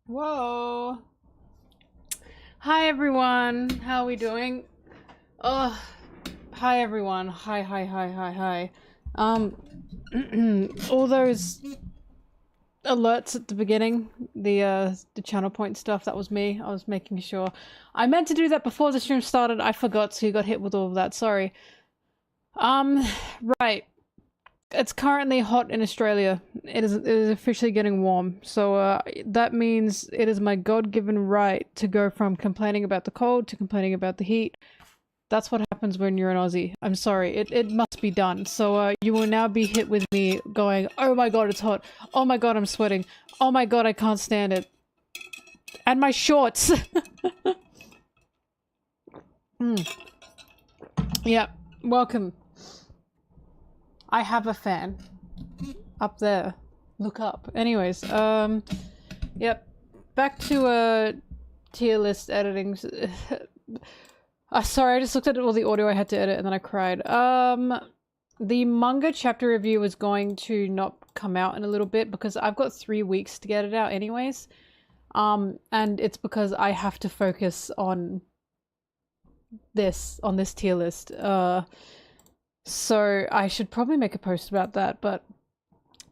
Whoa. Hi everyone. How are we doing? Oh, hi everyone. Hi. All those alerts at the beginning, the channel point stuff, that was me. I was making sure. I meant to do that before the stream started. I forgot, so you got hit with all of that. Sorry. Right. It's currently hot in Australia. It is officially getting warm. So that means it is my God-given right to go from complaining about the cold to complaining about the heat. That's what happens when you're an Aussie. I'm sorry. It must be done. So you will now be hit with me going, oh my god, it's hot. Oh my god, I'm sweating. Oh my god, I can't stand it. And my shorts. Yeah, welcome. I have a fan. Up there. Look up. Anyways, yep. Back to, tier list editing. Sorry, I just looked at all the audio I had to edit and then I cried. The manga chapter review is going to not come out in a little bit because I've got 3 weeks to get it out anyways. And it's because I have to focus on this tier list. So I should probably make a post about that, but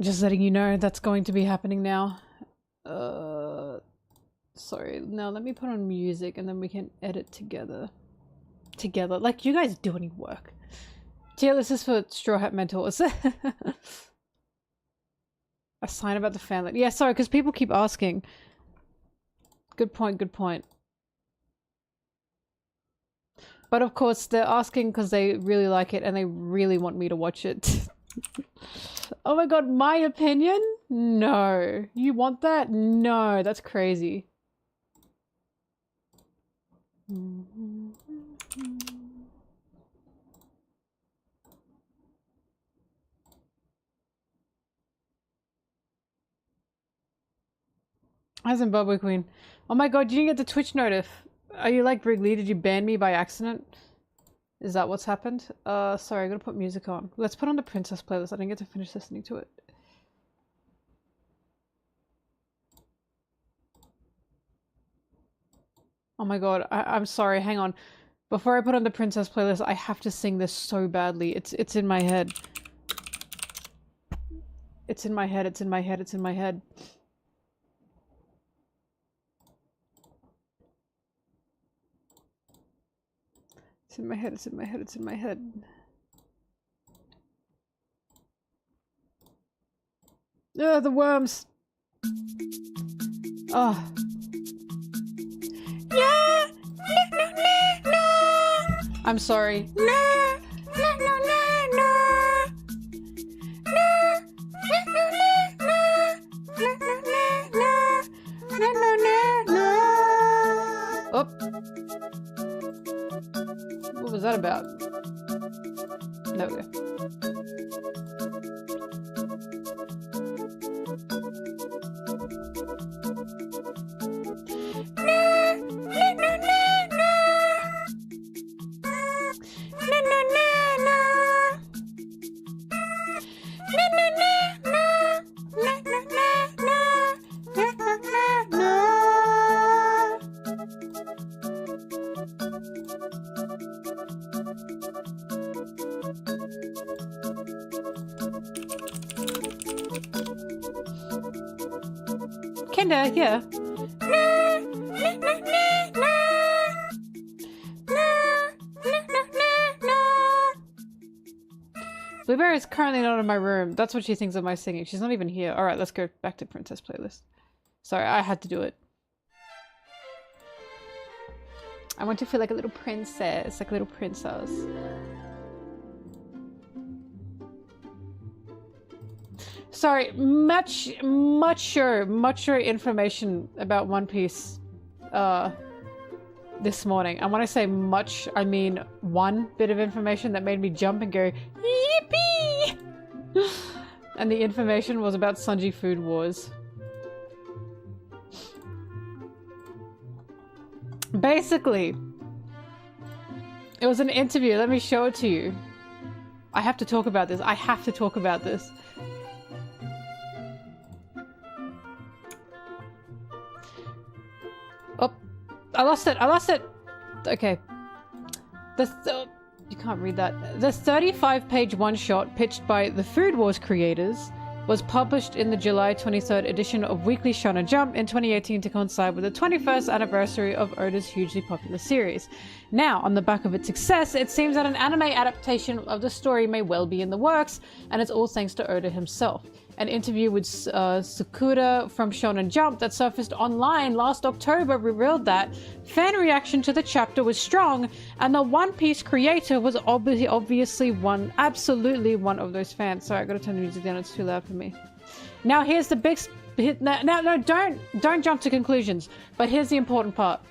just letting you know that's going to be happening now. Sorry, now let me put on music and then we can edit together. Like you guys do any work. Tier list is for Straw Hat Mentors. A sign about the fan. Yeah, sorry, because people keep asking. Good point. But of course, they're asking because they really like it and they really want me to watch it. Oh my god, my opinion? No. You want that? No, that's crazy. Hi, Zimbabwe Queen. Oh my god, you didn't get the Twitch notif. Are you like Wrigley? Did you ban me by accident? Is that what's happened? Sorry, I gotta put music on. Let's put on the Princess playlist. I didn't get to finish listening to it. Oh my god, I'm sorry, hang on. Before I put on the Princess playlist, I have to sing this so badly. It's in my head. It's in my head. It's in my head. It's in my head. It's in my head. It's in my head. It's in my head. Ugh, the worms. Oh. No! I'm sorry. No! Oh. What was that about? No. Kinda, yeah. Blueberry is currently not in my room. That's what she thinks of my singing. She's not even here. Alright, let's go back to Princess playlist. Sorry, I had to do it. I want to feel like a little princess. Like a little princess. Sorry, much information about One Piece this morning. And when I say much, I mean one bit of information that made me jump and go, yippee! And the information was about Sanji Food Wars. Basically, it was an interview. Let me show it to you. I have to talk about this. I have to talk about this. Oh, I lost it. I lost it. Okay. You can't read that. The 35-page one-shot pitched by the Food Wars creators was published in the July 23rd edition of Weekly Shonen Jump in 2018 to coincide with the 21st anniversary of Oda's hugely popular series. Now, on the back of its success, it seems that an anime adaptation of the story may well be in the works, and it's all thanks to Oda himself. An interview with Sakura from Shonen Jump that surfaced online last October revealed that fan reaction to the chapter was strong, and the One Piece creator was obviously absolutely one of those fans. Sorry, I gotta turn the music down, it's too loud for me. Now here's the big... No, don't jump to conclusions, but here's the important part.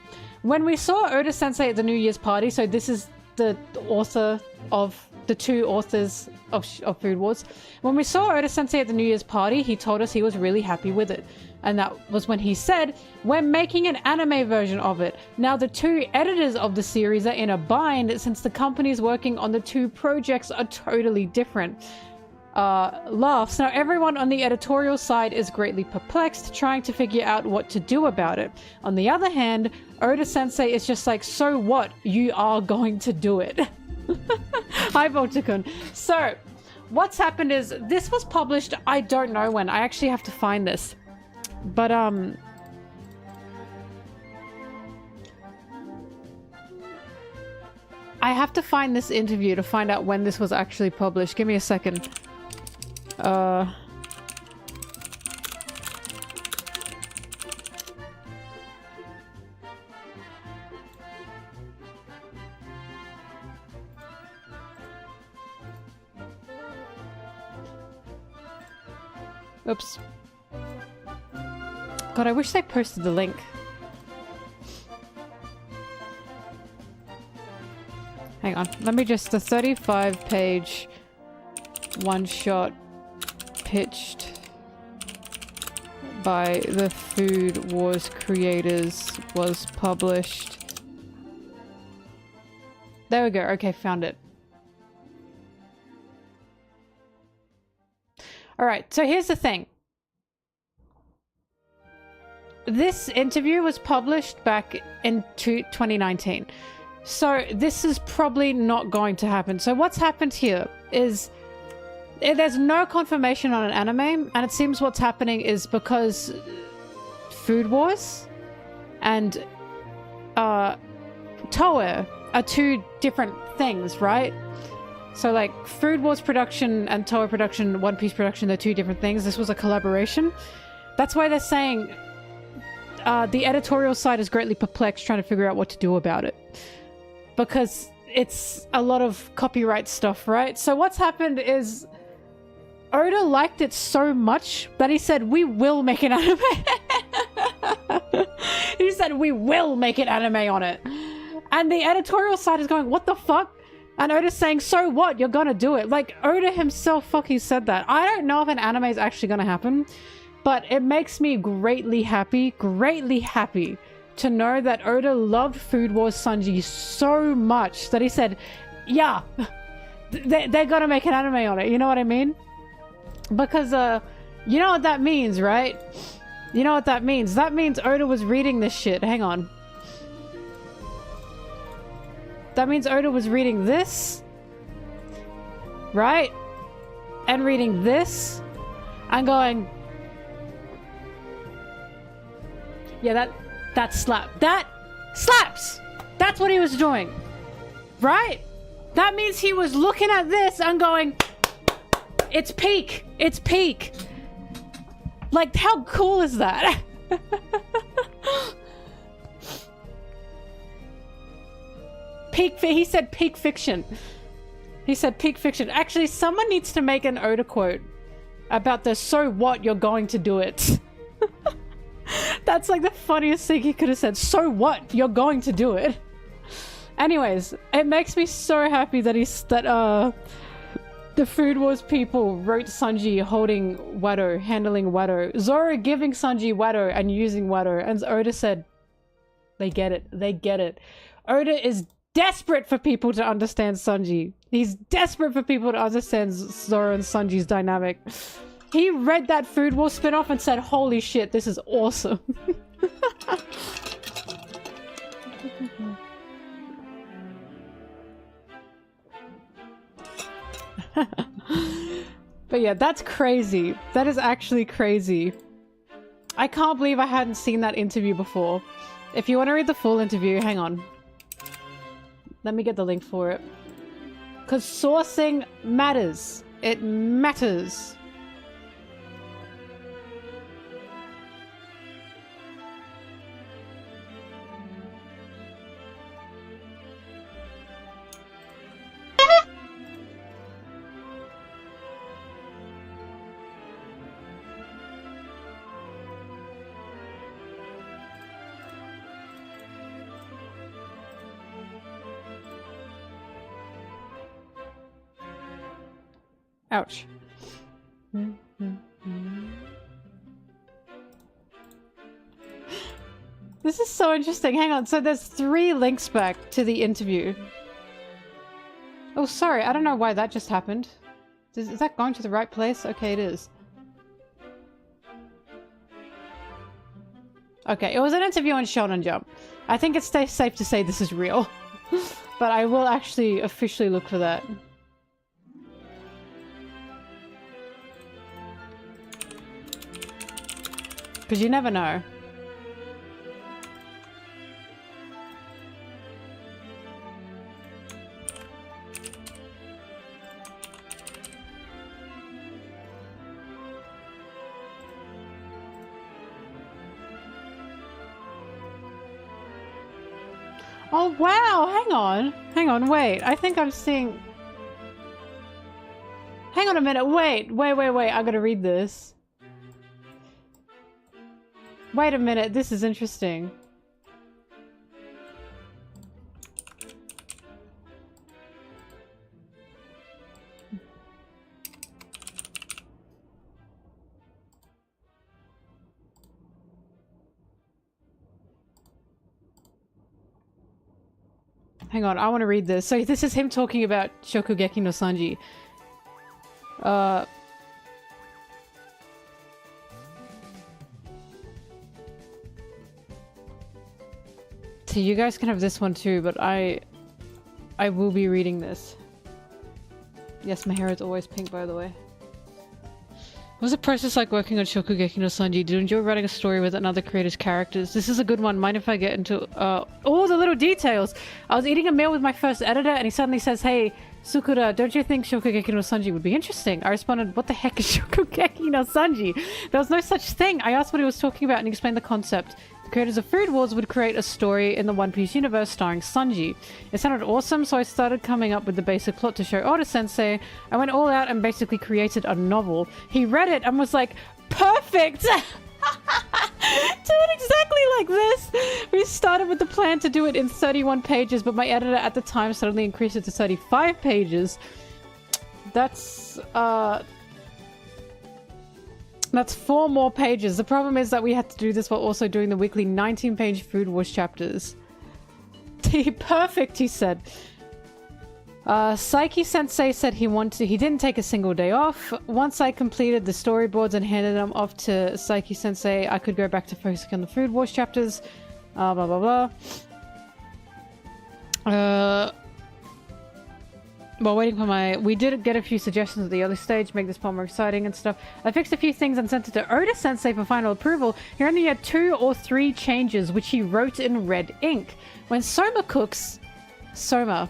When we saw Oda-sensei at the New Year's party, so this is the author of... the two authors of Food Wars. When we saw Oda-sensei at the New Year's party, he told us he was really happy with it. And that was when he said, "We're making an anime version of it." Now the two editors of the series are in a bind since the companies working on the two projects are totally different. Laughs. Now everyone on the editorial side is greatly perplexed, trying to figure out what to do about it. On the other hand, Oda-sensei is just like, so what? You are going to do it. Hi, Voltikun. So, what's happened is, this was published, I don't know when. I actually have to find this. But, I have to find this interview to find out when this was actually published. Give me a second. Oops. God, I wish they posted the link. Hang on. Let me just... the 35-page one-shot pitched by the Food Wars creators was published. There we go. Okay, found it. Alright, so here's the thing. This interview was published back in 2019. So this is probably not going to happen. So what's happened here is there's no confirmation on an anime, and it seems what's happening is because Food Wars and Toei are two different things, right? So like Food Wars production and Toei production, One Piece production, they're two different things. This was a collaboration. That's why they're saying the editorial side is greatly perplexed trying to figure out what to do about it. Because it's a lot of copyright stuff, right? So what's happened is Oda liked it so much that he said, we will make an anime. He said, we will make an anime on it. And the editorial side is going, what the fuck? And Oda's saying, so what? You're gonna do it. Like, Oda himself fucking said that. I don't know if an anime is actually gonna happen, but it makes me greatly happy to know that Oda loved Food Wars Sanji so much that he said, yeah, they're gonna make an anime on it. You know what I mean? Because, you know what that means, right? You know what that means? That means Oda was reading this shit. Hang on. That means Oda was reading this, right? And reading this, and going, yeah, that slaps. That's what he was doing, right? That means he was looking at this and going, it's peak. It's peak. Like, how cool is that? He said peak fiction. He said peak fiction. Actually, someone needs to make an Oda quote about the so what, you're going to do it. That's like the funniest thing he could have said. So what, you're going to do it. Anyways, it makes me so happy that the Food Wars people wrote Sanji holding Wado, handling Wado. Zoro giving Sanji Wado and using Wado. And Oda said, they get it. They get it. Oda is desperate for people to understand Sanji. He's desperate for people to understand Zoro and Sanji's dynamic. He read that Food Wars spin-off and said, holy shit, this is awesome. But yeah, that's crazy. That is actually crazy. I can't believe I hadn't seen that interview before. If you want to read the full interview, hang on. Let me get the link for it. Because sourcing matters. It matters. Ouch. This is so interesting. Hang on. So there's 3 links back to the interview. Oh, sorry. I don't know why that just happened. Is that going to the right place? Okay, it is. Okay, it was an interview on Shonen Jump. I think it's safe to say this is real. But I will actually officially look for that. Because you never know. Oh wow, hang on. Hang on, wait. I think I'm seeing... Hang on a minute, wait. Wait. I gotta read this. Wait a minute, this is interesting. Hang on, I want to read this. So this is him talking about Shokugeki no Sanji. So you guys can have this one too, but I will be reading this. Yes, my hair is always pink, by the way. What was the process like working on Shokugeki no Sanji? Did you enjoy writing a story with another creator's characters? This is a good one. Mind if I get into all the little details? I was eating a meal with my first editor and he suddenly says, "Hey, Sukura, don't you think Shokugeki no Sanji would be interesting?" I responded, "What the heck is Shokugeki no Sanji?" There was no such thing. I asked what he was talking about and he explained the concept. The creators of Food Wars would create a story in the One Piece universe starring Sanji. It sounded awesome, so I started coming up with the basic plot to show Oda-sensei. I went all out and basically created a novel. He read it and was like, "Perfect!" Do it exactly like this! We started with the plan to do it in 31 pages, but my editor at the time suddenly increased it to 35 pages. That's 4 more pages. The problem is that we had to do this while also doing the weekly 19-page Food Wars chapters. Perfect, he said. Saiki-sensei said he didn't take a single day off. Once I completed the storyboards and handed them off to Saiki-sensei, I could go back to focusing on the Food Wars chapters. Blah, blah, blah. While waiting for we did get a few suggestions at the early stage, make this part more exciting and stuff. I fixed a few things and sent it to Oda-sensei for final approval. He only had 2 or 3 changes, which he wrote in red ink. When Soma cooks, oh,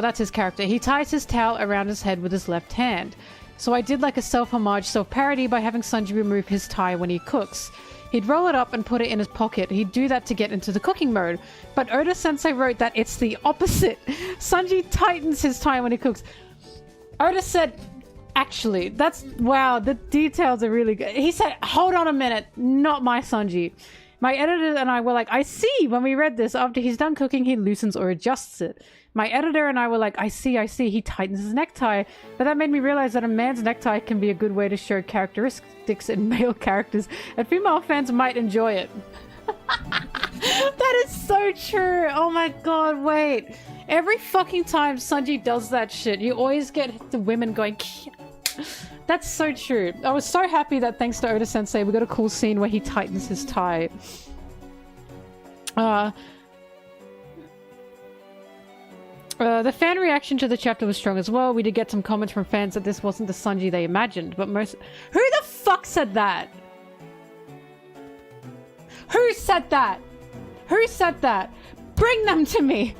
that's his character, he ties his towel around his head with his left hand. So I did like a self-homage, self-parody by having Sanji remove his tie when he cooks. He'd roll it up and put it in his pocket. He'd do that to get into the cooking mode. But Oda-sensei wrote that it's the opposite. Sanji tightens his tie when he cooks. Oda said, actually, wow, the details are really good. He said, hold on a minute, not my Sanji. My editor and I were like, I see, when we read this, after he's done cooking, he loosens or adjusts it. My editor and I were like, I see, he tightens his necktie. But that made me realize that a man's necktie can be a good way to show characteristics in male characters, and female fans might enjoy it. That is so true. Oh my god, wait. Every fucking time Sanji does that shit, you always get the women going, that's so true. I was so happy that thanks to Oda-sensei, we got a cool scene where he tightens his tie. The fan reaction to the chapter was strong as well. We did get some comments from fans that this wasn't the Sanji they imagined, but most— Who the fuck said that? Who said that? Who said that? Bring them to me!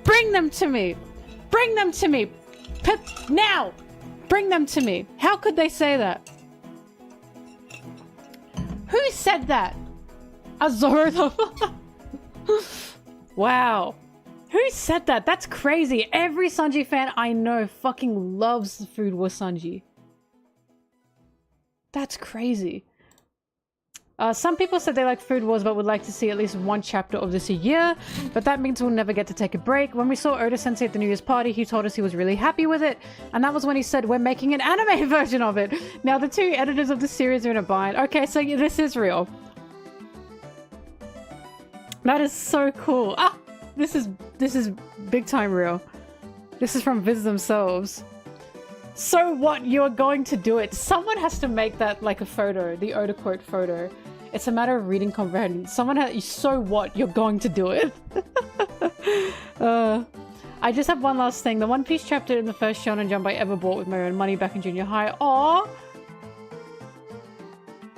Bring them to me! Bring them to me! Now! Bring them to me! How could they say that? Who said that? Azor the— Wow. Who said that? That's crazy. Every Sanji fan I know fucking loves the Food Wars Sanji. That's crazy. Some people said they like Food Wars but would like to see at least one chapter of this a year, but that means we'll never get to take a break. When we saw Oda Sensei at the New Year's party, he told us he was really happy with it, and that was when he said we're making an anime version of it. Now the two editors of the series are in a bind. Okay, so this is real. That is so cool. Ah! This is big time real. This is from Viz themselves. So what? You're going to do it. Someone has to make that like a photo, the Oda quote photo. It's a matter of reading comprehension. Someone has— So what? You're going to do it. I just have one last thing. The One Piece chapter in the first Shonen Jump I ever bought with my own money back in junior high. Aww!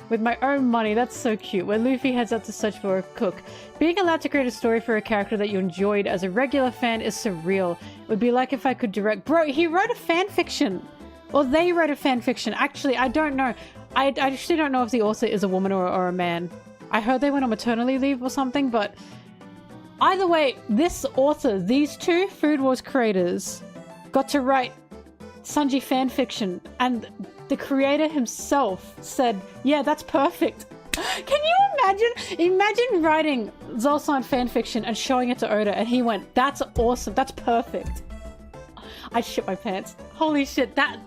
With my own money, that's so cute. Where Luffy heads out to search for a cook. Being allowed to create a story for a character that you enjoyed as a regular fan is surreal. It would be like if I could direct— Bro, he wrote a fan fiction! Or they wrote a fan fiction. Actually, I don't know. I actually don't know if the author is a woman or a man. I heard they went on maternity leave or something, but... Either way, this author, these two Food Wars creators, got to write Sanji fan fiction, and the creator himself said, yeah, that's perfect. Can you imagine? Imagine writing Zolsan fanfiction and showing it to Oda and he went, that's awesome, that's perfect. I shit my pants. Holy shit, that—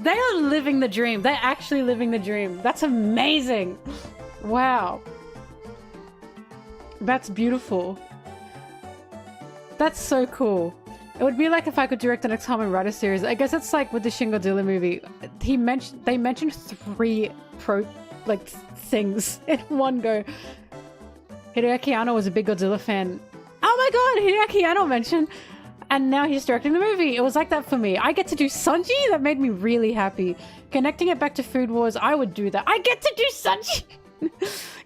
They are living the dream. They're actually living the dream. That's amazing. Wow. That's beautiful. That's so cool. It would be like if I could direct an Kamen Rider series. I guess it's like with the Shin Godzilla movie. They mentioned 3 things in one go. Hideaki Anno was a big Godzilla fan. Oh my god, Hideaki Anno mentioned. And now he's directing the movie. It was like that for me. I get to do Sanji? That made me really happy. Connecting it back to Food Wars, I would do that. I get to do Sanji!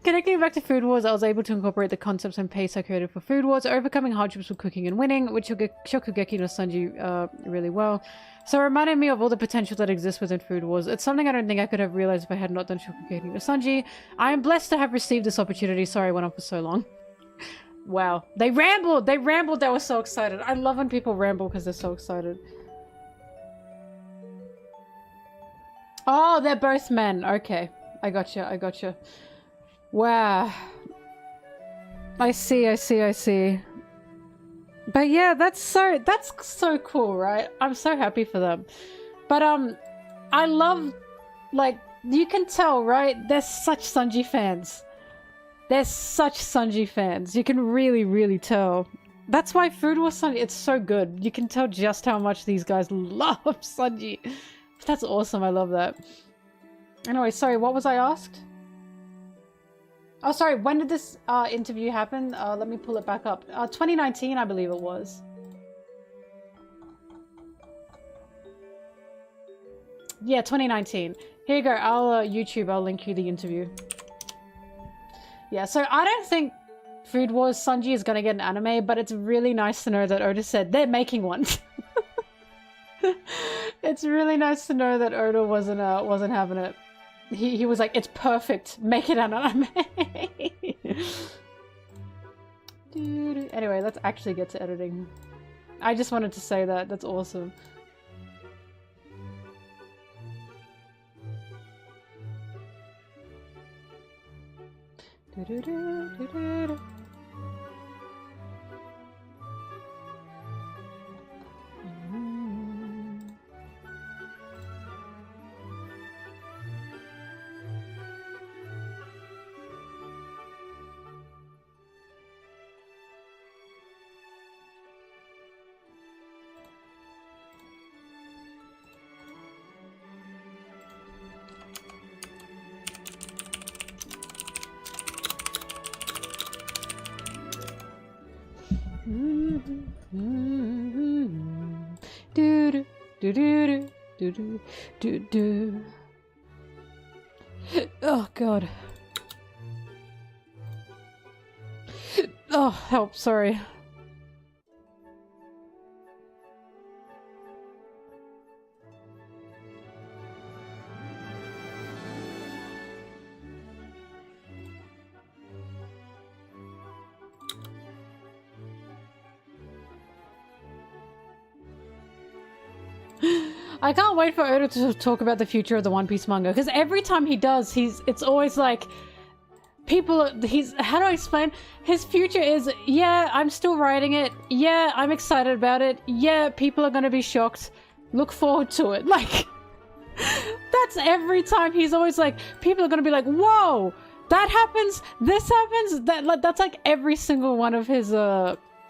Connecting it back to Food Wars, I was able to incorporate the concepts and pace I created for Food Wars, overcoming hardships with cooking and winning, which Shokugeki no Sanji really well. So it reminded me of all the potential that exists within Food Wars. It's something I don't think I could have realized if I had not done Shokugeki no Sanji. I am blessed to have received this opportunity. Sorry I went on for so long. Wow. They rambled! They rambled! They were so excited. I love when people ramble because they're so excited. Oh, they're both men. Okay. I gotcha. I gotcha. Wow. I see. I see. I see. But yeah, that's so cool, right? I'm so happy for them. But I love, like, you can tell, right? They're such Sanji fans. They're such Sanji fans. You can really, really tell. That's why Food Wars Sanji, it's so good. You can tell just how much these guys love Sanji. That's awesome. I love that. Anyway, sorry, what was I asked? Oh, sorry, when did this interview happen? Let me pull it back up. 2019, I believe it was. Yeah, 2019. Here you go. I'll I'll link you the interview. Yeah, so I don't think Food Wars Sanji is gonna get an anime, but it's really nice to know that Oda said they're making one. It's really nice to know that Oda wasn't having it. He was like, it's perfect. Make it an anime. Anyway, let's actually get to editing. I just wanted to say that. That's awesome. Do do do do do do do do. Oh god. Oh, help, sorry. I can't wait for Oda to talk about the future of the One Piece manga, because every time he does, it's always like, how do I explain? His future is, yeah, I'm still writing it, yeah, I'm excited about it, yeah, people are gonna be shocked, look forward to it, like, that's every time. He's always like, people are gonna be like, whoa, that happens, this happens, that's like every single one of his,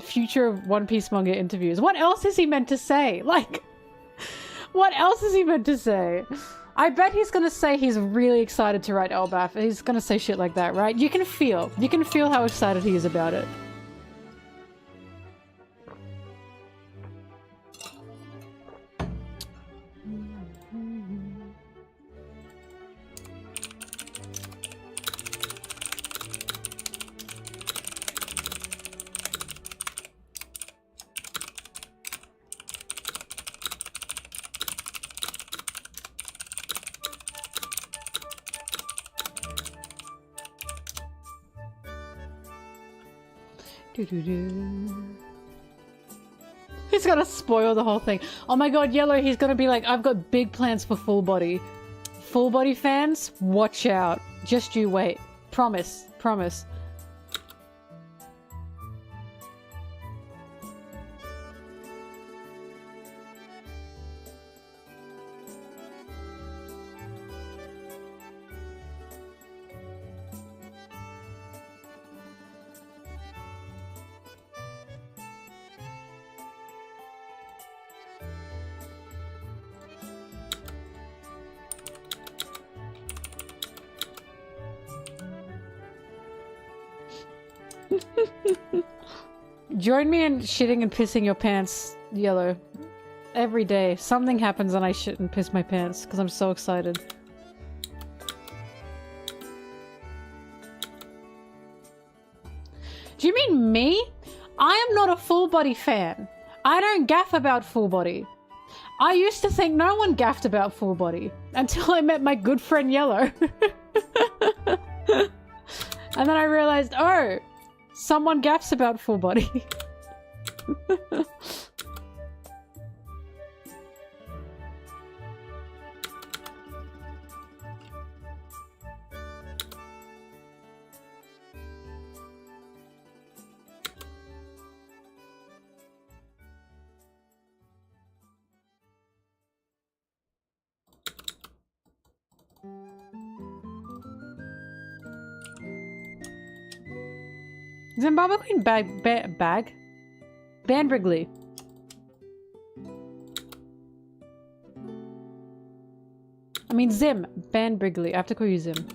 future One Piece manga interviews. What else is he meant to say? Like, what else is he meant to say? I bet he's gonna say he's really excited to write Elbaf. He's gonna say shit like that, right? You can feel how excited he is about it. He's gonna spoil the whole thing. Oh my god, Yellow, he's gonna be like, I've got big plans for Full Body. Full Body fans, watch out. Just you wait. Promise. Promise. Join me in shitting and pissing your pants, Yellow. Every day. Something happens and I shit and piss my pants because I'm so excited. Do you mean me? I am not a Full Body fan. I don't gaff about Full Body. I used to think no one gaffed about Full Body until I met my good friend Yellow. And then I realized, oh, someone gaffs about Full Body. Zimbabwe Queen bag? Ban Wrigley. I mean Zim. Ban Wrigley. I have to call you Zim.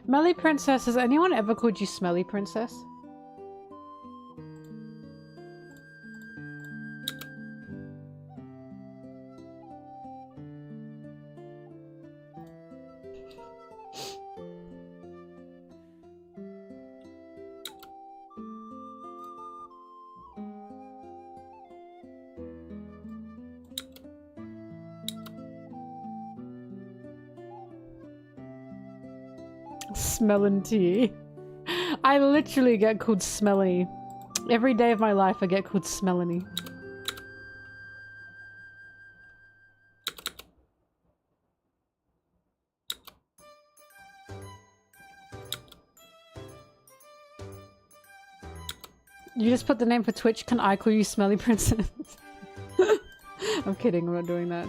Smelly Princess, has anyone ever called you Smelly Princess? MelonTeee. I literally get called Smelly. Every day of my life I get called Smelly. You just put the name for Twitch. Can I call you Smelly Princess? I'm kidding. I'm not doing that.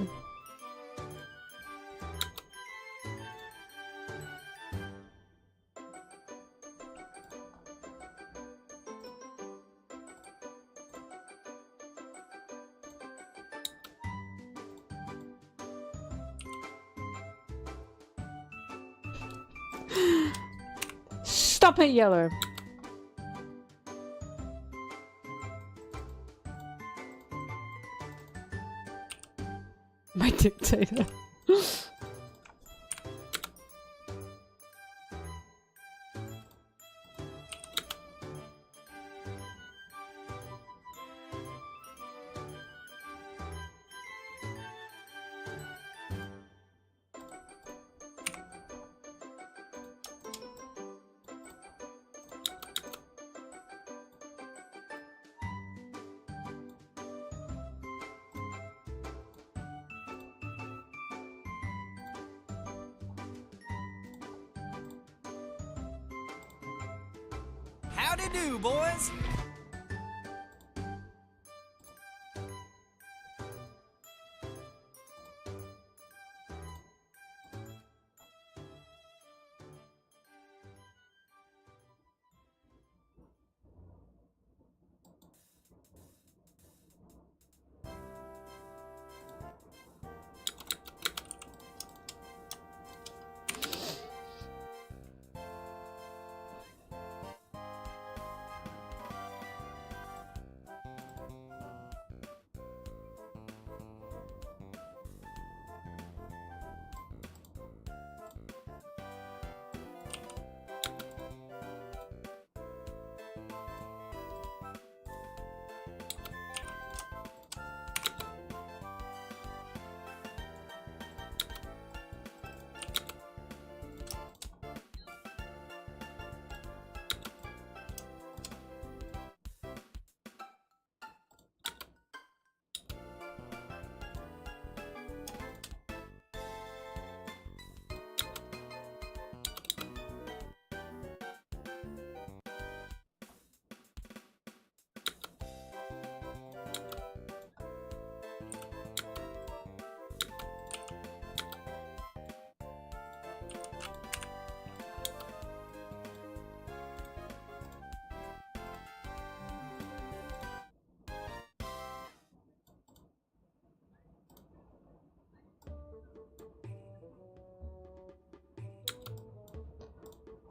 Stop it, Yellow. My dictator. Howdy do, boys!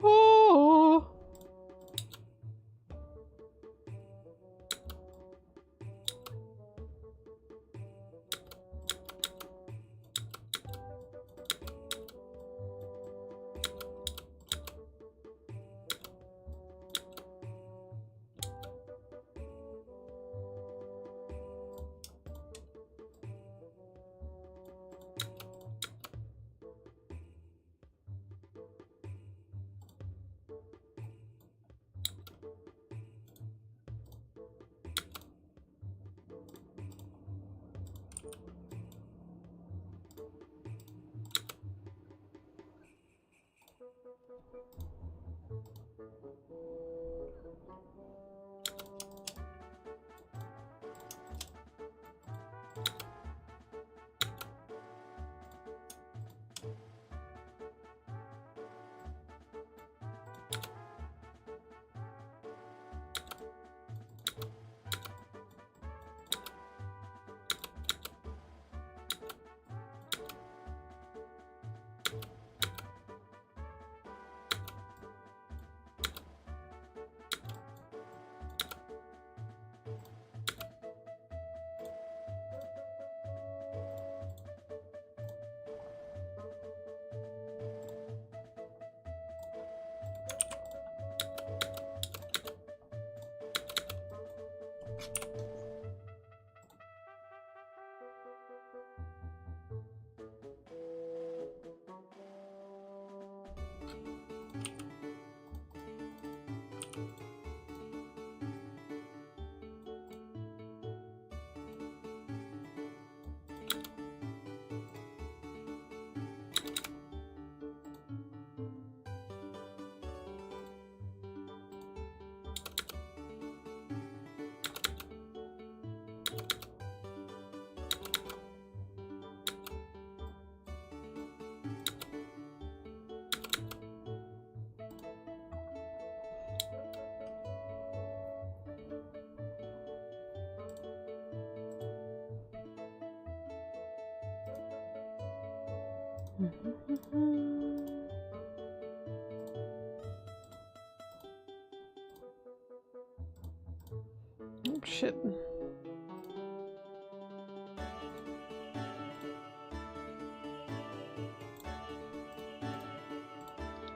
Oh. Oh, shit.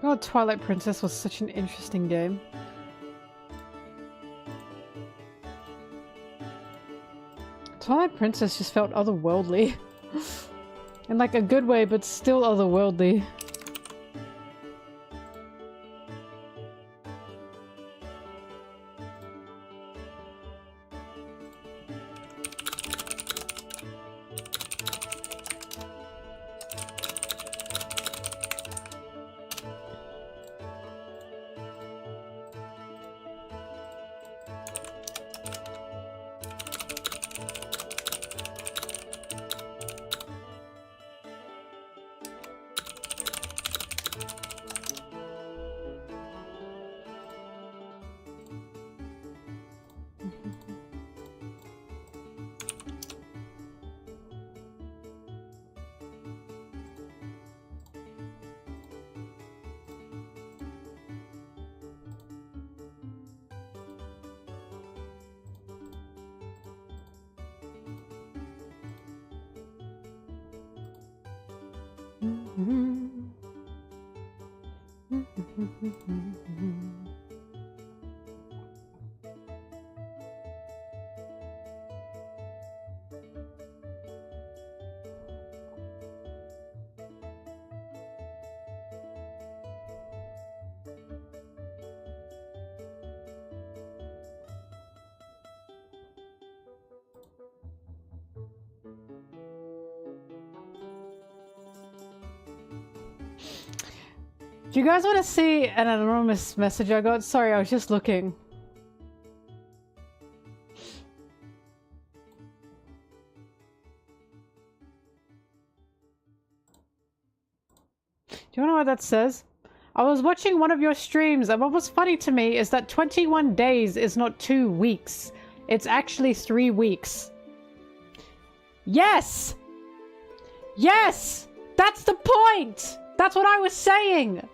Oh, Twilight Princess was such an interesting game. Twilight Princess just felt otherworldly. In like a good way, but still otherworldly. Do you guys want to see an anonymous message I got? Sorry, I was just looking. Do you want to know what that says? I was watching one of your streams and what was funny to me is that 21 days is not 2 weeks. It's actually 3 weeks. Yes! Yes! That's the point! That's what I was saying!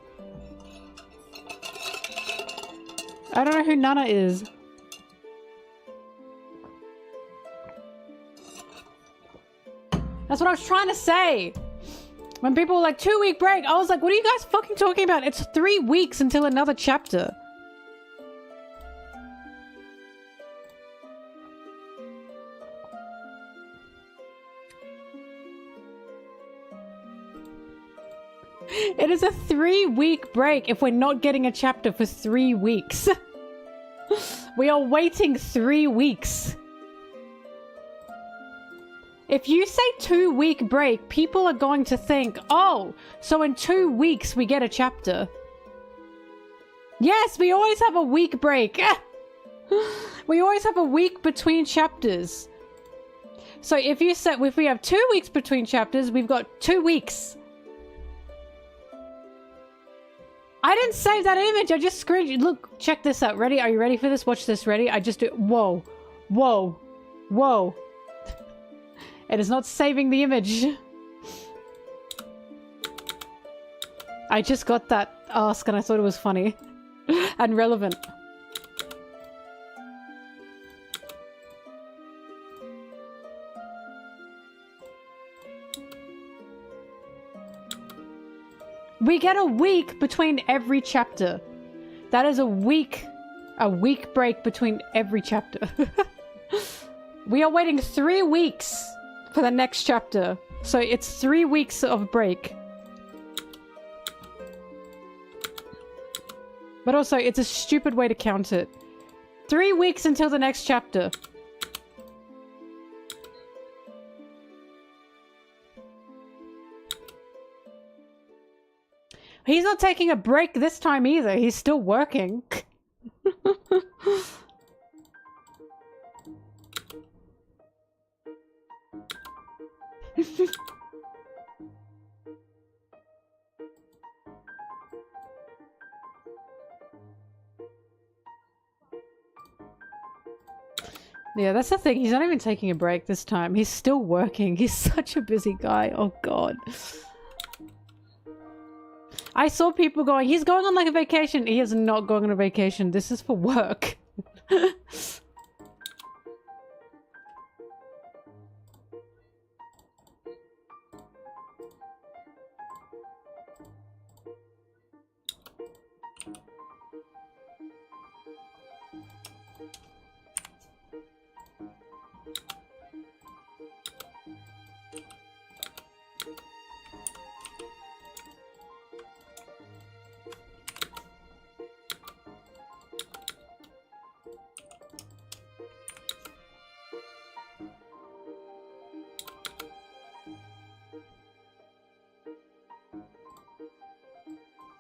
I don't know who Nana is. That's what I was trying to say. When people were like, 2-week break, I was like, what are you guys fucking talking about? It's 3 weeks until another chapter. It is a 3-week break if we're not getting a chapter for 3 weeks. We are waiting 3 weeks. If you say 2-week break, people are going to think, oh, so in 2 weeks we get a chapter. Yes, we always have a week break. We always have a week between chapters. So if we have 2 weeks between chapters, we've got 2 weeks. I didn't save that image. I just screenshot. Look, check this out. Ready? Are you ready for this? Watch this. Ready? I just do. Whoa. Whoa. Whoa. It is not saving the image. I just got that ask and I thought it was funny. And relevant. We get a week between every chapter. That is a week break between every chapter. We are waiting 3 weeks for the next chapter. So it's 3 weeks of break. But also, it's a stupid way to count it. 3 weeks until the next chapter. He's not taking a break this time either. He's still working. Yeah, that's the thing. He's not even taking a break this time. He's still working. He's such a busy guy. Oh, God. I saw people going, he's going on like a vacation. He is not going on a vacation. This is for work.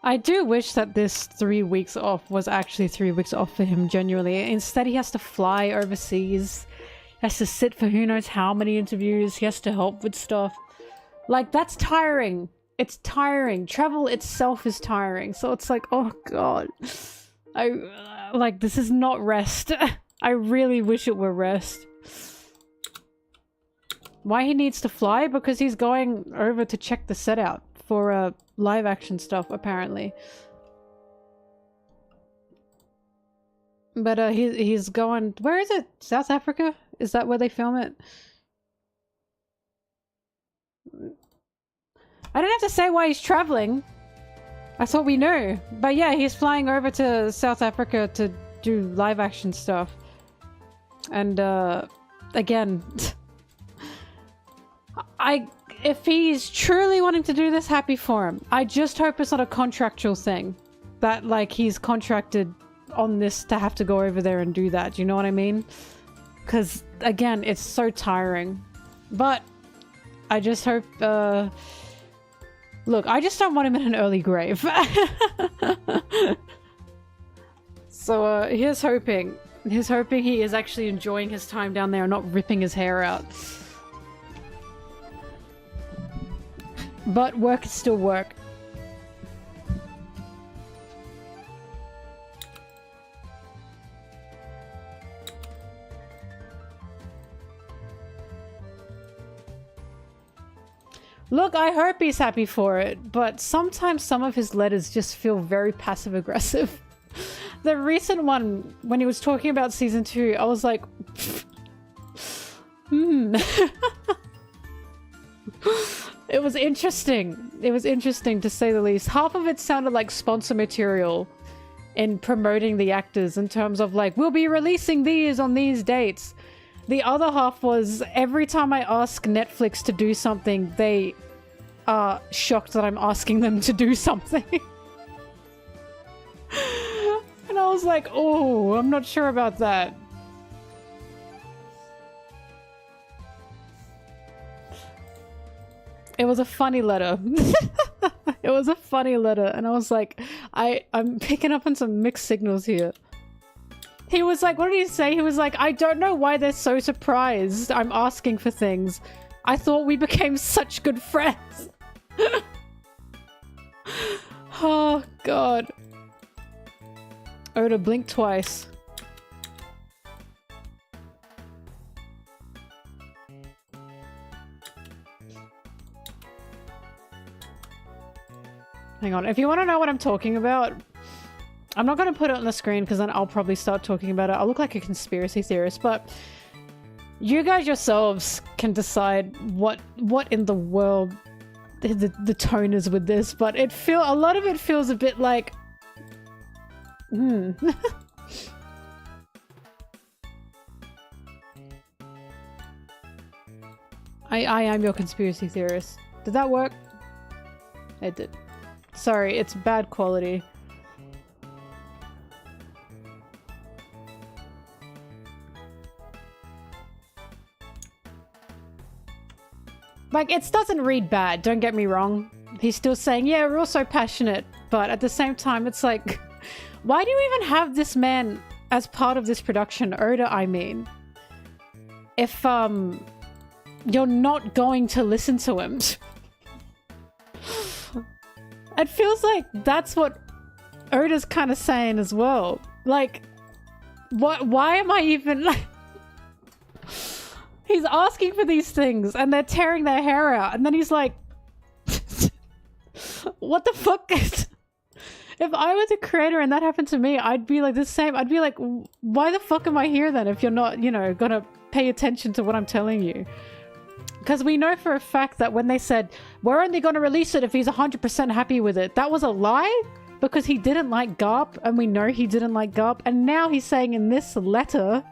I do wish that this 3 weeks off was actually 3 weeks off for him, genuinely. Instead, he has to fly overseas. He has to sit for who knows how many interviews. He has to help with stuff. Like, that's tiring. It's tiring. Travel itself is tiring. So it's like, oh god. Like, this is not rest. I really wish it were rest. Why he needs to fly? Because he's going over to check the set out for live action stuff, apparently. But he's going... Where is it? South Africa? Is that where they film it? I don't have to say why he's traveling. I thought we knew. But yeah, he's flying over to South Africa to do live action stuff. And again... If he's truly wanting to do this, happy for him. I just hope it's not a contractual thing. That, like, he's contracted on this to have to go over there and do that. Do you know what I mean? Because, again, it's so tiring. But, I just hope, look, I just don't want him in an early grave. So, here's hoping. Here's hoping he is actually enjoying his time down there and not ripping his hair out. But work is still work. Look, I hope he's happy for it, but sometimes some of his letters just feel very passive-aggressive. The recent one, when he was talking about season 2, I was like... It was interesting. It was interesting, to say the least. Half of it sounded like sponsor material in promoting the actors in terms of like, we'll be releasing these on these dates. The other half was, every time I ask Netflix to do something, they are shocked that I'm asking them to do something. And I was like, oh, I'm not sure about that. It was a funny letter. It was a funny letter, and I was like, I'm picking up on some mixed signals here. He was like, what did he say? He was like, I don't know why they're so surprised I'm asking for things. I thought we became such good friends. Oh, God. Oda, blink twice. Hang on, if you want to know what I'm talking about, I'm not going to put it on the screen because then I'll probably start talking about it. I'll look like a conspiracy theorist, but you guys yourselves can decide what in the world the tone is with this, but a lot of it feels a bit like... I am your conspiracy theorist. Did that work? It did. Sorry, it's bad quality. Like, it doesn't read bad, don't get me wrong. He's still saying, yeah, we're all so passionate, but at the same time, it's like, why do you even have this man as part of this production? Oda, I mean. If, you're not going to listen to him. It feels like that's what Oda's kind of saying as well. Like, why am I even like... He's asking for these things and they're tearing their hair out and then he's like... what the fuck? If I was a creator and that happened to me, I'd be like the same. I'd be like, why the fuck am I here then if you're not, you know, gonna pay attention to what I'm telling you? Because we know for a fact that when they said, we're only gonna release it if he's 100% happy with it, that was a lie because he didn't like Garp, and we know he didn't like Garp, and now he's saying in this letter,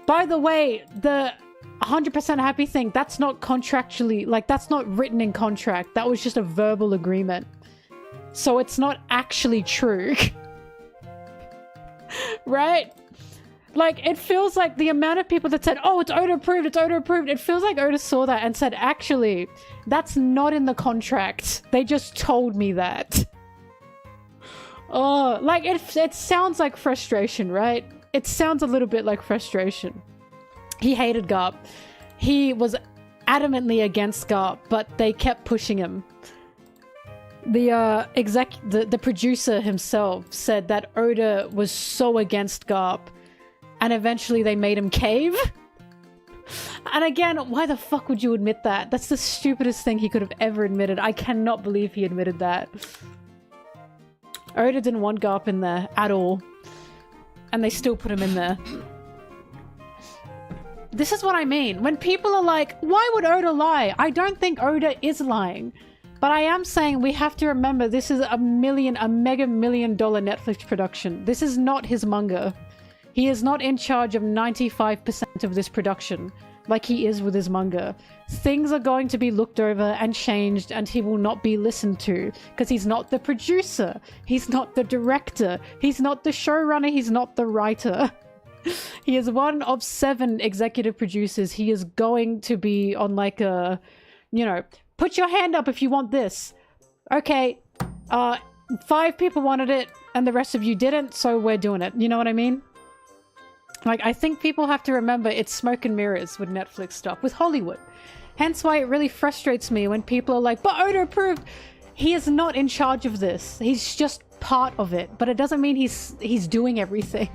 by the way, the 100% happy thing, that's not contractually, like, that's not written in contract. That was just a verbal agreement. So it's not actually true. Right? Like, it feels like the amount of people that said, oh, it's Oda approved, it's Oda approved. It feels like Oda saw that and said, actually, that's not in the contract. They just told me that. Oh, like, it sounds like frustration, right? It sounds a little bit like frustration. He hated Garp. He was adamantly against Garp, but they kept pushing him. The producer himself said that Oda was so against Garp, and eventually they made him cave. And again, why the fuck would you admit that? That's the stupidest thing he could have ever admitted. I cannot believe he admitted that. Oda didn't want Garp in there at all, and they still put him in there. This is what I mean. When people are like, why would Oda lie? I don't think Oda is lying. But I am saying we have to remember this is a mega million-dollar Netflix production. This is not his manga. He is not in charge of 95% of this production, like he is with his manga. Things are going to be looked over and changed, and he will not be listened to, because he's not the producer. He's not the director. He's not the showrunner. He's not the writer. He is one of 7 executive producers. He is going to be on like a, you know, put your hand up if you want this. Okay, 5 people wanted it and the rest of you didn't, so we're doing it. You know what I mean? Like, I think people have to remember it's smoke and mirrors with Netflix stuff, with Hollywood. Hence why it really frustrates me when people are like, but Oda approved. He is not in charge of this. He's just part of it, but it doesn't mean he's doing everything.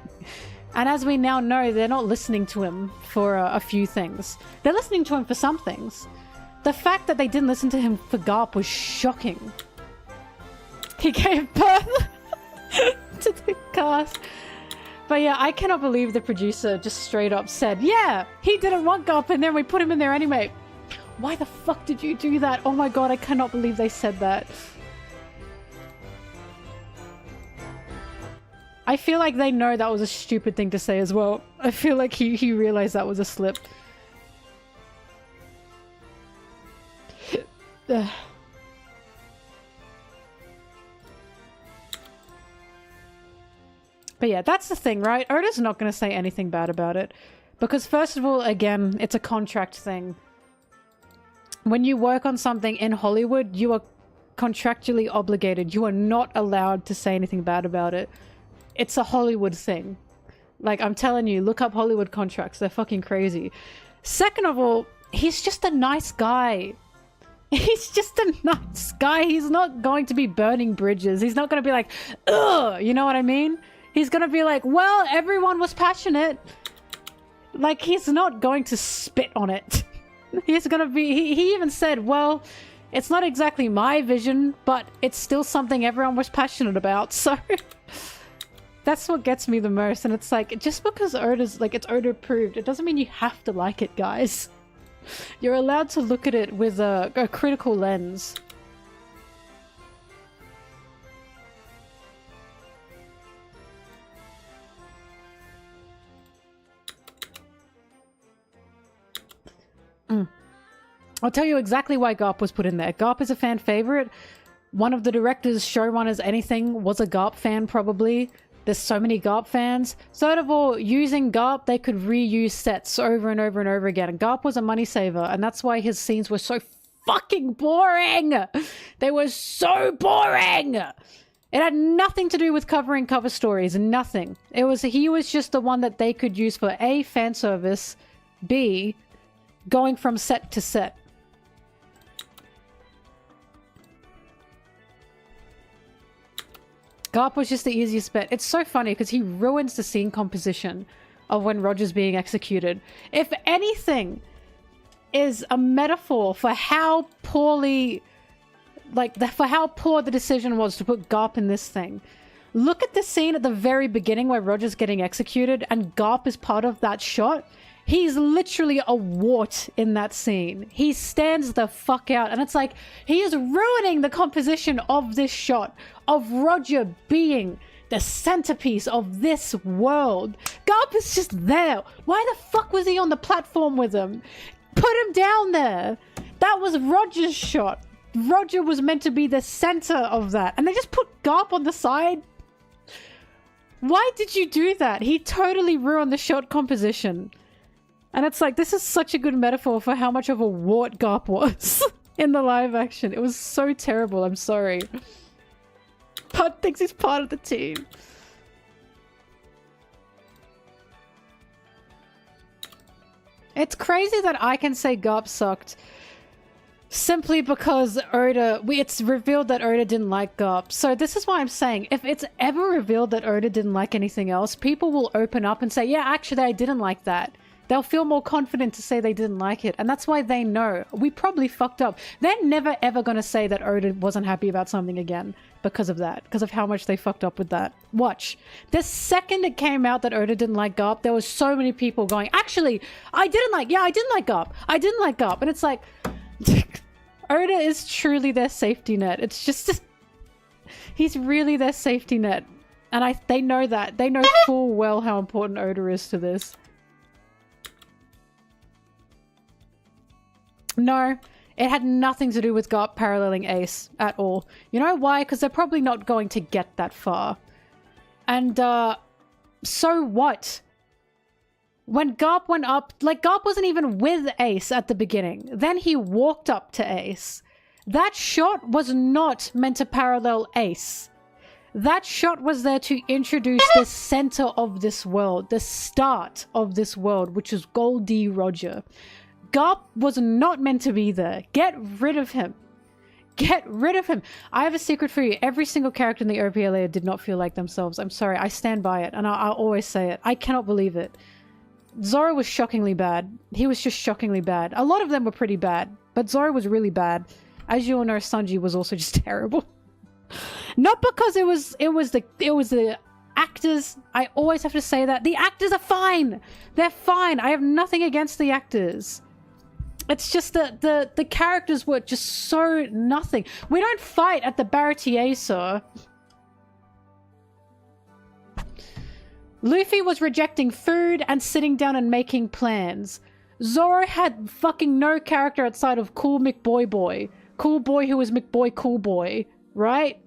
And as we now know, they're not listening to him for a few things. They're listening to him for some things. The fact that they didn't listen to him for Garp was shocking. He gave birth to the cast. But yeah, I cannot believe the producer just straight up said, yeah, he didn't want Garp and then we put him in there anyway. Why the fuck did you do that? Oh my god, I cannot believe they said that. I feel like they know that was a stupid thing to say as well. I feel like he realized that was a slip. But yeah, that's the thing, right? Oda's not going to say anything bad about it. Because first of all, again, it's a contract thing. When you work on something in Hollywood, you are contractually obligated. You are not allowed to say anything bad about it. It's a Hollywood thing. Like, I'm telling you, look up Hollywood contracts. They're fucking crazy. Second of all, he's just a nice guy. He's just a nice guy. He's not going to be burning bridges. He's not going to be like, ugh, you know what I mean? He's going to be like, well, everyone was passionate. Like, he's not going to spit on it. He's going to be, he even said, well, it's not exactly my vision, but it's still something everyone was passionate about. So that's what gets me the most. And it's like, just because Oda's, like, it's Oda approved, it doesn't mean you have to like it, guys. You're allowed to look at it with a critical lens. I'll tell you exactly why Garp was put in there. Garp is a fan favorite. One of the directors, showrunners, anything was a Garp fan probably. There's so many Garp fans. Third of all, using Garp, they could reuse sets over and over and over again. And Garp was a money saver, and that's why his scenes were so fucking boring. They were so boring. It had nothing to do with covering cover stories, nothing. He was just the one that they could use for A, fan service, B, going from set to set. Garp was just the easiest bet. It's so funny because he ruins the scene composition of when Roger's being executed. If anything is a metaphor for how poorly like, for how poor the decision was to put Garp in this thing. Look at the scene at the very beginning where Roger's getting executed and Garp is part of that shot. He's literally a wart in that scene. He stands the fuck out. And it's like, he is ruining the composition of this shot, of Roger being the centerpiece of this world. Garp is just there. Why the fuck was he on the platform with him? Put him down there. That was Roger's shot. Roger was meant to be the center of that. And they just put Garp on the side. Why did you do that? He totally ruined the shot composition. And it's like, this is such a good metaphor for how much of a wart Garp was in the live action. It was so terrible. I'm sorry. Putt thinks he's part of the team. It's crazy that I can say Garp sucked simply because it's revealed that Oda didn't like Garp. So this is why I'm saying, if it's ever revealed that Oda didn't like anything else, people will open up and say, yeah, actually I didn't like that. They'll feel more confident to say they didn't like it. And that's why they know. We probably fucked up. They're never ever going to say that Oda wasn't happy about something again because of that. Because of how much they fucked up with that. Watch. The second it came out that Oda didn't like Garp, there was so many people going, actually, I didn't like Garp. I didn't like Garp. And it's like, Oda is truly their safety net. It's just he's really their safety net. And they know that. They know full well how important Oda is to this. No, it had nothing to do with Garp paralleling Ace at all. You know why? Because they're probably not going to get that far. And, so what? When Garp went up, like, Garp wasn't even with Ace at the beginning. Then he walked up to Ace. That shot was not meant to parallel Ace. That shot was there to introduce the center of this world, the start of this world, which is Goldie Roger. Garp was not meant to be there. Get rid of him. Get rid of him. I have a secret for you. Every single character in the OPLA did not feel like themselves. I'm sorry. I stand by it. And I'll always say it. I cannot believe it. Zoro was shockingly bad. He was just shockingly bad. A lot of them were pretty bad. But Zoro was really bad. As you all know, Sanji was also just terrible. Not because it was the actors. I always have to say that. The actors are fine. They're fine. I have nothing against the actors. It's just that the characters were just so nothing. We don't fight at the Baratier, sir. Luffy was rejecting food and sitting down and making plans. Zoro had fucking no character outside of Cool McBoy Boy. Cool Boy who was McBoy Cool Boy, right?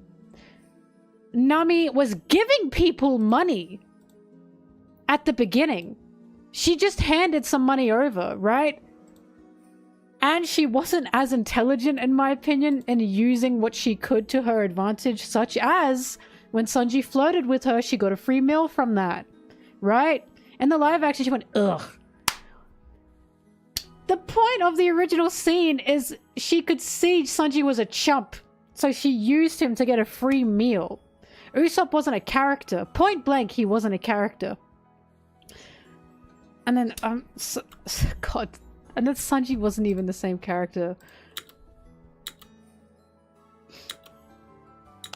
Nami was giving people money at the beginning. She just handed some money over, right? And she wasn't as intelligent, in my opinion, in using what she could to her advantage, such as when Sanji flirted with her, she got a free meal from that, right? In the live action, she went, ugh. The point of the original scene is she could see Sanji was a chump, so she used him to get a free meal. Usopp wasn't a character. Point blank, he wasn't a character. And then, God... And then Sanji wasn't even the same character.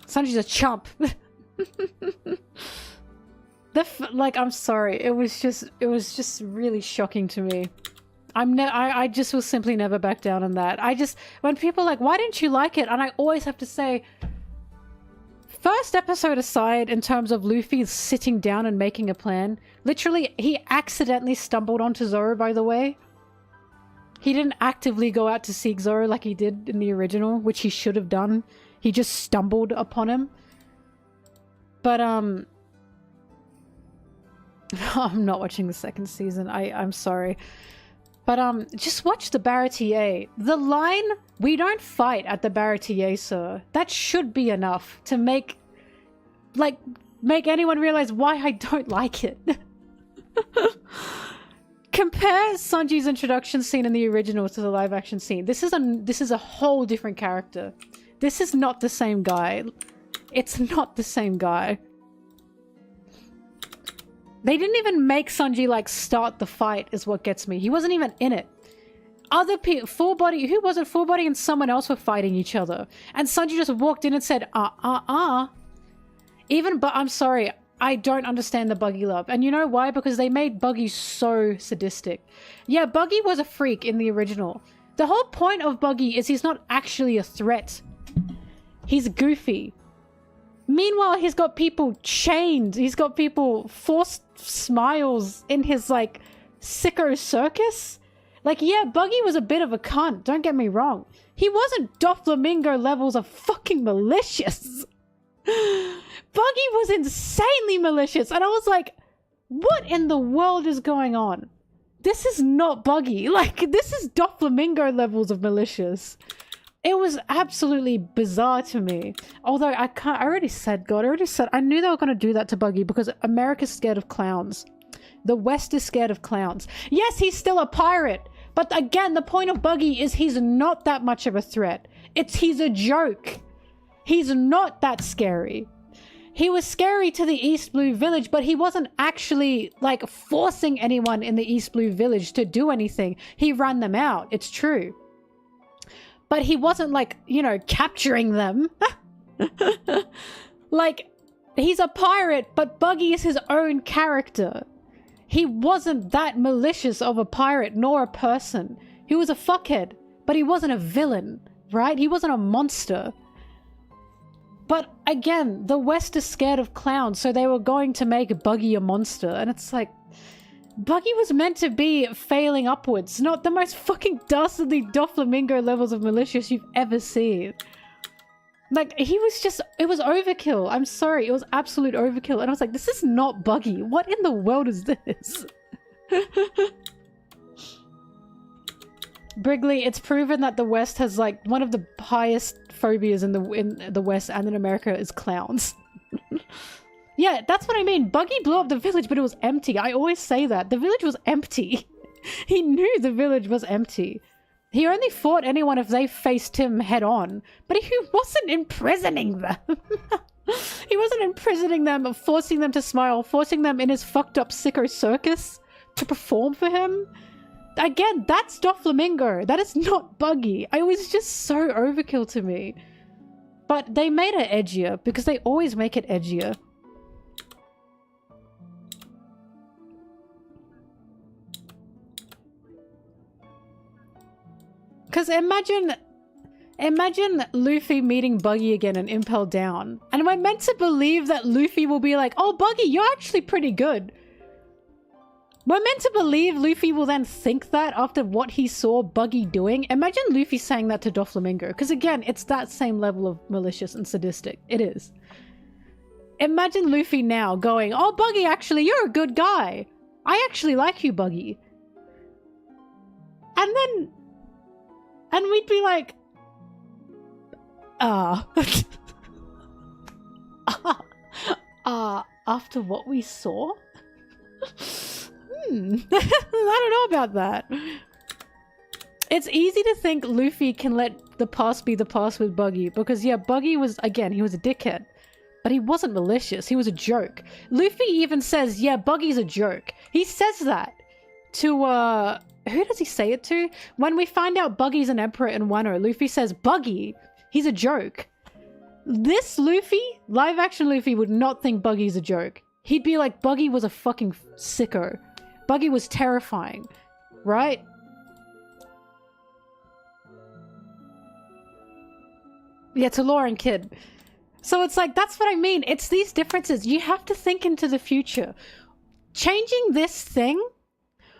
Sanji's a chump. Like, I'm sorry. It was just really shocking to me. I just will simply never back down on that. When people are like, why didn't you like it? And I always have to say, first episode aside, in terms of Luffy sitting down and making a plan, literally, he accidentally stumbled onto Zoro, by the way. He didn't actively go out to seek Zoro like he did in the original, which he should have done. He just stumbled upon him. But, I'm not watching the second season. I'm sorry. But, just watch the Baratier. The line, we don't fight at the Baratier, sir. That should be enough to make anyone realize why I don't like it. Compare Sanji's introduction scene in the original to the live action scene. This is a whole different character. This is not the same guy. It's not the same guy. They didn't even make Sanji, like, start the fight is what gets me. He wasn't even in it. other people, Full Body, who was it? Full Body and someone else were fighting each other. And Sanji just walked in and said, Even, but I'm sorry, I don't understand the Buggy love. And you know why? Because they made Buggy so sadistic. Yeah, Buggy was a freak in the original. The whole point of Buggy is he's not actually a threat. He's goofy. Meanwhile, he's got people chained. He's got people forced smiles in his, like, sicko circus. Like, yeah, Buggy was a bit of a cunt, don't get me wrong. He wasn't Doflamingo levels of fucking malicious. Buggy was insanely malicious, and I was like, what in the world is going on? This is not Buggy. Like, this is Doflamingo levels of malicious. It was absolutely bizarre to me. Although I already said, I knew they were going to do that to Buggy because America's scared of clowns. The West is scared of clowns. Yes, he's still a pirate. But again, the point of Buggy is he's not that much of a threat. He's a joke. He's not that scary. He was scary to the East Blue Village, but he wasn't actually, like, forcing anyone in the East Blue Village to do anything. He ran them out. It's true. But he wasn't, like, you know, capturing them. Like, he's a pirate, but Buggy is his own character. He wasn't that malicious of a pirate nor a person. He was a fuckhead, but he wasn't a villain, right? He wasn't a monster. But again, the West is scared of clowns, so they were going to make Buggy a monster. And it's like, Buggy was meant to be failing upwards, not the most fucking dastardly Doflamingo levels of malicious you've ever seen. Like, he was just, it was overkill. I'm sorry, it was absolute overkill. And I was like, this is not Buggy. What in the world is this? Brigley, it's proven that the West has, like, one of the highest phobias in the West and in America is clowns. Yeah, that's what I mean. Buggy blew up the village, but it was empty. I always say that. The village was empty. He knew the village was empty. He only fought anyone if they faced him head on, but he wasn't imprisoning them. He wasn't imprisoning them, forcing them to smile, forcing them in his fucked up sicko circus to perform for him. Again, that's Doflamingo. That is not Buggy. It was just so overkill to me. But they made it edgier because they always make it edgier. Because imagine Luffy meeting Buggy again and Impel Down. And am I meant to believe that Luffy will be like, oh, Buggy, you're actually pretty good? Am I meant to believe Luffy will then think that after what he saw Buggy doing? Imagine Luffy saying that to Doflamingo. Because again, it's that same level of malicious and sadistic. It is. Imagine Luffy now going, oh, Buggy, actually, you're a good guy. I actually like you, Buggy. And we'd be like, after what we saw? I don't know about that. It's easy to think Luffy can let the past be the past with Buggy, because yeah, Buggy was, again, he was a dickhead. But he wasn't malicious, he was a joke. Luffy even says, yeah, Buggy's a joke. He says that to, who does he say it to? When we find out Buggy's an emperor in Wano, Luffy says, Buggy, he's a joke. This Luffy, live action Luffy, would not think Buggy's a joke. He'd be like, Buggy was a fucking sicko. Buggy was terrifying, right? Yeah, to Lauren Kid. So it's like, that's what I mean. It's these differences. You have to think into the future. Changing this thing,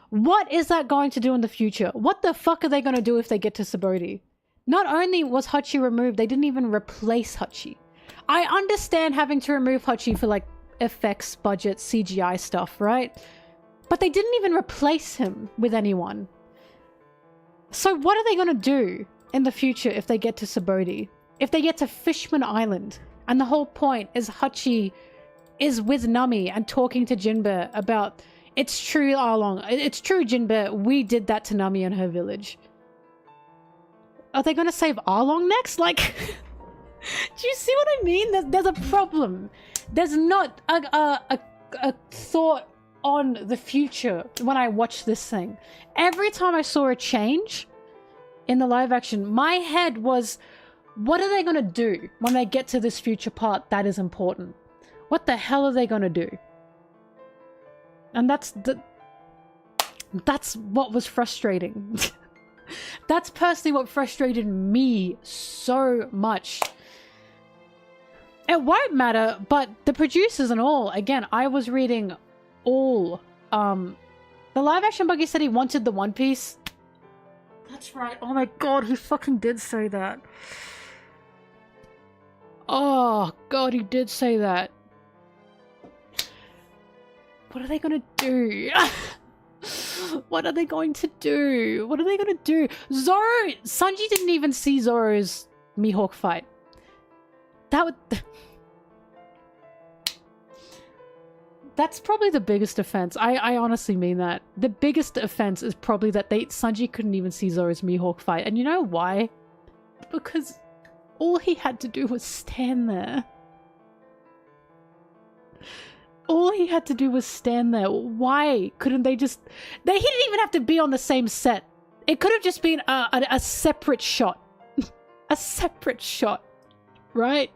what is that going to do in the future? What the fuck are they going to do if they get to Sabaody? Not only was Hachi removed, they didn't even replace Hachi. I understand having to remove Hachi for like effects, budget, CGI stuff, right? But they didn't even replace him with anyone. So what are they going to do in the future if they get to Sabaody? If they get to Fishman Island, and the whole point is Hachi is with Nami and talking to Jinbe about, it's true, Arlong, it's true, Jinbe, we did that to Nami and her village. Are they going to save Arlong next? Like, do you see what I mean? There's a problem. There's not a thought on the future when I watch this thing. Every time I saw a change, in the live action, my head was, what are they going to do when they get to this future part that is important? What the hell are they going to do? And that's what was frustrating. That's personally what frustrated me so much. It won't matter, but the producers and all, again, I was reading all, the live action buggy said he wanted the One Piece. That's right. Oh my god, he fucking did say that. Oh god, he did say that. What are they gonna do? What are they going to do? What are they gonna do? Zoro! Sanji didn't even see Zoro's Mihawk fight. That would... That's probably the biggest offense. I honestly mean that. The biggest offense is probably that Sanji couldn't even see Zoro's Mihawk fight. And you know why? Because all he had to do was stand there. All he had to do was stand there. Why couldn't they just... He didn't even have to be on the same set. It could have just been a separate shot. A separate shot. Right?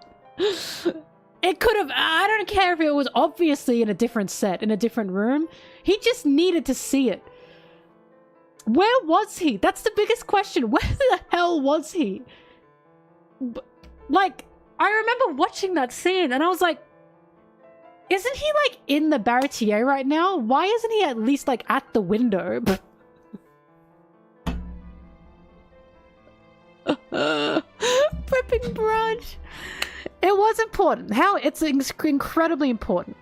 It could have... I don't care if it was obviously in a different set, in a different room. He just needed to see it. Where was he? That's the biggest question. Where the hell was he? Like, I remember watching that scene and I was like, isn't he like in the barretier right now? Why isn't he at least like at the window? Flipping brunch. It was important. It's incredibly important.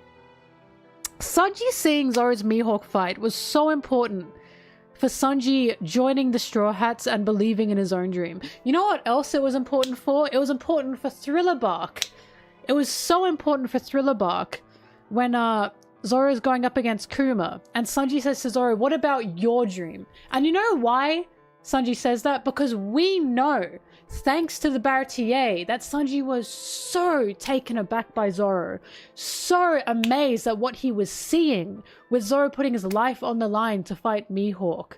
Sanji seeing Zoro's Mihawk fight was so important for Sanji joining the Straw Hats and believing in his own dream. You know what else it was important for? It was important for Thriller Bark. It was so important for Thriller Bark when Zoro's going up against Kuma and Sanji says to Zoro, what about your dream? And you know why Sanji says that? Because we know, thanks to the barretier, that Sanji was so taken aback by Zoro, so amazed at what he was seeing with Zoro putting his life on the line to fight Mihawk,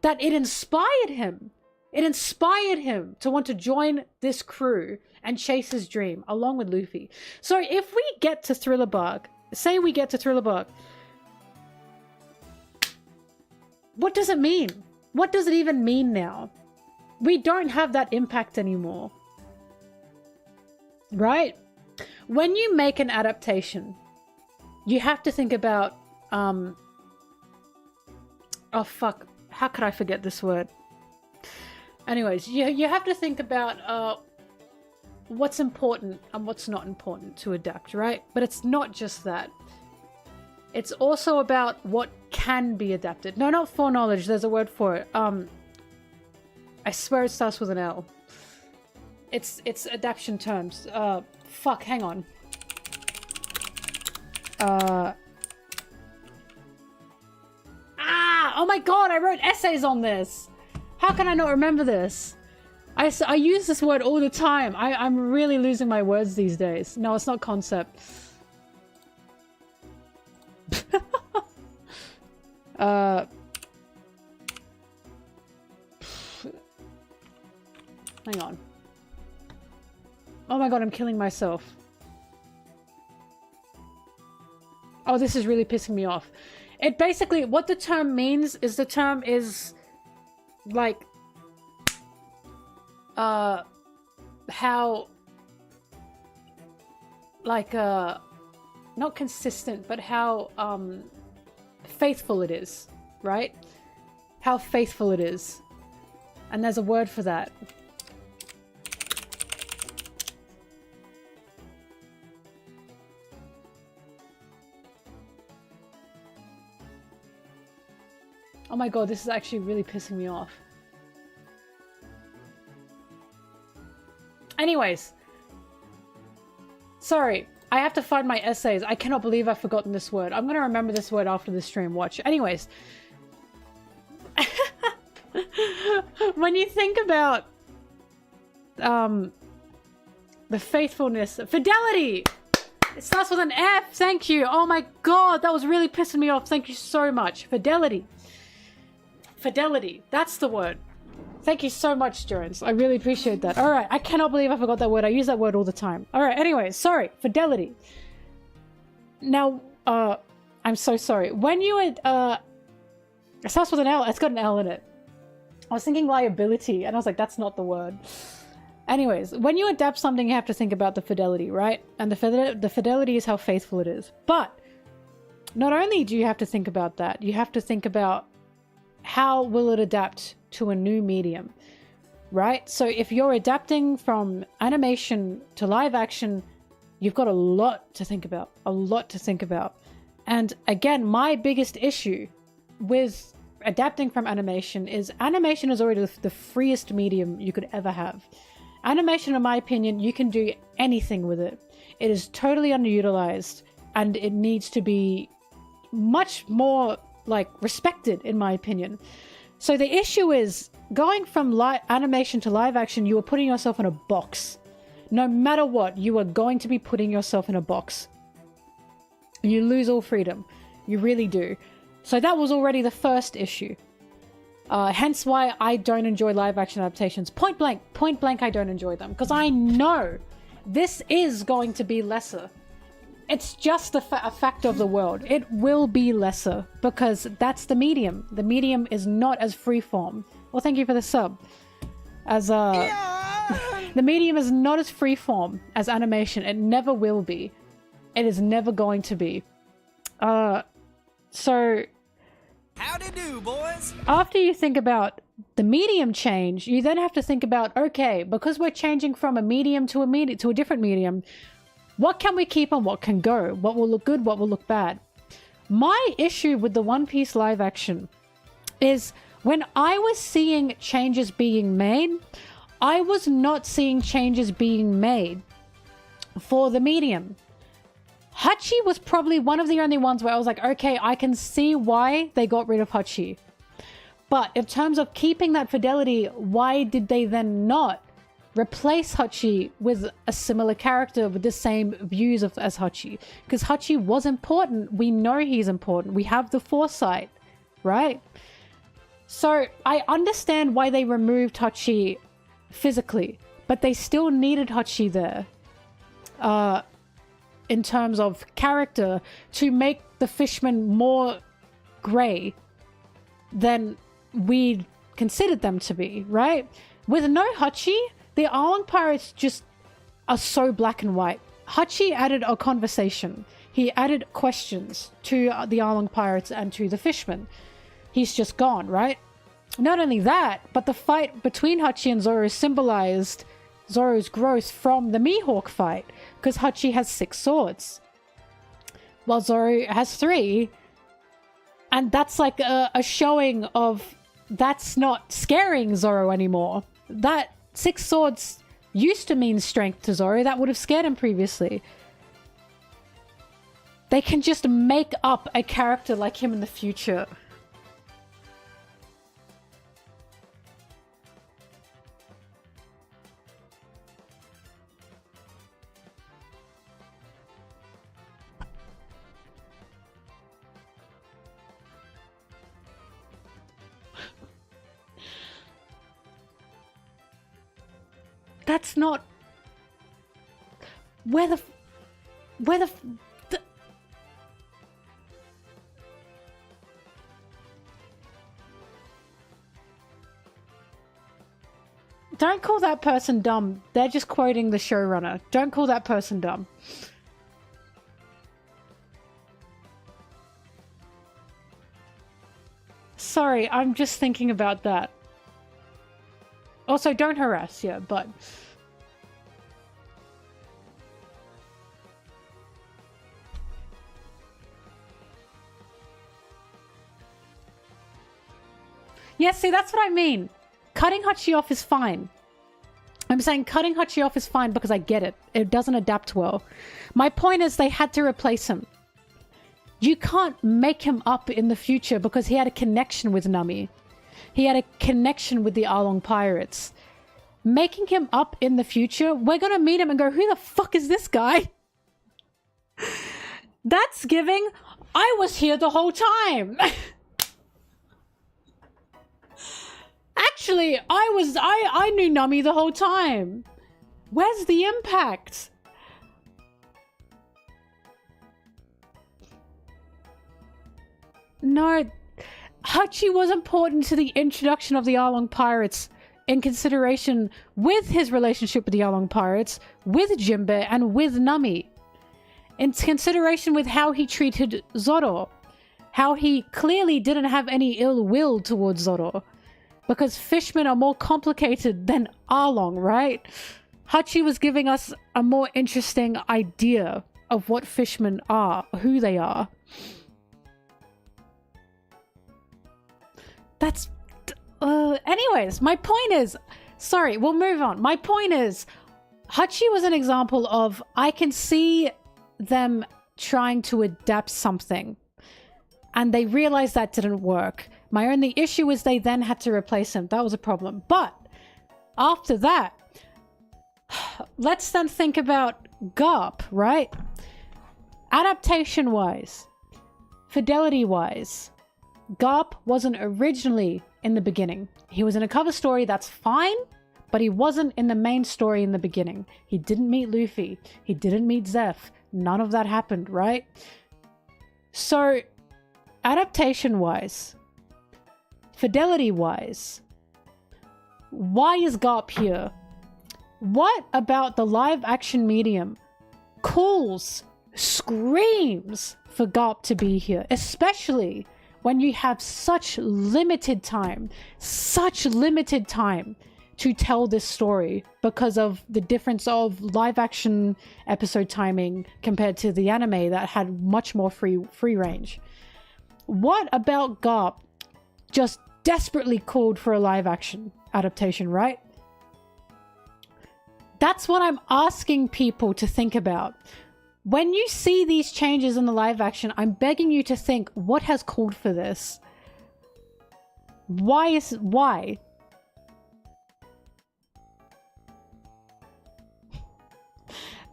that it inspired him. It inspired him to want to join this crew and chase his dream along with Luffy. So if we get to Thriller Bark, say we get to Thriller Bark, what does it mean? What does it even mean now? We don't have that impact anymore. Right? When you make an adaptation, you have to think about, oh fuck, how could I forget this word? Anyways, you have to think about what's important and what's not important to adapt, right? But it's not just that. It's also about what can be adapted. No, not foreknowledge, there's a word for it. I swear it starts with an L. It's adaptation terms. Fuck, hang on. Oh my god, I wrote essays on this! How can I not remember this? I use this word all the time. I'm really losing my words these days. No, it's not concept. Hang on. Oh my god, I'm killing myself. Oh, this is really pissing me off. It basically, what the term means is the term is like how like not consistent, but how faithful it is, right? How faithful it is. And there's a word for that. Oh my god, this is actually really pissing me off. Anyways. Sorry, I have to find my essays. I cannot believe I've forgotten this word. I'm gonna remember this word after the stream. Watch. Anyways. When you think about the faithfulness, fidelity! It starts with an F, thank you. Oh my god, that was really pissing me off. Thank you so much. Fidelity. Fidelity, that's the word. Thank you so much, Jones. I really appreciate that. All right, I cannot believe I forgot that word. I use that word all the time. All right, anyway, sorry. Fidelity. Now, I'm so sorry. When you had, it starts with an L. It's got an L in it. I was thinking liability, and I was like, that's not the word. Anyways, when you adapt something, you have to think about the fidelity, right? And the fidelity is how faithful it is. But not only do you have to think about that, you have to think about how will it adapt to a new medium, right? So if you're adapting from animation to live action, you've got a lot to think about, And again, my biggest issue with adapting from animation is already the freest medium you could ever have. Animation, in my opinion, you can do anything with it. It is totally underutilized, and it needs to be much more like respected, in my opinion. So the issue is going from animation to live action, you are putting yourself in a box. No matter what, you are going to be putting yourself in a box. You lose all freedom. You really do. So that was already the first issue. Hence why I don't enjoy live action adaptations. Point blank, I don't enjoy them. Because I know this is going to be lesser. It's just a fact of the world. It will be lesser because that's the medium. The medium is not as freeform. Well, thank you for the sub. The medium is not as freeform as animation. It never will be. It is never going to be. So Howdy do, boys. after you think about the medium change, you then have to think about, okay, because we're changing from a medium to a different medium, what can we keep and what can go? What will look good, what will look bad? My issue with the One Piece live action is when I was seeing changes being made, I was not seeing changes being made for the medium. Hachi was probably one of the only ones where I was like, okay, I can see why they got rid of Hachi. But in terms of keeping that fidelity, why did they then not replace Hachi with a similar character with the same views as Hachi? Because Hachi was important. We know he's important. We have the foresight, right? So I understand why they removed Hachi physically, but they still needed Hachi there. In terms of character, to make the fishmen more grey than we considered them to be, right? With no Hachi, the Arlong pirates just are so black and white. Hachi added a conversation. He added questions to the Arlong pirates and to the fishmen. He's just gone, right? Not only that, but the fight between Hachi and Zoro symbolized Zoro's growth from the Mihawk fight, because Hachi has 6 swords, while Zoro has 3, and that's like a showing of that's not scaring Zoro anymore. That 6 swords used to mean strength to Zoro. That would have scared him previously. They can just make up a character like him in the future. That's not... Where the... Don't call that person dumb. They're just quoting the showrunner. Don't call that person dumb. Sorry, I'm just thinking about that. Also, don't harass, yeah, but... Yeah, see, that's what I mean. Cutting Hachi off is fine. I'm saying cutting Hachi off is fine because I get it. It doesn't adapt well. My point is they had to replace him. You can't make him up in the future because he had a connection with Nami. He had a connection with the Arlong pirates. Making him up in the future, we're gonna meet him and go, who the fuck is this guy? That's giving, I was here the whole time. Actually, I knew Nami the whole time. Where's the impact? No, Hachi was important to the introduction of the Arlong Pirates in consideration with his relationship with the Arlong Pirates, with Jinbe, and with Nami. In consideration with how he treated Zoro. How he clearly didn't have any ill will towards Zoro. Because fishmen are more complicated than Arlong, right? Hachi was giving us a more interesting idea of what fishmen are, who they are. That's... anyways, my point is... Sorry, we'll move on. My point is, Hachi was an example of, I can see them trying to adapt something. And they realized that didn't work. My only issue is they then had to replace him. That was a problem. But after that, let's then think about Garp, right? Adaptation-wise, fidelity-wise, Garp wasn't originally in the beginning. He was in a cover story, that's fine, but he wasn't in the main story in the beginning. He didn't meet Luffy. He didn't meet Zeph. None of that happened, right? So, adaptation-wise, fidelity-wise, why is Garp here? What about the live-action medium calls, screams for Garp to be here, especially when you have such limited time to tell this story because of the difference of live-action episode timing compared to the anime that had much more free range. What about Garp just desperately called for a live-action adaptation, right? That's what I'm asking people to think about. When you see these changes in the live action, I'm begging you to think, what has called for this? Why?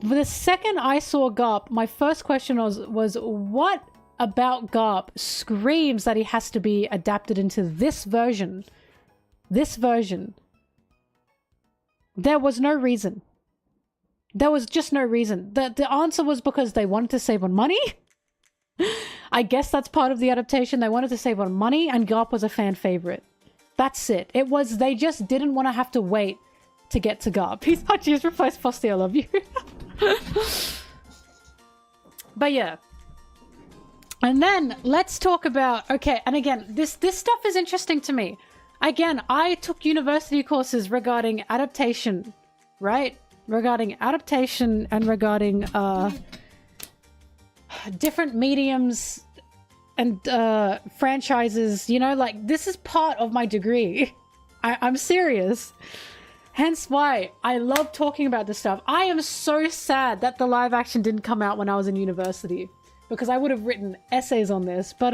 The second I saw Garp, my first question was what about Garp screams that he has to be adapted into this version? This version. There was no reason. There was just no reason. The answer was because they wanted to save on money. I guess that's part of the adaptation. They wanted to save on money and Garp was a fan favorite. That's it. It was, they just didn't want to have to wait to get to Garp. He's not just replaced Frosty, I love you. But yeah. And then let's talk about, okay, and again, this stuff is interesting to me. Again, I took university courses regarding adaptation, right? Regarding adaptation and regarding different mediums and franchises, you know, like this is part of my degree. I'm serious. Hence why I love talking about this stuff. I am so sad that the live action didn't come out when I was in university because I would have written essays on this. But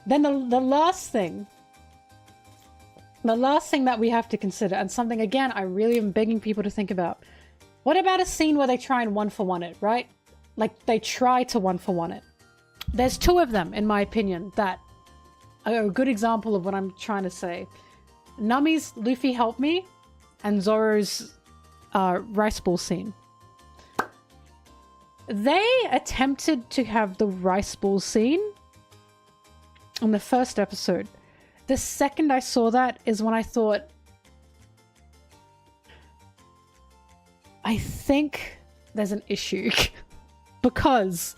then the last thing that we have to consider, and something again I really am begging people to think about, what about a scene where they try and one-for-one it, right? Like they try to one-for-one it. There's two of them, in my opinion, that are a good example of what I'm trying to say. Nami's Luffy Help Me and Zoro's rice ball scene. They attempted to have the rice ball scene on the first episode. The second I saw that is when I thought, I think there's an issue. Because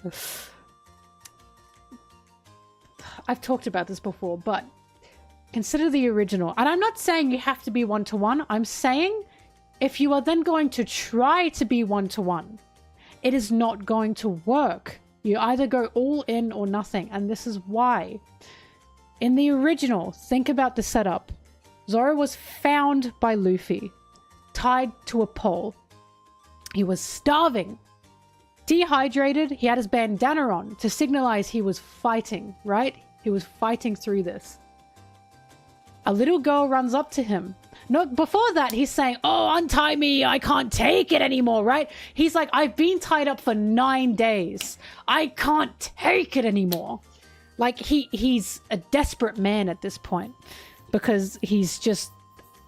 I've talked about this before, but consider the original. And I'm not saying you have to be one-to-one. I'm saying if you are then going to try to be one-to-one, it is not going to work. You either go all in or nothing. And this is why. In the original, think about the setup. Zoro was found by Luffy, tied to a pole. He was starving, dehydrated. He had his bandana on to signalize he was fighting, right? He was fighting through this. A little girl runs up to him. No, before that, he's saying, oh, untie me. I can't take it anymore, right? He's like, I've been tied up for 9 days. I can't take it anymore. Like, he's a desperate man at this point. because he's just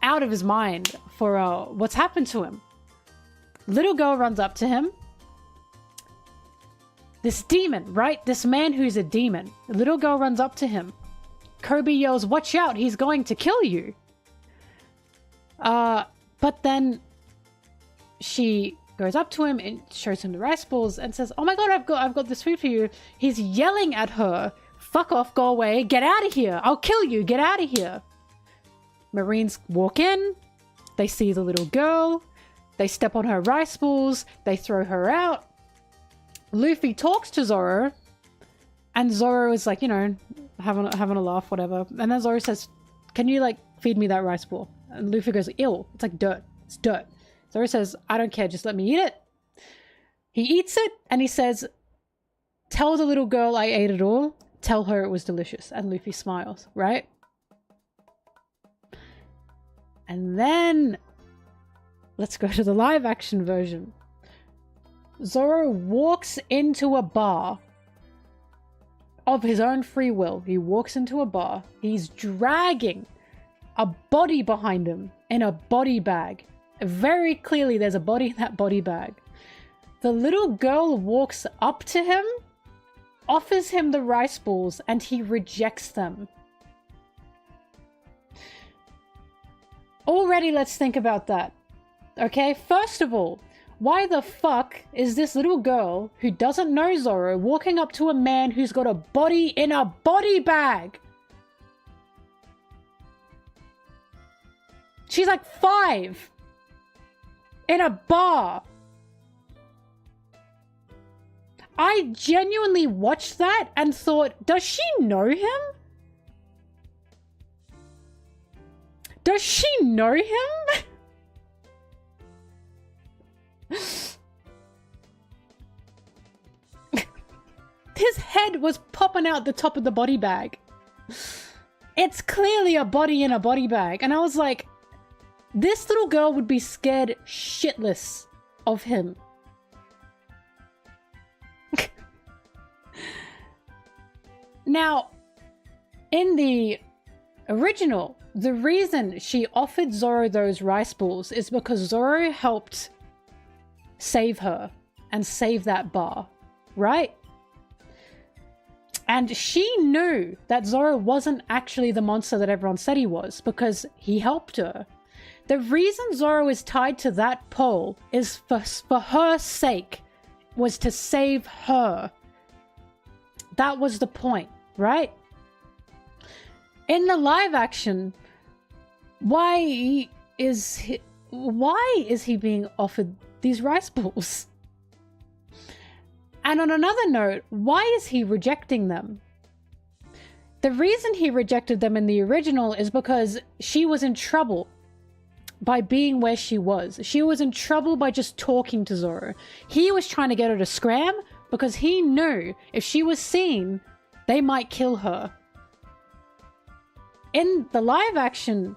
out of his mind for what's happened to him. Little girl runs up to him. This demon, right? This man who's a demon. The little girl runs up to him. Kobe yells, "Watch out, he's going to kill you." But then she goes up to him and shows him the rice balls and says, "Oh my god, I've got this food for you." He's yelling at her, "Fuck off, go away, get out of here, I'll kill you, get out of here." Marines walk in, they see the little girl, they step on her rice balls, they throw her out. Luffy talks to Zoro, and Zoro is like, you know, having a laugh, whatever. And then Zoro says, "Can you, like, feed me that rice ball?" And Luffy goes, "Ew, it's like dirt. It's dirt." Zoro says, "I don't care, just let me eat it." He eats it, and he says, "Tell the little girl I ate it all. Tell her it was delicious." And Luffy smiles, right? And then let's go to the live action version. Zoro walks into a bar of his own free will. He walks into a bar. He's dragging a body behind him in a body bag. Very clearly there's a body in that body bag. The little girl walks up to him, offers him the rice balls, and he rejects them. Already, let's think about that. Okay, first of all, why the fuck is this little girl who doesn't know Zoro walking up to a man who's got a body in a body bag? She's like 5 in a bar. I genuinely watched that and thought, does she know him? Does she know him? His head was popping out the top of the body bag. It's clearly a body in a body bag. And I was like, this little girl would be scared shitless of him. Now, in the original, the reason she offered Zoro those rice balls is because Zoro helped save her and save that bar, right? And she knew that Zoro wasn't actually the monster that everyone said he was because he helped her. The reason Zoro is tied to that pole is for her sake, was to save her. That was the point, right? In the live action, why is he being offered these rice balls? And on another note, why is he rejecting them? The reason he rejected them in the original is because she was in trouble by being where she was. She was in trouble by just talking to Zoro. He was trying to get her to scram because he knew if she was seen, they might kill her. In the live action,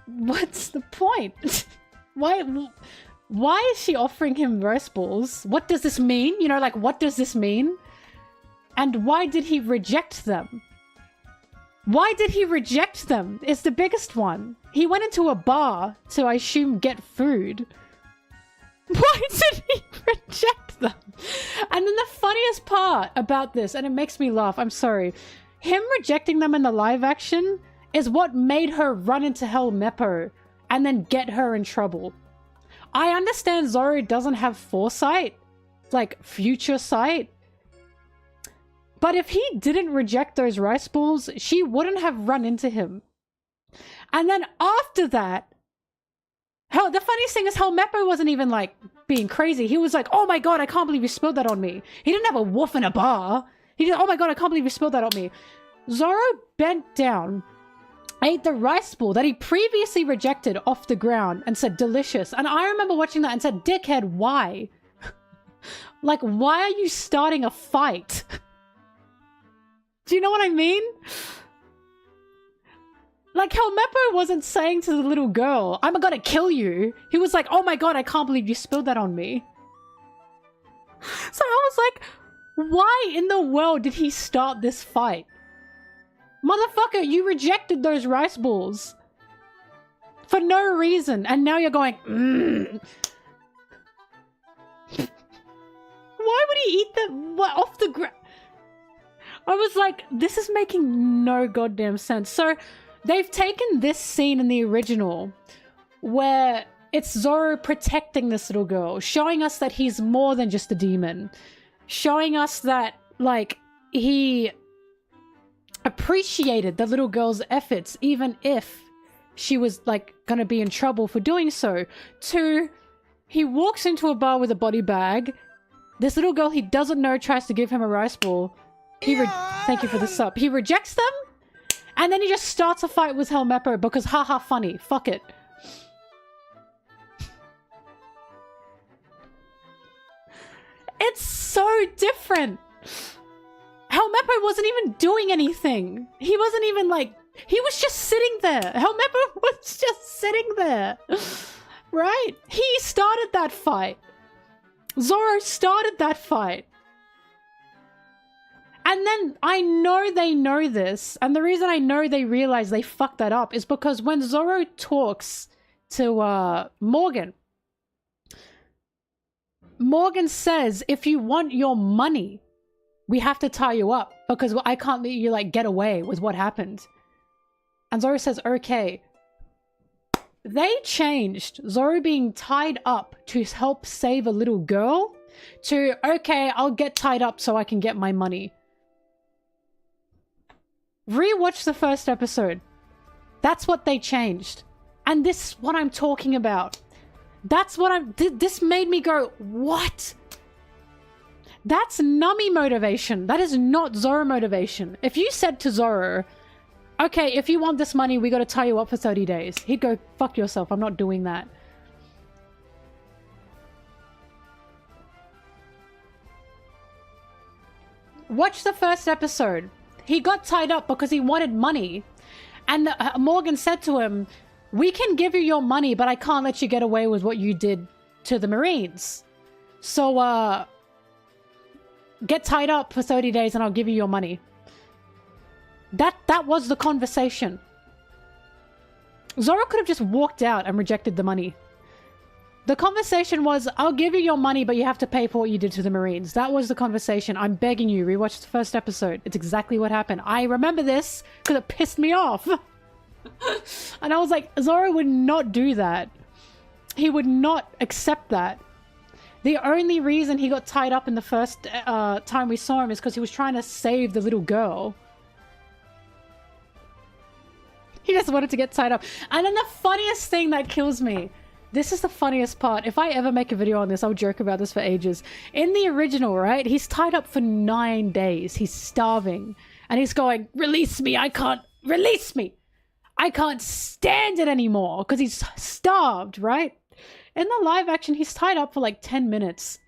what's the point? Why is she offering him rice balls? What does this mean? You know, like, what does this mean? And why did he reject them? Why did he reject them? Is the biggest one. He went into a bar to, I assume, get food. Why did he reject them? And then the funniest part about this, and it makes me laugh, I'm sorry, him rejecting them in the live action is what made her run into Hell Meppo and then get her in trouble. I understand Zoro doesn't have foresight, like future sight, but if he didn't reject those rice balls, she wouldn't have run into him. And then after that, hell, the funniest thing is Hell Meppo wasn't even like being crazy. He was like, "Oh my god, I can't believe you spilled that on me." He didn't have a wolf in a bar. He did, "Oh my god, I can't believe you spilled that on me." Zoro bent down, ate the rice ball that he previously rejected off the ground and said, "Delicious." And I remember watching that and said, "Dickhead, why?" Like, why are you starting a fight? Do you know what I mean? Like, Helmeppo wasn't saying to the little girl, "I'm gonna kill you." He was like, "Oh my god, I can't believe you spilled that on me." So I was like, why in the world did he start this fight? Motherfucker, you rejected those rice balls. For no reason. And now you're going, Why would he eat that off the ground? I was like, this is making no goddamn sense. So they've taken this scene in the original where it's Zoro protecting this little girl, showing us that he's more than just a demon, showing us that, like, he appreciated the little girl's efforts, even if she was, like, gonna be in trouble for doing so. To, he walks into a bar with a body bag. This little girl he doesn't know tries to give him a rice ball. Thank you for the sub. He rejects them, and then he just starts a fight with Helmeppo because haha funny. Fuck it. It's so different. Helmeppo wasn't even doing anything. He wasn't even like... He was just sitting there. Helmeppo was just sitting there. Right? He started that fight. Zoro started that fight. And then I know they know this, and the reason I know they realize they fucked that up is because when Zoro talks to Morgan, Morgan says, if you want your money, we have to tie you up because I can't let you, like, get away with what happened. And Zoro says, okay. They changed Zoro being tied up to help save a little girl to, okay, I'll get tied up so I can get my money. Rewatch the first episode. That's what they changed. And this is what I'm talking about. That's what this made me go, what? That's Nami motivation. That is not Zoro motivation. If you said to Zoro, okay, if you want this money, we gotta tie you up for 30 days. He'd go, fuck yourself, I'm not doing that. Watch the first episode. He got tied up because he wanted money. And Morgan said to him, we can give you your money, but I can't let you get away with what you did to the Marines. So, get tied up for 30 days and I'll give you your money. That was the conversation. Zoro could have just walked out and rejected the money. The conversation was, I'll give you your money, but you have to pay for what you did to the Marines. That was the conversation. I'm begging you, rewatch the first episode. It's exactly what happened. I remember this because it pissed me off. And I was like, Zoro would not do that. He would not accept that. The only reason he got tied up in the first time we saw him is because he was trying to save the little girl. He just wanted to get tied up. And then the funniest thing that kills me, this is the funniest part. If I ever make a video on this, I'll joke about this for ages. In the original, right, he's tied up for 9 days. He's starving. And he's going, release me, I can't, release me. I can't stand it anymore. Because he's starved, right? In the live action, he's tied up for like 10 minutes.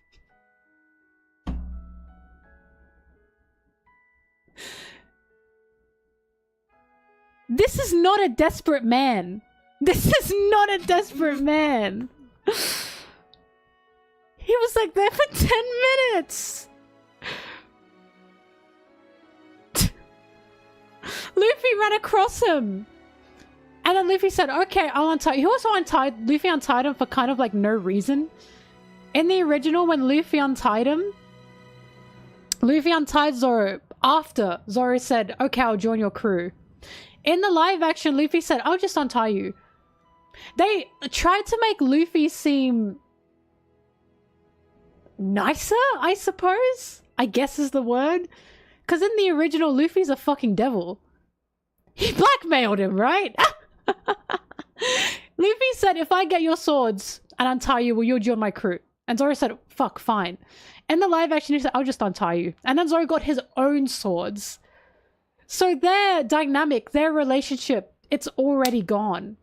This is not a desperate man. This is not a desperate man. He was like there for 10 minutes. Luffy ran across him. And then Luffy said, okay, I'll untie. He also Luffy untied him for kind of like no reason. In the original, when Luffy untied him, Luffy untied Zoro after Zoro said, okay, I'll join your crew. In the live action, Luffy said, I'll just untie you. They tried to make Luffy seem nicer, I suppose? I guess is the word. Because in the original, Luffy's a fucking devil. He blackmailed him, right? Luffy said, if I get your swords and untie you, will you join my crew? And Zoro said, fuck, fine. In the live action, he said, I'll just untie you. And then Zoro got his own swords. So their dynamic, their relationship, it's already gone.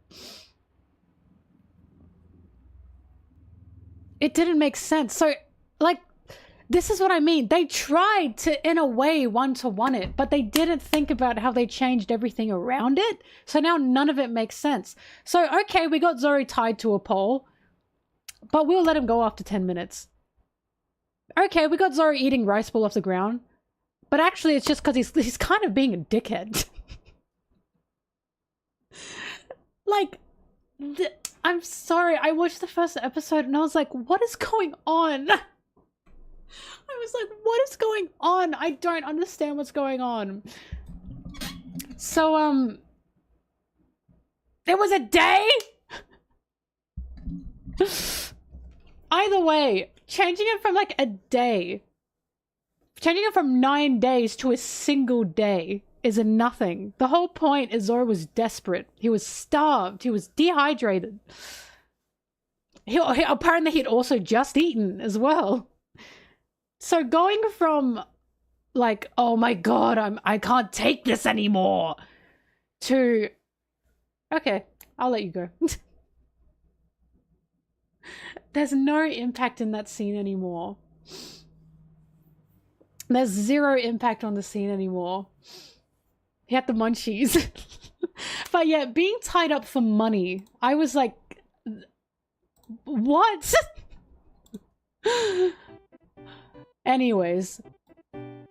It didn't make sense. So, like, this is what I mean. They tried to, in a way, one-to-one it, but they didn't think about how they changed everything around it. So now none of it makes sense. So, okay, we got Zoro tied to a pole, but we'll let him go after 10 minutes. Okay, we got Zoro eating rice ball off the ground, but actually it's just because he's kind of being a dickhead. Like, I'm sorry, I watched the first episode and I was like, what is going on? I was like, what is going on? I don't understand what's going on. So, there was a day? Either way, changing it from like a day, changing it from 9 days to a single day is a nothing. The whole point is Zoro was desperate. He was starved. He was dehydrated. Apparently he'd also just eaten as well. So going from like, oh my god, I can't take this anymore, to, okay, I'll let you go. There's no impact in that scene anymore. There's zero impact on the scene anymore. He had the munchies. But yeah, being tied up for money, I was like, what? Anyways.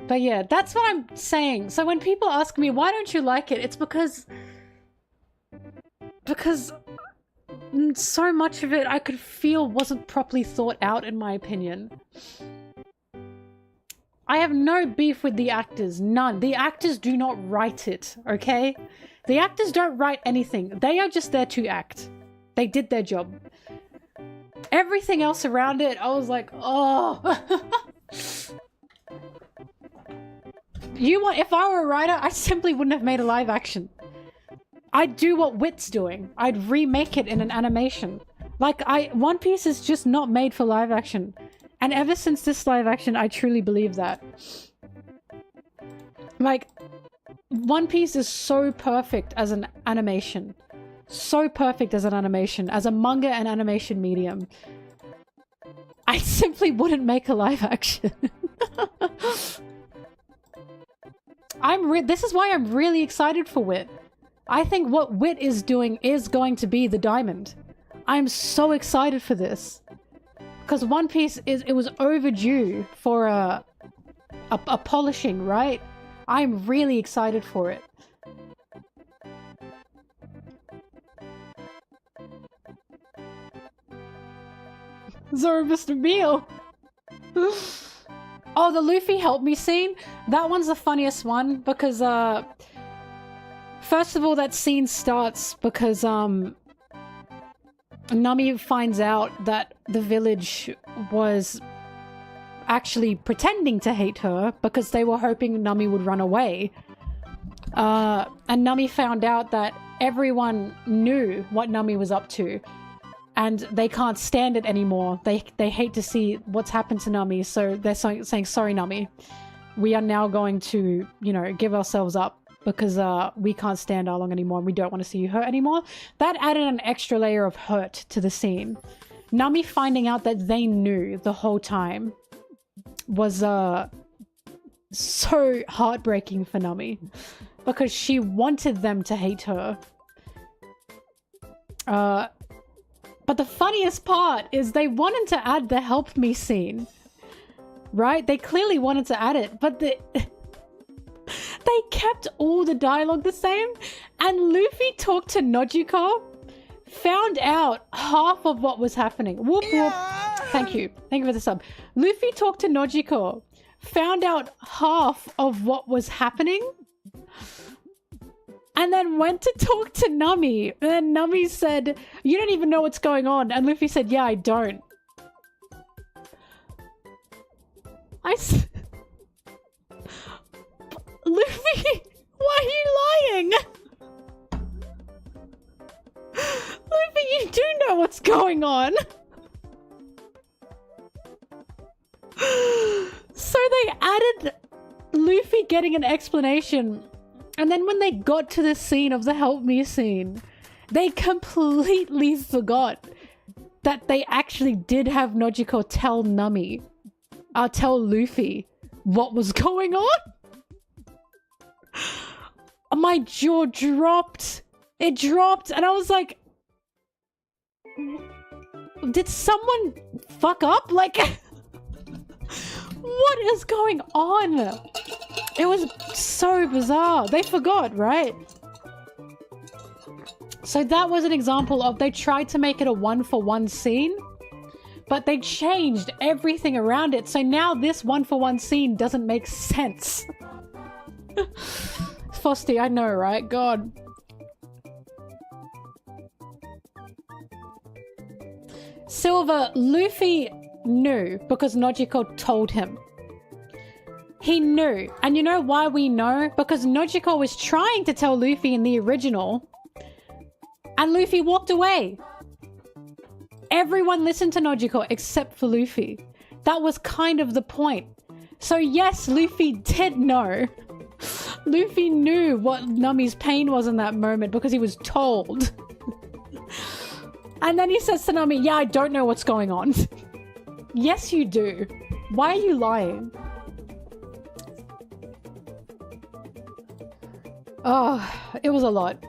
But yeah, that's what I'm saying. So when people ask me, why don't you like it? It's because so much of it I could feel wasn't properly thought out, in my opinion. I have no beef with the actors, none. The actors do not write it, okay? The actors don't write anything. They are just there to act. They did their job. Everything else around it, I was like, oh. If I were a writer, I simply wouldn't have made a live action. I'd do what Wit's doing. I'd remake it in an animation. Like, One Piece is just not made for live action. And ever since this live action, I truly believe that. Like, One Piece is so perfect as an animation. So perfect as an animation. As a manga and animation medium. I simply wouldn't make a live action. This is why I'm really excited for Wit. I think what Wit is doing is going to be the diamond. I'm so excited for this. Because One Piece it was overdue for a polishing, right? I'm really excited for it. Zoro Mr. Meal. Oh, the Luffy help me scene? That one's the funniest one because, first of all, that scene starts because, Nami finds out that the village was actually pretending to hate her because they were hoping Nami would run away. And Nami found out that everyone knew what Nami was up to. And they can't stand it anymore. They hate to see what's happened to Nami, so they're saying, sorry, Nami. We are now going to, you know, give ourselves up because we can't stand Arlong anymore and we don't want to see you hurt anymore. That added an extra layer of hurt to the scene. Nami finding out that they knew the whole time was so heartbreaking for Nami because she wanted them to hate her. But the funniest part is they wanted to add the help me scene. Right? They clearly wanted to add it, but they kept all the dialogue the same. And Luffy talked to Nojiko, found out half of what was happening. Whoop whoop. Thank you. Thank you for the sub. Luffy talked to Nojiko, found out half of what was happening, and then went to talk to Nami. And then Nami said, you don't even know what's going on. And Luffy said, yeah, I don't. Luffy, why are you lying? Luffy, you do know what's going on. So they added Luffy getting an explanation. And then when they got to the scene of the help me scene, they completely forgot that they actually did have Nojiko tell Nami, tell Luffy what was going on. My jaw dropped. It dropped and I was like, did someone fuck up? Like, what is going on? It was so bizarre. They forgot, right? So that was an example of they tried to make it a one-for-one scene, but they changed everything around it. So now this one-for-one scene doesn't make sense. Frosty, I know, right? God. Silver, Luffy knew because Nojiko told him. He knew. And you know why we know? Because Nojiko was trying to tell Luffy in the original, and Luffy walked away. Everyone listened to Nojiko except for Luffy. That was kind of the point. So yes, Luffy did know. Luffy knew what Nami's pain was in that moment because he was told. And then he says to Nami, yeah, I don't know what's going on. Yes, you do. Why are you lying? Oh, it was a lot.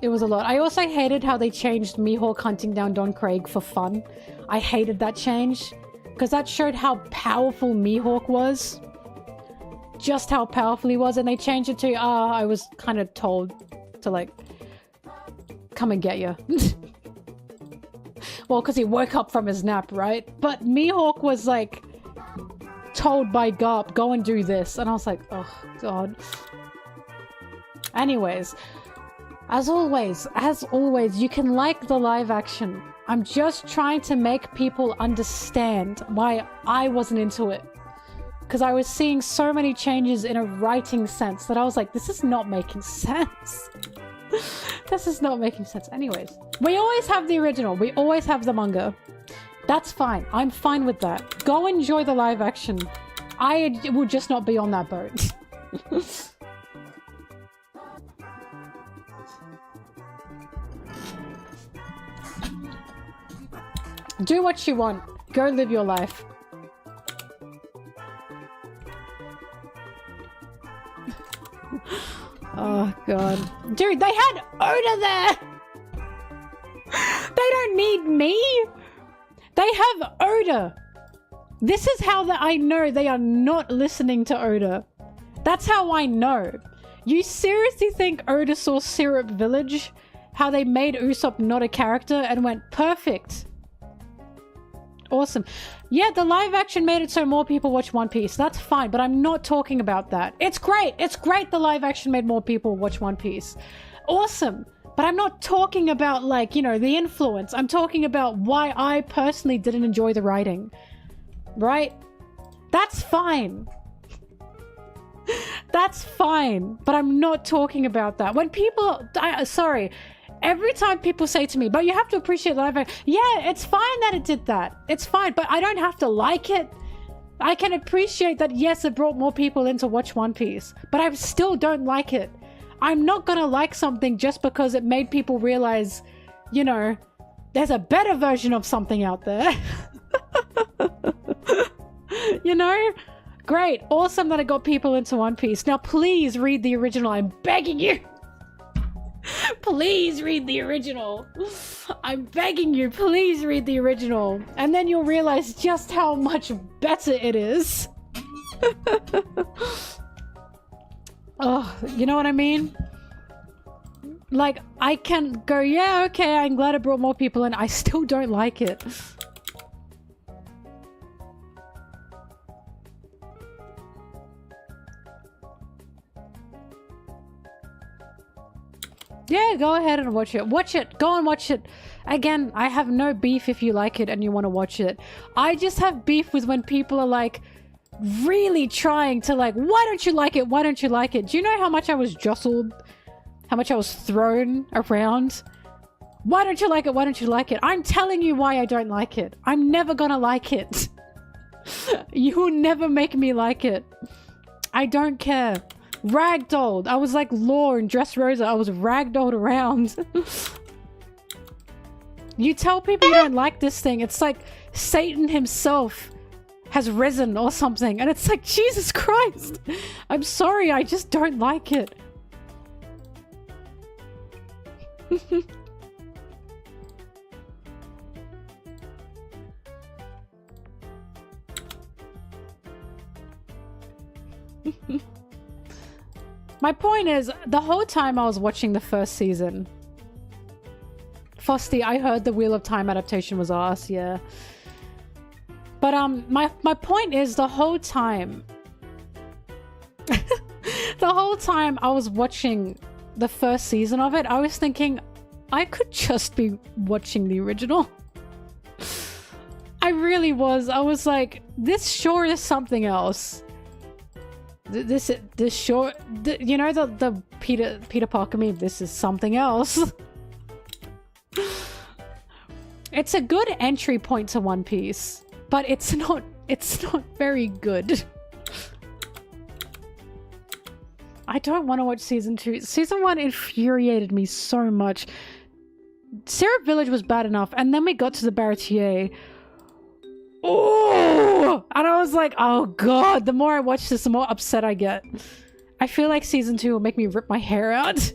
It was a lot. I also hated how they changed Mihawk hunting down Don Craig for fun. I hated that change because that showed how powerful Mihawk was. Just how powerful he was, and they changed it to, I was kind of told to, like, come and get you. Well, because he woke up from his nap, right? But Mihawk was, like, told by Garp, go and do this. And I was like, oh, God. Anyways, as always, you can like the live action. I'm just trying to make people understand why I wasn't into it. Because I was seeing so many changes in a writing sense that I was like, this is not making sense. This is not making sense. Anyways, we always have the original. We always have the manga. That's fine. I'm fine with that. Go enjoy the live action. I will just not be on that boat. Do what you want. Go live your life. Oh, God. Dude, they had Oda there! They don't need me! They have Oda! This is how I know they are not listening to Oda. That's how I know. You seriously think Oda saw Syrup Village? How they made Usopp not a character and went, perfect. Awesome. Yeah, the live action made it so more people watch One Piece. That's fine, but I'm not talking about that. It's great. It's great the live action made more people watch One Piece. Awesome. But I'm not talking about, like, you know, the influence. I'm talking about why I personally didn't enjoy the writing. Right? That's fine. That's fine. But I'm not talking about that. When people... sorry. Every time people say to me, but you have to appreciate live action. Yeah, it's fine that it did that. It's fine, but I don't have to like it. I can appreciate that, yes, it brought more people in to watch One Piece, but I still don't like it. I'm not gonna like something just because it made people realize, you know, there's a better version of something out there. You know? Great. Awesome that it got people into One Piece. Now please read the original. I'm begging you. Please read the original. I'm begging you, please read the original. And then you'll realize just how much better it is. Oh, you know what I mean? Like, I can go, yeah, okay, I'm glad it brought more people in. I still don't like it. Yeah, go ahead and watch it. Watch it. Go and watch it. Again, I have no beef if you like it and you want to watch it. I just have beef with when people are like really trying to like, why don't you like it? Why don't you like it? Do you know how much I was jostled? How much I was thrown around? Why don't you like it? Why don't you like it? I'm telling you why I don't like it. I'm never gonna like it. You'll never make me like it. I don't care. Ragdolled. I was like Law in Dressrosa. I was ragdolled around. You tell people you don't like this thing, it's like Satan himself has risen or something. And it's like, Jesus Christ. I'm sorry, I just don't like it. My point is, the whole time I was watching the first season, Frosty, I heard the Wheel of Time adaptation was ass, yeah. But my point is the whole time I was watching the first season of it, I was thinking I could just be watching the original. I really was. I was like, this sure is something else. This sure, you know, the Peter Parker meme, this is something else. It's a good entry point to One Piece, but it's not very good. I don't want to watch season 2. Season 1 infuriated me so much. Syrup Village was bad enough, and then we got to the Baratier. Oh! And I was like, oh god, the more I watch this, the more upset I get. I feel like season 2 will make me rip my hair out.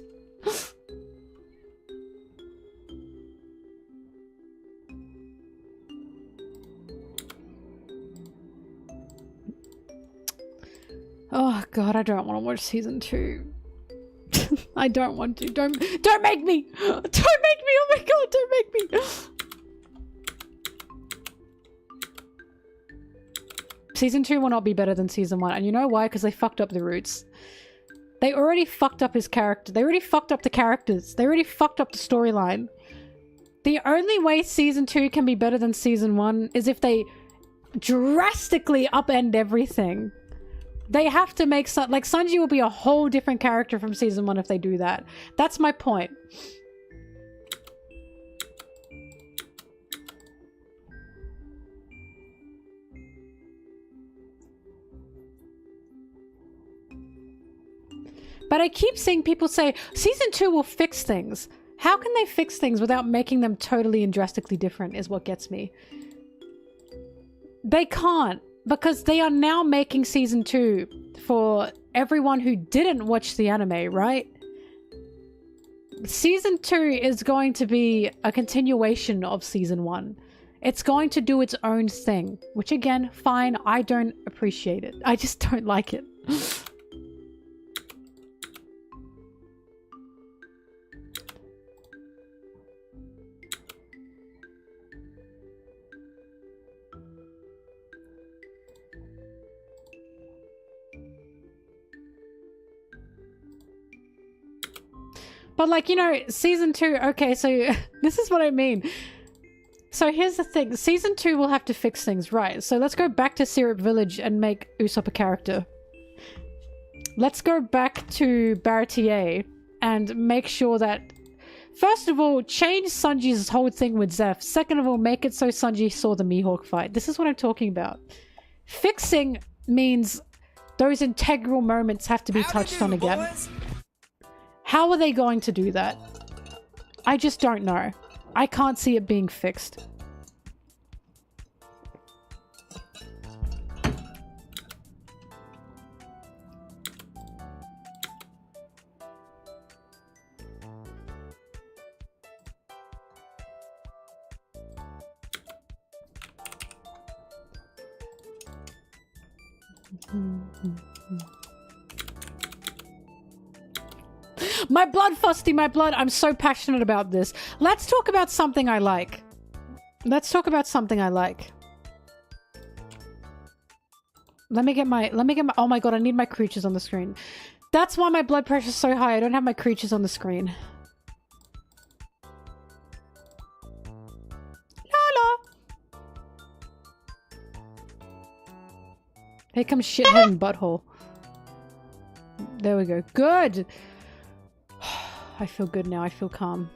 Oh god, I don't want to watch season 2. I don't want to. Don't make me! Don't make me! Oh my god, don't make me! Season 2 will not be better than season 1, and you know why? Because they fucked up the roots. They already fucked up his character. They already fucked up the characters. They already fucked up the storyline. The only way season 2 can be better than season 1 is if they drastically upend everything. They have to make like Sanji will be a whole different character from season 1 if they do that. That's my point. But I keep seeing people say, season 2 will fix things. How can they fix things without making them totally and drastically different is what gets me. They can't, because they are now making season 2 for everyone who didn't watch the anime, right? Season 2 is going to be a continuation of season 1. It's going to do its own thing, which again, fine, I don't appreciate it. I just don't like it. But like, you know, season 2, okay, so this is what I mean. So here's the thing, season 2 will have to fix things, right? So let's go back to Syrup Village and make Usopp a character. Let's go back to Baratier and make sure that, first of all, change Sanji's whole thing with Zeph. Second of all, make it so Sanji saw the Mihawk fight. This is what I'm talking about. Fixing means those integral moments have to be touched on again. Boys? How are they going to do that? I just don't know. I can't see it being fixed. My blood, Fusty, my blood. I'm so passionate about this. Let's talk about something I like. Let's talk about something I like. Let me get my, oh my god, I need my creatures on the screen. That's why my blood pressure is so high. I don't have my creatures on the screen. La. Here comes shithead and butthole. There we go. Good. I feel good now. I feel calm.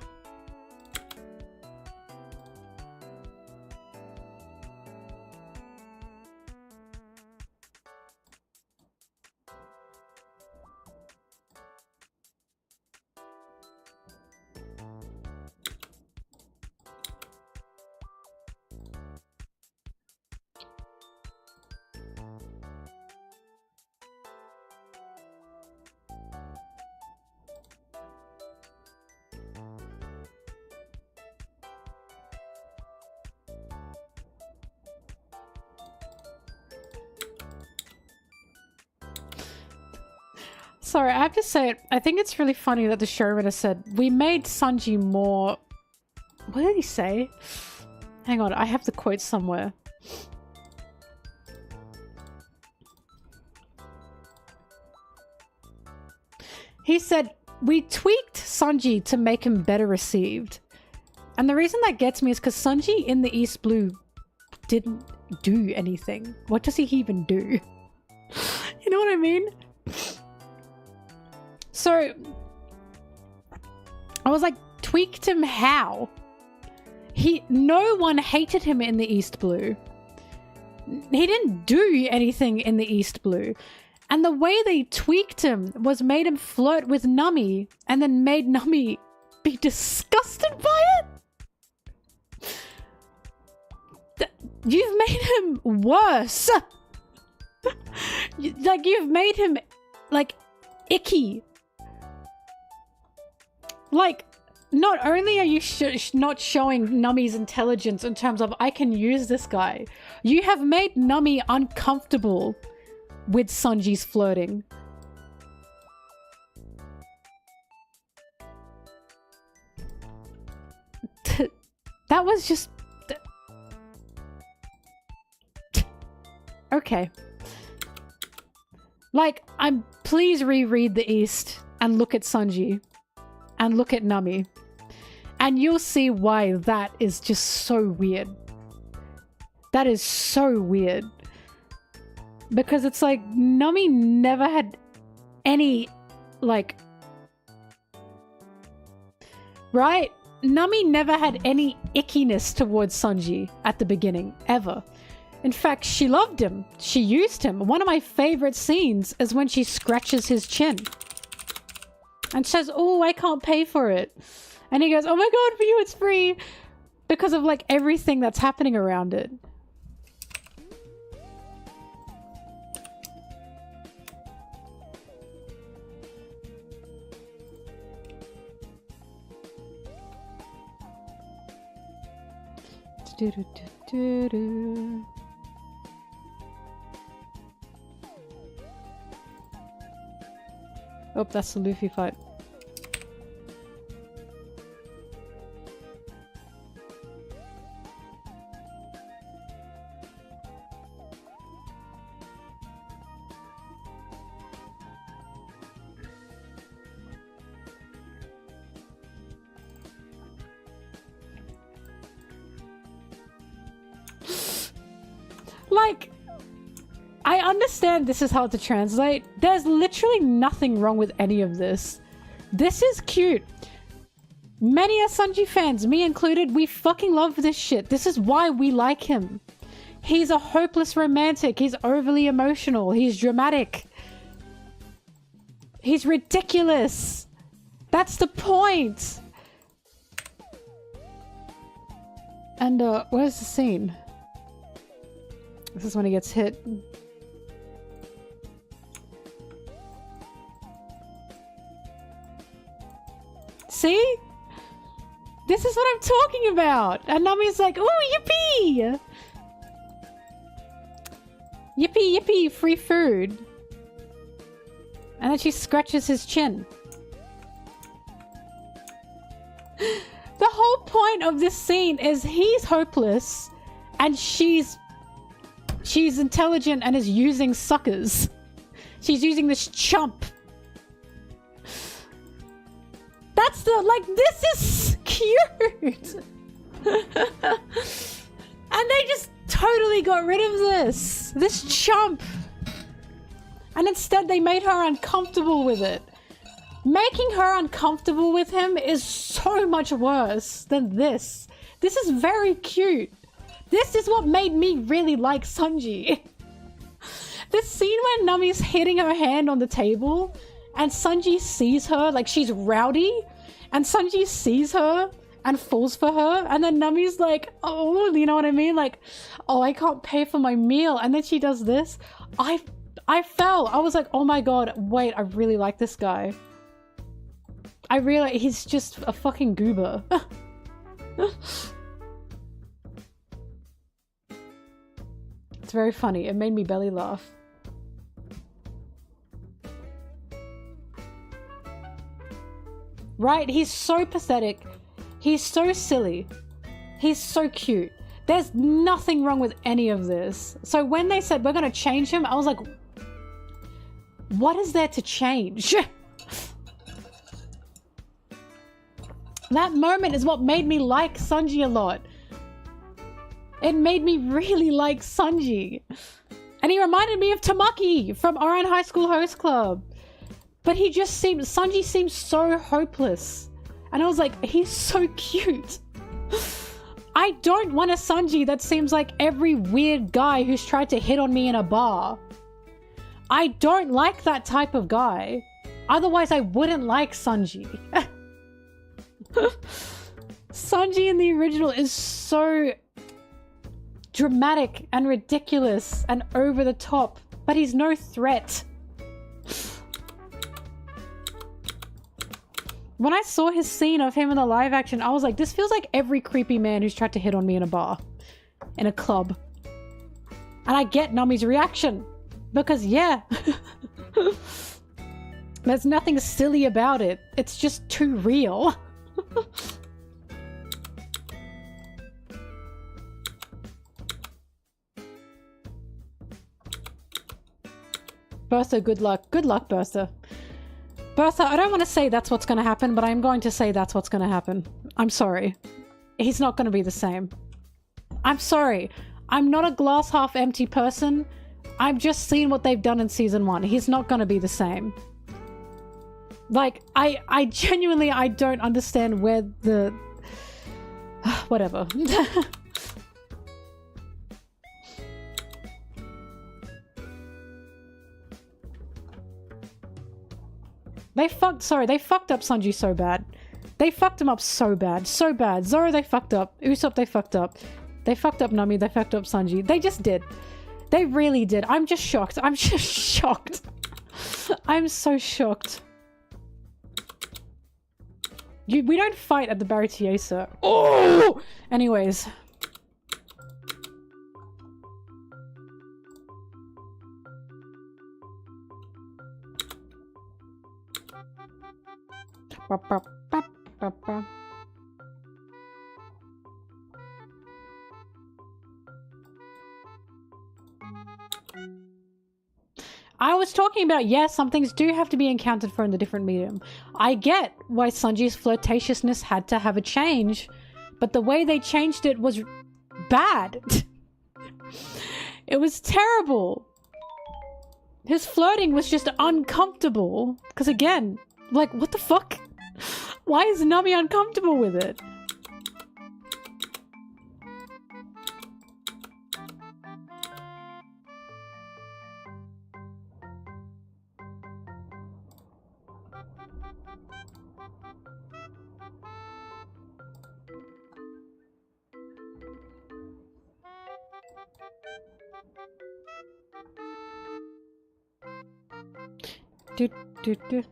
Sorry, I have to say, I think it's really funny that the showrunner said, we made Sanji more What did he say? Hang on, I have the quote somewhere. He said, "We tweaked Sanji to make him better received." And the reason that gets me is because Sanji in the East Blue didn't do anything. What does he even do? You know what I mean? So, I was like, tweaked him how? No one hated him in the East Blue. He didn't do anything in the East Blue. And the way they tweaked him was made him flirt with Nami and then made Nami be disgusted by it. You've made him worse. Like, you've made him, like, icky. Like, not only are you not showing Nami's intelligence in terms of, I can use this guy, you have made Nami uncomfortable with Sanji's flirting. That was just... Okay. Like, please reread the East and look at Sanji and look at Nami, and you'll see why that is just so weird. That is so weird. Because it's like, Nami never had any, like... Right? Nami never had any ickiness towards Sanji at the beginning, ever. In fact, she loved him. She used him. One of my favorite scenes is when she scratches his chin. And says, "Oh, I can't pay for it." And he goes, "Oh my god, for you it's free." Because of, like, everything that's happening around it. Oh, that's the Luffy fight. Like, I understand this is hard to translate. There's literally nothing wrong with any of this. This is cute. Many are Sanji fans, me included, we fucking love this shit. This is why we like him. He's a hopeless romantic. He's overly emotional. He's dramatic. He's ridiculous. That's the point. And, where's the scene? This is when he gets hit. See? This is what I'm talking about! And Nami's like, "Ooh, yippee! Yippee, yippee, free food." And then she scratches his chin. The whole point of this scene is he's hopeless and she's intelligent and is using suckers. She's using this chump. That's the, like, this is cute. And they just totally got rid of this chump. And instead they made her uncomfortable with it. Making her uncomfortable with him is so much worse than this. This is very cute. This is what made me really like Sanji. This scene where Nami's hitting her hand on the table and Sanji sees her, like, she's rowdy, and Sanji sees her and falls for her, and then Nami's like, "Oh," you know what I mean? Like, "Oh, I can't pay for my meal." And then she does this. I fell. I was like, "Oh my god, wait, I really like this guy." I realize he's just a fucking goober. It's very funny. It made me belly laugh. Right? He's so pathetic. He's so silly. He's so cute. There's nothing wrong with any of this. So when they said we're gonna change him, I was like, what is there to change? That moment is what made me like Sanji a lot. It made me really like Sanji. And he reminded me of Tamaki from Orion High School Host Club. But Sanji seems so hopeless. And I was like, he's so cute. I don't want a Sanji that seems like every weird guy who's tried to hit on me in a bar. I don't like that type of guy. Otherwise, I wouldn't like Sanji. Sanji in the original is so dramatic and ridiculous and over the top, but he's no threat. When I saw his scene of him in the live action, I was like, this feels like every creepy man who's tried to hit on me in a bar, in a club. And I get Nami's reaction, because yeah, there's nothing silly about it. It's just too real. Bertha, good luck. Good luck, Bertha. Bertha, I don't want to say that's what's going to happen, but I'm going to say that's what's going to happen. I'm sorry. He's not going to be the same. I'm sorry. I'm not a glass half empty person. I've just seen what they've done in season 1. He's not going to be the same. Like, I genuinely, I don't understand where the... Whatever. They fucked up Sanji so bad. They fucked him up so bad. So bad. Zoro, they fucked up. Usopp, they fucked up. They fucked up Nami, they fucked up Sanji. They just did. They really did. I'm just shocked. I'm just shocked. I'm so shocked. We don't fight at the Baratier, sir. Oh! Anyways. I was talking about, yes, some things do have to be encountered for in the different medium. I get why Sanji's flirtatiousness had to have a change, but the way they changed it was bad. It was terrible. His flirting was just uncomfortable. Because again, like, what the fuck? Why is Nami uncomfortable with it? Do.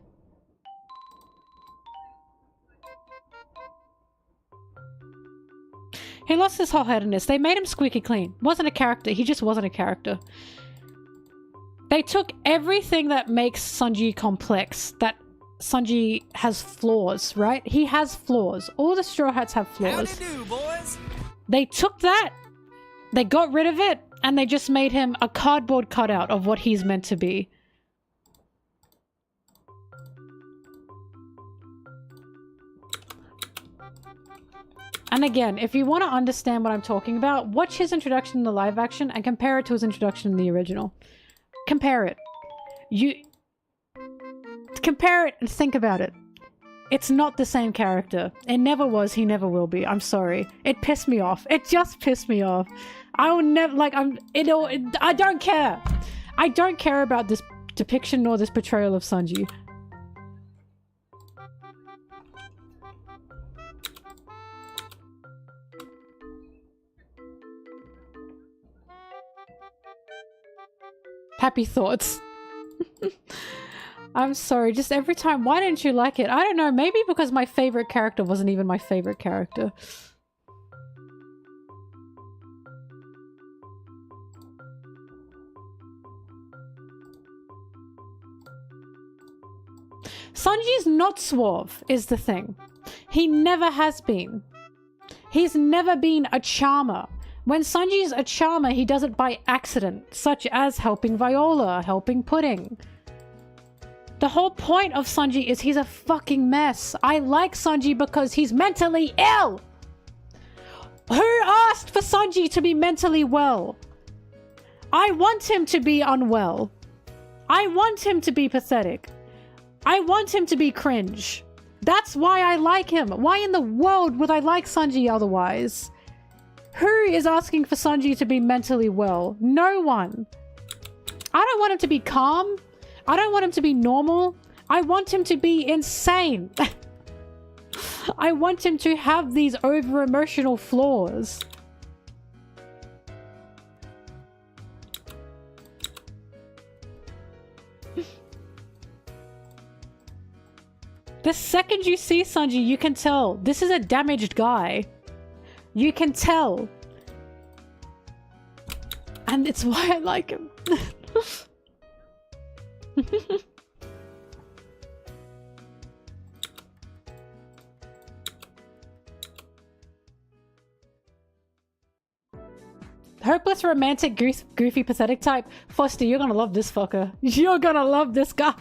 He lost his whole-headedness. They made him squeaky clean. Wasn't a character. He just wasn't a character. They took everything that makes Sanji complex. That Sanji has flaws, right? He has flaws. All the Straw Hats have flaws. Howdy do, boys. They took that, they got rid of it, and they just made him a cardboard cutout of what he's meant to be. And again, if you want to understand what I'm talking about, watch his introduction in the live action and compare it to his introduction in the original. Compare it. Compare it and think about it. It's not the same character. It never was, he never will be. I'm sorry. It pissed me off. It just pissed me off. I will never, like, I don't care. I don't care about this depiction nor this portrayal of Sanji. Happy thoughts. I'm sorry, just every time, why didn't you like it? I don't know, maybe because my favorite character wasn't even my favorite character. Sanji's not suave, is the thing. He never has been. He's never been a charmer. When Sanji's a charmer, he does it by accident, such as helping Viola, helping Pudding. The whole point of Sanji is he's a fucking mess. I like Sanji because he's mentally ill. Who asked for Sanji to be mentally well? I want him to be unwell. I want him to be pathetic. I want him to be cringe. That's why I like him. Why in the world would I like Sanji otherwise? Who is asking for Sanji to be mentally well? No one. I don't want him to be calm. I don't want him to be normal. I want him to be insane. I want him to have these over-emotional flaws. The second you see Sanji, you can tell this is a damaged guy. You can tell. And it's why I like him. Hopeless, romantic, goofy, pathetic type. Foster, you're gonna love this fucker. You're gonna love this guy.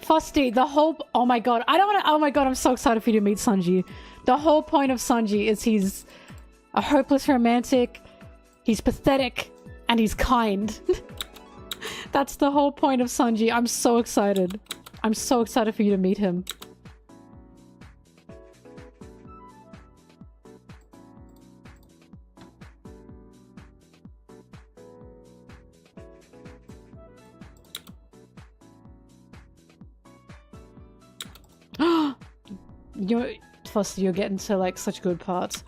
Fosty, the whole... Oh my god. I don't want to... Oh my god, I'm so excited for you to meet Sanji. The whole point of Sanji is he's a hopeless romantic, he's pathetic, and he's kind. That's the whole point of Sanji. I'm so excited. I'm so excited for you to meet him. You're getting to like such good parts.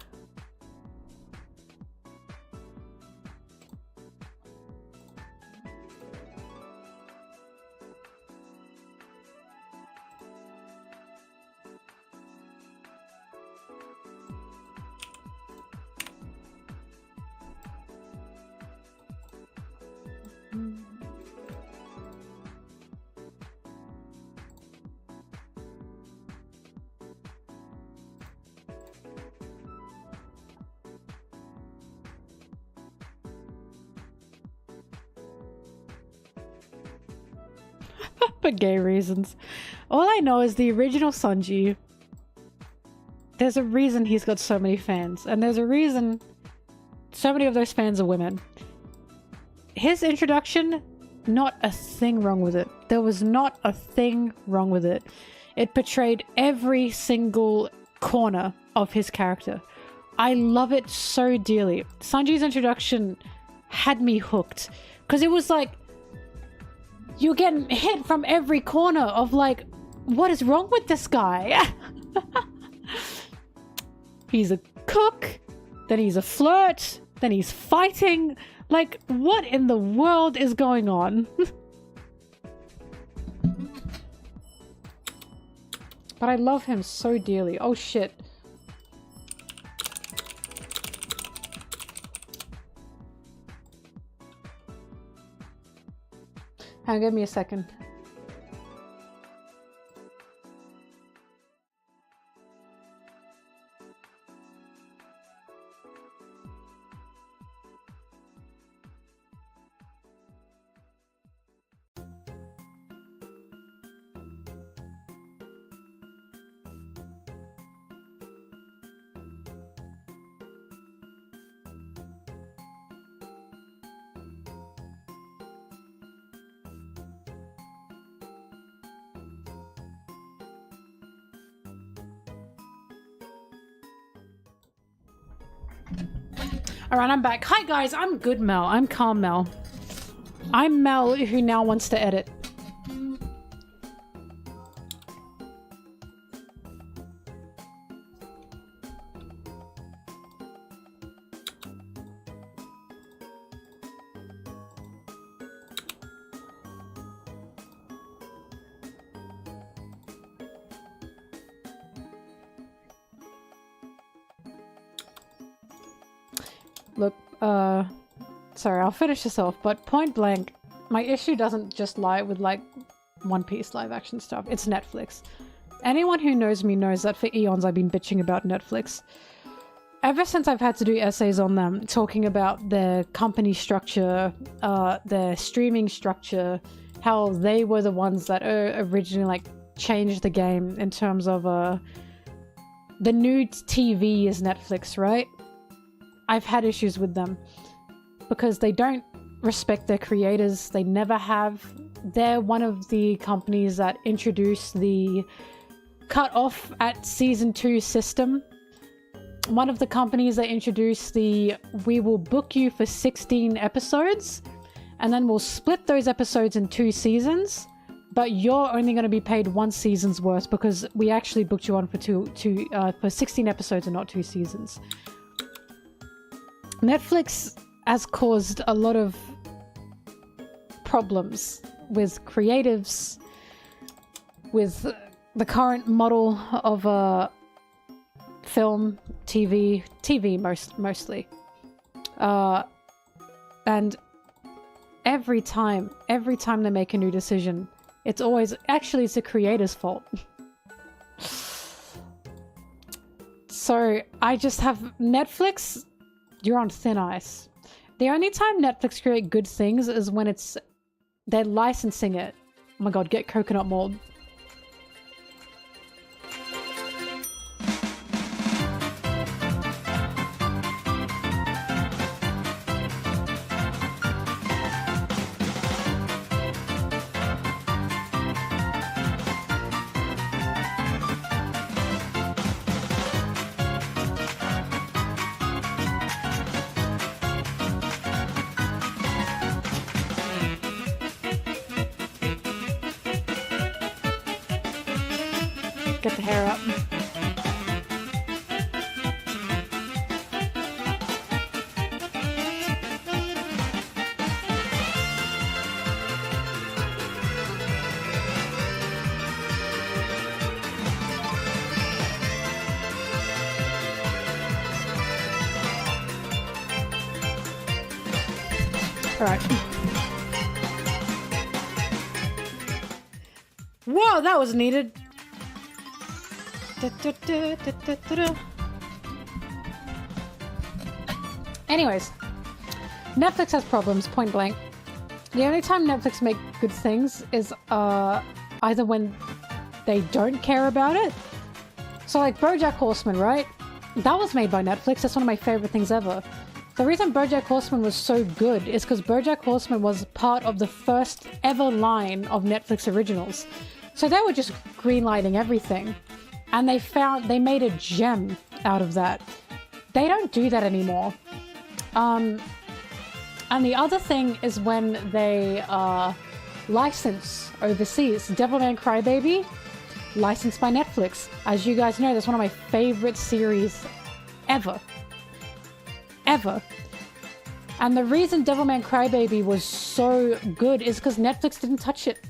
For gay reasons. All I know is the original Sanji. There's a reason he's got so many fans, and there's a reason so many of those fans are women. His introduction, not a thing wrong with it. There was not a thing wrong with it. It portrayed every single corner of his character. I love it so dearly. Sanji's introduction had me hooked, because it was like you're getting hit from every corner of like, what is wrong with this guy? He's a cook, then he's a flirt, then he's fighting. Like, what in the world is going on? But I love him so dearly. Oh shit. Hang on, give me a second. Alright, I'm back. Hi guys, I'm good Mel. I'm calm Mel. I'm Mel who now wants to edit. look, sorry, I'll finish this off, but point blank, my issue doesn't just lie with, like, One Piece live action stuff. It's Netflix. Anyone who knows me knows that for eons I've been bitching about Netflix. Ever since I've had to do essays on them, talking about their company structure, their streaming structure, how they were the ones that originally, like, changed the game in terms of, the new TV is Netflix, right? I've had issues with them because they don't respect their creators. They never have. They're one of the companies that introduced the cut off at season 2 system. One of the companies that introduced the we will book you for 16 episodes and then we'll split those episodes in 2 seasons, but you're only going to be paid 1 season's worth because we actually booked you on for 16 episodes and not 2 seasons. Netflix has caused a lot of problems with creatives, with the current model of film, TV mostly. And every time they make a new decision, it's always, actually it's the creator's fault. So I just have Netflix, you're on thin ice. The only time Netflix create good things is when they're licensing it. Oh my god, get coconut mold. Get the hair up. All right. Whoa, that was needed. Anyways, Netflix has problems, point blank. The only time Netflix make good things is either when they don't care about it. So like BoJack Horseman, right? That was made by Netflix. That's one of my favorite things ever. The reason BoJack Horseman was so good is because BoJack Horseman was part of the first ever line of Netflix originals. So they were just greenlighting everything. And they made a gem out of that. They don't do that anymore. And the other thing is when they license overseas. Devilman Crybaby, licensed by Netflix. As you guys know, that's one of my favorite series ever. Ever. And the reason Devilman Crybaby was so good is because Netflix didn't touch it.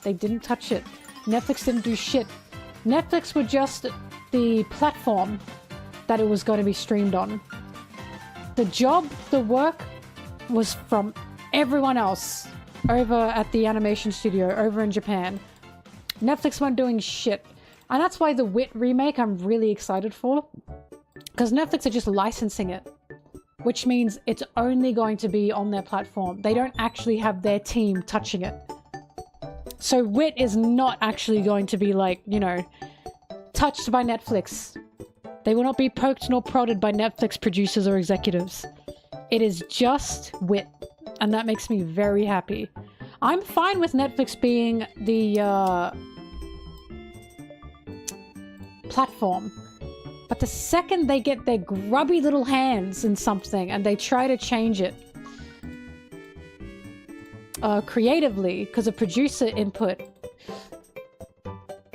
They didn't touch it. Netflix didn't do shit. Netflix were just the platform that it was going to be streamed on. The job, the work, was from everyone else over at the animation studio over in Japan. Netflix weren't doing shit. And that's why the Wit remake I'm really excited for. Because Netflix are just licensing it. Which means it's only going to be on their platform. They don't actually have their team touching it. So Wit is not actually going to be like, you know, touched by Netflix. They will not be poked nor prodded by Netflix producers or executives. It is just Wit. And that makes me very happy. I'm fine with Netflix being the platform. But the second they get their grubby little hands in something and they try to change it creatively because of producer input,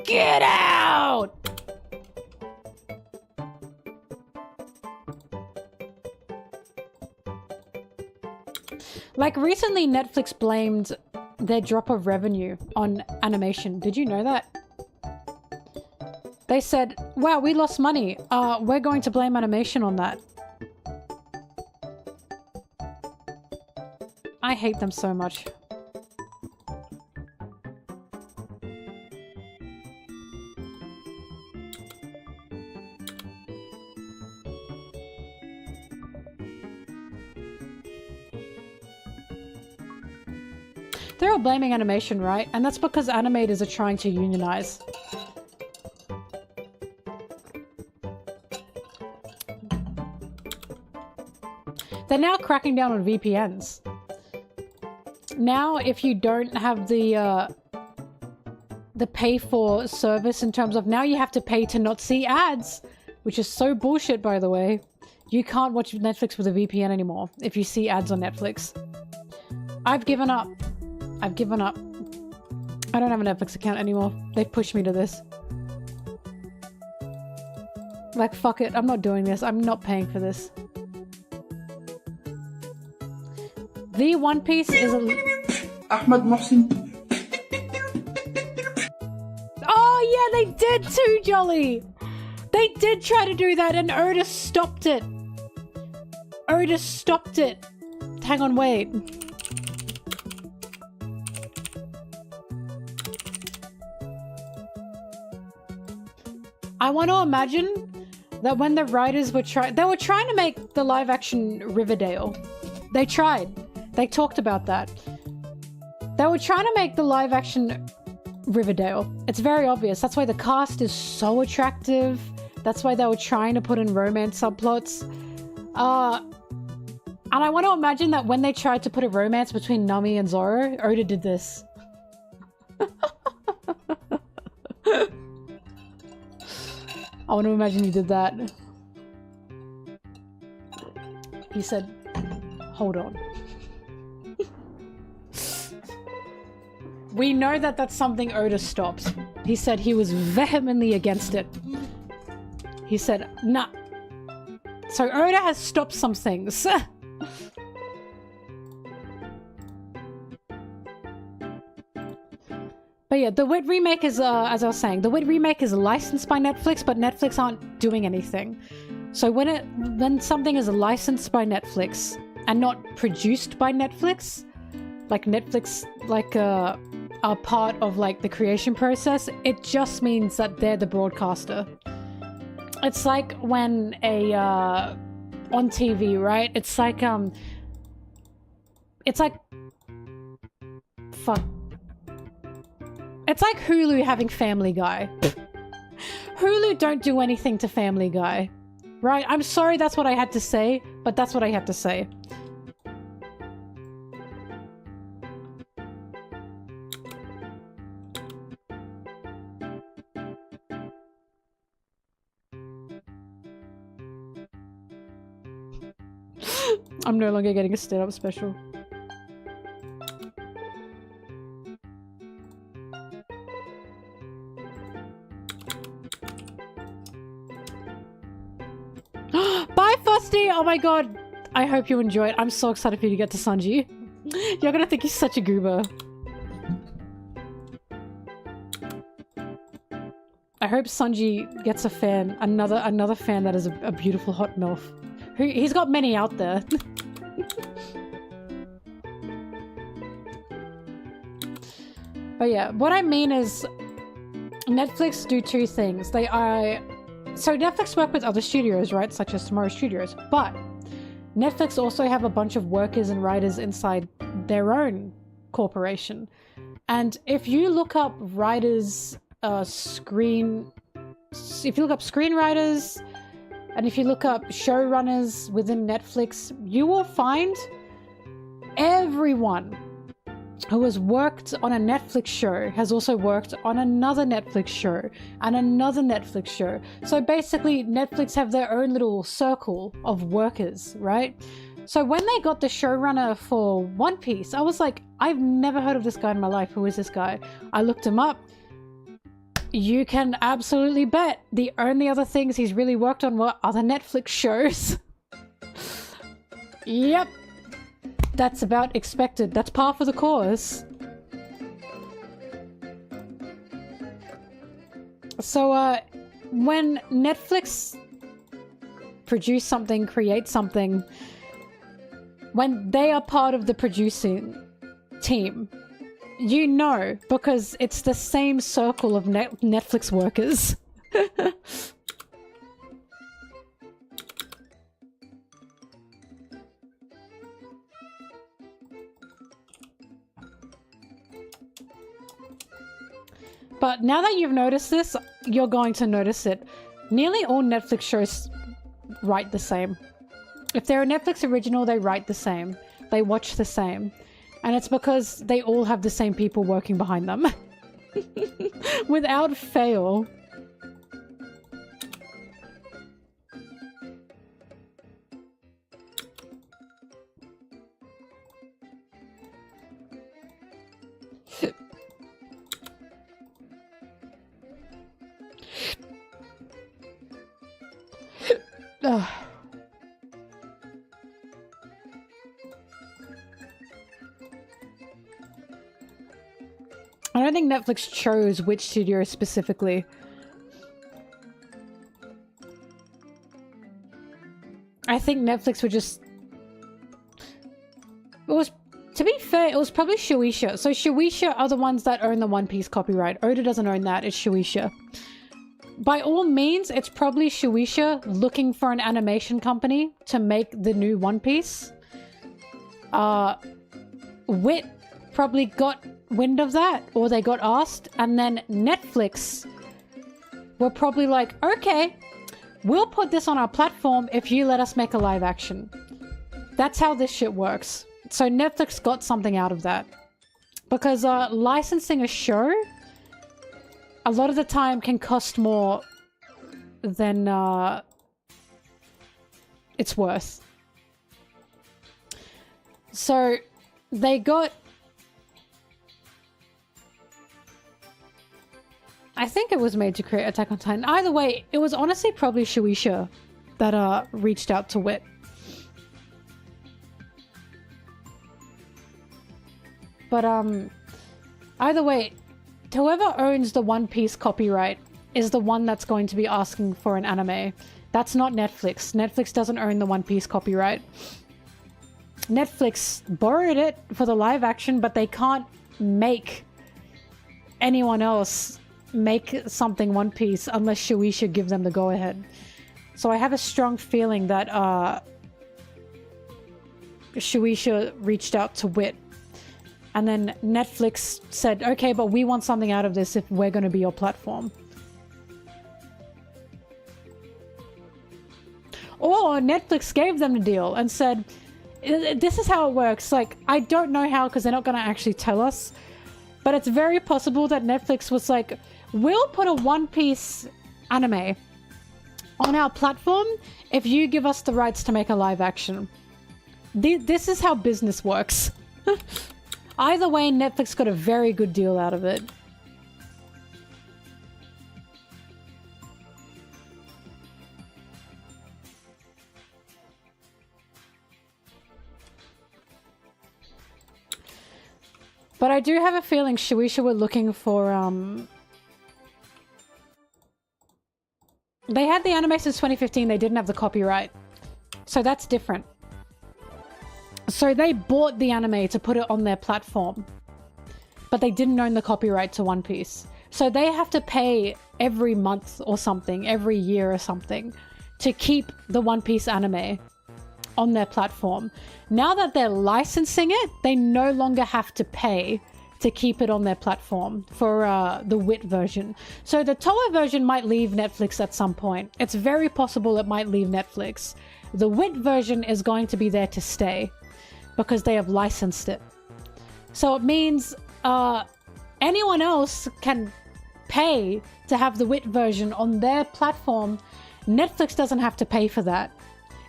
get out! Like recently Netflix blamed their drop of revenue on animation. Did you know that? They said, wow, we lost money. We're going to blame animation on that. I hate them so much. They're all blaming animation, right? And that's because animators are trying to unionize. They're now cracking down on VPNs. Now, if you don't have the pay for service in terms of now you have to pay to not see ads, which is so bullshit, by the way. You can't watch Netflix with a VPN anymore if you see ads on Netflix. I've given up. I've given up. I don't have a Netflix account anymore. They pushed me to this. Like, fuck it. I'm not doing this. I'm not paying for this. The One Piece is a... Ahmed Mohsin. Oh, yeah, they did too, Jolly! They did try to do that, and Oda stopped it. Oda stopped it. Hang on, wait. I want to imagine that when the writers were they were trying to make the live-action Riverdale. They tried. They talked about that. They were trying to make the live-action Riverdale. It's very obvious. That's why the cast is so attractive. That's why they were trying to put in romance subplots. And I want to imagine that when they tried to put a romance between Nami and Zoro, Oda did this. I want to imagine he did that. He said, hold on. We know that that's something Oda stopped. He said he was vehemently against it. He said, nah. So Oda has stopped some things. But yeah, the Wit remake is, as I was saying, the Wit remake is licensed by Netflix, but Netflix aren't doing anything. So when something is licensed by Netflix and not produced by Netflix, like Netflix, like are part of like the creation process, it just means that they're the broadcaster. It's like when on TV, right? It's like fuck. It's like Hulu having Family Guy. Hulu don't do anything to Family Guy. Right? I'm sorry that's what I had to say, but that's what I had to say. I'm no longer getting a stand-up special. Bye, Fusty! Oh my god. I hope you enjoy it. I'm so excited for you to get to Sanji. You're gonna think he's such a goober. I hope Sanji gets a fan. Another fan that is a beautiful hot MILF. He's got many out there. But yeah, what I mean is Netflix do two things. So Netflix work with other studios, right? Such as Tomorrow Studios. But Netflix also have a bunch of workers and writers inside their own corporation. And if you look up writers, if you look up screenwriters, and if you look up showrunners within Netflix, you will find everyone who has worked on a Netflix show has also worked on another Netflix show and another Netflix show. So basically, Netflix have their own little circle of workers, right? So when they got the showrunner for One Piece, I was like, I've never heard of this guy in my life. Who is this guy? I looked him up. You can absolutely bet the only other things he's really worked on were other Netflix shows. Yep. That's about expected. That's par for the course. So, when Netflix produce something, create something, when they are part of the producing team, you know, because it's the same circle of Netflix workers. But now that you've noticed this, you're going to notice it. Nearly all Netflix shows write the same. If they're a Netflix original, they write the same. They watch the same. And it's because they all have the same people working behind them. Without fail. Ugh. I don't think Netflix chose which studio specifically. I think Netflix were just... It was, to be fair, it was probably Shueisha. So Shueisha are the ones that own the One Piece copyright. Oda doesn't own that, it's Shueisha. By all means, it's probably Shueisha looking for an animation company to make the new One Piece. Wit probably got wind of that, or they got asked, and then Netflix were probably like, okay, we'll put this on our platform if you let us make a live action. That's how this shit works. So Netflix got something out of that. Because licensing a show, a lot of the time can cost more than it's worth. So they got... I think it was made to create Attack on Titan. Either way, it was honestly probably Shueisha that reached out to Wit. But either way, whoever owns the One Piece copyright is the one that's going to be asking for an anime. That's not Netflix. Netflix doesn't own the One Piece copyright. Netflix borrowed it for the live action, but they can't make anyone else make something One Piece unless Shueisha give them the go-ahead. So I have a strong feeling that Shueisha reached out to Wit, and then Netflix said, okay, but we want something out of this if we're going to be your platform. Or Netflix gave them the deal and said, this is how it works. Like, I don't know how because they're not going to actually tell us, but it's very possible that Netflix was like, we'll put a One Piece anime on our platform if you give us the rights to make a live action. This is how business works. Either way, Netflix got a very good deal out of it. But I do have a feeling Shueisha were looking for, they had the anime since 2015, they didn't have the copyright. So that's different. So they bought the anime to put it on their platform, but they didn't own the copyright to One Piece. So they have to pay every month or something, every year or something, to keep the One Piece anime on their platform. Now that they're licensing it, they no longer have to pay to keep it on their platform for the Wit version. So the Toa version might leave Netflix at some point. It's very possible it might leave Netflix. The Wit version is going to be there to stay because they have licensed it. So it means anyone else can pay to have the Wit version on their platform. Netflix doesn't have to pay for that.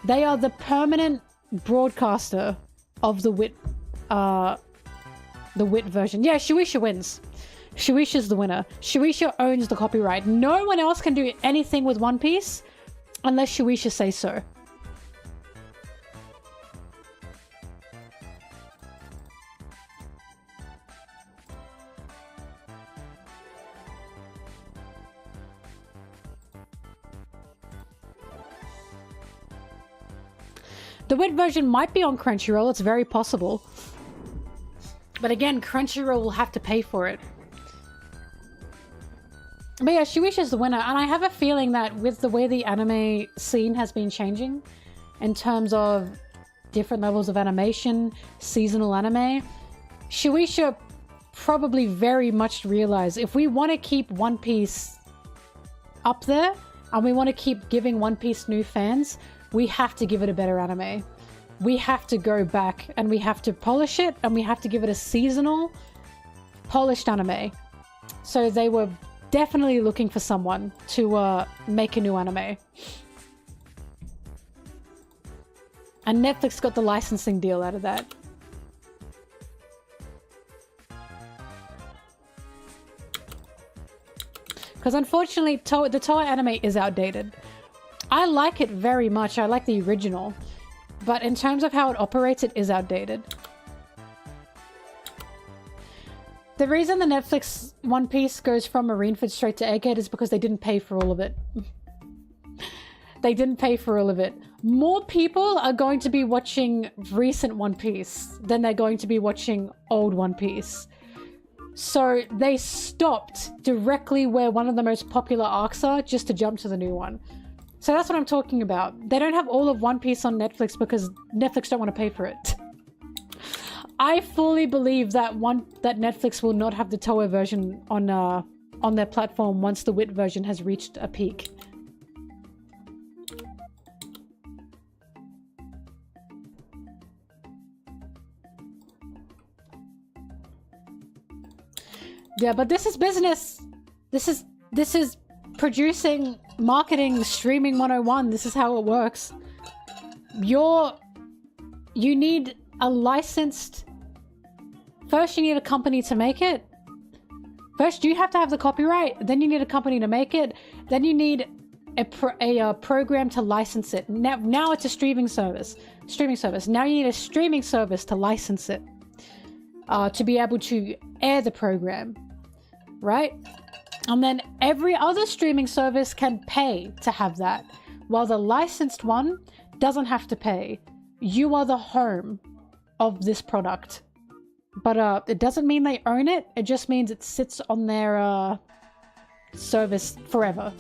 They are the permanent broadcaster of the Wit version. Yeah, Shueisha wins. Shueisha's the winner. Shueisha owns the copyright. No one else can do anything with One Piece unless Shueisha says so. The Wit version might be on Crunchyroll. It's very possible. But again, Crunchyroll will have to pay for it. But yeah, Shueisha's the winner. And I have a feeling that with the way the anime scene has been changing in terms of different levels of animation, seasonal anime, Shueisha probably very much realize if we want to keep One Piece up there and we want to keep giving One Piece new fans, we have to give it a better anime. We have to go back and we have to polish it and we have to give it a seasonal, polished anime. So they were definitely looking for someone to make a new anime. And Netflix got the licensing deal out of that. Because unfortunately, the Toa anime is outdated. I like it very much. I like the original. But in terms of how it operates, it is outdated. The reason the Netflix One Piece goes from Marineford straight to Egghead is because they didn't pay for all of it. They didn't pay for all of it. More people are going to be watching recent One Piece than they're going to be watching old One Piece. So they stopped directly where one of the most popular arcs are just to jump to the new one. So that's what I'm talking about. They don't have all of One Piece on Netflix because Netflix don't want to pay for it. I fully believe that Netflix will not have the Toa version on their platform once the Wit version has reached a peak. Yeah, but this is business. This is producing, marketing, streaming 101. This is how it works. You need a licensed... First, you need a company to make it. First, you have to have the copyright. Then you need a company to make it. Then you need a program to license it. Now it's a streaming service. Now you need a streaming service to license it. To be able to air the program. Right? And then every other streaming service can pay to have that. While the licensed one doesn't have to pay. You are the home of this product. But it doesn't mean they own it. It just means it sits on their service forever.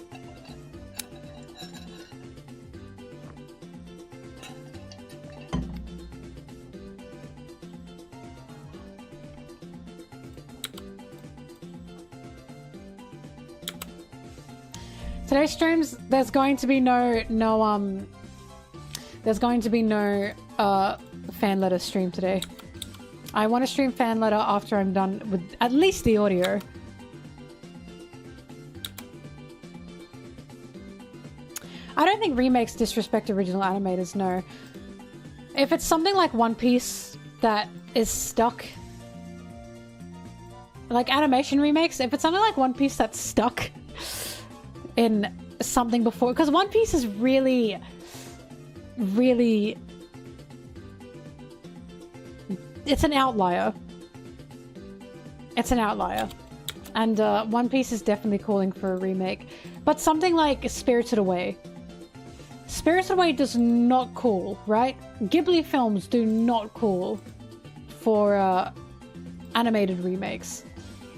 Today's streams, there's going to be no fan letter stream today. I want to stream fan letter after I'm done with at least the audio. I don't think remakes disrespect original animators, no. If it's something like One Piece that is stuck, like animation remakes, if it's something like One Piece that's stuck in something before, because One Piece is really, it's an outlier. It's an outlier. And One Piece is definitely calling for a remake. But something like Spirited Away. Spirited Away does not call, right? Ghibli films do not call for animated remakes.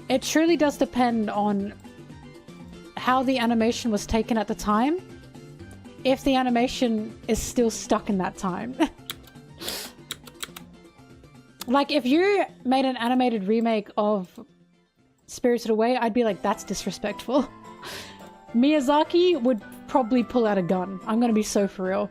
It truly does depend on how the animation was taken at the time, if the animation is still stuck in that time. Like, if you made an animated remake of Spirited Away, I'd be like, that's disrespectful. Miyazaki would probably pull out a gun. I'm gonna be so for real.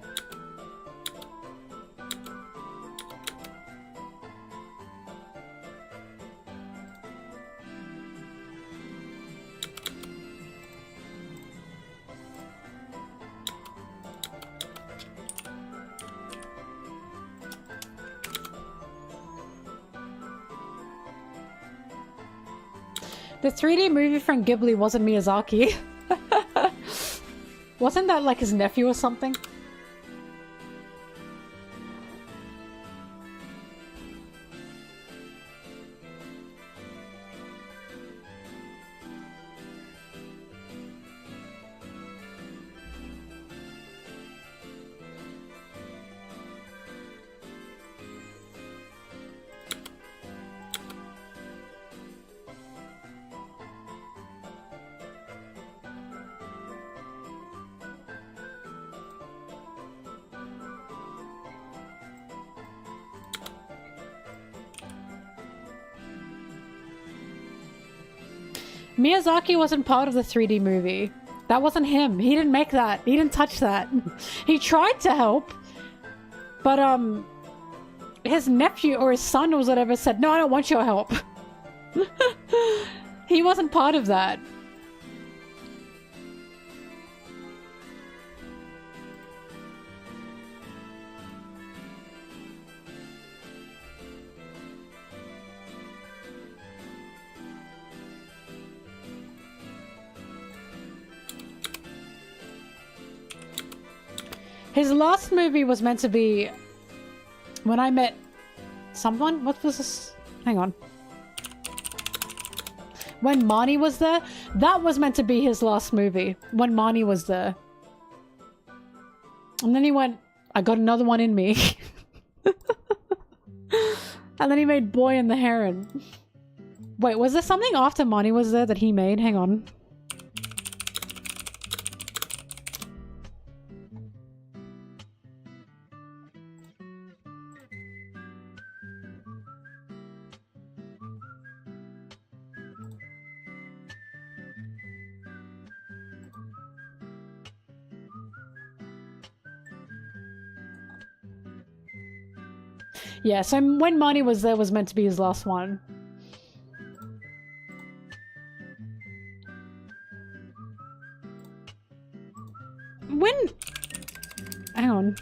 The 3D movie from Ghibli wasn't Miyazaki. Wasn't that like his nephew or something? Miyazaki wasn't part of the 3D movie. That wasn't him. He didn't make that. He didn't touch that. He tried to help, but his nephew or his son or whatever said, "No, I don't want your help." He wasn't part of that. His last movie was meant to be When I Met Someone? What was this? Hang on. When Marnie Was There? That was meant to be his last movie. When Marnie Was There. And then he went, "I got another one in me." And then he made Boy and the Heron. Wait, was there something after Marnie Was There that he made? Hang on. Yeah, so When Marnie Was There was meant to be his last one. Hang on.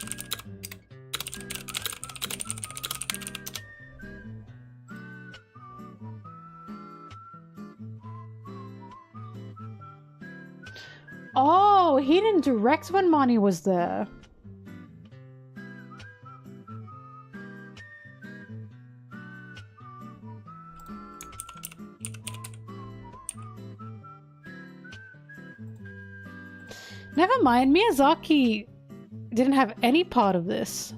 Oh, he didn't direct When Marnie Was There. Never mind, Miyazaki didn't have any part of this.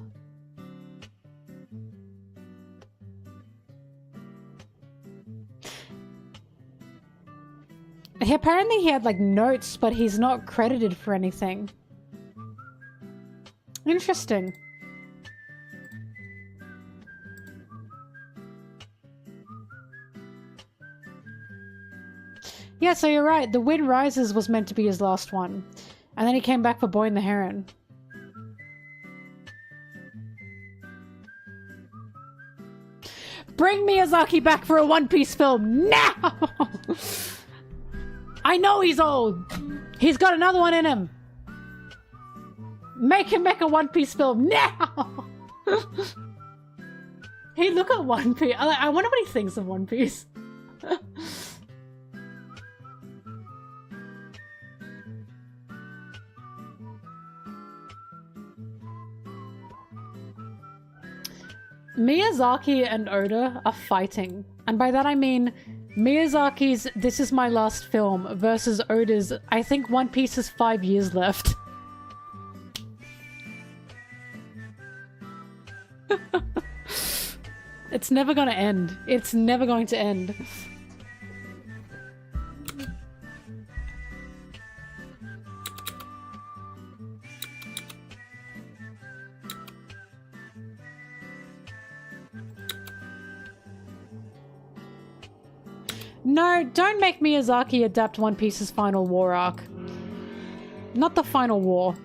Apparently he had like notes, but he's not credited for anything. Interesting. Yeah, so you're right. The Wind Rises was meant to be his last one. And then he came back for Boy and the Heron. Bring Miyazaki back for a One Piece film now! I know he's old. He's got another one in him. Make him make a One Piece film now! Hey, look at One Piece. I wonder what he thinks of One Piece. Miyazaki and Oda are fighting. And by that I mean Miyazaki's "This is my last film" versus Oda's "I think One Piece has 5 years left." It's never gonna end. It's never going to end. No, don't make Miyazaki adapt One Piece's final war arc. Not the final war.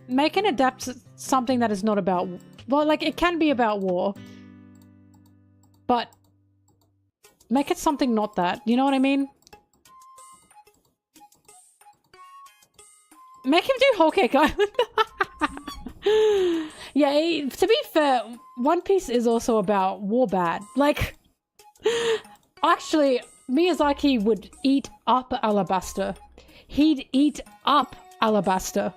Make it adapt something that is not about... Well, like, it can be about war. But... make it something not that. You know what I mean? Make him do Whole Cake Island. Yeah, to be fair, One Piece is also about war bad. Like... Actually, Miyazaki would eat up Alabasta. He'd eat up Alabasta.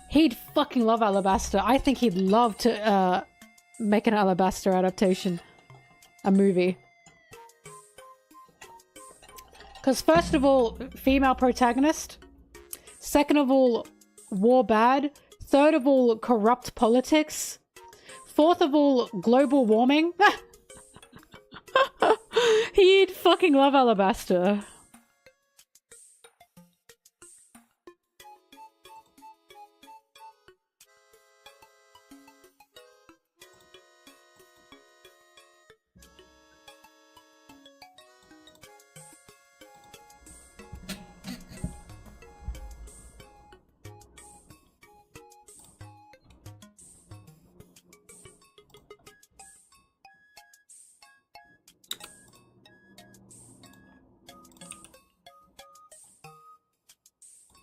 He'd fucking love Alabasta. I think he'd love to make an Alabasta adaptation. A movie. Because first of all, female protagonist. Second of all, war bad. Third of all, corrupt politics. Fourth of all, global warming. He'd fucking love Alabasta.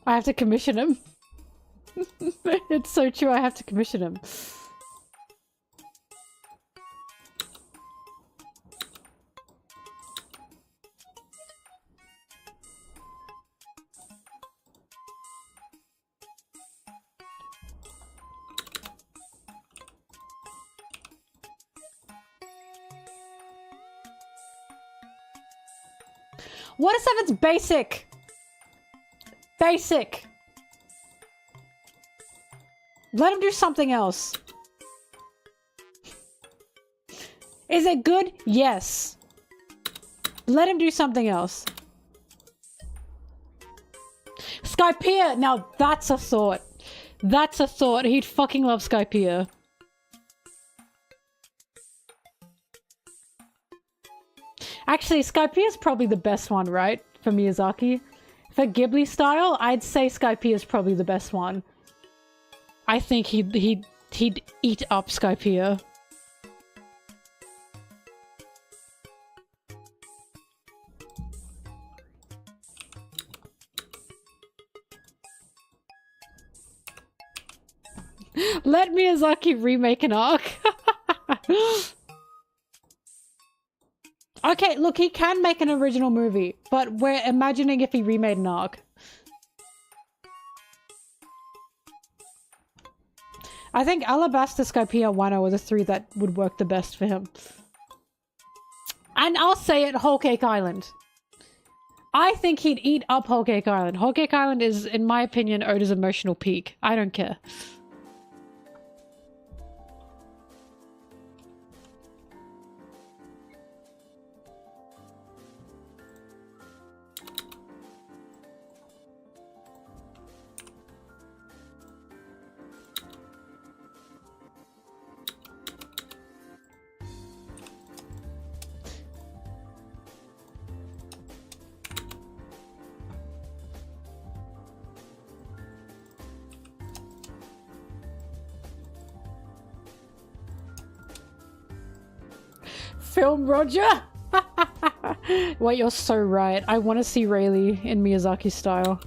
I have to commission him. It's so true, I have to commission him. What if it's basic? Basic. Let him do something else. Is it good? Yes. Let him do something else. Skypiea! Now that's a thought. That's a thought. He'd fucking love Skypiea. Actually, Skypiea is probably the best one, right? For Miyazaki. For Ghibli style, I'd say Skypiea is probably the best one. I think he'd eat up Skypiea. Let Miyazaki remake an arc. Okay, look, he can make an original movie, but we're imagining if he remade an arc. I think Alabasta, Skypiea, Wano are the three that would work the best for him. And I'll say it, Whole Cake Island. I think he'd eat up Whole Cake Island. Whole Cake Island is, in my opinion, Oda's emotional peak. I don't care. Film Roger? Wait, you're so right. I want to see Rayleigh in Miyazaki style.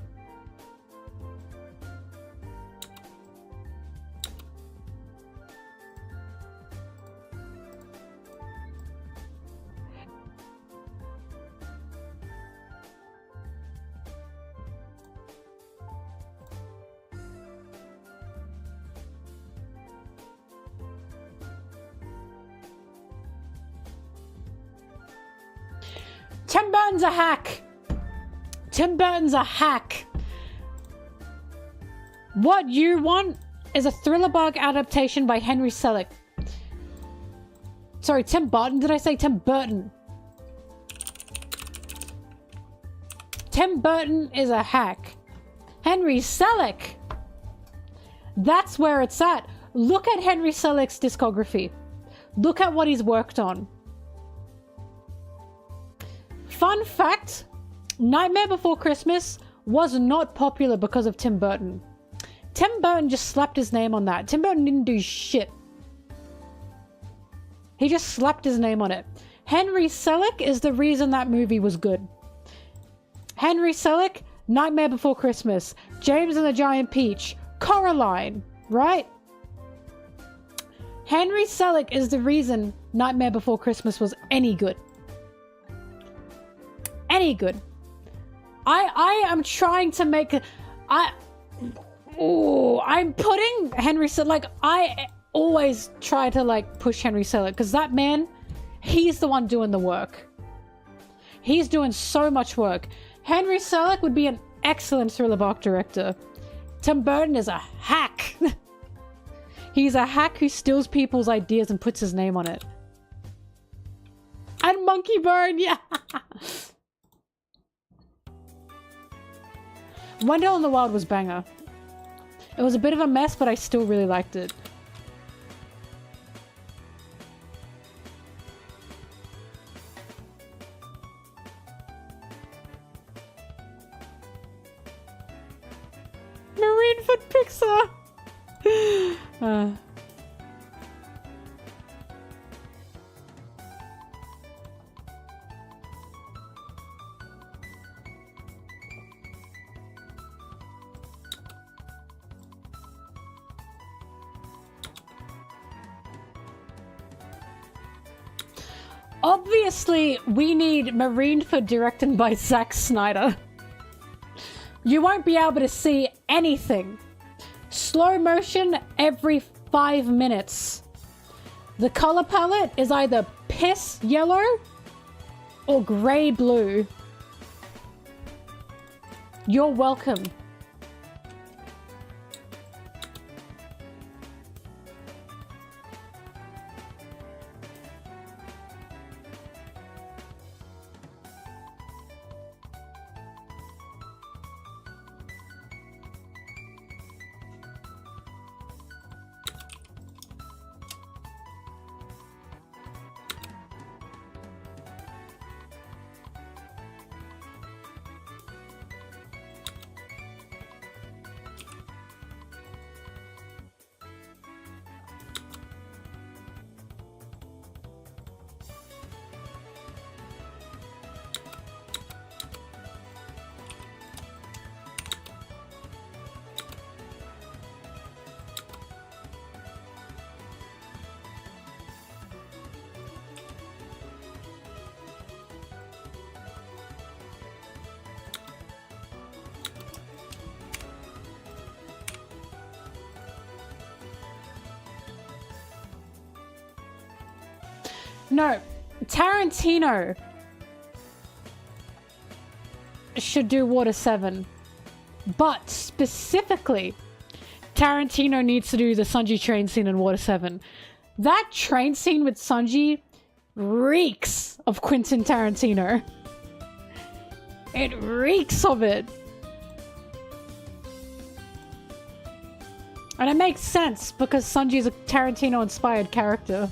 Tim Burton's a hack. Tim Burton's a hack. What you want is a Thriller Bark adaptation by Henry Selick. Sorry, Tim Burton? Did I say Tim Burton? Tim Burton is a hack. Henry Selick. That's where it's at. Look at Henry Selick's discography. Look at what he's worked on. Fun fact, Nightmare Before Christmas was not popular because of Tim Burton. Tim Burton just slapped his name on that. Tim Burton didn't do shit. He just slapped his name on it. Henry Selick is the reason that movie was good. Henry Selick, Nightmare Before Christmas, James and the Giant Peach, Coraline, right? Henry Selick is the reason Nightmare Before Christmas was any good. Any good. I am trying to make I'm putting Henry Selick, like, I always try to, like, push Henry Selick, because that man, he's the one doing the work. He's doing so much work. Henry Selick would be an excellent Thriller Bark director. Tim Burton is a hack. He's a hack who steals people's ideas and puts his name on it. And Monkey Bone, yeah. Wendell in the Wild was banger. It was a bit of a mess, but I still really liked it. Marinefoot Pixar! Obviously, we need Marineford directed by Zack Snyder. You won't be able to see anything. Slow motion every 5 minutes. The color palette is either piss yellow or grey blue. You're welcome. No, Tarantino should do Water 7. But specifically, Tarantino needs to do the Sanji train scene in Water 7. That train scene with Sanji reeks of Quentin Tarantino. It reeks of it. And it makes sense because Sanji is a Tarantino-inspired character.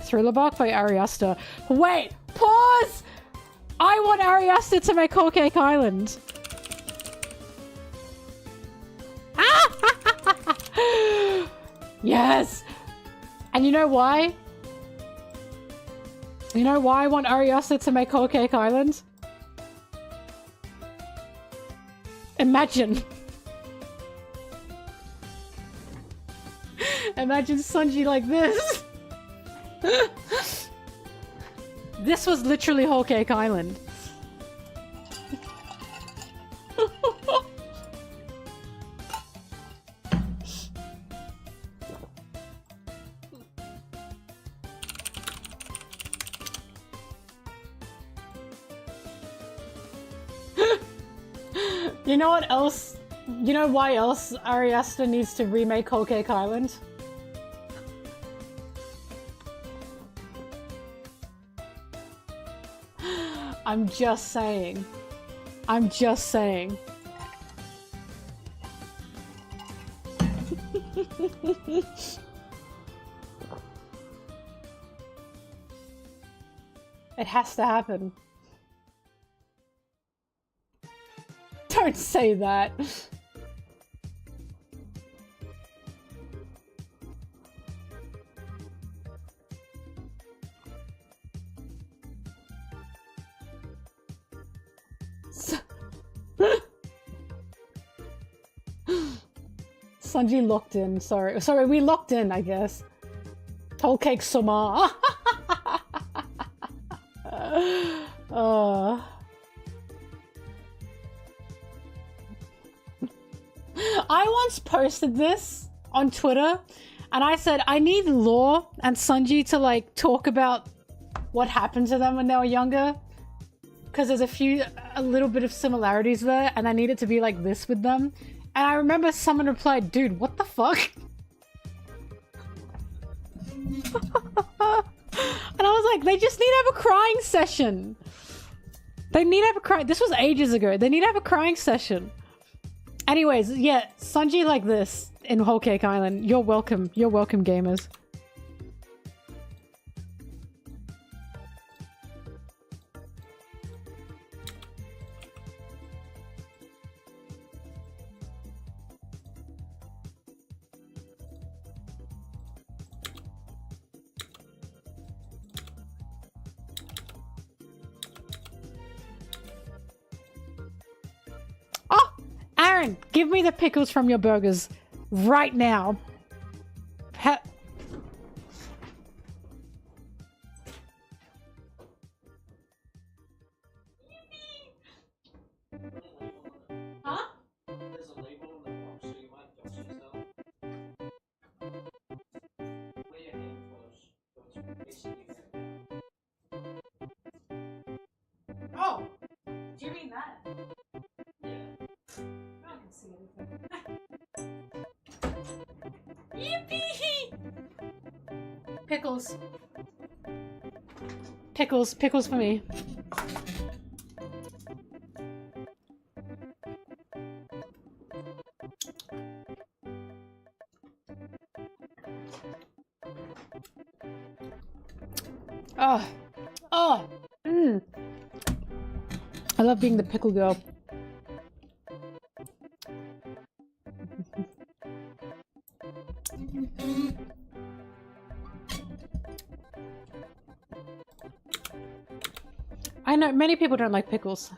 Thriller Bark by Ari Aster. Wait! Pause! I want Ari Aster to make Whole Cake Island. Yes! And you know why? You know why I want Ari Aster to make Whole Cake Island? Imagine. Imagine Sanji like this. This was literally Whole Cake Island. You know what else? You know why else Ari Aster needs to remake Whole Cake Island? I'm just saying. I'm just saying. It has to happen. Don't say that. Sanji locked in, sorry. Sorry, we locked in, I guess. Whole Cake Soma. I once posted this on Twitter, and I said, I need Law and Sanji to, like, talk about what happened to them when they were younger. Because there's a little bit of similarities there, and I need it to be like this with them. And I remember someone replied, dude, what the fuck? And I was like, they just need to have a crying session. They need to have a crying... This was ages ago. They need to have a crying session. Anyways, yeah, Sanji like this in Whole Cake Island. You're welcome. You're welcome, gamers. Aaron, give me the pickles from your burgers right now. Do you mean that? Yeah. No one can see anything. Yippee! Pickles. Pickles. Pickles for me. Oh. Oh. Mmm. I love being the pickle girl. I know many people don't like pickles.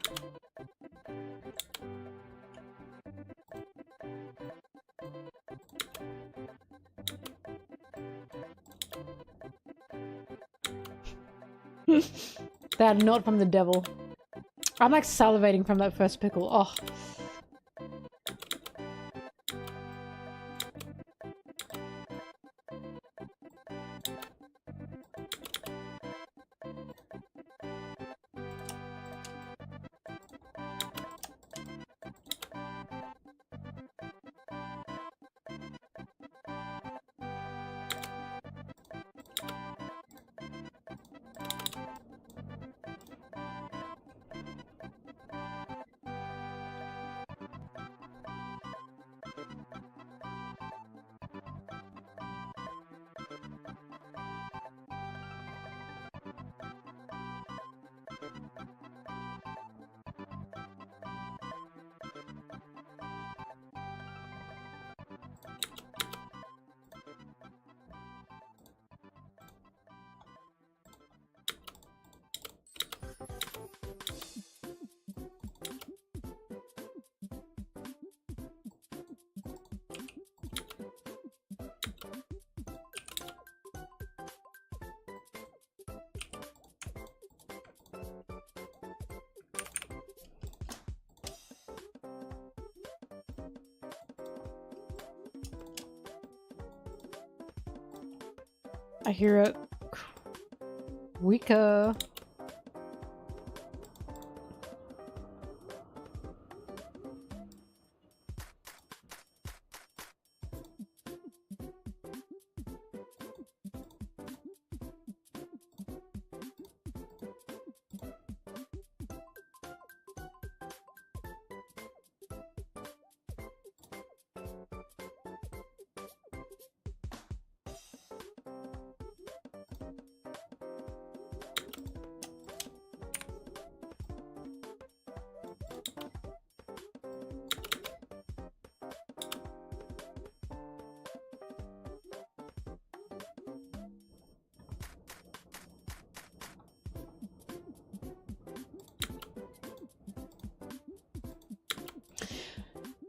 They are not from the devil. I'm like salivating from that first pickle. Oh. I hear it. Weaker.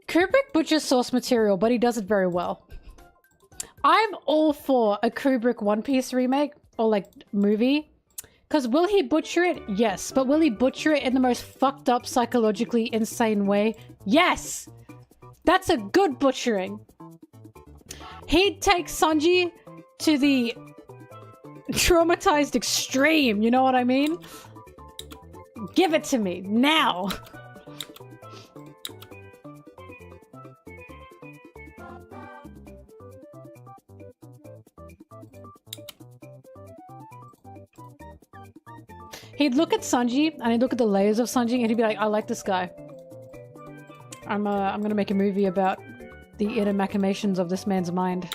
Kubrick butchers source material, but he does it very well. I'm all for a Kubrick One Piece remake, or like movie. Because will he butcher it? Yes. But will he butcher it in the most fucked up, psychologically insane way? Yes! That's a good butchering. He'd take Sanji to the traumatized extreme, you know what I mean? Give it to me, now! He'd look at Sanji, and he'd look at the layers of Sanji, and he'd be like, I like this guy. I'm gonna make a movie about the inner machinations of this man's mind.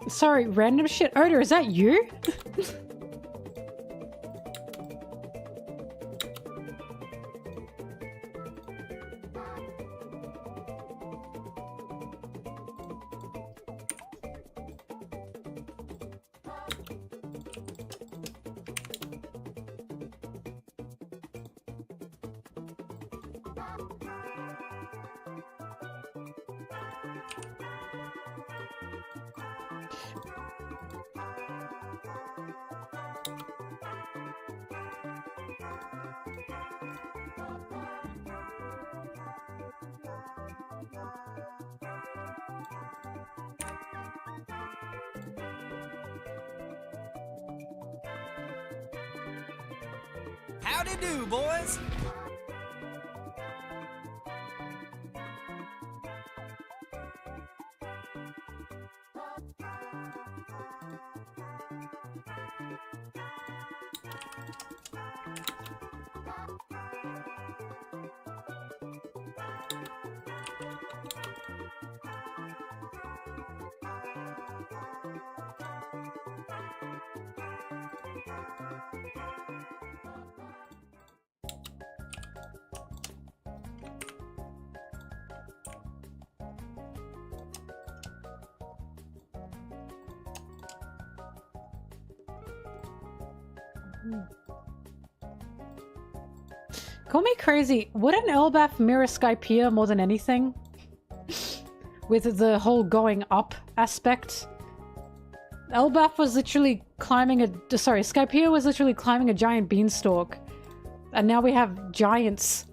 Sorry, random shit. Oda, is that you? Howdy do, boys. Call me crazy. Wouldn't Elbaf mirror Skypiea more than anything? With the whole going up aspect. Elbaf was literally climbing a... Sorry, Skypiea was literally climbing a giant beanstalk. And now we have giants.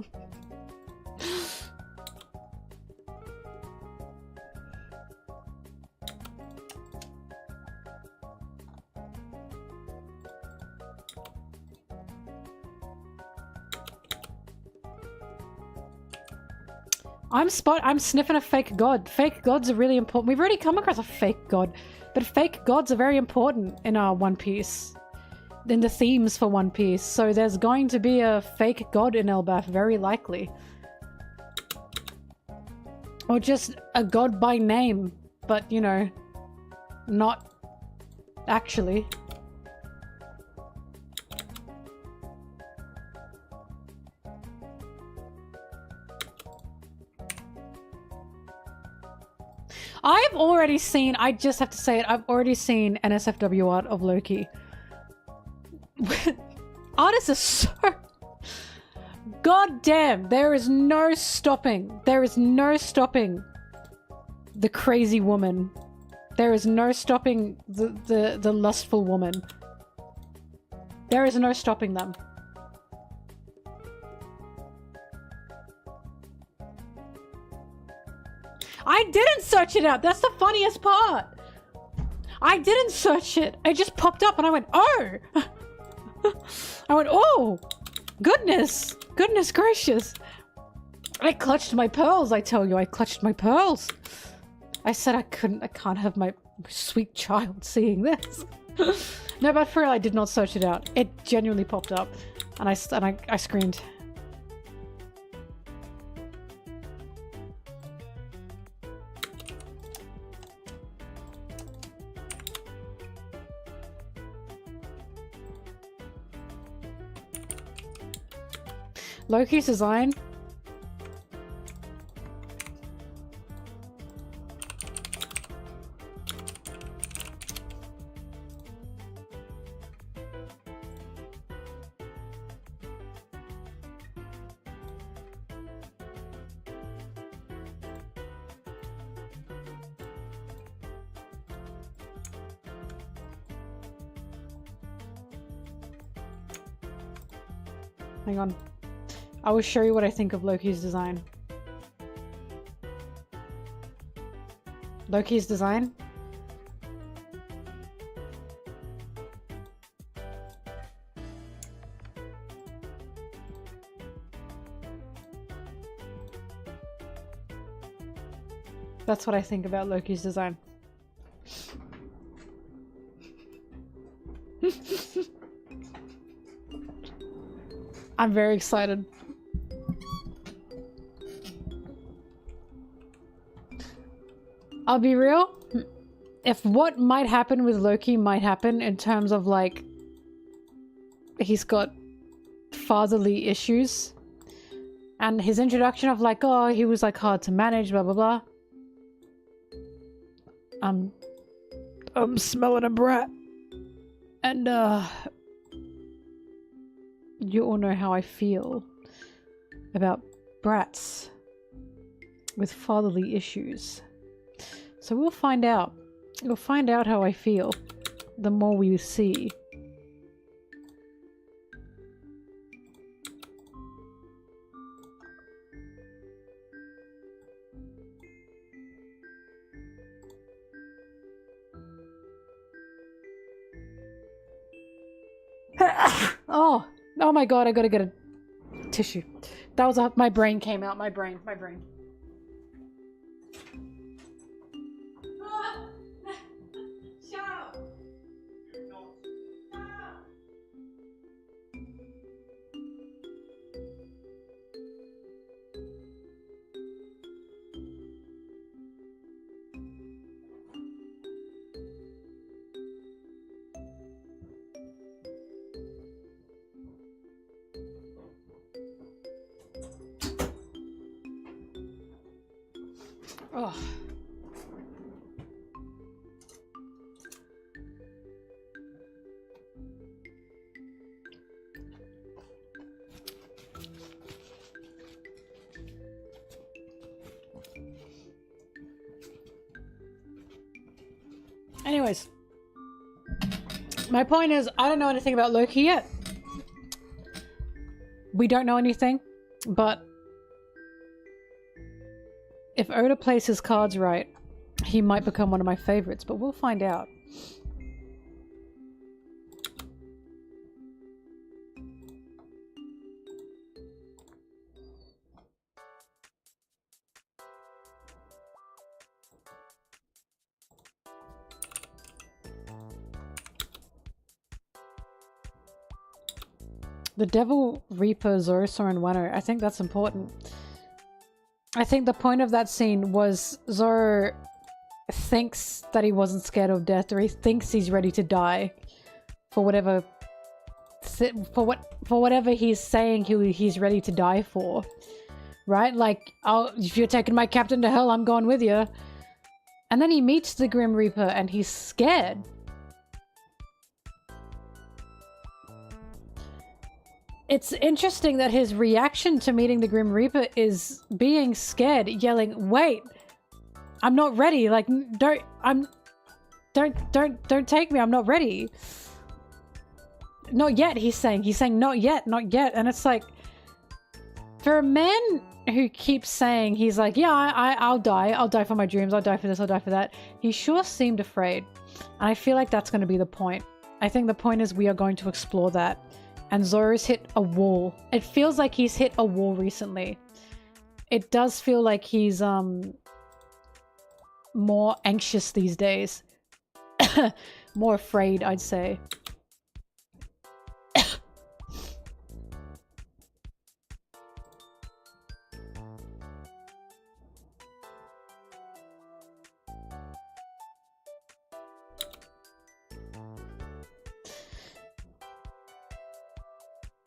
I'm sniffing a fake god. Fake gods are really important. We've already come across a fake god, but fake gods are very important in our One Piece. In the themes for One Piece. So there's going to be a fake god in Elbaf, very likely. Or just a god by name, but you know, not actually. I've already seen, I just have to say it, I've already seen NSFW art of Loki. Artists are so... God damn, there is no stopping. There is no stopping the crazy woman. There is no stopping the lustful woman. There is no stopping them. I didn't search it out. That's the funniest part. I didn't search it. It just popped up and I went, oh. I went, oh, goodness. Goodness gracious. I clutched my pearls, I tell you. I clutched my pearls. I said I can't have my sweet child seeing this. No, but for real, I did not search it out. It genuinely popped up. And I screamed. Loki's design. Hang on. I will show you what I think of Loki's design. Loki's design. That's what I think about Loki's design. I'm very excited. I'll be real. If what might happen with Loki might happen in terms of like he's got fatherly issues and his introduction of like, oh, he was like hard to manage, blah blah blah. I'm smelling a brat. And you all know how I feel about brats with fatherly issues. So we'll find out. We'll find out how I feel the more we see. Oh, Oh my god, I gotta get a tissue. That was my brain came out. My brain. Oh. Anyways, my point is, I don't know anything about Loki yet. We don't know anything, but if Oda plays his cards right, he might become one of my favorites, but we'll find out. The Devil Reaper, Zoro, and Wano. I think that's important. I think the point of that scene was Zoro thinks that he wasn't scared of death, or he thinks he's ready to die for whatever whatever he's saying he's ready to die for, right? Like, if you're taking my captain to hell, I'm going with you. And then he meets the Grim Reaper and he's scared. It's interesting that his reaction to meeting the Grim Reaper is being scared, yelling, "Wait, I'm not ready. Like, don't take me. I'm not ready." Not yet, he's saying. He's saying, not yet. And it's like, for a man who keeps saying, he's like, yeah, I'll die. I'll die for my dreams. I'll die for this. I'll die for that. He sure seemed afraid. And I feel like that's going to be the point. I think the point is we are going to explore that. And Zoro's hit a wall. It feels like he's hit a wall recently. It does feel like he's more anxious these days. More afraid, I'd say.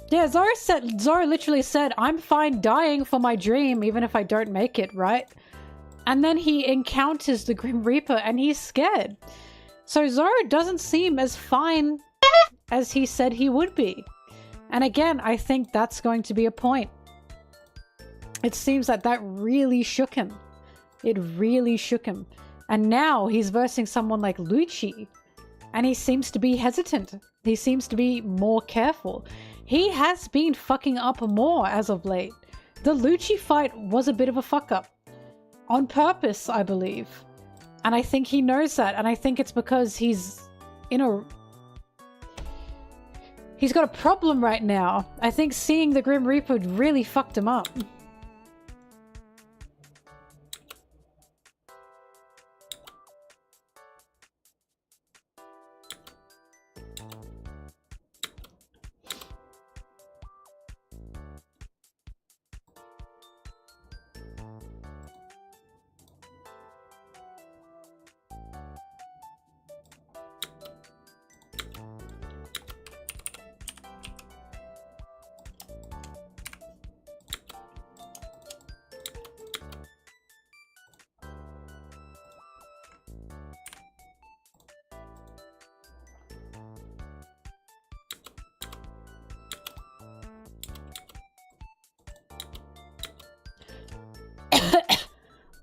Yeah, Zoro literally said, I'm fine dying for my dream even if I don't make it, right? And then he encounters the Grim Reaper and he's scared. So Zoro doesn't seem as fine as he said he would be. And again, I think that's going to be a point. It seems that really shook him. It really shook him. And now he's versing someone like Lucci. And he seems to be hesitant. He seems to be more careful. He has been fucking up more as of late. The Lucci fight was a bit of a fuck up. On purpose, I believe. And I think he knows that. And I think it's because he's got a problem right now. I think seeing the Grim Reaper really fucked him up.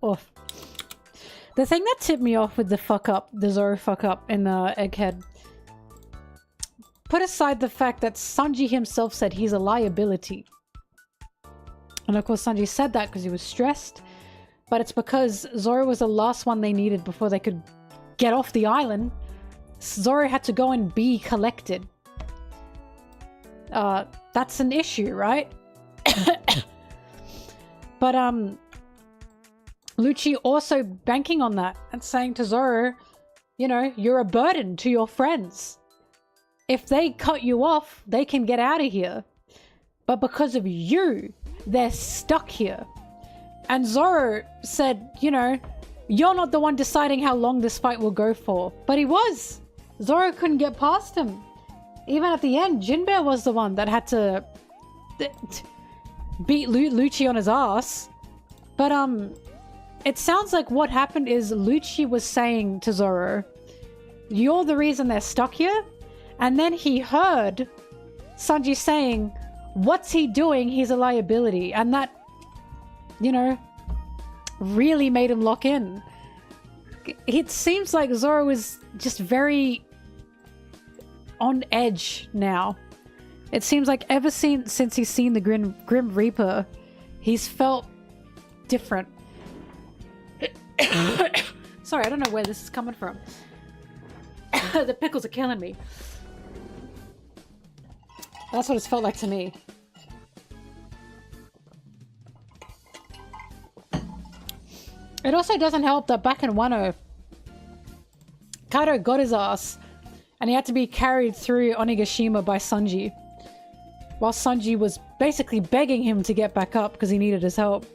Off. The thing that tipped me off with the Zoro fuck up in the Egghead, put aside the fact that Sanji himself said he's a liability. And of course Sanji said that because he was stressed, but it's because Zoro was the last one they needed before they could get off the island. Zoro had to go and be collected. that's an issue, right? But Lucci also banking on that and saying to Zoro, you know, you're a burden to your friends. If they cut you off, they can get out of here. But because of you, they're stuck here. And Zoro said, you know, you're not the one deciding how long this fight will go for. But he was. Zoro couldn't get past him. Even at the end, Jinbei was the one that had to beat Lucci on his ass. But it sounds like what happened is Lucci was saying to Zoro, you're the reason they're stuck here. And then he heard Sanji saying, what's he doing? He's a liability. And that, you know, really made him lock in. It seems like Zoro is just very on edge now. It seems like ever since he's seen the Grim Reaper, he's felt different. Sorry, I don't know where this is coming from. The pickles are killing me. That's what it's felt like to me. It also doesn't help that back in Wano, Kaido got his ass and he had to be carried through Onigashima by Sanji, while Sanji was basically begging him to get back up because he needed his help.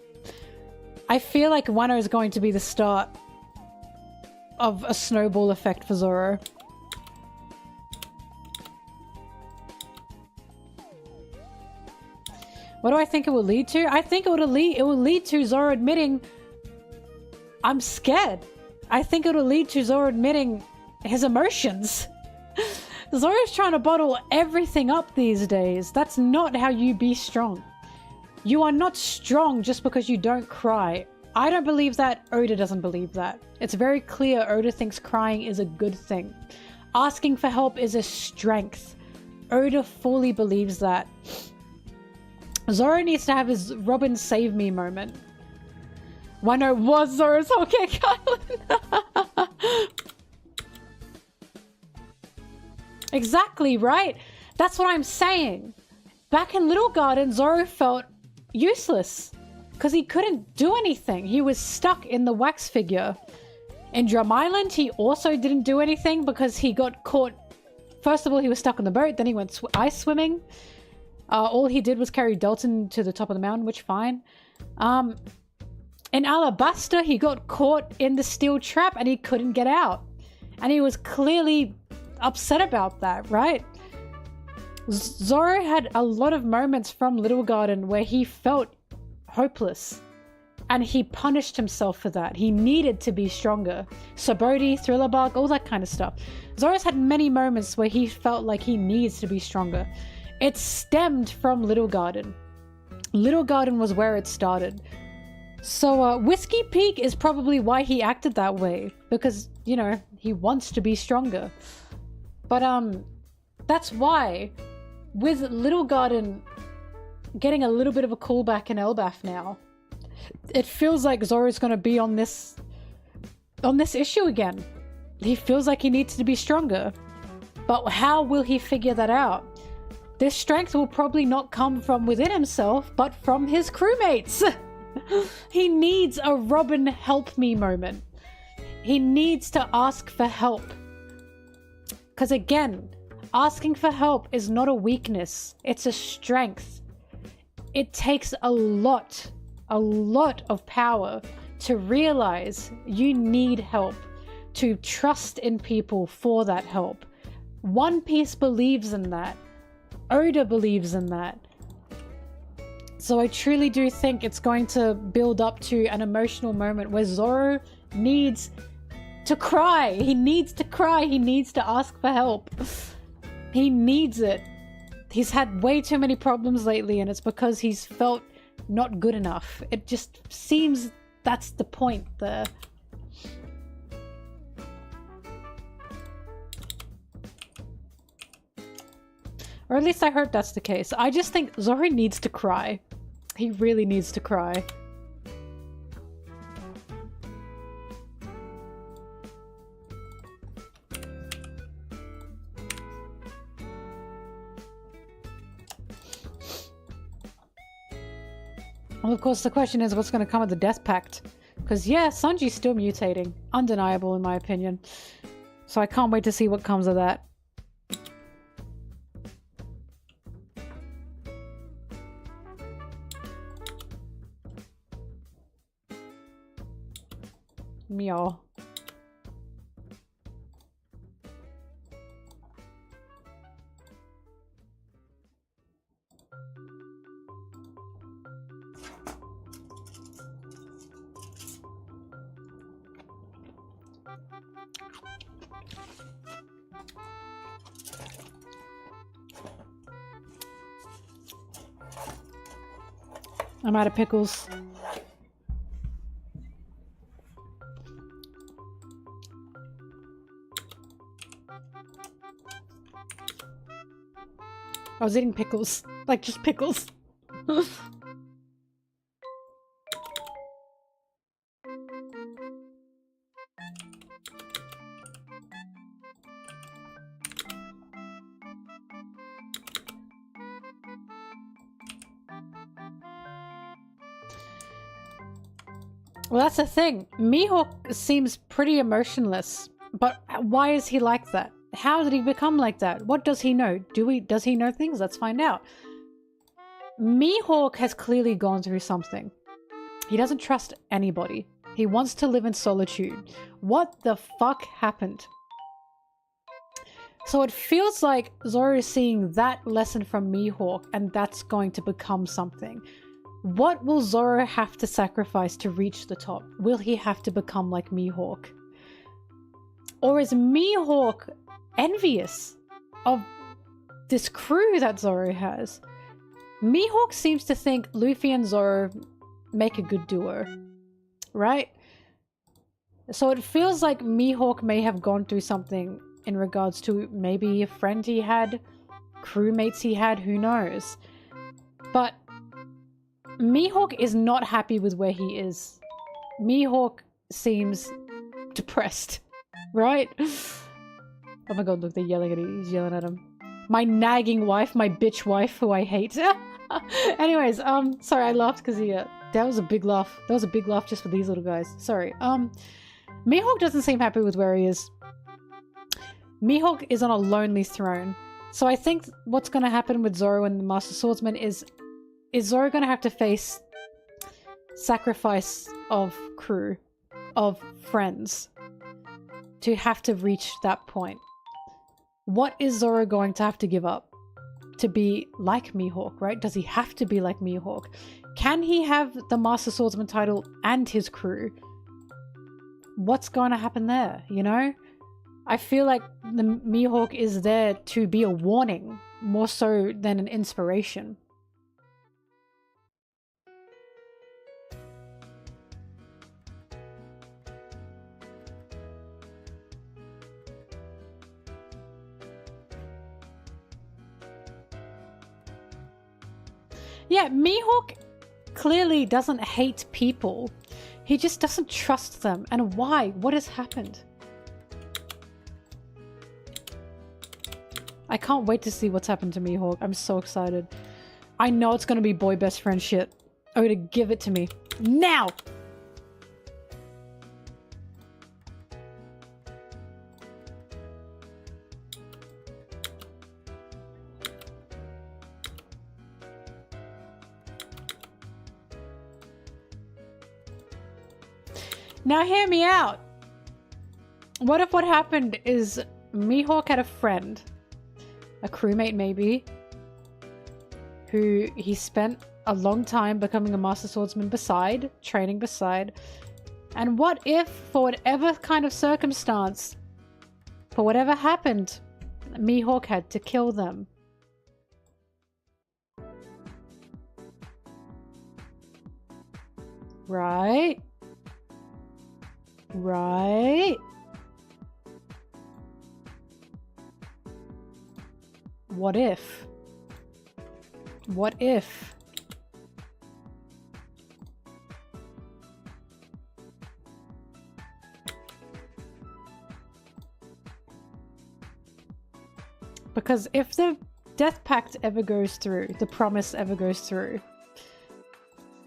I feel like Wano is going to be the start of a snowball effect for Zoro. What do I think it will lead to? I think it will lead to Zoro admitting, I'm scared. I think it'll lead to Zoro admitting his emotions. Zoro's trying to bottle everything up these days. That's not how you be strong. You are not strong just because you don't cry. I don't believe that. Oda doesn't believe that. It's very clear Oda thinks crying is a good thing. Asking for help is a strength. Oda fully believes that. Zoro needs to have his Robin save me moment. Wano was Zoro's Whole Cake Island. Exactly, right? That's what I'm saying. Back in Little Garden, Zoro felt useless because he couldn't do anything. He was stuck in the wax figure. In Drum Island, he also didn't do anything because he got caught. First of all, he was stuck on the boat. Then he went ice swimming. All he did was carry Dalton to the top of the mountain, which fine. In Alabasta, he got caught in the steel trap and he couldn't get out. And he was clearly upset about that, right? Zoro had a lot of moments from Little Garden where he felt hopeless. And he punished himself for that. He needed to be stronger. Saboti, Thriller Bark, all that kind of stuff. Zoro's had many moments where he felt like he needs to be stronger. It stemmed from Little Garden. Little Garden was where it started. So Whiskey Peak is probably why he acted that way. Because, you know, he wants to be stronger. But that's why, with Little Garden getting a little bit of a callback in Elbaf now, it feels like Zoro's going to be on this issue again. He feels like he needs to be stronger. But how will he figure that out? This strength will probably not come from within himself, but from his crewmates. He needs a Robin help me moment. He needs to ask for help. Because again, asking for help is not a weakness. It's a strength. It takes a lot of power to realize you need help, to trust in people for that help. One Piece believes in that. Oda believes in that. So I truly do think it's going to build up to an emotional moment where Zoro needs to cry. He needs to cry. He needs to ask for help. He needs it. He's had way too many problems lately, and it's because he's felt not good enough. It just seems that's the point there. Or at least I hope that's the case. I just think Zoro needs to cry. He really needs to cry. Well, of course, the question is what's going to come of the Death Pact. Because, yeah, Sanji's still mutating. Undeniable, in my opinion. So I can't wait to see what comes of that. Meow. I'm out of pickles. I was eating pickles. Like, just pickles. Well, that's the thing. Mihawk seems pretty emotionless, but why is he like that? How did he become like that? What does he know? Does he know things? Let's find out. Mihawk has clearly gone through something. He doesn't trust anybody. He wants to live in solitude. What the fuck happened? So it feels like Zoro is seeing that lesson from Mihawk, and that's going to become something. What will Zoro have to sacrifice to reach the top? Will he have to become like Mihawk? Or is Mihawk envious of this crew that Zoro has? Mihawk seems to think Luffy and Zoro make a good duo, right? So it feels like Mihawk may have gone through something in regards to maybe a friend he had, crewmates he had, who knows? But Mihawk is not happy with where he is. Mihawk seems depressed, right? Oh my god, look, they're yelling at him. He's yelling at him. My nagging wife, my bitch wife, who I hate. Anyways, sorry, I laughed because he, that was a big laugh. That was a big laugh just for these little guys. Sorry. Mihawk doesn't seem happy with where he is. Mihawk is on a lonely throne. So I think what's going to happen with Zoro and the Master Swordsman is Zoro going to have to face sacrifice of crew, of friends, to have to reach that point? What is Zoro going to have to give up to be like Mihawk, right? Does he have to be like Mihawk? Can he have the Master Swordsman title and his crew? What's going to happen there, you know? I feel like the Mihawk is there to be a warning, more so than an inspiration. Yeah, Mihawk clearly doesn't hate people. He just doesn't trust them. And why? What has happened? I can't wait to see what's happened to Mihawk. I'm so excited. I know it's gonna be boy best friend shit. Oda, give it to me. Now! Now hear me out. What if what happened is Mihawk had a friend, a crewmate maybe, who he spent a long time becoming a Master Swordsman beside, training beside, and what if, for whatever kind of circumstance, for whatever happened, Mihawk had to kill them? Right? Right? What if? What if? Because if the Death Pact ever goes through, the promise ever goes through,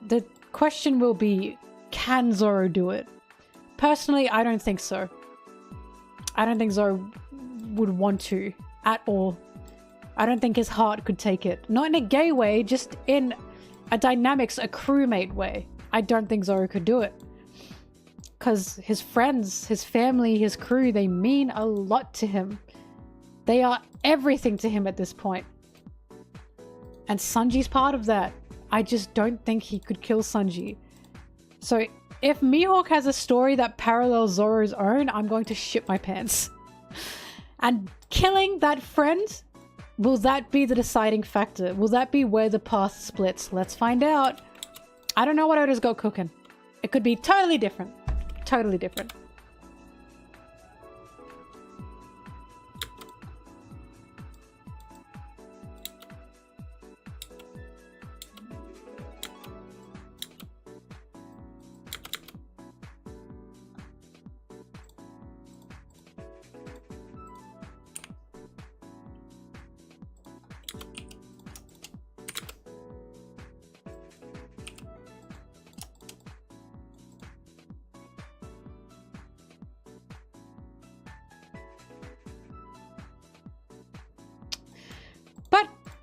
the question will be, can Zoro do it? Personally, I don't think so. I don't think Zoro would want to at all. I don't think his heart could take it. Not in a gay way, just in a dynamics, a crewmate way. I don't think Zoro could do it. Because his friends, his family, his crew, they mean a lot to him. They are everything to him at this point. And Sanji's part of that. I just don't think he could kill Sanji. So if Mihawk has a story that parallels Zoro's own, I'm going to shit my pants. And killing that friend, will that be the deciding factor? Will that be where the path splits? Let's find out. I don't know what Oda's got cooking. It could be totally different. Totally different.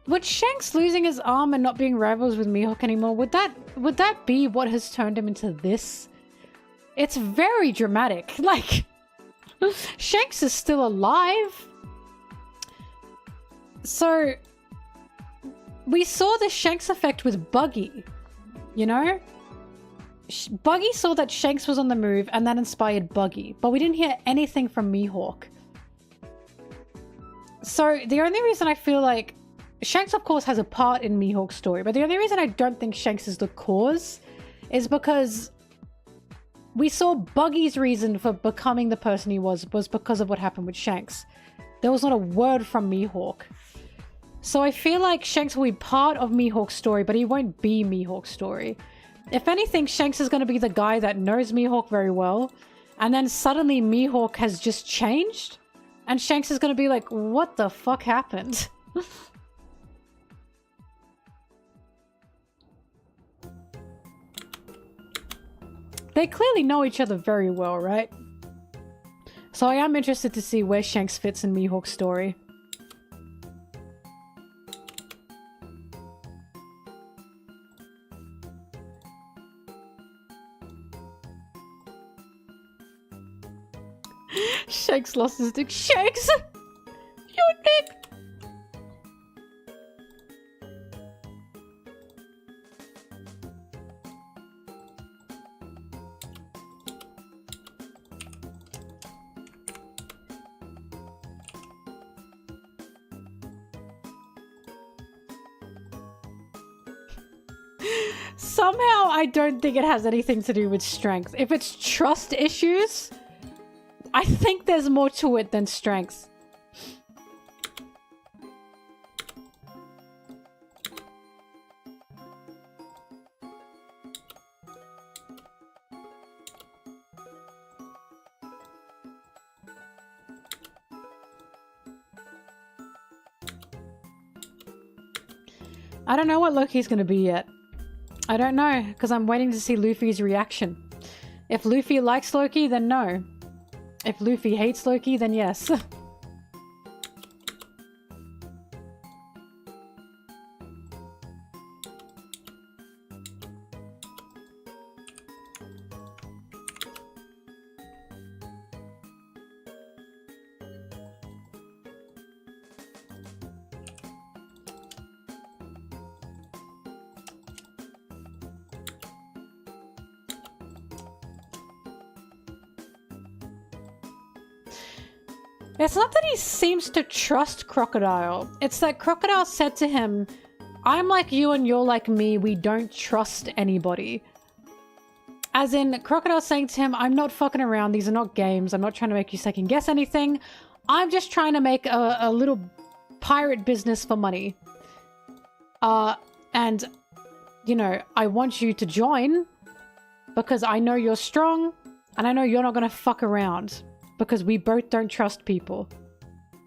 Would Shanks losing his arm and not being rivals with Mihawk anymore, would that be what has turned him into this? It's very dramatic. Like, Shanks is still alive. So, we saw the Shanks effect with Buggy, you know? Buggy saw that Shanks was on the move and that inspired Buggy, but we didn't hear anything from Mihawk. So, the only reason I feel like Shanks, of course, has a part in Mihawk's story, but the only reason I don't think Shanks is the cause is because we saw Buggy's reason for becoming the person he was because of what happened with Shanks. There was not a word from Mihawk. So I feel like Shanks will be part of Mihawk's story, but he won't be Mihawk's story. If anything, Shanks is going to be the guy that knows Mihawk very well, and then suddenly Mihawk has just changed, and Shanks is going to be like, what the fuck happened? They clearly know each other very well, right? So I am interested to see where Shanks fits in Mihawk's story. Shanks lost his dick. Shanks! Your dick! Somehow, I don't think it has anything to do with strength. If it's trust issues, I think there's more to it than strength. I don't know what Loki's gonna be yet. I don't know, because I'm waiting to see Luffy's reaction. If Luffy likes Loki, then no. If Luffy hates Loki, then yes. It's not that he seems to trust Crocodile. It's that Crocodile said to him, I'm like you and you're like me. We don't trust anybody. As in, Crocodile saying to him, I'm not fucking around. These are not games. I'm not trying to make you second guess anything. I'm just trying to make a little pirate business for money. And, you know, I want you to join because I know you're strong and I know you're not going to fuck around. Because we both don't trust people.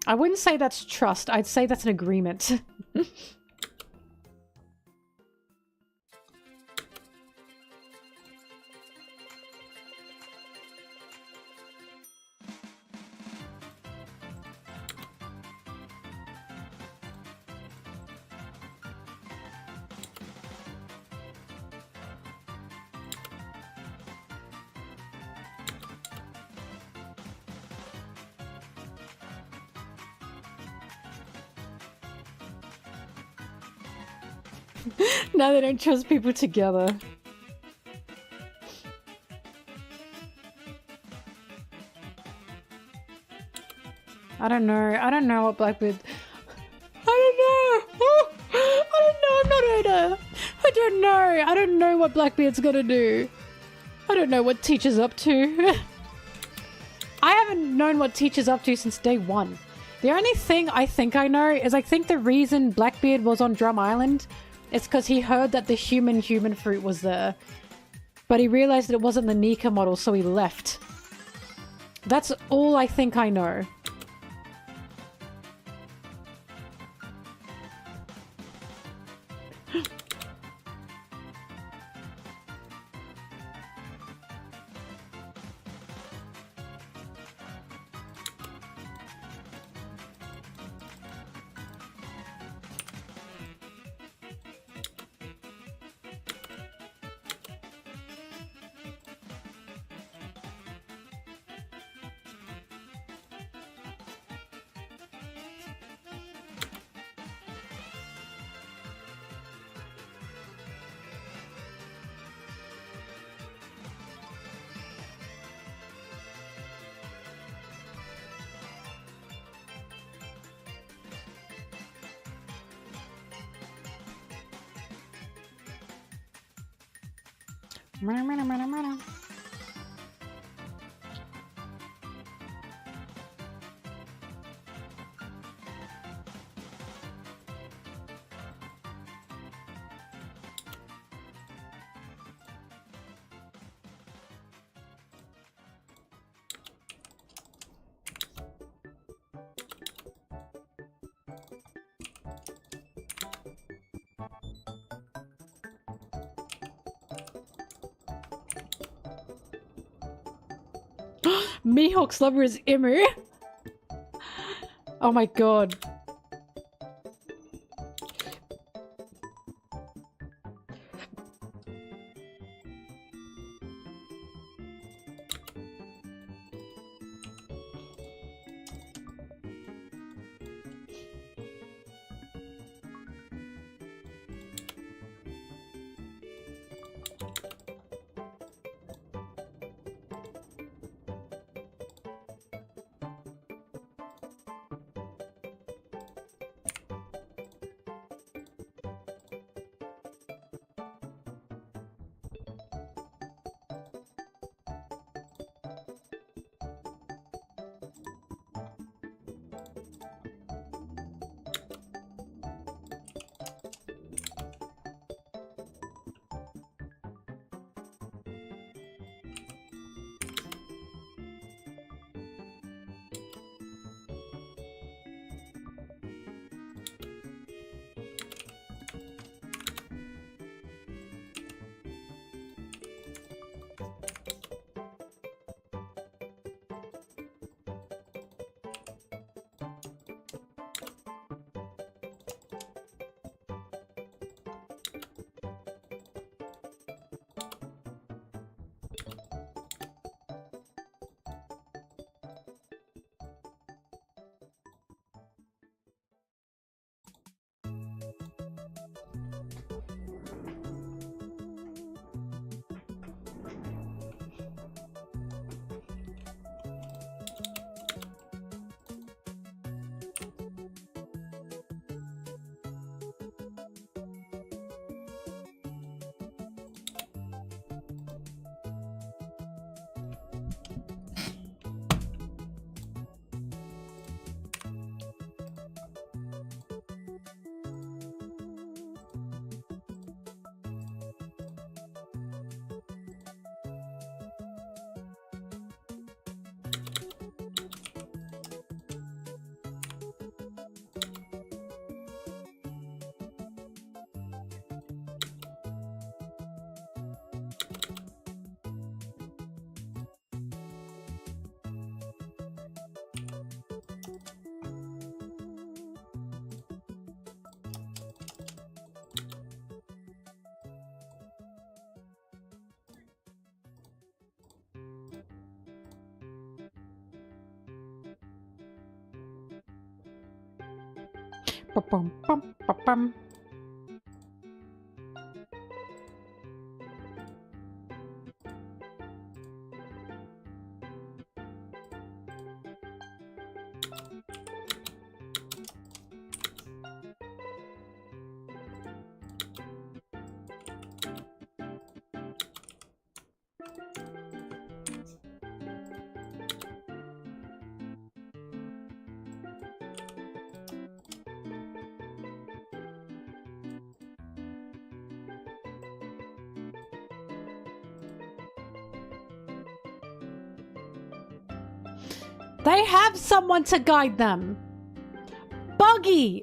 I wouldn't say that's trust. I'd say that's an agreement. Now they don't trust people together. I don't know. I don't know what Blackbeard... I don't know! I don't know, I'm not Oda! I don't know! I don't know what Blackbeard's gonna do. I don't know what Teacher's up to. I haven't known what Teacher's up to since day one. The only thing I think I know is I think the reason Blackbeard was on Drum Island is because he heard that the human fruit was there. But he realized that it wasn't the Nika model, so he left. That's all I think I know. Mihawk's lover is Imu. Oh my god. Ba-bum, bum, ba-bum. They have someone to guide them. Buggy!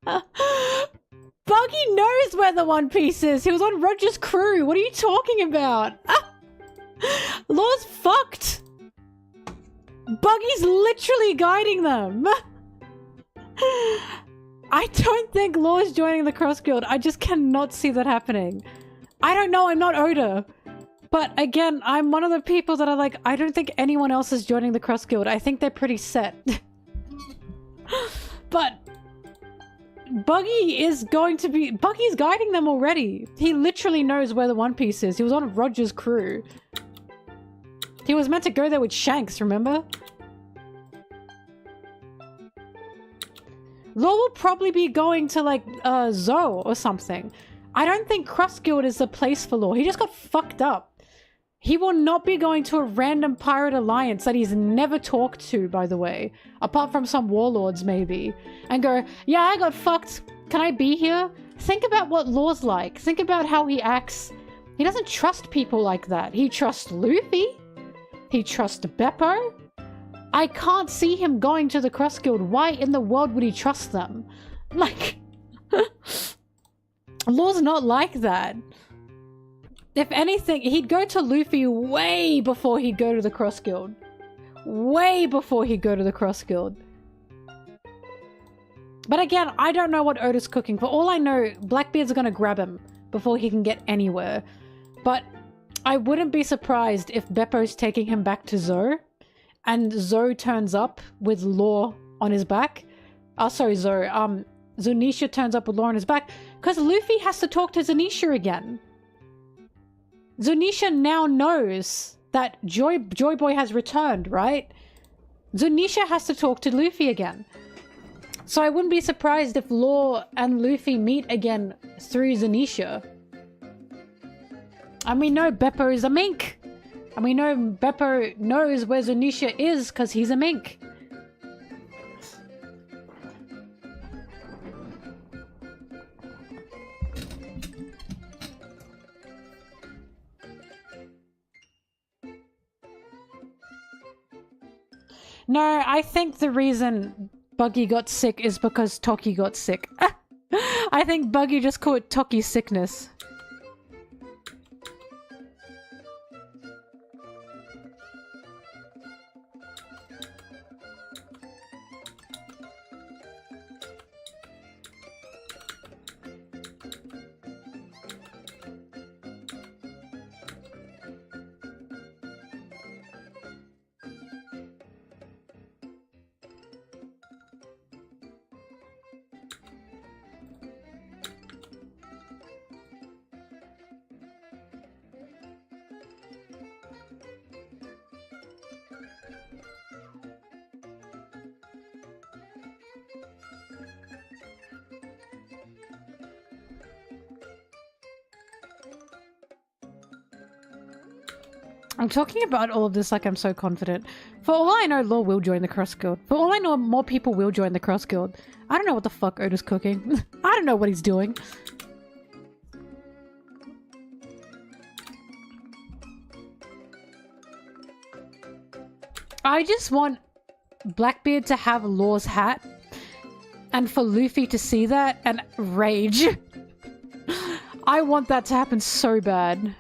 Buggy knows where the One Piece is. He was on Roger's crew. What are you talking about? Law's fucked. Buggy's literally guiding them. I don't think Law's joining the Cross Guild. I just cannot see that happening. I don't know. I'm not Oda. But again, I'm one of the people that are like, I don't think anyone else is joining the Cross Guild. I think they're pretty set. But Buggy is going to be... Buggy's guiding them already. He literally knows where the One Piece is. He was on Roger's crew. He was meant to go there with Shanks, remember? Law will probably be going to, like, Zoe or something. I don't think Cross Guild is the place for Law. He just got fucked up. He will not be going to a random pirate alliance that he's never talked to, by the way. Apart from some warlords, maybe. And go, yeah, I got fucked. Can I be here? Think about what Law's like. Think about how he acts. He doesn't trust people like that. He trusts Luffy. He trusts Beppo. I can't see him going to the Cross Guild. Why in the world would he trust them? Like... Law's not like that. If anything, he'd go to Luffy way before he'd go to the Cross Guild. Way before he'd go to the Cross Guild. But again, I don't know what Oda's cooking. For all I know, Blackbeard's gonna grab him before he can get anywhere. But I wouldn't be surprised if Beppo's taking him back to Zoe. And Zoe turns up with Law on his back. Oh, sorry, Zoe. Zunisha turns up with Law on his back. Because Luffy has to talk to Zunisha again. Zunisha now knows that Joy Boy has returned, right? Zunisha has to talk to Luffy again. So I wouldn't be surprised if Law and Luffy meet again through Zunisha. And we know Beppo is a mink. And we know Beppo knows where Zunisha is because he's a mink. No, I think the reason Buggy got sick is because Toki got sick. I think Buggy just caught Toki's sickness. I'm talking about all of this like I'm so confident. For all I know, Law will join the Cross Guild. For all I know, more people will join the Cross Guild. I don't know what the fuck Oda's cooking. I don't know what he's doing. I just want Blackbeard to have Law's hat and for Luffy to see that and rage. I want that to happen so bad.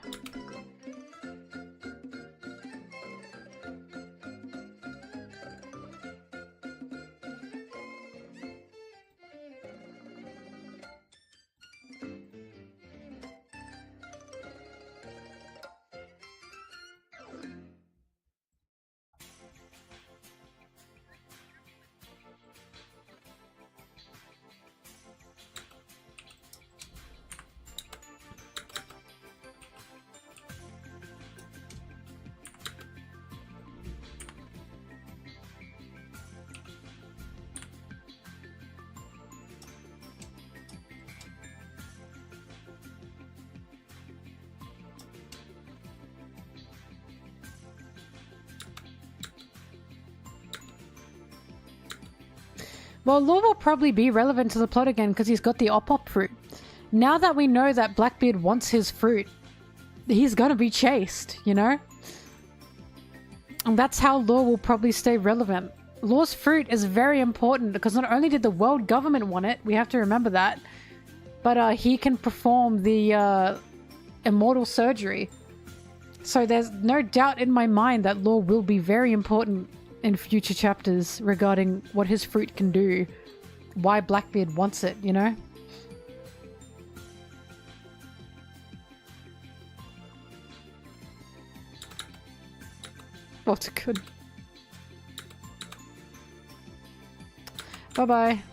Well, Law will probably be relevant to the plot again because he's got the Op-Op fruit. Now that we know that Blackbeard wants his fruit, he's gonna be chased, you know? And that's how law will probably stay relevant. Law's fruit is very important because not only did the world government want it, we have to remember that, but he can perform the immortal surgery. So there's no doubt in my mind that law will be very important in future chapters regarding what his fruit can do, why Blackbeard wants it, you know? What's good? Bye-bye.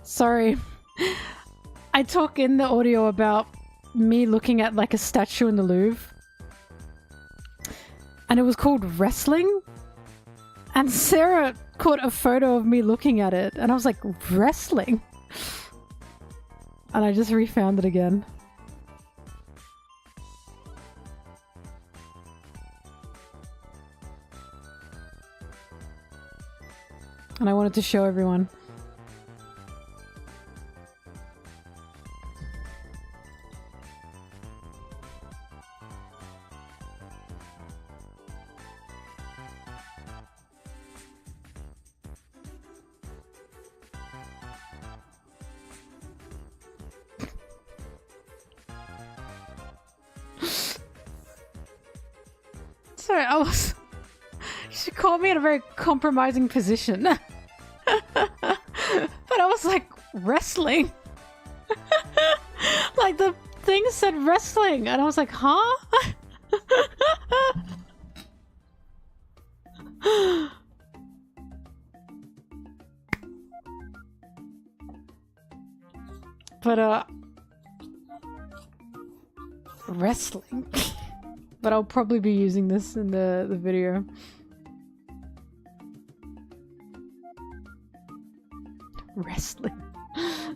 Sorry. I talk in the audio about me looking at like a statue in the Louvre. And it was called Wrestling. And Sarah caught a photo of me looking at it. And I was like, wrestling? And I just refound it again. And I wanted to show everyone. Sorry, she caught me in a very compromising position. But I was like, wrestling? Like the thing said wrestling, and I was like, huh? But, wrestling? But I'll probably be using this in the video. Wrestling.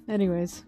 Anyways.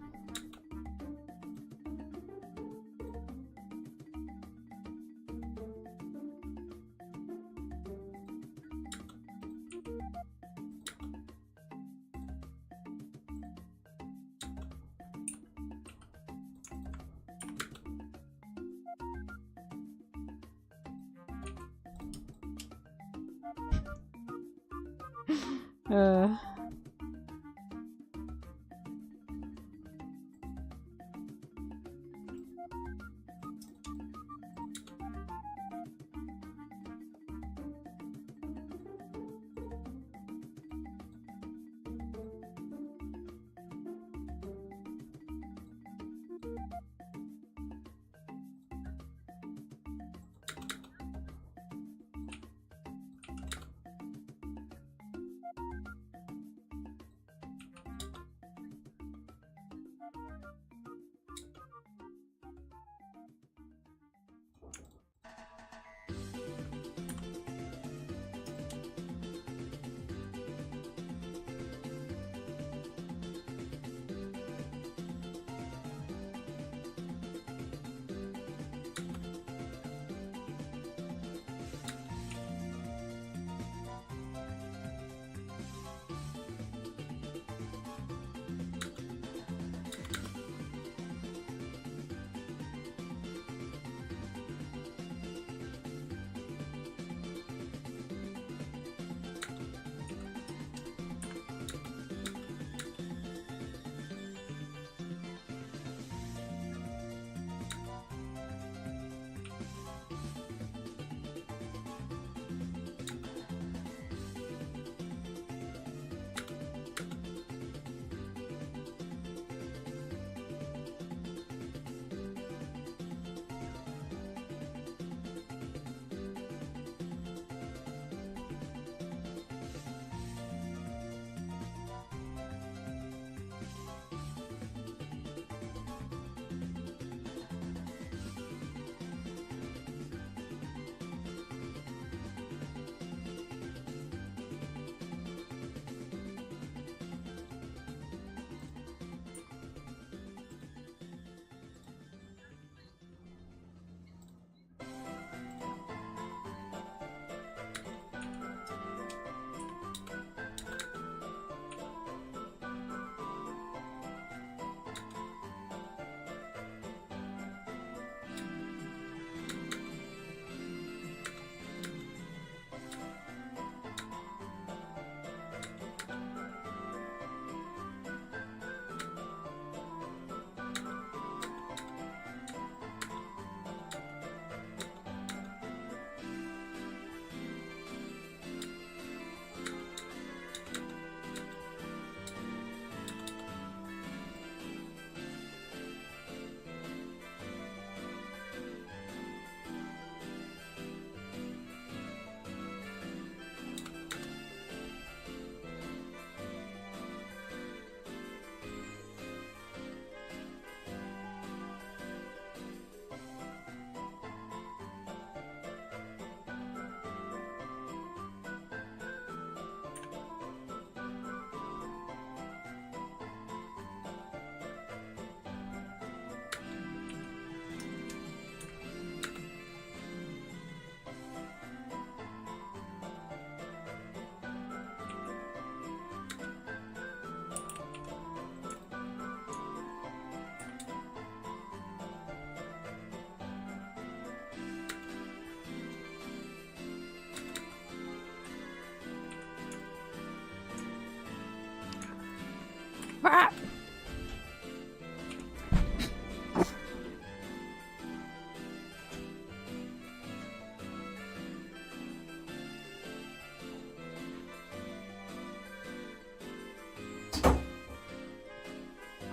Ah!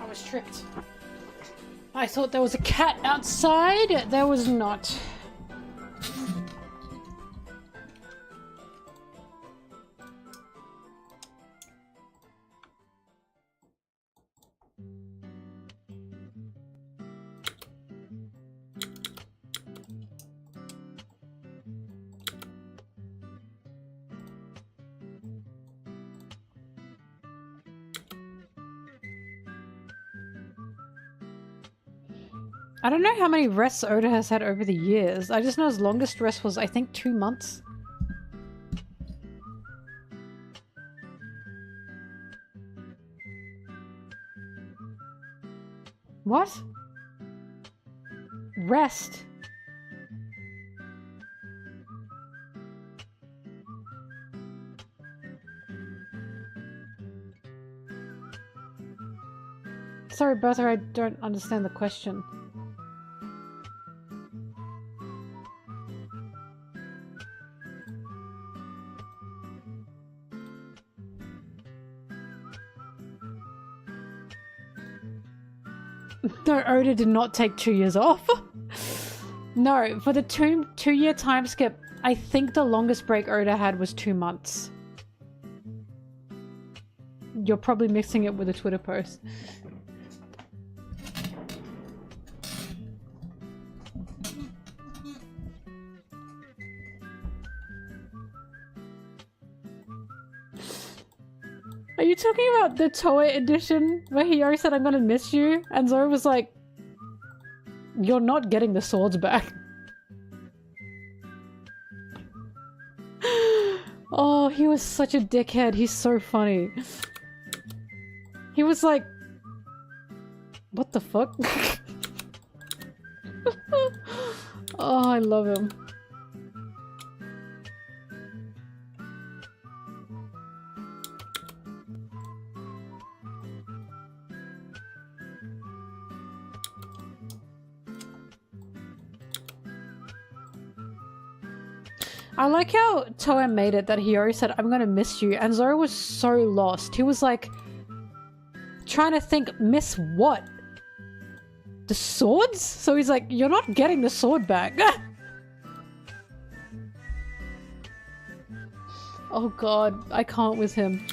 I was tricked. I thought there was a cat outside. There was not. I don't know how many rests Oda has had over the years. I just know his longest rest was, I think, 2 months. What? Rest. Sorry, brother, I don't understand the question. No, Oda did not take 2 years off. No, for the two-year time skip, I think the longest break Oda had was 2 months. You're probably mixing it with a Twitter post. Are you talking about the Toei edition where Hiyori said, "I'm gonna miss you," and Zoro was like, "You're not getting the swords back." Oh, he was such a dickhead. He's so funny. He was like, what the fuck? Oh, I love him. I like how Toei made it that Hiyori said, "I'm gonna miss you," and Zoro was so lost. He was like, trying to think, miss what? The swords? So he's like, "You're not getting the sword back." Oh god, I can't with him.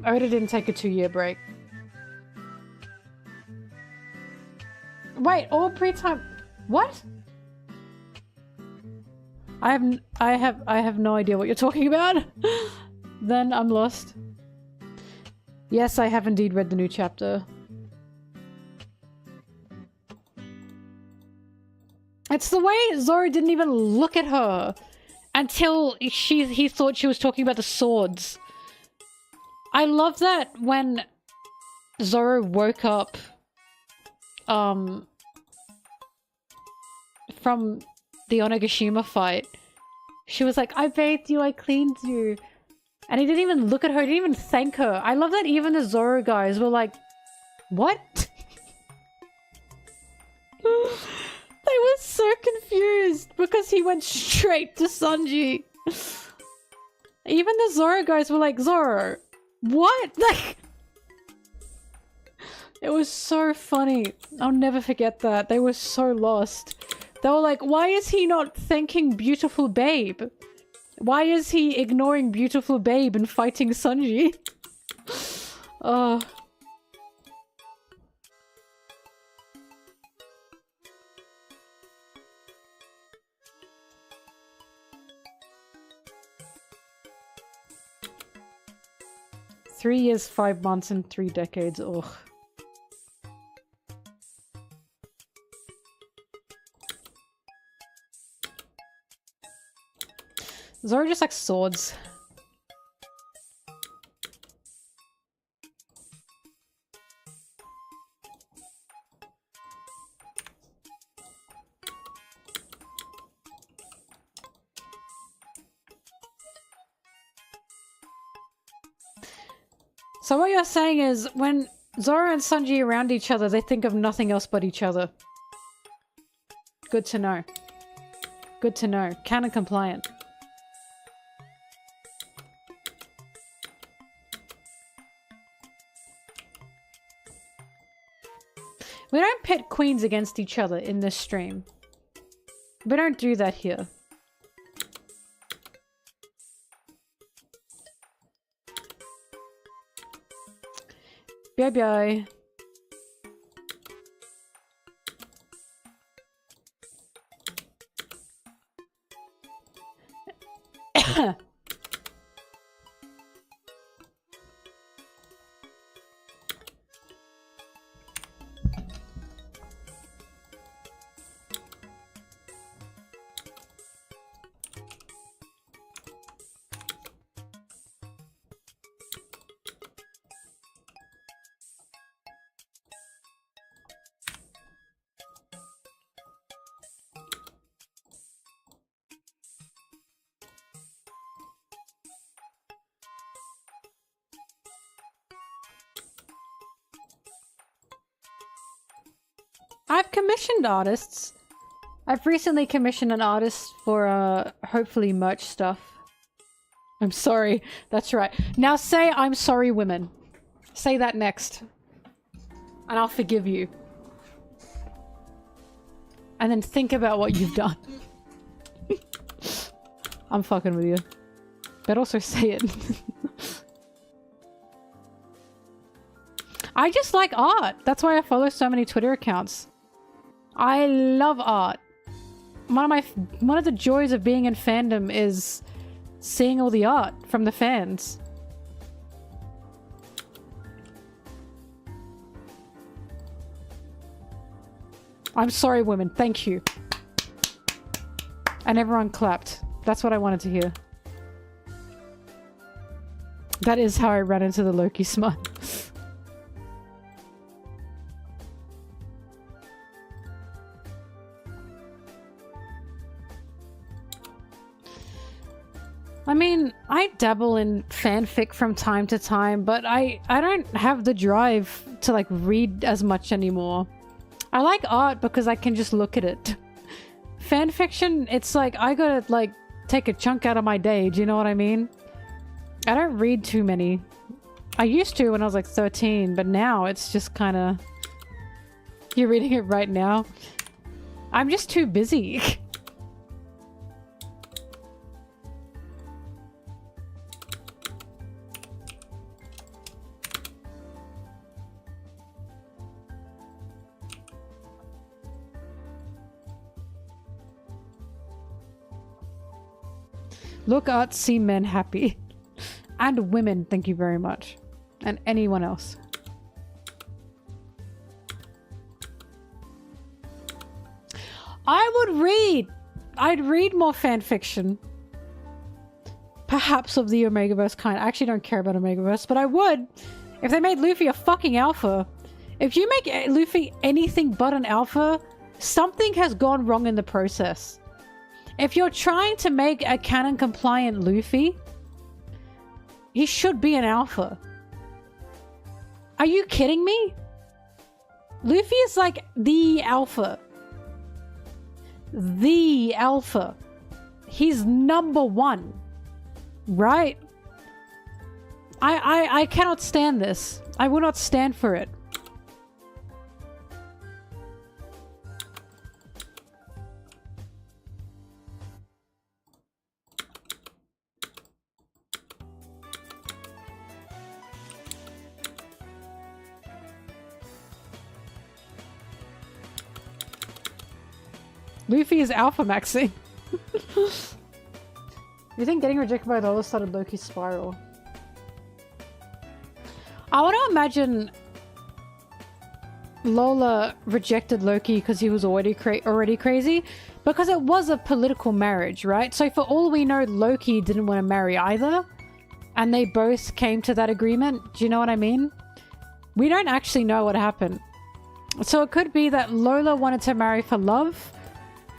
Oda didn't take a 2-year break. Wait, all pre-time... What? I have no idea what you're talking about. Then I'm lost. Yes, I have indeed read the new chapter. It's the way Zoro didn't even look at her until he thought she was talking about the swords. I love that when Zoro woke up from the Onigashima fight. She was like, "I bathed you, I cleaned you." And he didn't even look at her, he didn't even thank her. I love that even the Zoro guys were like, what? They were so confused because he went straight to Sanji. Even the Zoro guys were like, "Zoro, what?" Like, it was so funny. I'll never forget that. They were so lost. They were like, "Why is he not thanking beautiful babe? Why is he ignoring beautiful babe and fighting Sanji?" Oh. "3 years, 5 months, and 3 decades. Ugh. Zoro just likes swords. So what you're saying is when Zoro and Sanji are around each other, they think of nothing else but each other. Good to know. Good to know. Canon compliant. We don't pit queens against each other in this stream. We don't do that here. Bye bye. I've commissioned artists. I've recently commissioned an artist for hopefully merch stuff. I'm sorry. That's right. Now say I'm sorry, women. Say that next. And I'll forgive you. And then think about what you've done. I'm fucking with you. But also say it. I just like art. That's why I follow so many Twitter accounts. I love art. One of the joys of being in fandom is seeing all the art from the fans. I'm sorry, women. Thank you. And everyone clapped. That's what I wanted to hear. That is how I ran into the Loki smut. I mean, I dabble in fanfic from time to time, but I don't have the drive to like read as much anymore. I like art because I can just look at it. Fanfiction, it's like I gotta like take a chunk out of my day, do you know what I mean? I don't read too many. I used to when I was like 13, but now it's just kind of... You're reading it right now? I'm just too busy. Look art, see men happy. And women, thank you very much. And anyone else. I would read. I'd read more fanfiction. Perhaps of the Omegaverse kind. I actually don't care about Omegaverse, but I would. If they made Luffy a fucking alpha. If you make Luffy anything but an alpha, something has gone wrong in the process. If you're trying to make a canon compliant Luffy, he should be an alpha. Are you kidding me? Luffy is like the alpha. The alpha. He's number one. Right? I cannot stand this. I will not stand for it. Luffy is alpha maxing. You think getting rejected by Lola started Loki's spiral? I want to imagine Lola rejected Loki because he was already crazy, because it was a political marriage, right? So for all we know, Loki didn't want to marry either, and they both came to that agreement. Do you know what I mean? We don't actually know what happened. So it could be that Lola wanted to marry for love,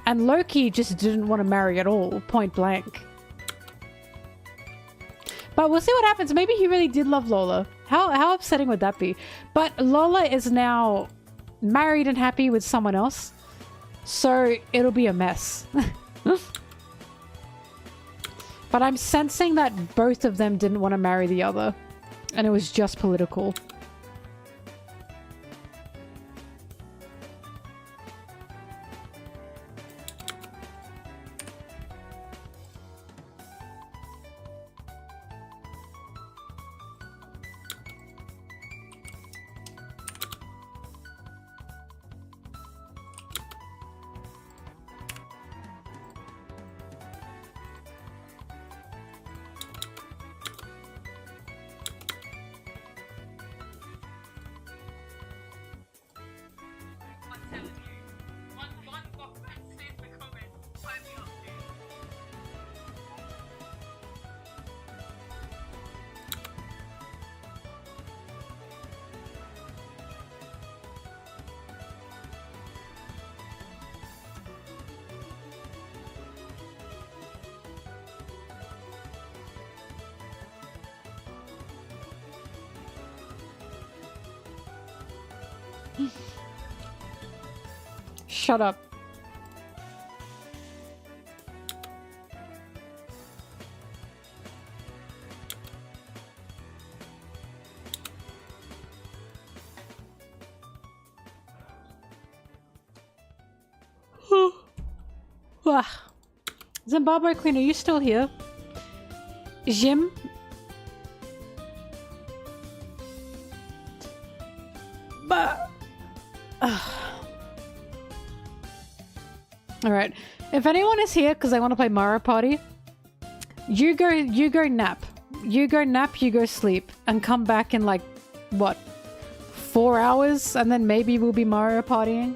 and Loki just didn't want to marry at all, point blank. But we'll see what happens. Maybe he really did love Lola. How upsetting would that be? But Lola is now married and happy with someone else, so it'll be a mess. But I'm sensing that both of them didn't want to marry the other, and it was just political. Shut up. Zimbabwe Queen, are you still here? Jim? But... Alright. If anyone is here because they want to play Mario Party, you go nap. You go nap, you go sleep. And come back in like, what? 4 hours? And then maybe we'll be Mario Partying?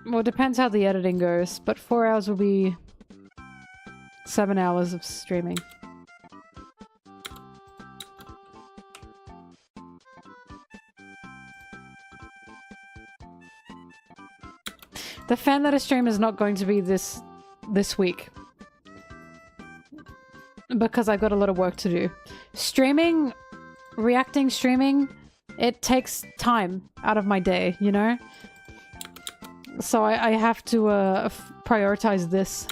Well, it depends how the editing goes, but 4 hours will be 7 hours of streaming. The fan letter stream is not going to be this week. Because I've got a lot of work to do. Streaming, reacting, streaming, it takes time out of my day, you know? So I have to prioritize this.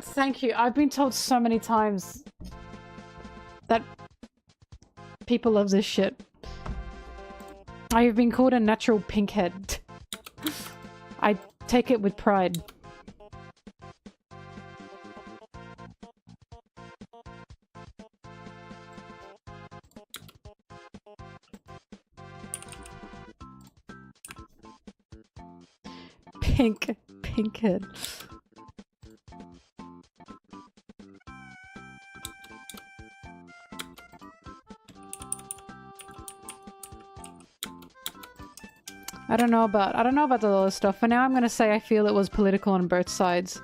Thank you. I've been told so many times that people love this shit. I have been called a natural pinkhead. I take it with pride. Pinkhead. I don't know about the other stuff. For now, I'm gonna say I feel it was political on both sides.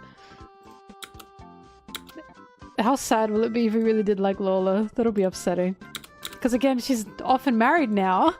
How sad will it be if we really did like Lola? That'll be upsetting. Because again, she's often married now.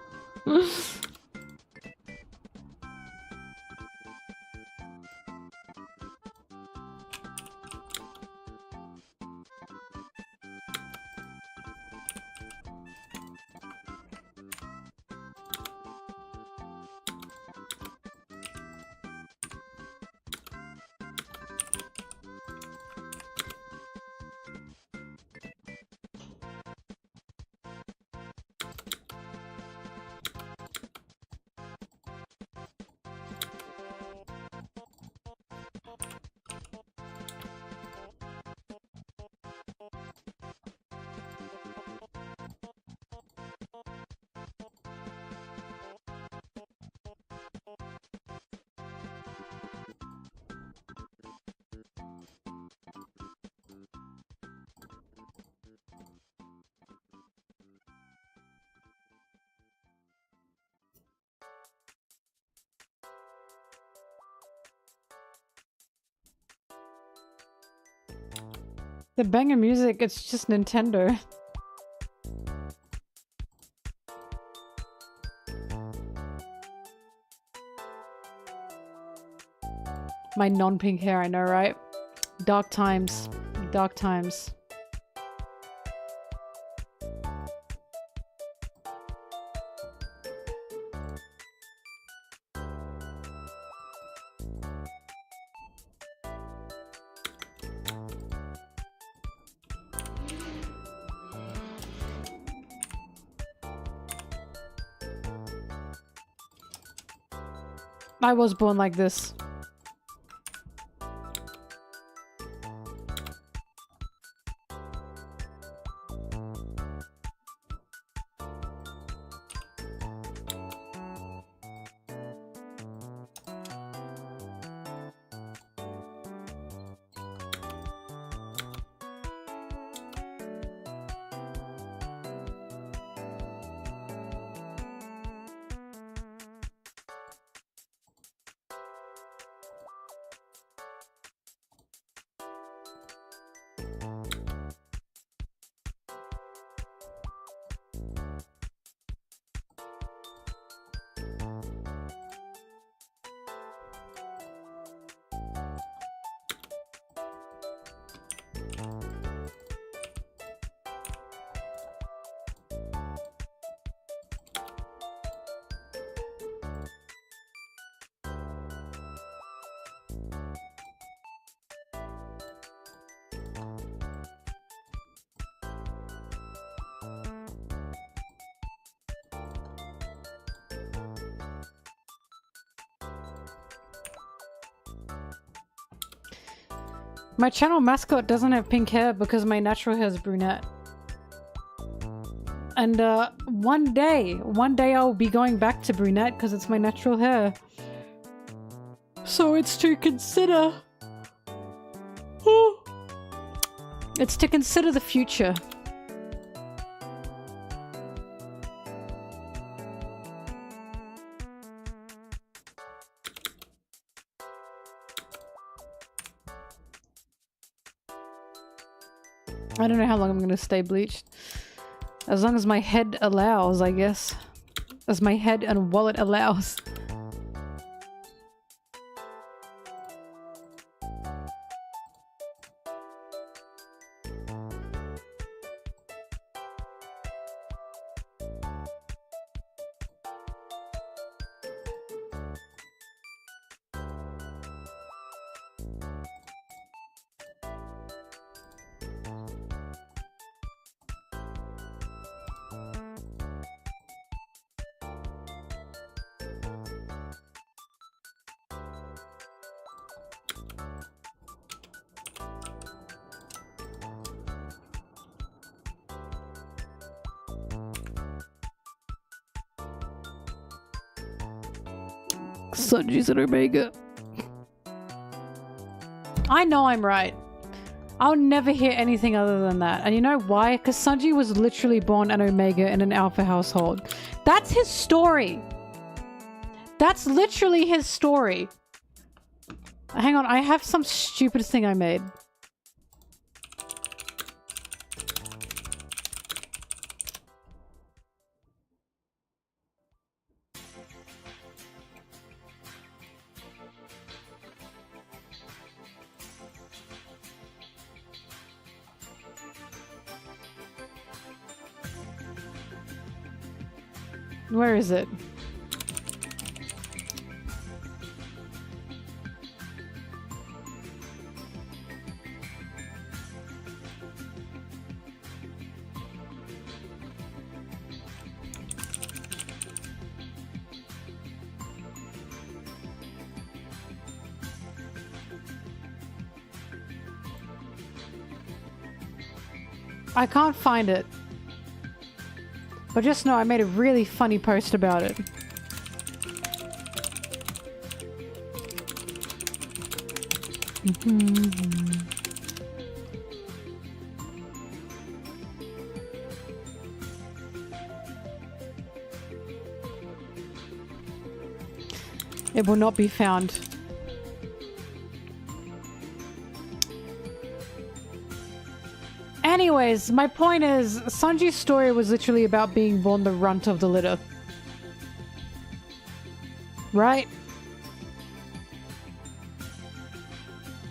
The banger music, it's just Nintendo. My non-pink hair, I know, right? Dark times. Dark times. I was born like this. My channel mascot doesn't have pink hair because my natural hair is brunette. And one day I'll be going back to brunette because it's my natural hair. So it's to consider. It's to consider the future. I don't know how long I'm gonna stay bleached. As long as my head allows, I guess. As my head and wallet allows. Sanji's an Omega. I know I'm right. I'll never hear anything other than that. And you know why? Because Sanji was literally born an Omega in an Alpha household. That's his story. That's literally his story. Hang on, I have some stupid thing I made. Where is it? I can't find it. But just know I made a really funny post about it. It will not be found. Anyways, my point is, Sanji's story was literally about being born the runt of the litter. Right?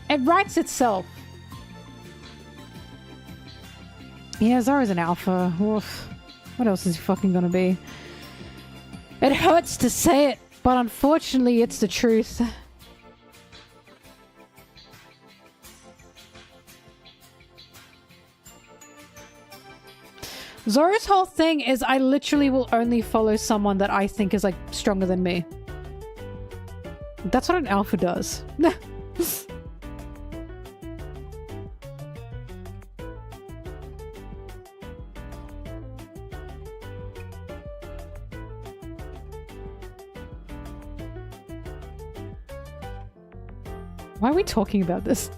It writes itself. Yeah, Zoro's an alpha. Oof. What else is he fucking gonna be? It hurts to say it, but unfortunately it's the truth. Zoro's whole thing is I literally will only follow someone that I think is like stronger than me. That's what an alpha does. Why are we talking about this?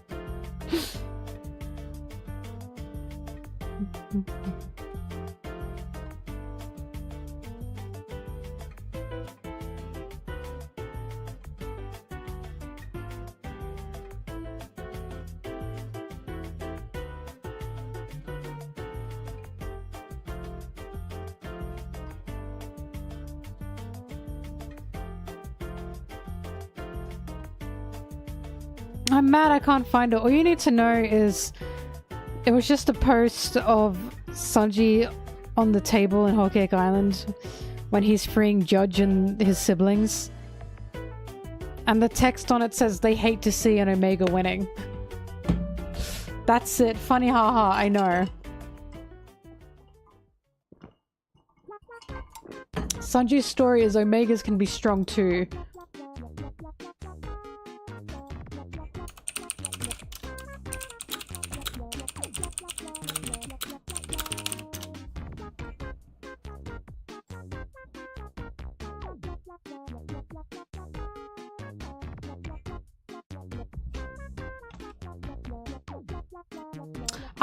I'm mad I can't find it. All you need to know is it was just a post of Sanji on the table in Whole Cake Island when he's freeing Judge and his siblings. And the text on it says they hate to see an Omega winning. That's it. Funny haha, I know. Sanji's story is Omegas can be strong too.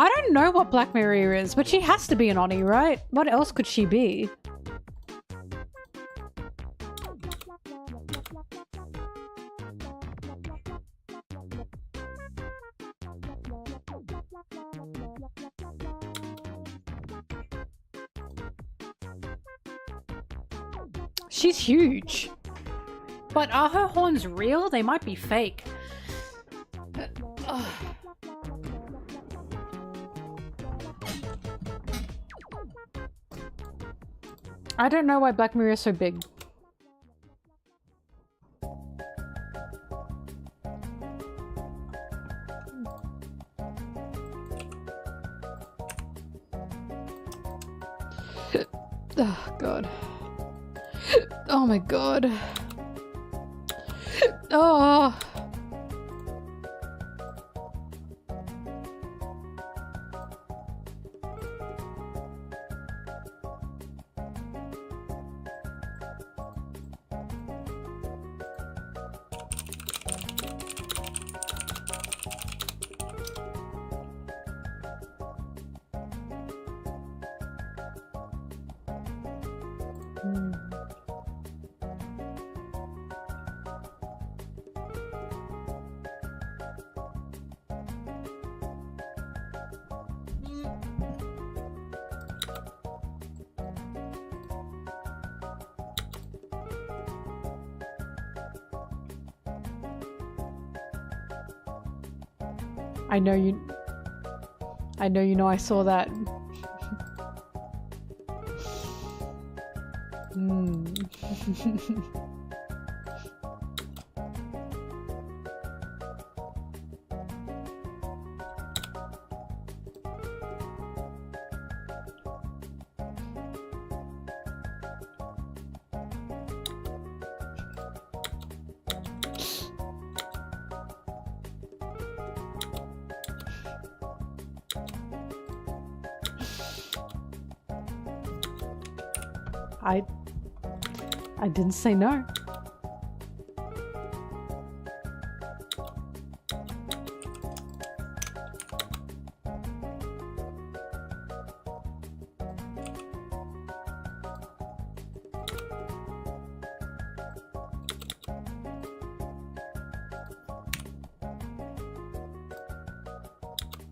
I don't know what Black Mirror is, but she has to be an Oni, right? What else could she be? She's huge. But are her horns real? They might be fake. I don't know why Black Mirror is so big. Oh god. Oh my god. Oh. I know you know I saw that. I didn't say no.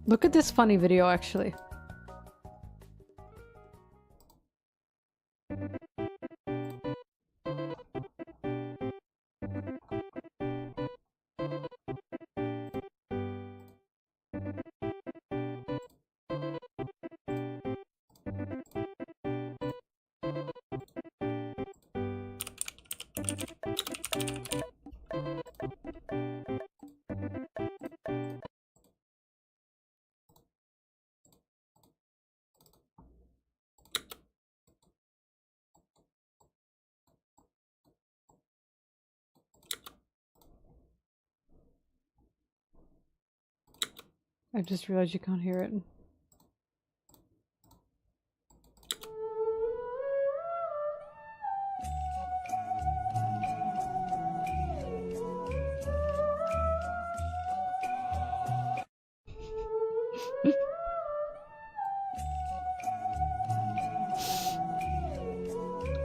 Look at this funny video, actually. I just realized you can't hear it.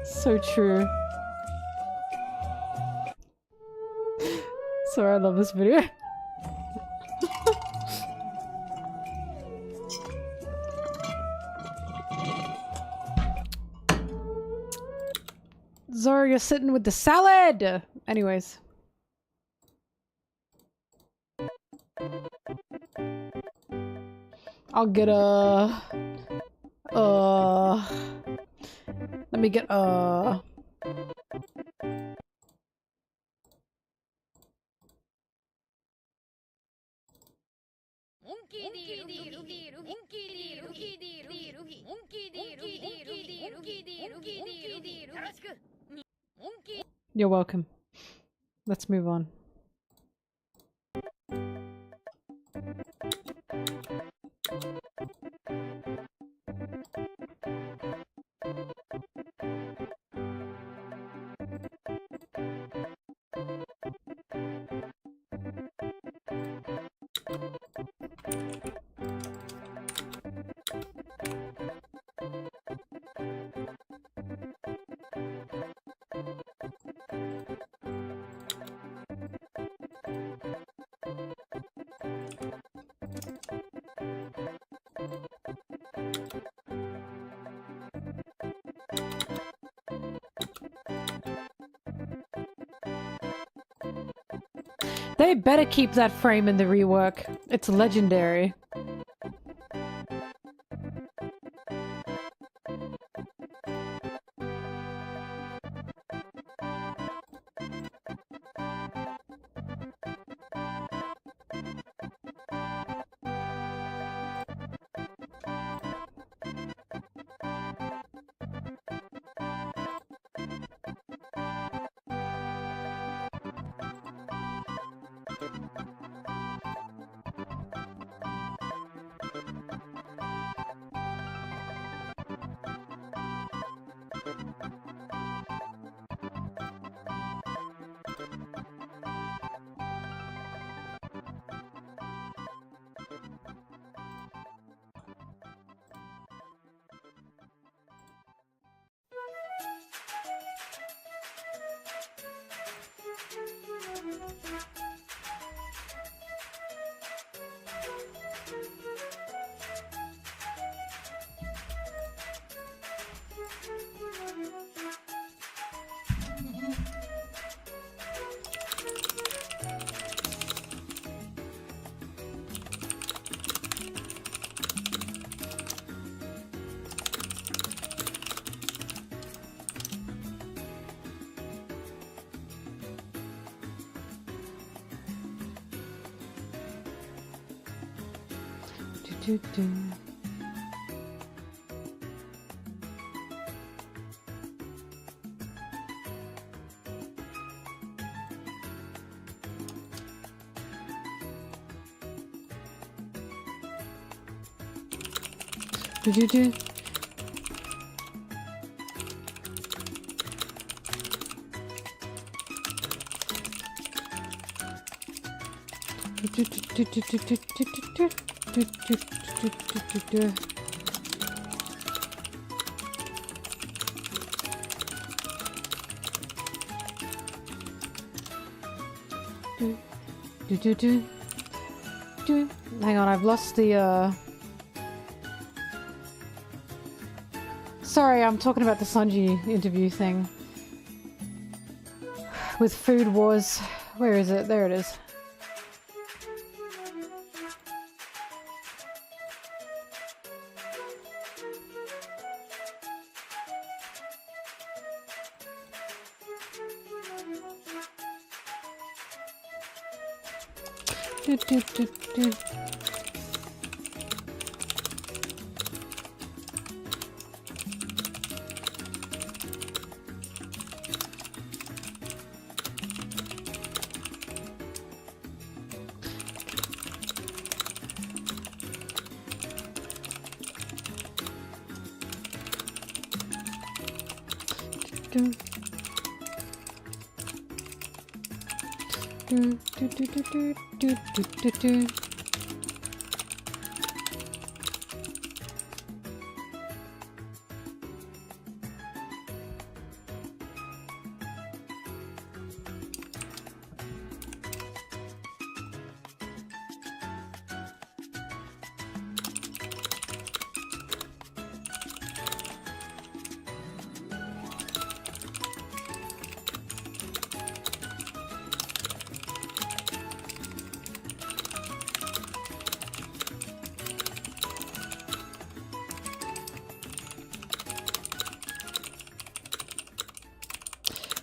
So true. Sorry, I love this video. Zora, you're sitting with the salad! Anyways. I'll get let me get You're welcome. Let's move on. They better keep that frame in the rework. It's legendary. Do-do-do. Do-do-do. Do-do-do-do-do-do-do-do-do. Do-do-do-do-do-do-do. Do-do-do. Do. Hang on, I've lost the Sorry, I'm talking about the Sanji interview thing. With Food Wars. Where is it? There it is. Do, do, do, do. Do. Do, do, do, do, do, do, do, do.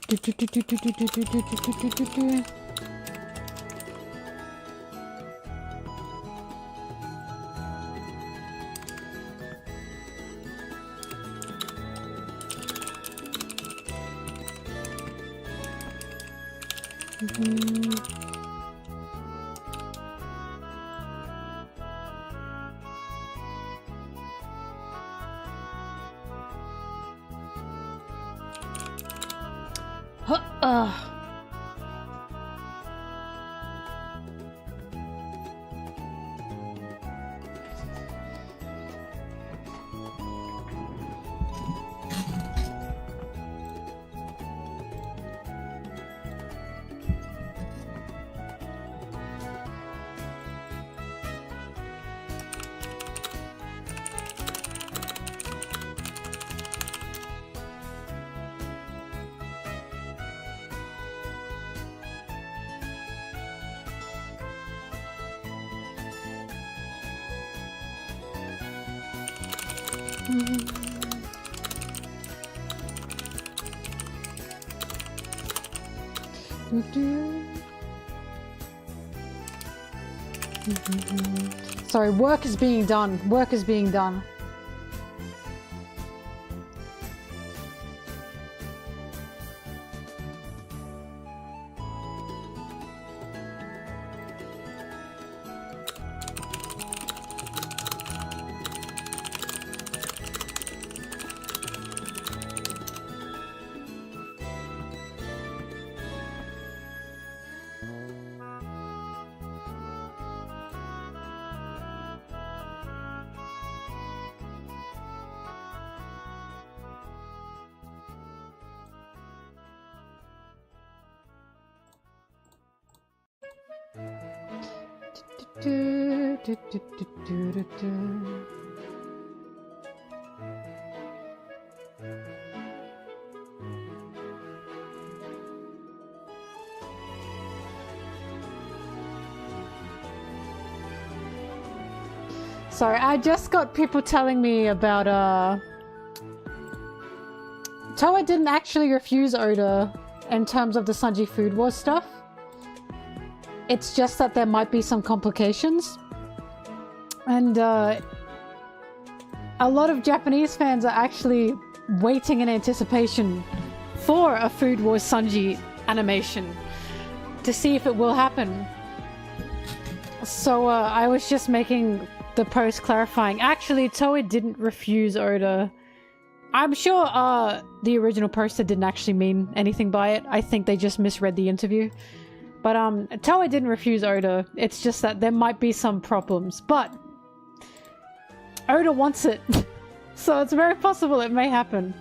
Do, do, do, do, do, do, do, do, do, do, do, do. Sorry, work is being done. Work is being done. Do, do, do, do, do, do, do. Sorry, I just got people telling me about Toa didn't actually refuse Oda in terms of the Sanji Food Wars stuff. It's just that there might be some complications. And a lot of Japanese fans are actually waiting in anticipation for a Food Wars Sanji animation to see if it will happen. So I was just making the post clarifying. Actually, Toei didn't refuse Oda. I'm sure the original poster didn't actually mean anything by it. I think they just misread the interview. But Toei didn't refuse Oda. It's just that there might be some problems. But Oda wants it. So it's very possible it may happen.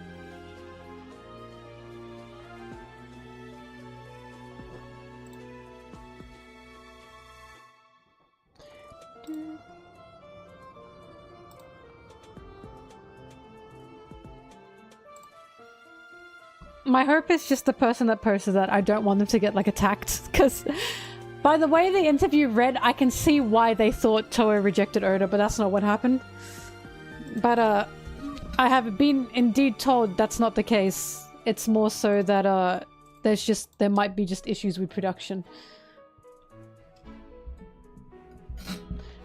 My hope is just the person that posted that, I don't want them to get, like, attacked. Because by the way the interview read, I can see why they thought Toei rejected Oda, but that's not what happened. But, I have been indeed told that's not the case. It's more so that, there might be just issues with production.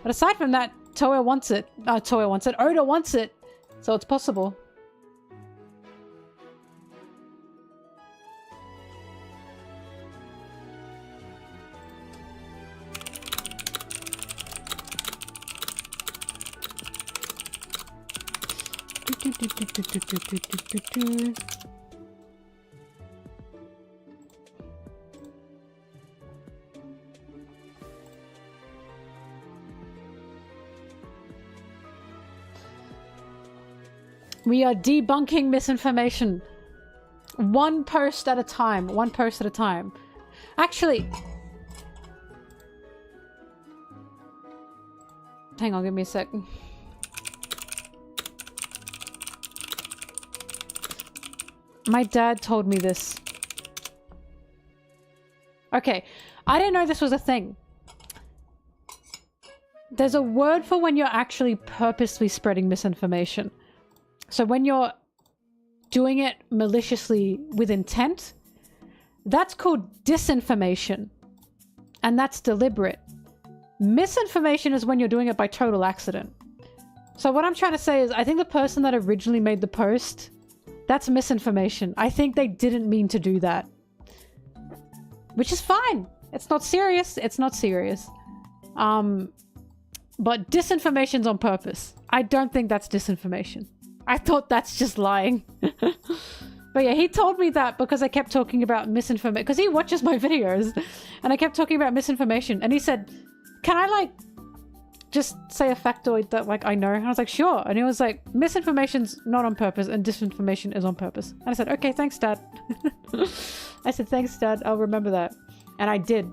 But aside from that, Oda wants it. So it's possible. We are debunking misinformation. One post at a time. One post at a time. Actually... Hang on, give me a sec. My dad told me this. Okay, I didn't know this was a thing. There's a word for when you're actually purposely spreading misinformation. So when you're doing it maliciously with intent, that's called disinformation. And that's deliberate. Misinformation is when you're doing it by total accident. So what I'm trying to say is, I think the person that originally made the post, that's misinformation. I think they didn't mean to do that. Which is fine. It's not serious. It's not serious. But disinformation's on purpose. I don't think that's disinformation. I thought that's just lying. But yeah, he told me that because I kept talking about misinformation. Because he watches my videos. And I kept talking about misinformation. And he said, can I like just say a factoid that like I know? And I was like, sure. And he was like, misinformation's not on purpose and disinformation is on purpose. And I said, okay, thanks, Dad. I said, thanks, Dad. I'll remember that. And I did.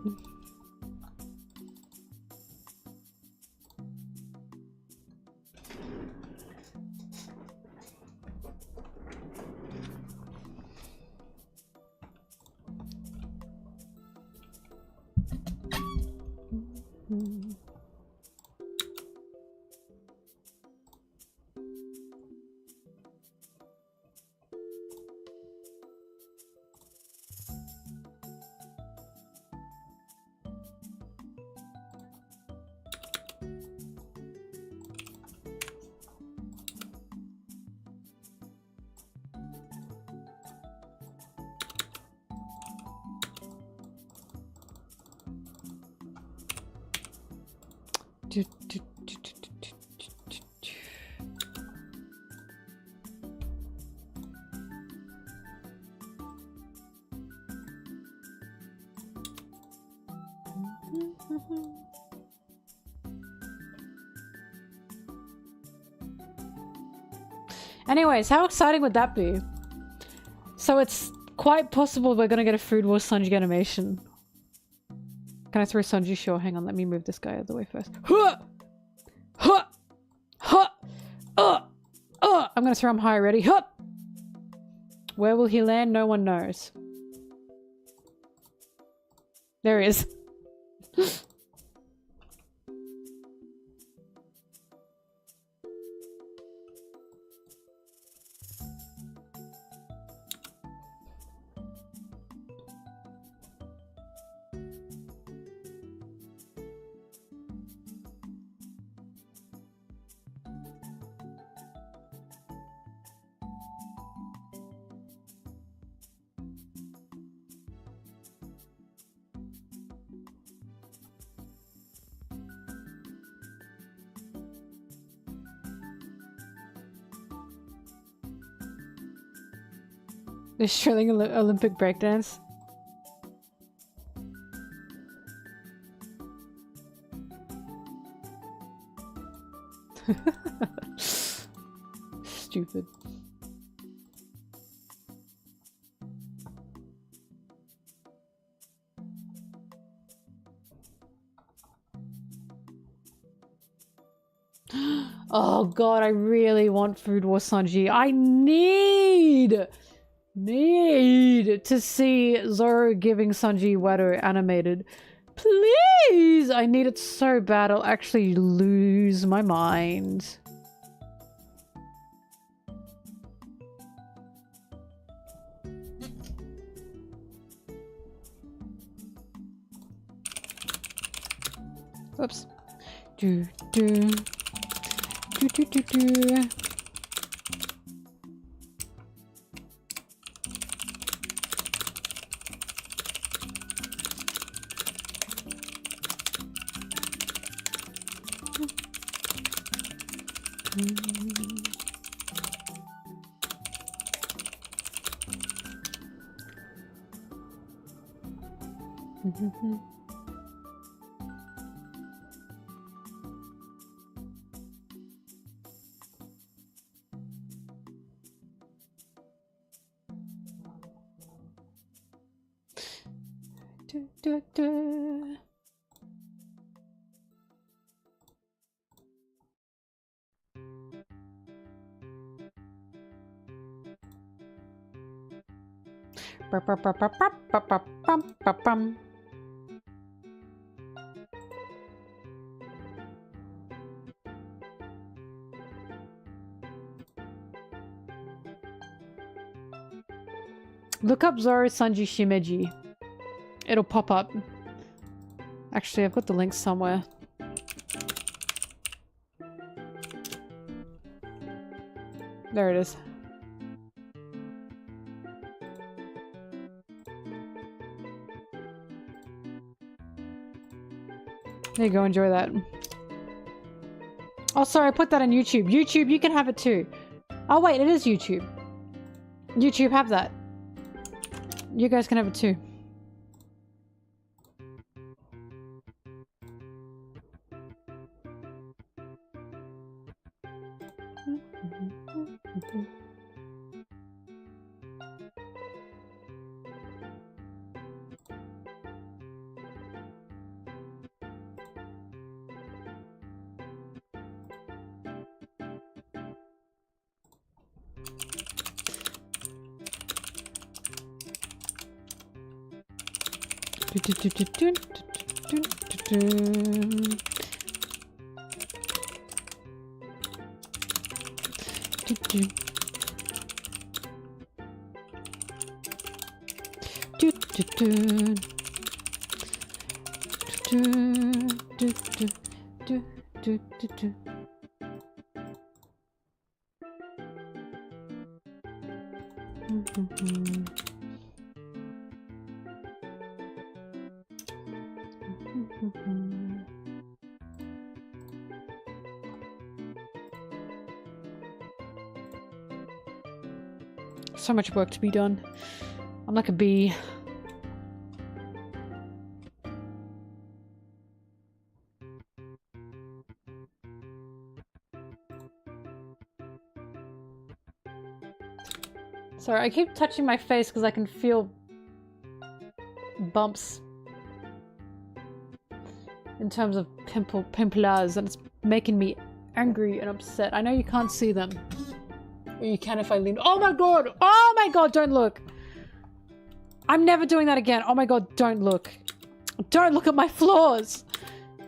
Anyways, how exciting would that be? So it's quite possible we're gonna get a Food Wars Sanji animation. Can I throw Sanji? Sure, hang on, let me move this guy out of the way first. I'm gonna throw him high, ready? Where will he land? No one knows. There he is. The Australian Olympic breakdance. Stupid. Oh god, I really want Food Wars Sanji. I need to see Zoro giving Sanji Wado animated. Please! I need it so bad I'll actually lose my mind. Oops. Do do do do do do. Look up Zoro Sanji Shimeji. It'll pop up. Actually, I've got the link somewhere. There it is. There you go, enjoy that. Oh, sorry, I put that on YouTube. YouTube, you can have it too. Oh, wait, it is YouTube. YouTube, have that. You guys can have it too. So much work to be done. I'm like a bee. Sorry, I keep touching my face because I can feel bumps in terms of pimples, and it's making me angry and upset. I know you can't see them. Or you can if I lean. Oh my god! Oh my god, don't look! I'm never doing that again. Oh my god, don't look. Don't look at my flaws!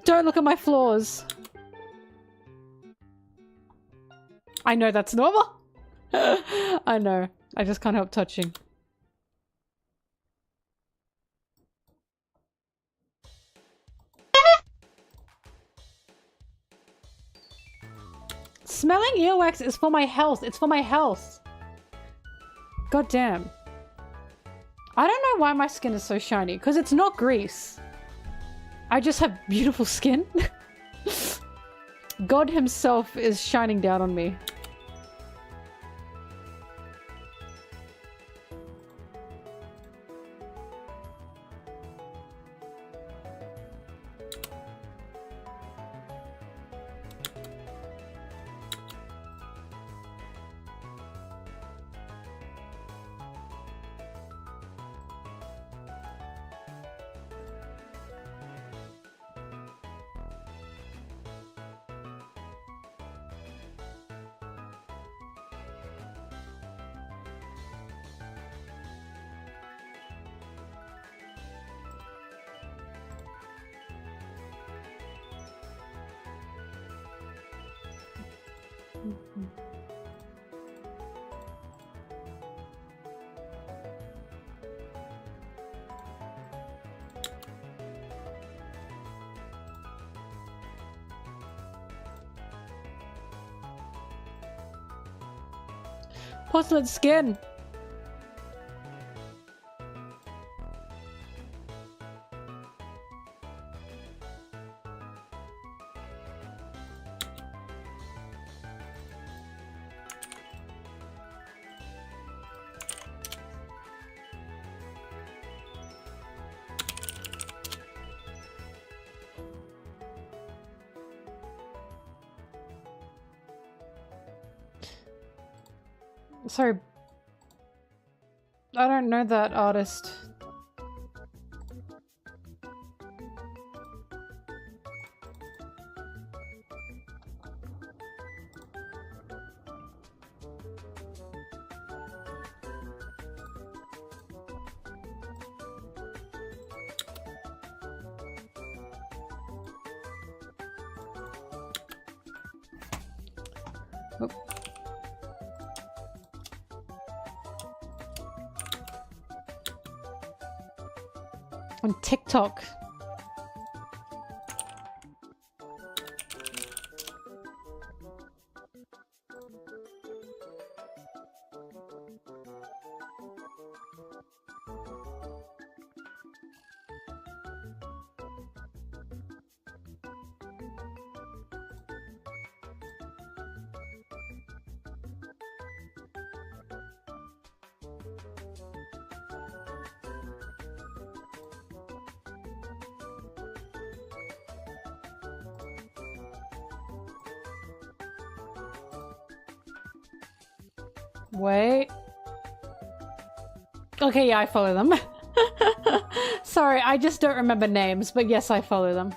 Don't look at my flaws. I know that's normal. I know. I just can't help touching. Smelling earwax is for my health. It's for my health. God damn. I don't know why my skin is so shiny. Because it's not grease. I just have beautiful skin. God himself is shining down on me. Porcelain skin! Sorry. I don't know that artist. Oop. On TikTok. Wait. Okay, yeah, I follow them. Sorry, I just don't remember names, but yes, I follow them.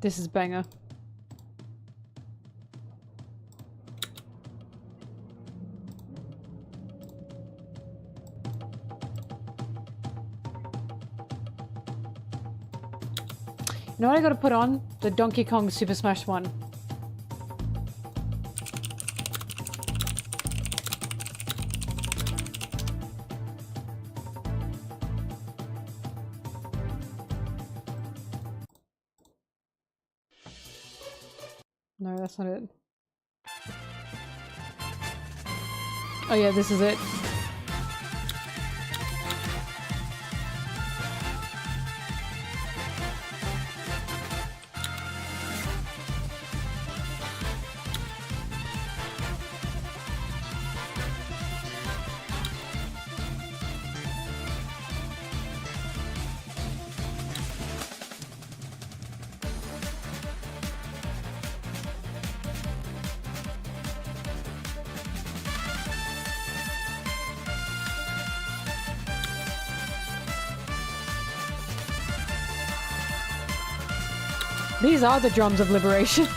This is banger. You know what I gotta put on? The Donkey Kong Super Smash one. No, that's not it. Oh yeah, this is it. These are the drums of liberation.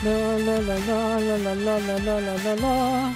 La la la la la la la la la la la.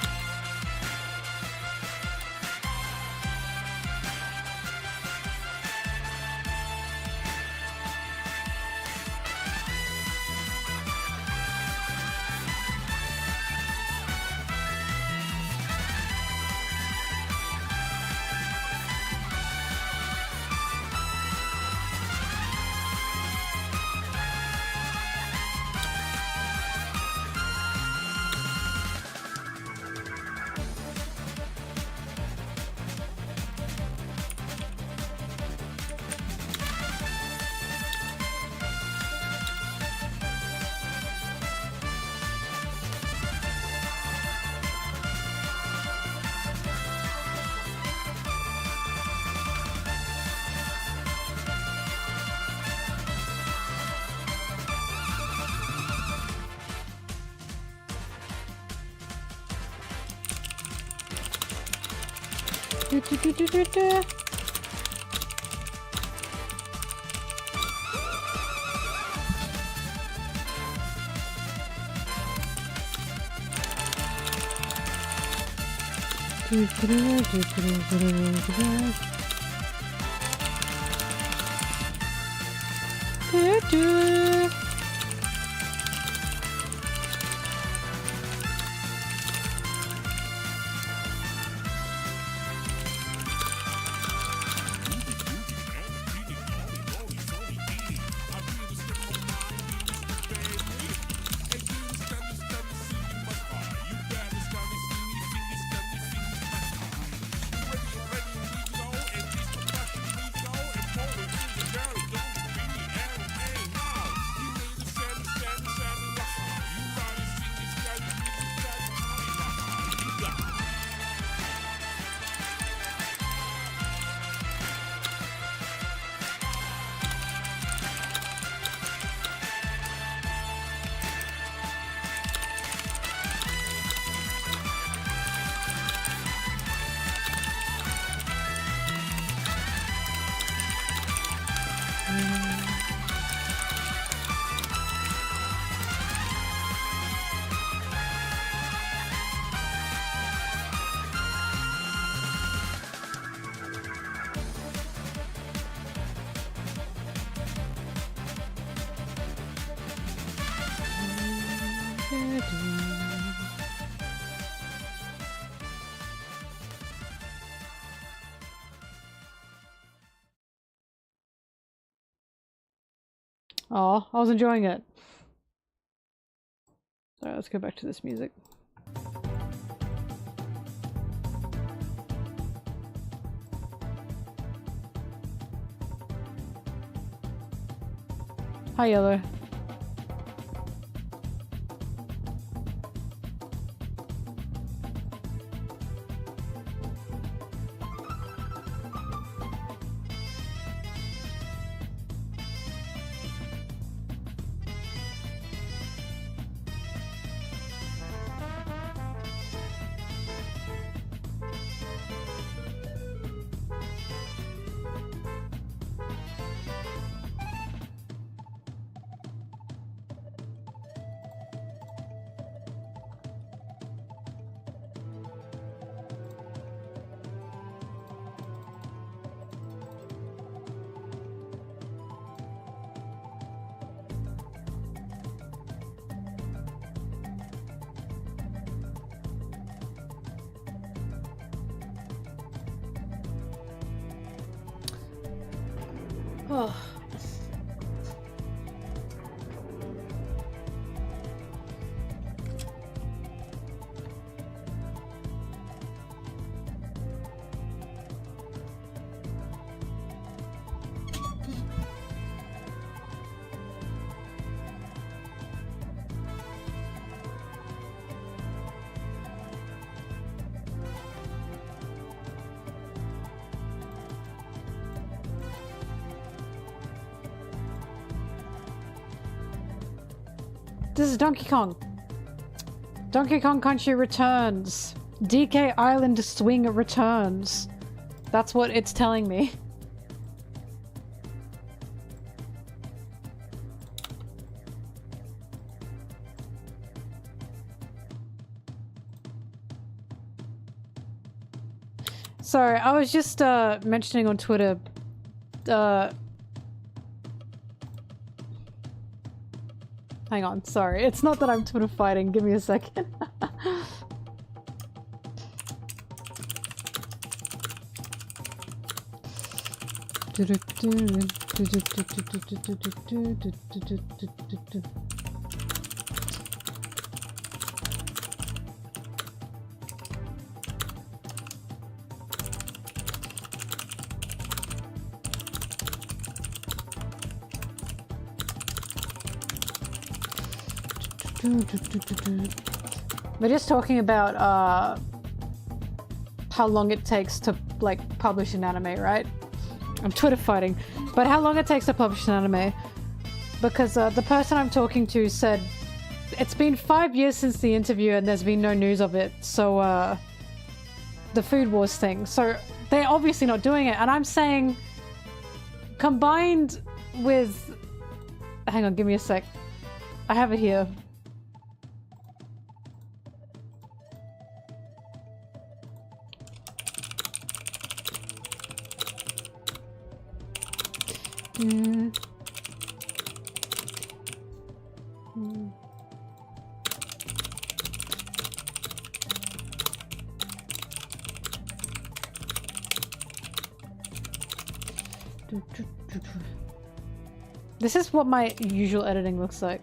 Oh, I was enjoying it. Alright, let's go back to this music. Hi, Yellow. Oh. This is Donkey Kong. Donkey Kong Country returns. DK Island Swing returns. That's what it's telling me. Sorry, I was just mentioning on Twitter hang on, sorry. It's not that I'm Twitter fighting. Give me a second. We're just talking about how long it takes to like publish an anime, right? I'm Twitter fighting, but how long it takes to publish an anime? Because the person I'm talking to said it's been 5 years since the interview and there's been no news of it. So the Food Wars thing. So They're obviously not doing it. And I'm saying, combined with... Hang on, give me a sec. I have it here. This is what my usual editing looks like.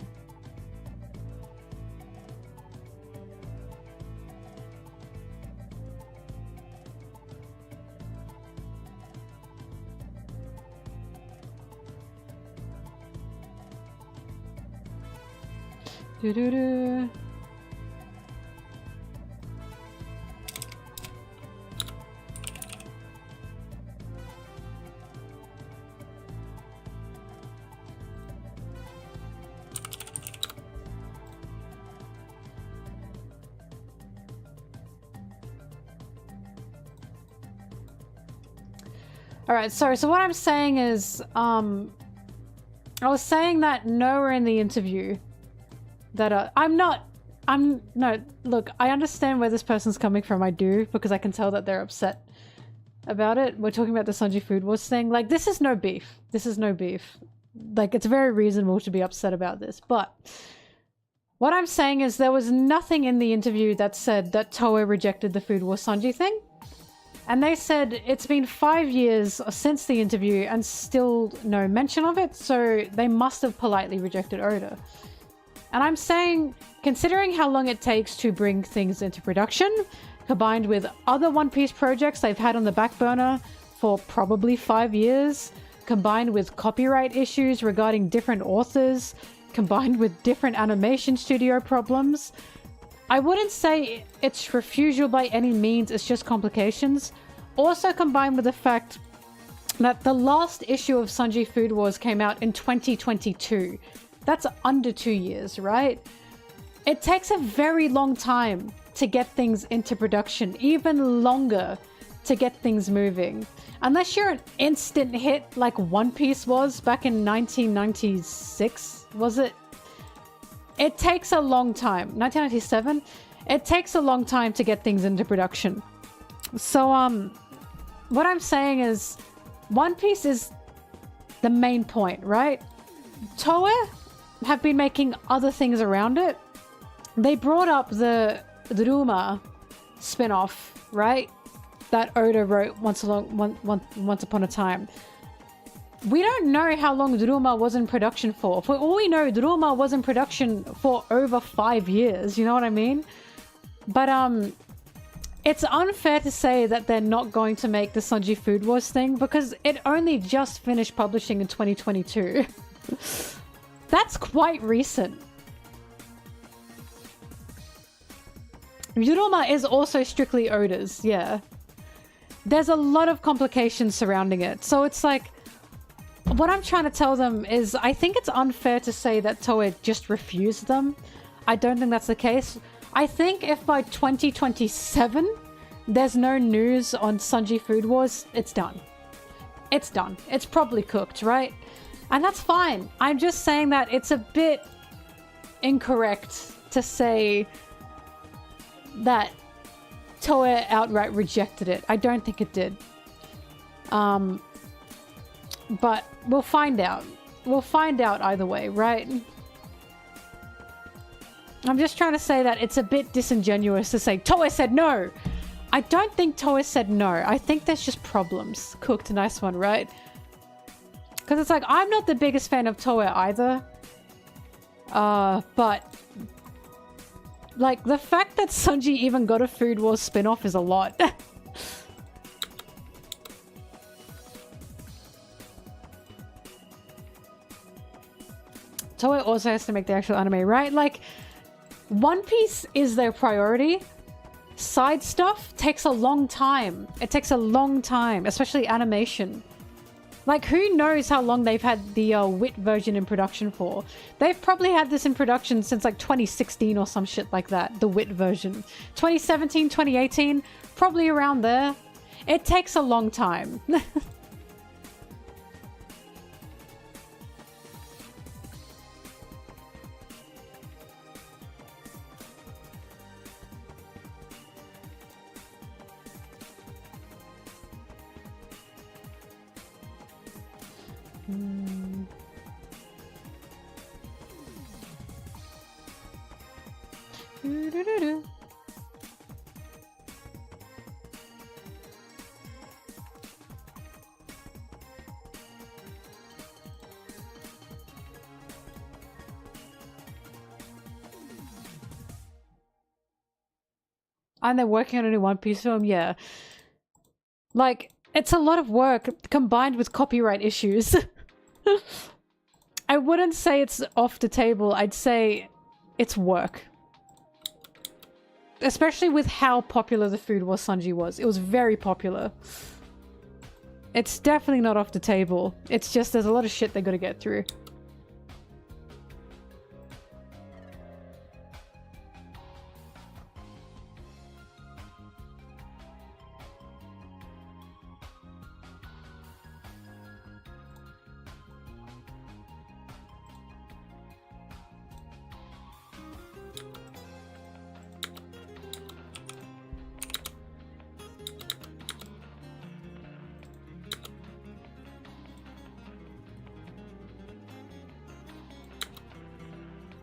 Doo-doo-doo. All right, sorry. So what I'm saying is, I was saying that nowhere in the interview that no, look, I understand where this person's coming from. I do, because I can tell that they're upset about it. We're talking about the Sanji Food Wars thing. Like, this is no beef. This is no beef. Like, it's very reasonable to be upset about this. But what I'm saying is there was nothing in the interview that said that Toei rejected the Food Wars Sanji thing. And they said it's been 5 years since the interview and still no mention of it, so they must have politely rejected Oda. And I'm saying, considering how long it takes to bring things into production, combined with other One Piece projects they've had on the back burner for probably 5 years, combined with copyright issues regarding different authors, combined with different animation studio problems, I wouldn't say it's refusal by any means, it's just complications. Also combined with the fact that the last issue of Sanji Food Wars came out in 2022. That's under 2 years, right? It takes a very long time to get things into production, even longer to get things moving. Unless you're an instant hit like One Piece was back in 1996, was it? It takes a long time. 1997? It takes a long time to get things into production. So, what I'm saying is, One Piece is the main point, right? Toei have been making other things around it. They brought up the Ruma spin-off, right? That Oda wrote once upon a time. We don't know how long Druma was in production for. For all we know, Druma was in production for over 5 years, you know what I mean? But it's unfair to say that they're not going to make the Sanji Food Wars thing because it only just finished publishing in 2022. That's quite recent. Druma is also strictly Oda's, yeah. There's a lot of complications surrounding it, so it's like, what I'm trying to tell them is I think it's unfair to say that Toei just refused them. I don't think that's the case. I think if by 2027 there's no news on Sanji Food Wars, it's done. It's done. It's probably cooked, right? And that's fine. I'm just saying that it's a bit incorrect to say that Toei outright rejected it. I don't think it did. But we'll find out. We'll find out either way, right? I'm just trying to say that it's a bit disingenuous to say Toei said no. I don't think Toei said no. I think there's just problems. Cooked, nice one, right? Because it's like, I'm not the biggest fan of Toei either. But like, the fact that Sanji even got a Food Wars spin-off is a lot. Toei also has to make the actual anime, right? Like, One Piece is their priority. Side stuff takes a long time. It takes a long time, especially animation. Like, who knows how long they've had the Wit version in production for? They've probably had this in production since like 2016 or some shit like that, the Wit version. 2017, 2018, probably around there. It takes a long time. Doo-doo-doo-doo. And they're working on a new One Piece film, yeah. Like, it's a lot of work combined with copyright issues. I wouldn't say it's off the table, I'd say it's work. Especially with how popular the food was Sanji was. It was very popular. It's definitely not off the table. It's just there's a lot of shit they gotta get through.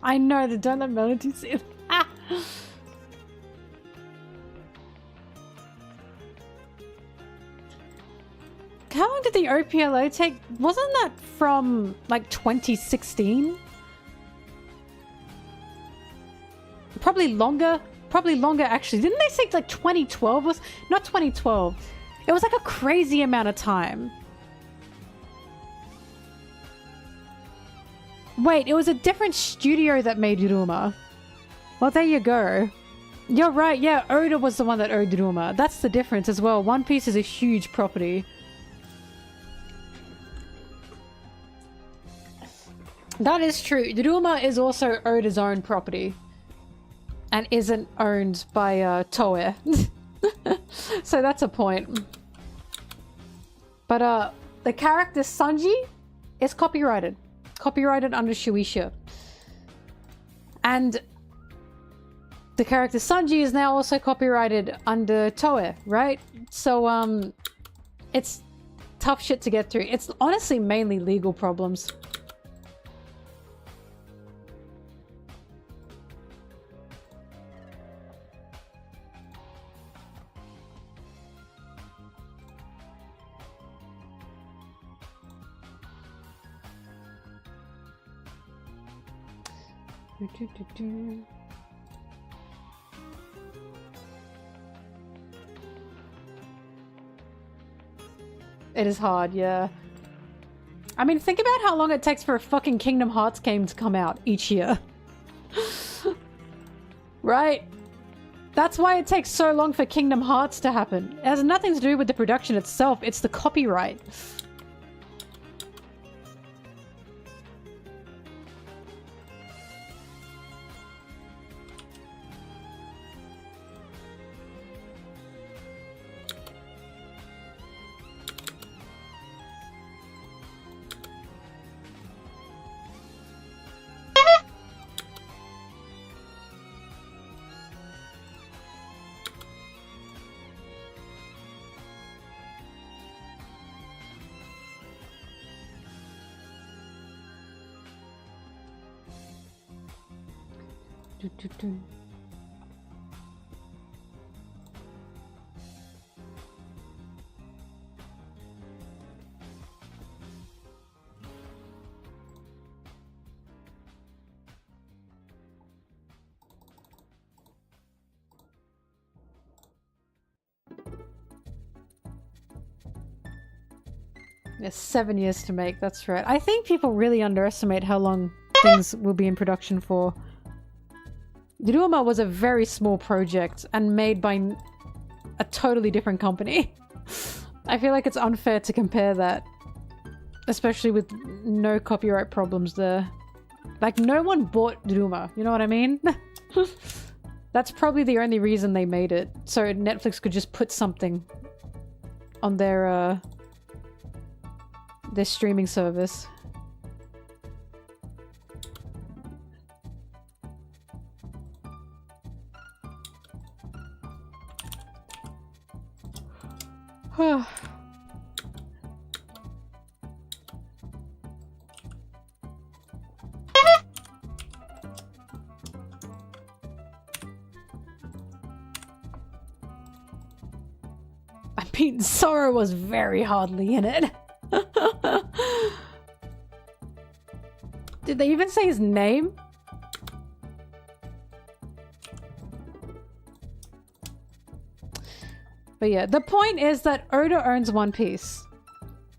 I know, the don't let MelonTeee see it. Ah! How long did the OPLO take? Wasn't that from, like, 2016? Probably longer. Probably longer, actually. Didn't they say, like, 2012 was... Not 2012. It was, like, a crazy amount of time. Wait, it was a different studio that made Iruma. Well, there you go. You're right, yeah, Oda was the one that owed Iruma. That's the difference as well. One Piece is a huge property. That is true. Iruma is also Oda's own property. And isn't owned by Toei. So that's a point. But the character Sanji is copyrighted. Copyrighted under Shueisha. And the character Sanji is now also copyrighted under Toei, right? So, it's tough shit to get through. It's honestly mainly legal problems. It is hard, yeah. I mean, think about how long it takes for a fucking Kingdom Hearts game to come out each year. Right? That's why it takes so long for Kingdom Hearts to happen. It has nothing to do with the production itself, it's the copyright. Yeah, 7 years to make, that's right. I think people really underestimate how long things will be in production for. Iruma was a very small project and made by a totally different company. I feel like it's unfair to compare that. Especially with no copyright problems there. Like, no one bought Iruma, you know what I mean? That's probably the only reason they made it. So Netflix could just put something on their streaming service. I mean, Sora was very hardly in it. Did they even say his name? But yeah, the point is that Oda owns One Piece.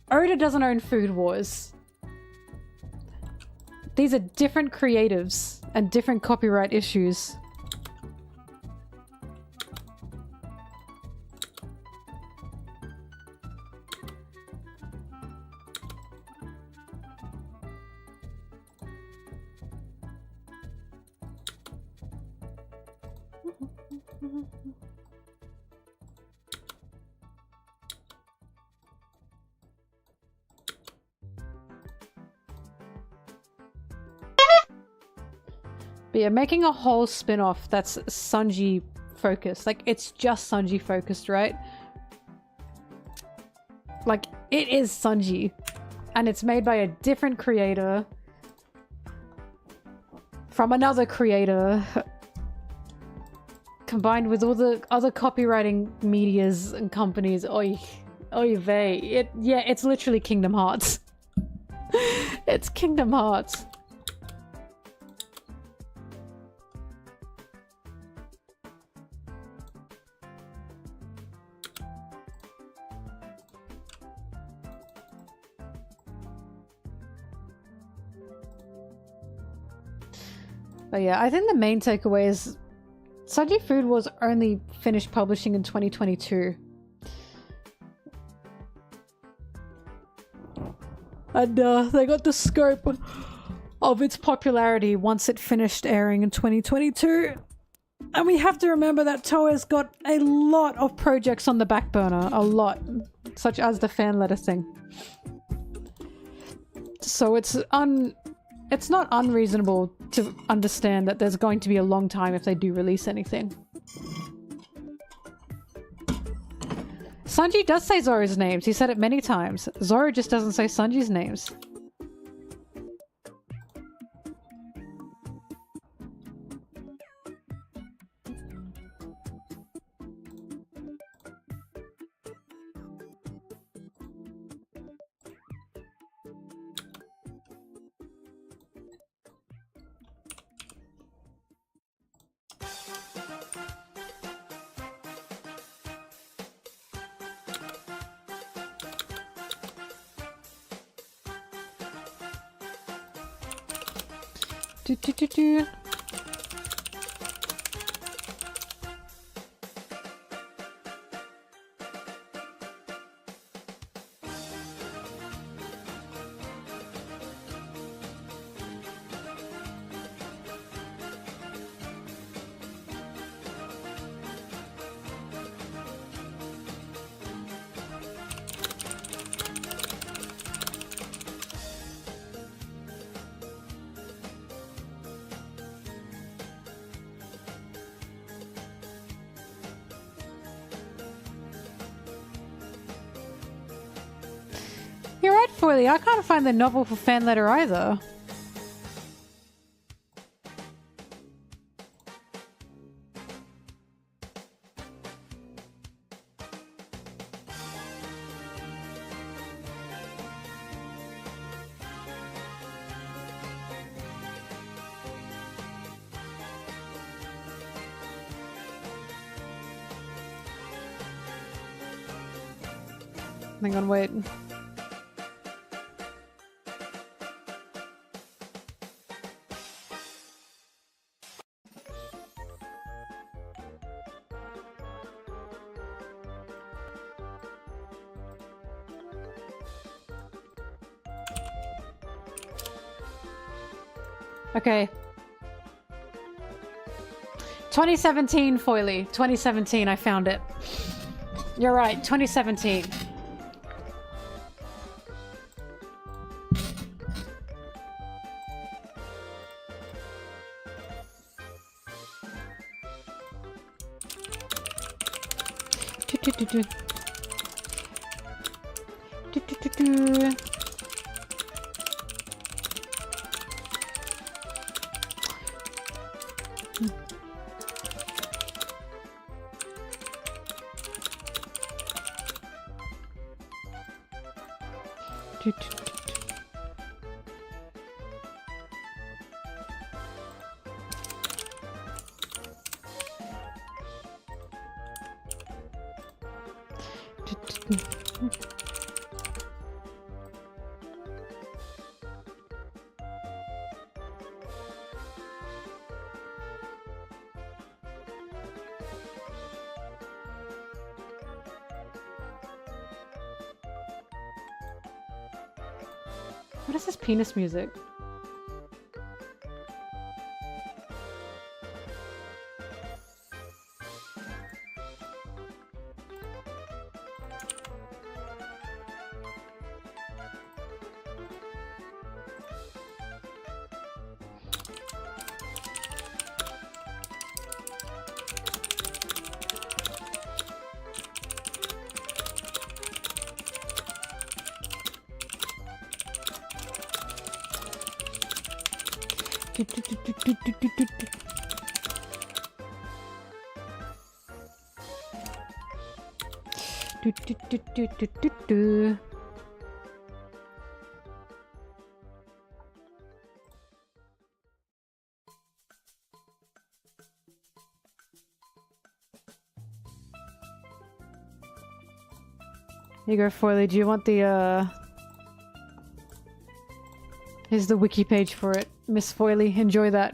Oda doesn't own Food Wars. These are different creatives and different copyright issues. But yeah, making a whole spin-off that's Sanji focused. Like, it's just Sanji focused, right? Like, it is Sanji. And it's made by a different creator. From another creator. Combined with all the other copywriting medias and companies. Oy vey. Yeah, it's literally Kingdom Hearts. It's Kingdom Hearts. But yeah, I think the main takeaway is Sanji Food Wars only finished publishing in 2022. And they got the scope of its popularity once it finished airing in 2022. And we have to remember that Toei's got a lot of projects on the back burner. A lot. Such as the fan letter thing. So it's not unreasonable to understand that there's going to be a long time if they do release anything. Sanji does say Zoro's names. He said it many times. Zoro just doesn't say Sanji's names. Do. You're right, Foily. I can't find the novel for fan letter either. Hang on, wait. Okay. 2017, Foily. 2017, I found it. You're right, 2017. Do-do-do-do. Do-do-do-do. What is this penis music? Here you go, Foily. Do you want the, Here's the wiki page for it. Miss Foily, enjoy that.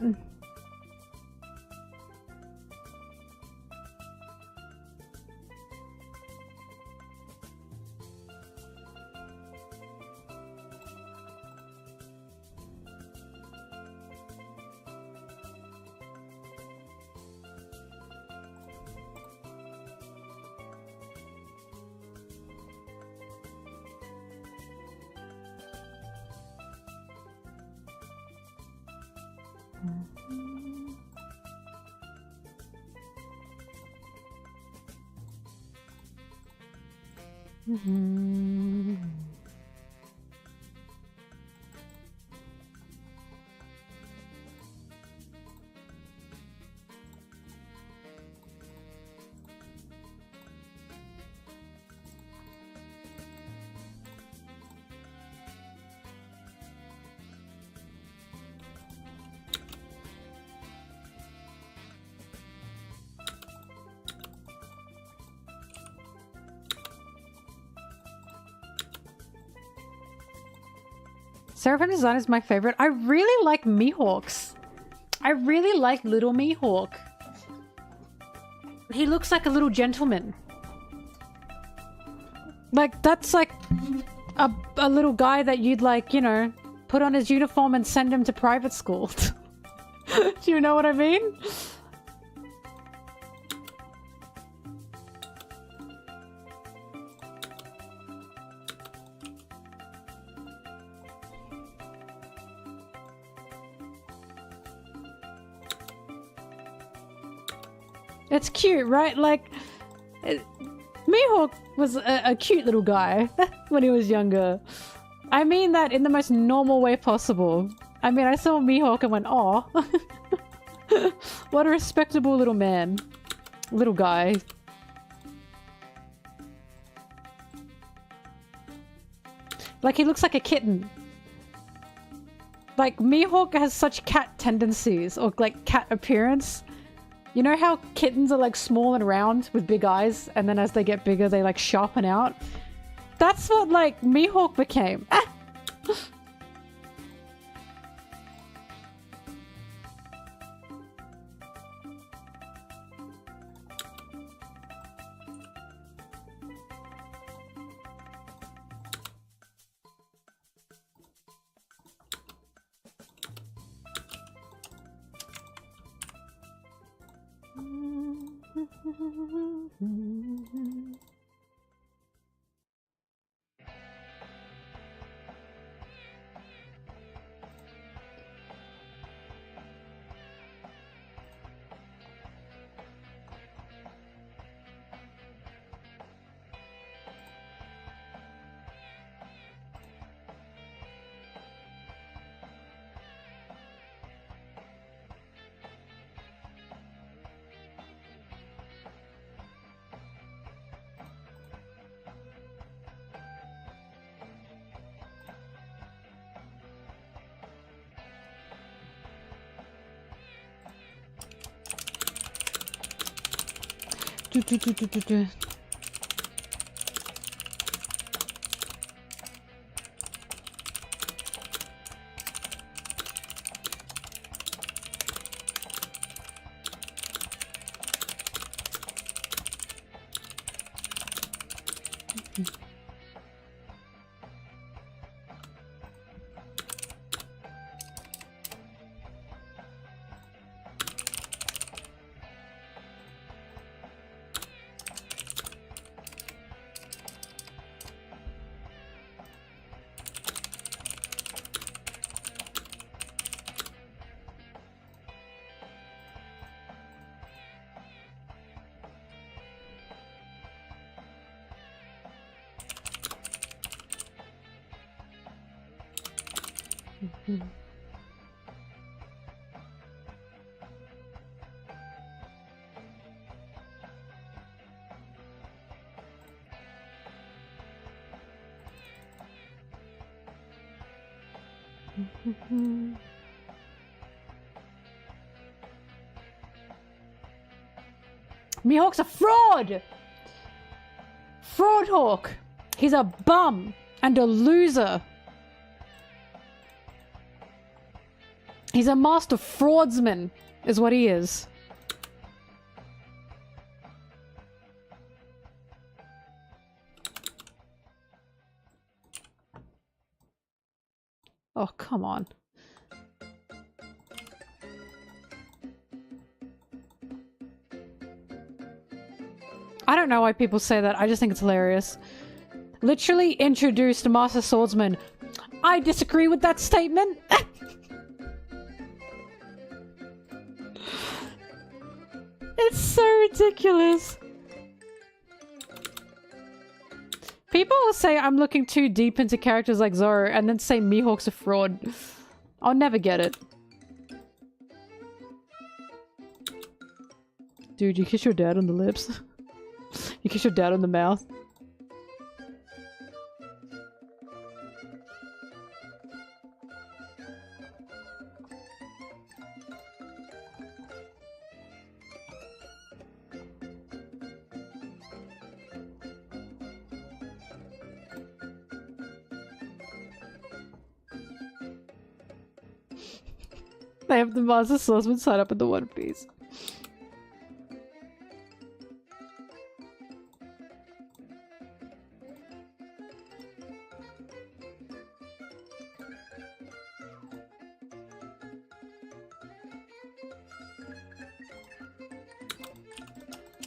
Seraphim design is my favorite. I really like Mihawks. I really like little Mihawk. He looks like a little gentleman. Like, that's like a little guy that you'd like, you know, put on his uniform and send him to private school. Do you know what I mean? It's cute, right? Like, Mihawk was a cute little guy when he was younger. I mean that in the most normal way possible. I mean, I saw Mihawk and went, aw. What a respectable little man. Little guy. Like, he looks like a kitten. Like, Mihawk has such cat tendencies, or like cat appearance. You know how kittens are like small and round with big eyes, and then as they get bigger they like sharpen out? That's what like Mihawk became. Ah! Mihawk's a fraud! Fraud Hawk! He's a bum and a loser. He's a master fraudsman, is what he is. Oh, come on. I don't know why people say that. I just think it's hilarious. Literally introduced Master Swordsman. I disagree with that statement. It's so ridiculous. People will say I'm looking too deep into characters like Zoro and then say Mihawk's a fraud. I'll never get it. Dude, you kiss your dad on the lips. You kiss your dad on the mouth. They have the Master Swordsman sign up in the One Piece.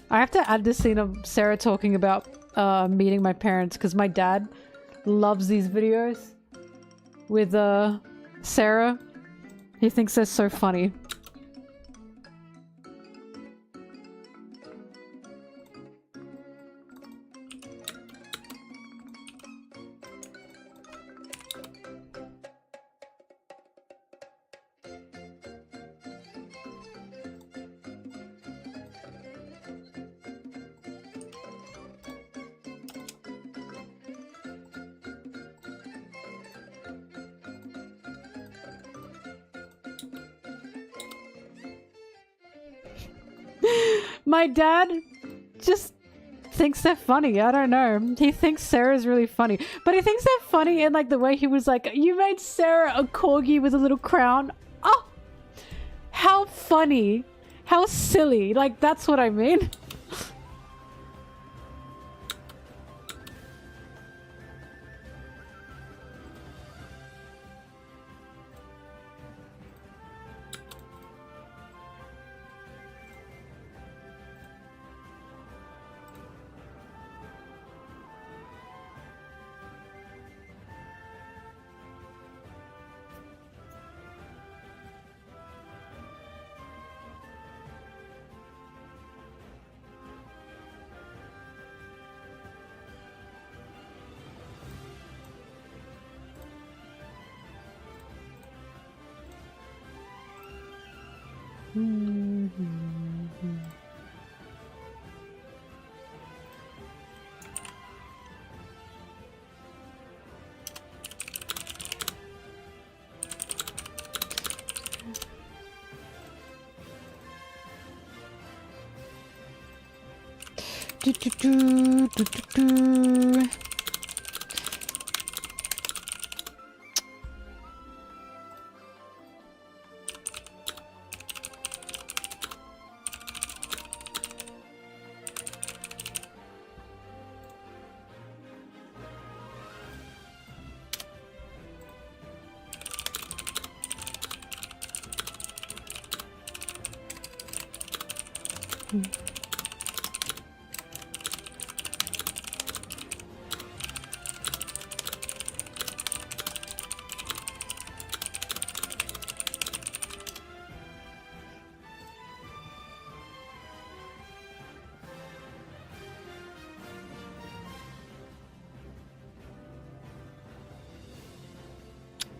I have to add this scene of Sarah talking about meeting my parents because my dad loves these videos with Sarah. He thinks they're so funny. My dad just thinks they're funny. I don't know. He thinks Sarah's really funny. But he thinks they're funny in like the way he was like, you made Sarah a corgi with a little crown. Oh! How funny. How silly. Like, that's what I mean.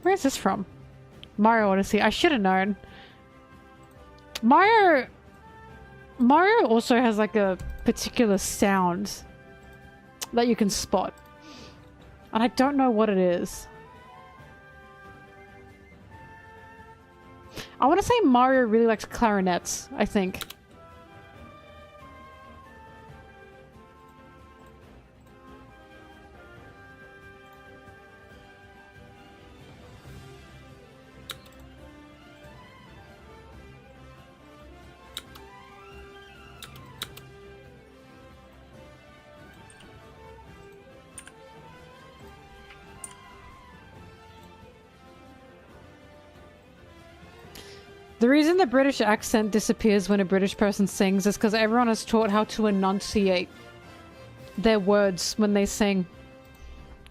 Where is this from? Mario Odyssey. I should have known. Mario also has like a particular sound that you can spot. And I don't know what it is. I want to say Mario really likes clarinets, I think. The reason the British accent disappears when a British person sings is because everyone is taught how to enunciate their words when they sing.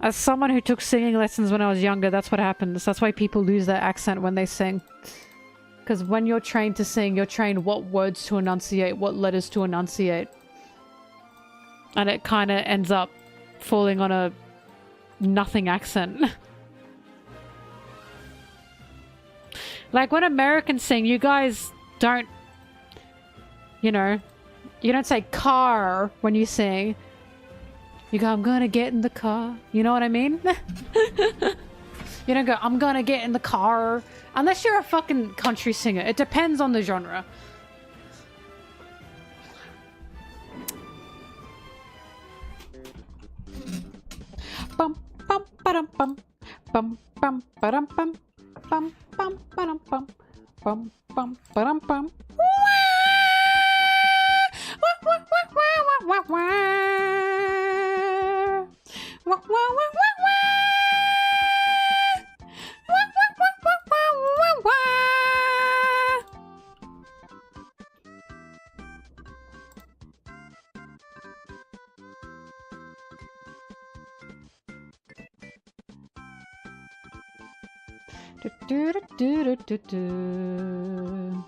As someone who took singing lessons when I was younger, that's what happens. That's why people lose their accent when they sing. Because when you're trained to sing, you're trained what words to enunciate, what letters to enunciate. And it kind of ends up falling on a nothing accent. Like when Americans sing, you guys don't, you know, you don't say car when you sing. You go, I'm gonna get in the car. You know what I mean? You don't go, I'm gonna get in the car. Unless you're a fucking country singer. It depends on the genre. Bum, bum, ba-dum, bum. Bum, bum, ba-dum, bum. Bum, bum, ba-dum, bum. Bum, bum, ba-dum, bum. Do, do, do, do, do, do.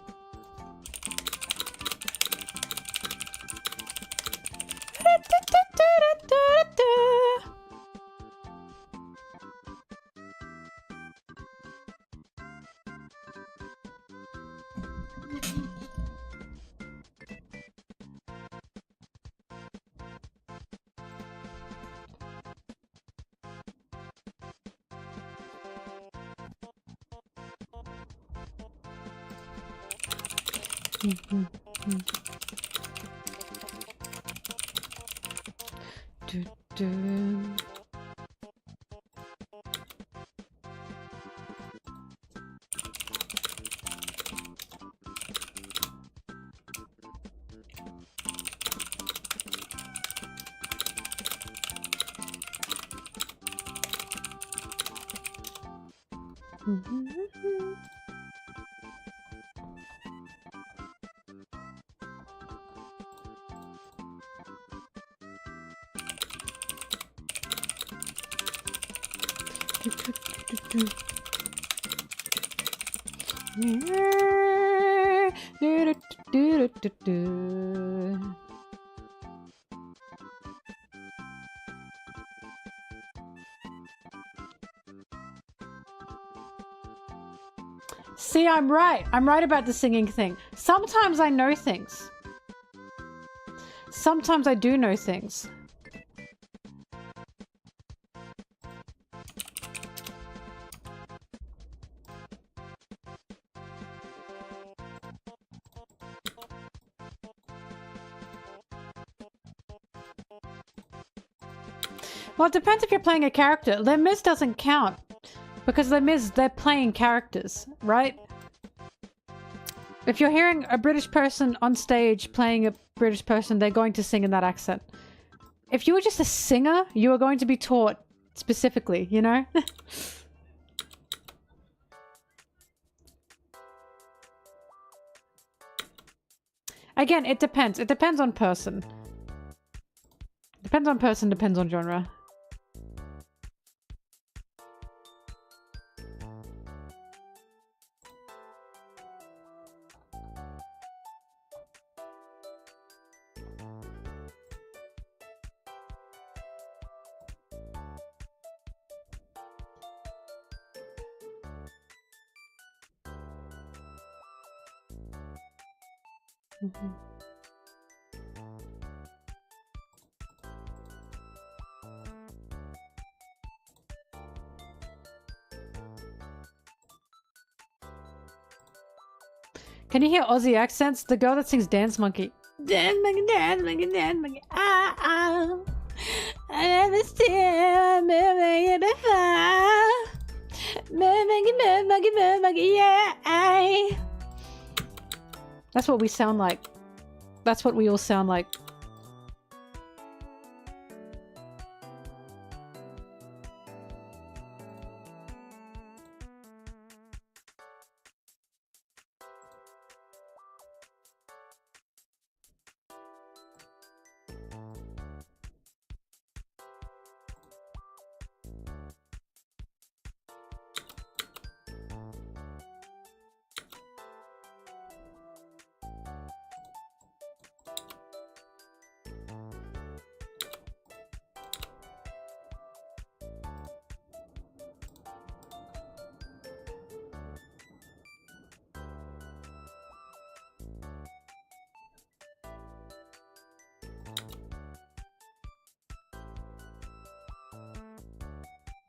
Do, do. See, I'm right. I'm right about the singing thing. Sometimes I know things. Sometimes I do know things. Well, it depends if you're playing a character. Les Mis doesn't count. Because Les Mis, they're playing characters, right? If you're hearing a British person on stage playing a British person, they're going to sing in that accent. If you were just a singer, you were going to be taught specifically, you know? Again, it depends. It depends on person. Depends on person, depends on genre. Mm-hmm. Can you hear Aussie accents? The girl that sings Dance Monkey. Dance monkey, dance monkey, dance monkey. Ah, ah. I never seen a monkey before. Monkey, monkey, yeah. That's what we sound like. That's what we all sound like.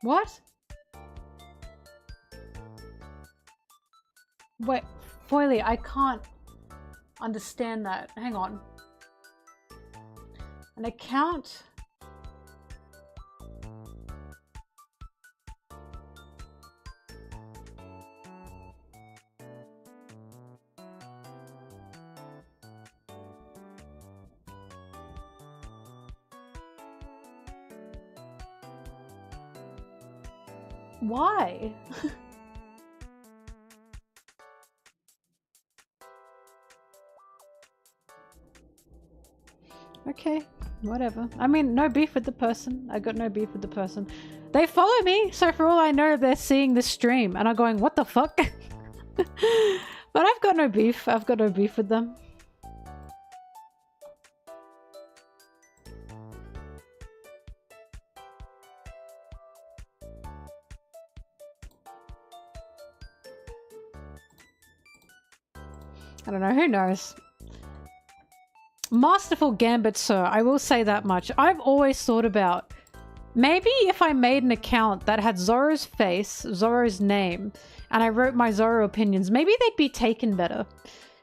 What? Wait, Foily, I can't understand that. Hang on. An account? Why? Okay, whatever. I mean, no beef with the person. I got no beef with the person. They follow me, so for all I know, they're seeing this stream and I'm going, what the fuck? But I've got no beef. I've got no beef with them. I don't know, who knows? Masterful gambit, sir. I will say that much. I've always thought about maybe if I made an account that had Zoro's face, Zoro's name, and I wrote my Zoro opinions, maybe they'd be taken better.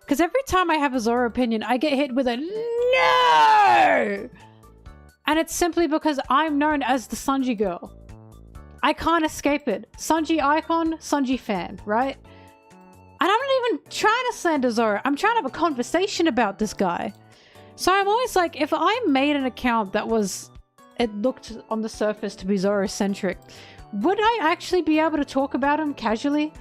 Because every time I have a Zoro opinion, I get hit with a no! And it's simply because I'm known as the Sanji girl. I can't escape it. Sanji icon, Sanji fan, right? And I'm not even trying to slander Zoro. I'm trying to have a conversation about this guy. So I'm always like, if I made an account that was, it looked on the surface to be Zoro-centric, would I actually be able to talk about him casually?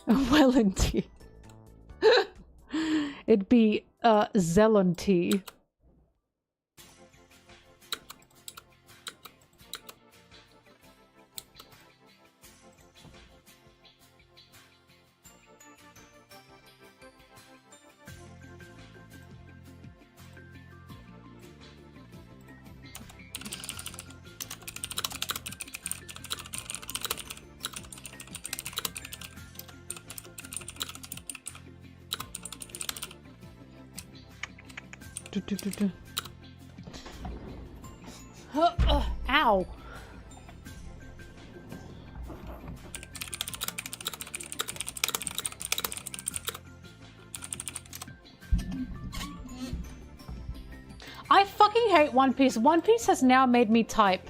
MelonTeee. It'd be MelonTeee. Ow. fucking hate One Piece. One Piece has now made me type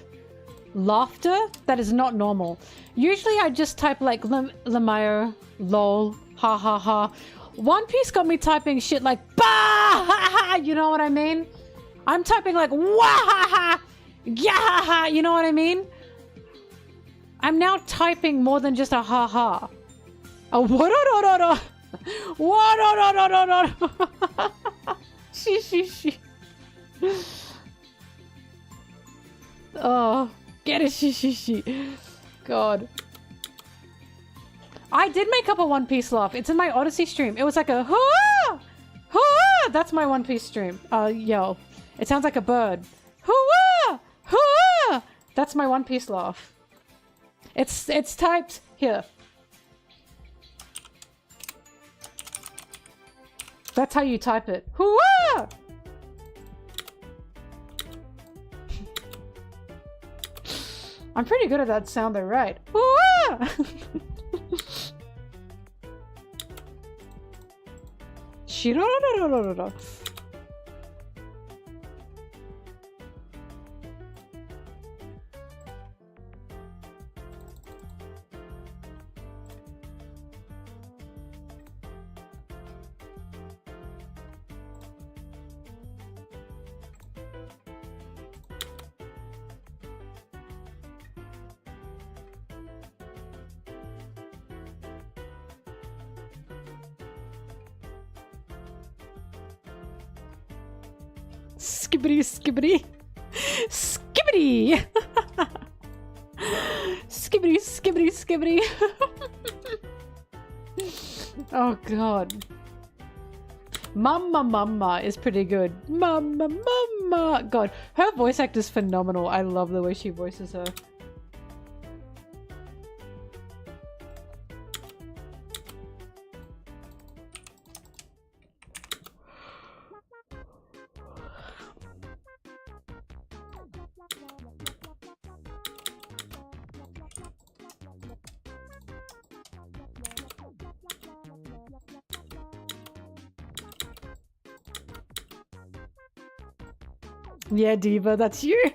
laughter that is not normal. Usually I just type like Lamayo, lol, ha ha ha. One Piece got me typing shit like bah ha ha, you know what I mean? I'm typing like wah ha ha, yeah ha ha, you know what I mean? I'm now typing more than just a ha ha. A what? What? She. Oh, get it, she. God. I did make up a One Piece laugh. It's in my Odyssey stream. It was like a ha! Ha! That's my One Piece stream. Yell. It sounds like a bird. Ha! Ha! That's my One Piece laugh. It's typed here. That's how you type it. Hoo-ah! I'm pretty good at that sound though, right? Hoo-ah! Shiro-ro-ro-ro-ro-ro. Skibbity. Skibbity! Skibbity. Oh god. Mama is pretty good. Mama. God, her voice act is phenomenal. I love the way she voices her. Yeah, Diva, that's you.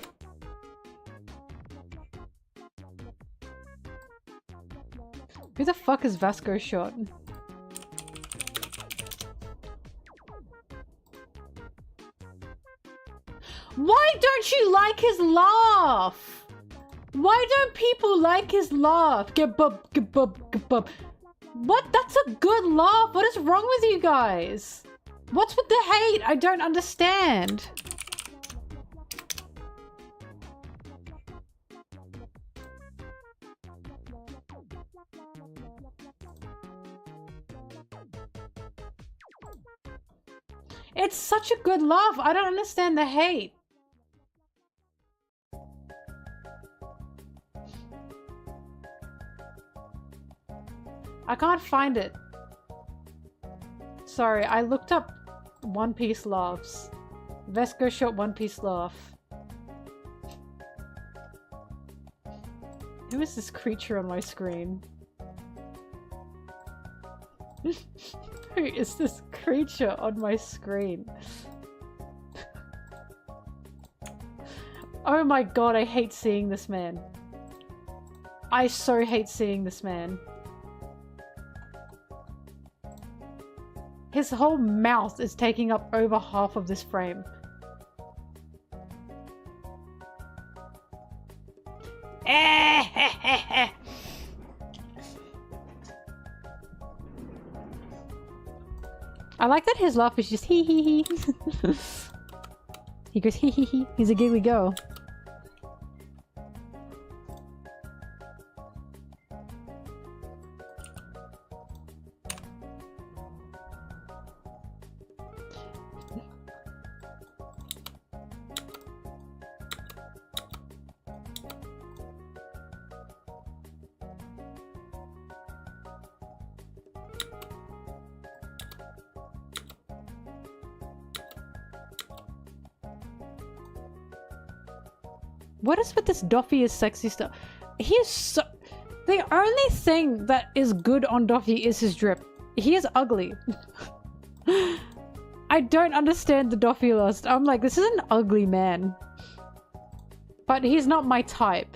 Who the fuck is Vasco Shot? Why don't you like his laugh? Why don't people like his laugh? Get bub. What? That's a good laugh. What is wrong with you guys? What's with the hate? I don't understand. It's such a good laugh. I don't understand the hate. I can't find it. Sorry, I looked up One Piece laughs. Vesco Shot One Piece laugh. Who is this creature on my screen? Who is this creature on my screen? Oh my god, I hate seeing this man. I so hate seeing this man. His whole mouth is taking up over half of this frame. I like that his laugh is just hee hee hee. He goes hee hee hee. He's a giggly girl. What is with this Doffy is sexy stuff? He is so... The only thing that is good on Doffy is his drip. He is ugly. I I don't understand the Doffy lust. I'm like, this is an ugly man. But he's not my type.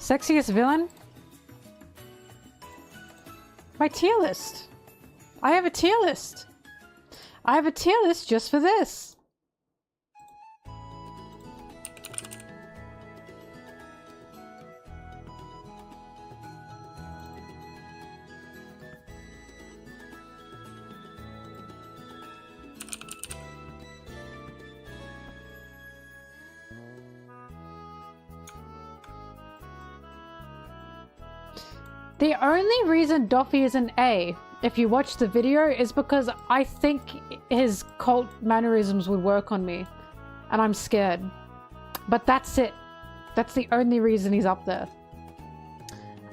Sexiest villain? My tier list. I have a tier list. I have a tier list just for this. The only reason Doffy is an A, if you watch the video, is because I think his cult mannerisms would work on me. And I'm scared. But that's it. That's the only reason he's up there.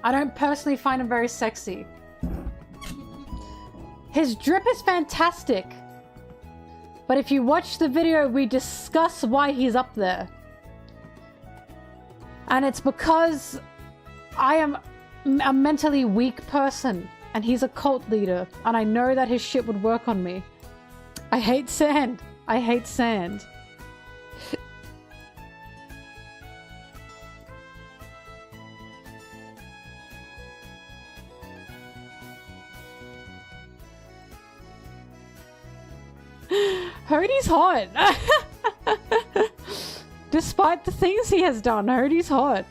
I don't personally find him very sexy. His drip is fantastic. But if you watch the video, we discuss why he's up there. And it's because I am a mentally weak person. And he's a cult leader. And I know that his shit would work on me. I hate sand. I hate sand. Hody's hot. Despite the things he has done, Hody's hot.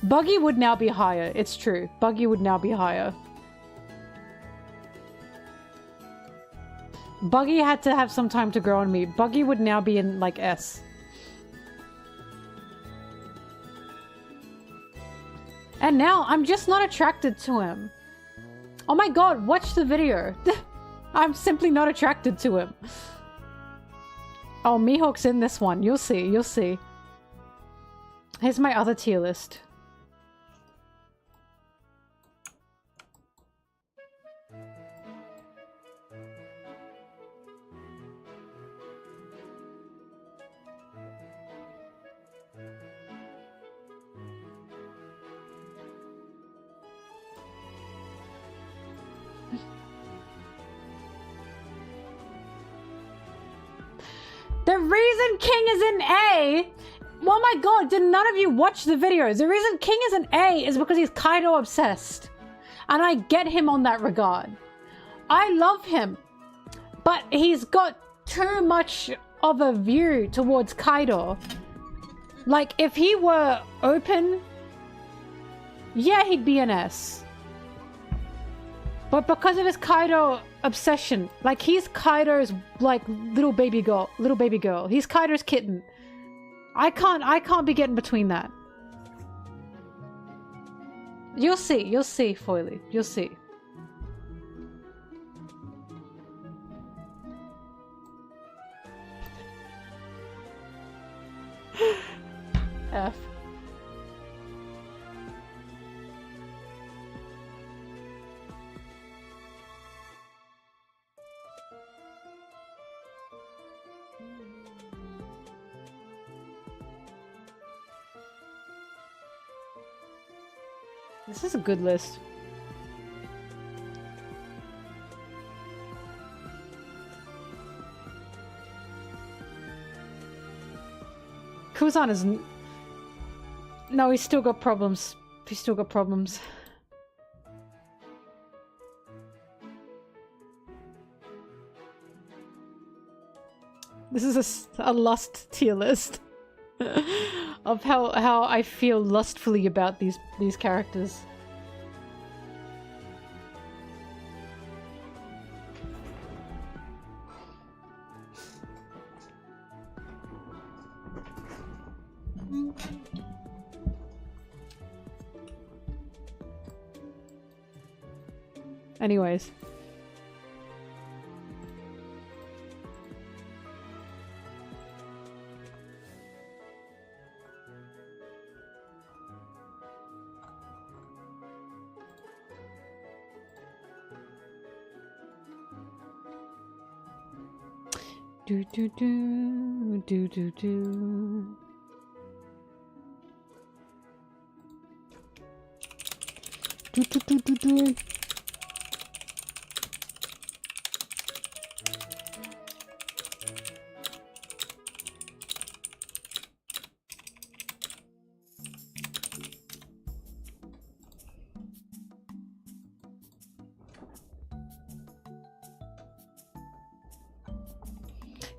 Buggy would now be higher. It's true. Buggy would now be higher. Buggy had to have some time to grow on me. Buggy would now be in, like, S. And now, I'm just not attracted to him. Oh my god, watch the video. I'm simply not attracted to him. Oh, Mihawk's in this one. You'll see, you'll see. Here's my other tier list. The reason King is in A... Oh my god, did none of you watch the videos? The reason King is in A is because he's Kaido obsessed. And I get him on that regard. I love him. But he's got too much of a view towards Kaido. Like, if he were open... Yeah, he'd be an S. But because of his Kaido obsession, like he's Kaido's like little baby girl. He's Kaido's kitten. I can't be getting between that. You'll see, Foily. You'll see. F. This is a good list. Kuzan is... No, he's still got problems. He's still got problems. This is a lust tier list. Of how I feel lustfully about these characters. Anyways. Do do do do do do. Do do do do do.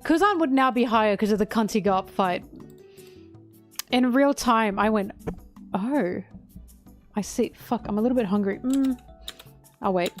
Kuzan would now be higher because of the cunty go up fight. In real time, I went, oh. I see. Fuck, I'm a little bit hungry. I'll wait.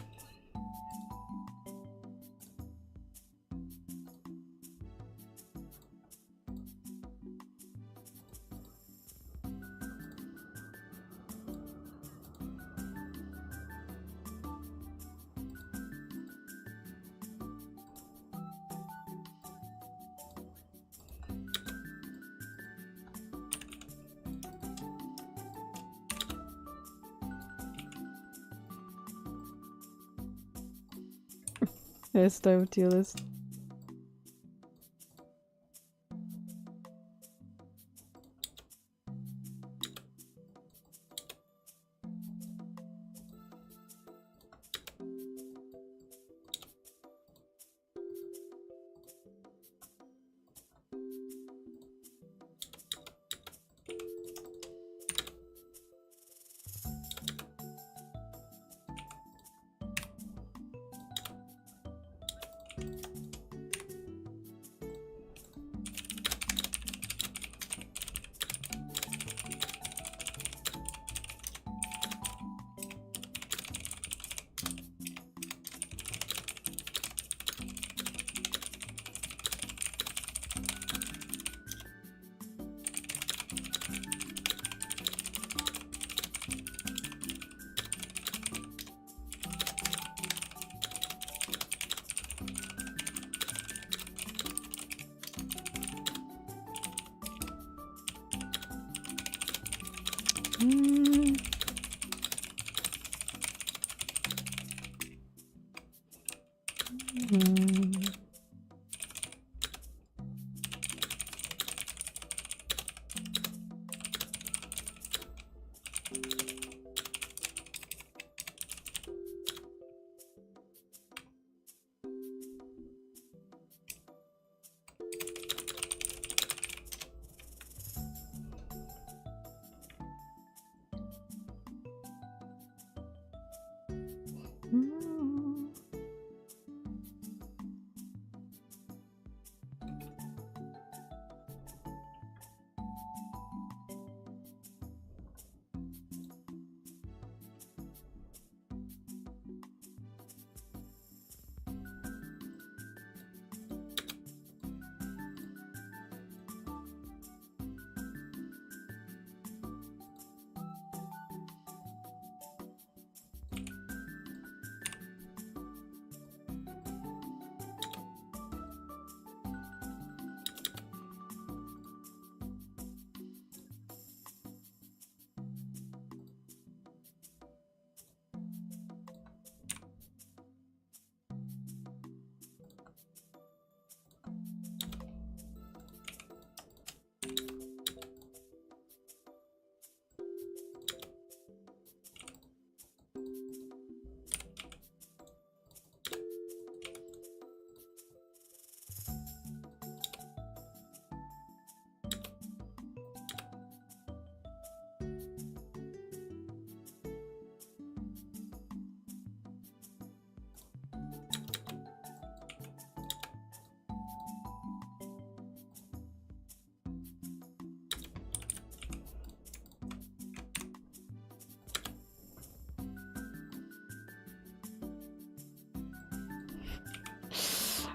Yes, over to your list.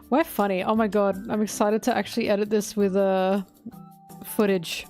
We're funny. Oh my god, I'm excited to actually edit this with footage.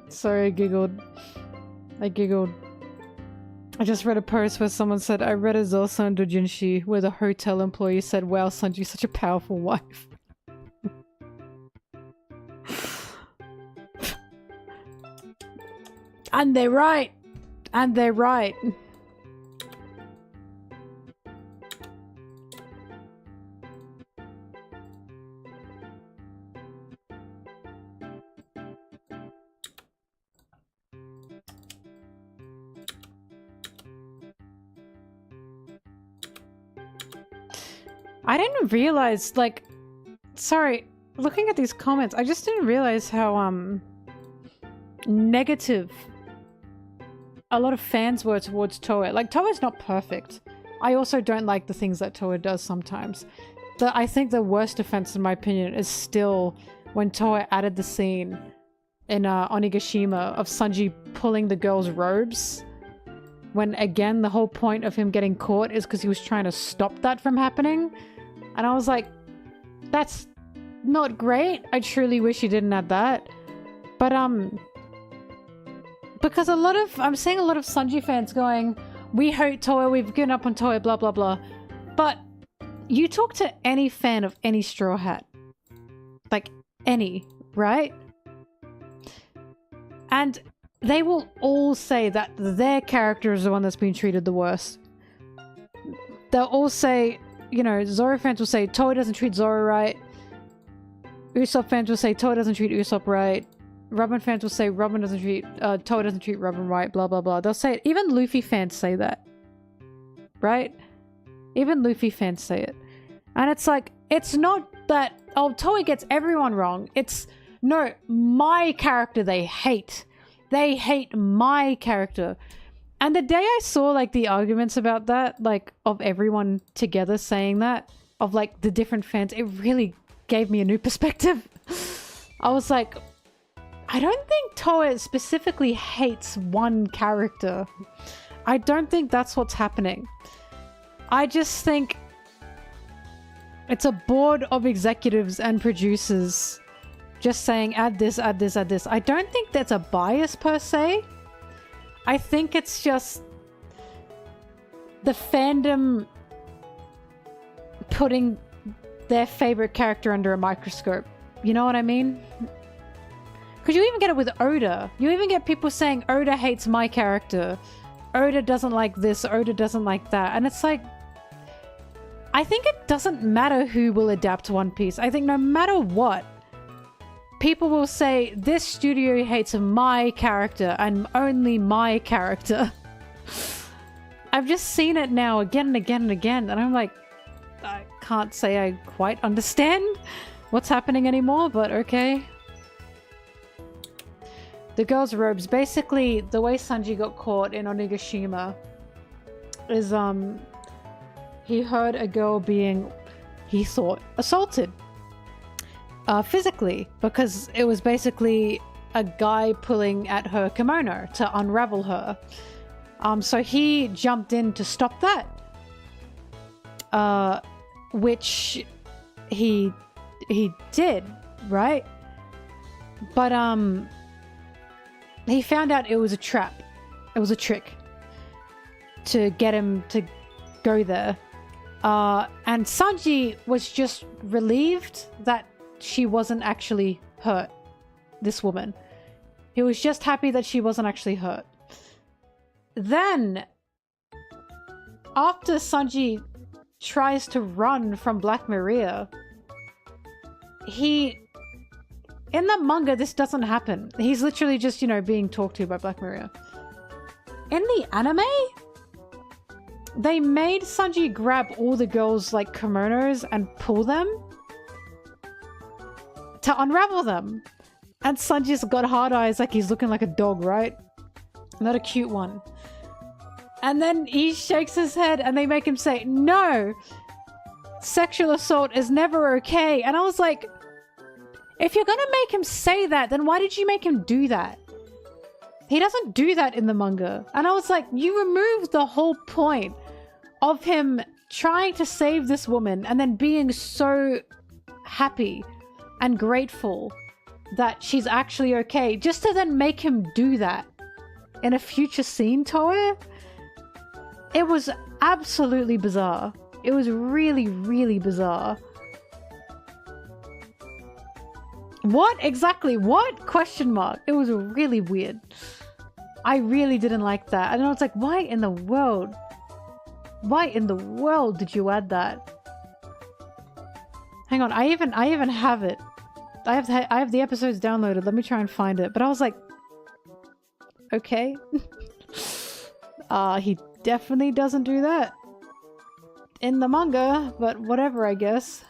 Sorry, I giggled. I giggled. I just read a post where someone said, I read a Zosan Dojinshi where the hotel employee said, wow, Sanji's such a powerful wife. And they're right. And they're right. I didn't realize, like, sorry, looking at these comments, I just didn't realize how, negative a lot of fans were towards Toei. Like, Toei's not perfect. I also don't like the things that Toei does sometimes. I think the worst offense, in my opinion, is still when Toei added the scene in Onigashima of Sanji pulling the girl's robes. When, again, the whole point of him getting caught is because he was trying to stop that from happening. And I was like, that's not great. I truly wish he didn't add that. But, because I'm seeing a lot of Sanji fans going, we hate Toei, we've given up on Toei, blah, blah, blah. But you talk to any fan of any Straw Hat. Like, any, right? And they will all say that their character is the one that's been treated the worst. They'll all say, you know, Zoro fans will say, Toei doesn't treat Zoro right. Usopp fans will say, Toei doesn't treat Usopp right. Robin fans will say, Toei doesn't treat Robin right, blah, blah, blah. They'll say it. Even Luffy fans say that. Right? Even Luffy fans say it. And it's like, it's not that, oh, Toei gets everyone wrong. It's, no, my character they hate. They hate my character. And the day I saw, like, the arguments about that, like, of everyone together saying that, of, like, the different fans, it really gave me a new perspective. I was like, I don't think Toei specifically hates one character. I don't think that's what's happening. I just think it's a board of executives and producers just saying, add this, add this, add this. I don't think that's a bias per se. I think it's just the fandom putting their favorite character under a microscope. You know what I mean? Because you even get it with Oda. You even get people saying, Oda hates my character. Oda doesn't like this. Oda doesn't like that. And it's like, I think it doesn't matter who will adapt One Piece. I think no matter what, people will say, this studio hates my character and only my character. I've just seen it now again and again and again. And I'm like, I can't say I quite understand what's happening anymore, but okay. The girl's robes. Basically, the way Sanji got caught in Onigashima is, he heard a girl being, he thought, assaulted. Physically, because it was basically a guy pulling at her kimono to unravel her. So he jumped in to stop that. Which he did, right? But, he found out it was a trap. It was a trick to get him to go there. And Sanji was just relieved that she wasn't actually hurt, this woman. He was just happy that she wasn't actually hurt. Then, after Sanji tries to run from Black Maria, in the manga, this doesn't happen. He's literally just, you know, being talked to by Black Maria. In the anime, they made Sanji grab all the girls' like kimonos and pull them to unravel them. And Sanji's got hard eyes like he's looking like a dog, right? Not a cute one. And then he shakes his head and they make him say, no! Sexual assault is never okay. And I was like, if you're gonna make him say that, then why did you make him do that? He doesn't do that in the manga. And I was like, you removed the whole point of him trying to save this woman and then being so happy and grateful that she's actually okay, just to then make him do that in a future scene, Toa. It was absolutely bizarre. It was really, really bizarre. What exactly? What? Question mark. It was really weird. I really didn't like that. And I was like, why in the world? Why in the world did you add that? Hang on, I even have it. I have the episodes downloaded. Let me try and find it. But I was like, okay. He definitely doesn't do that in the manga, but whatever, I guess.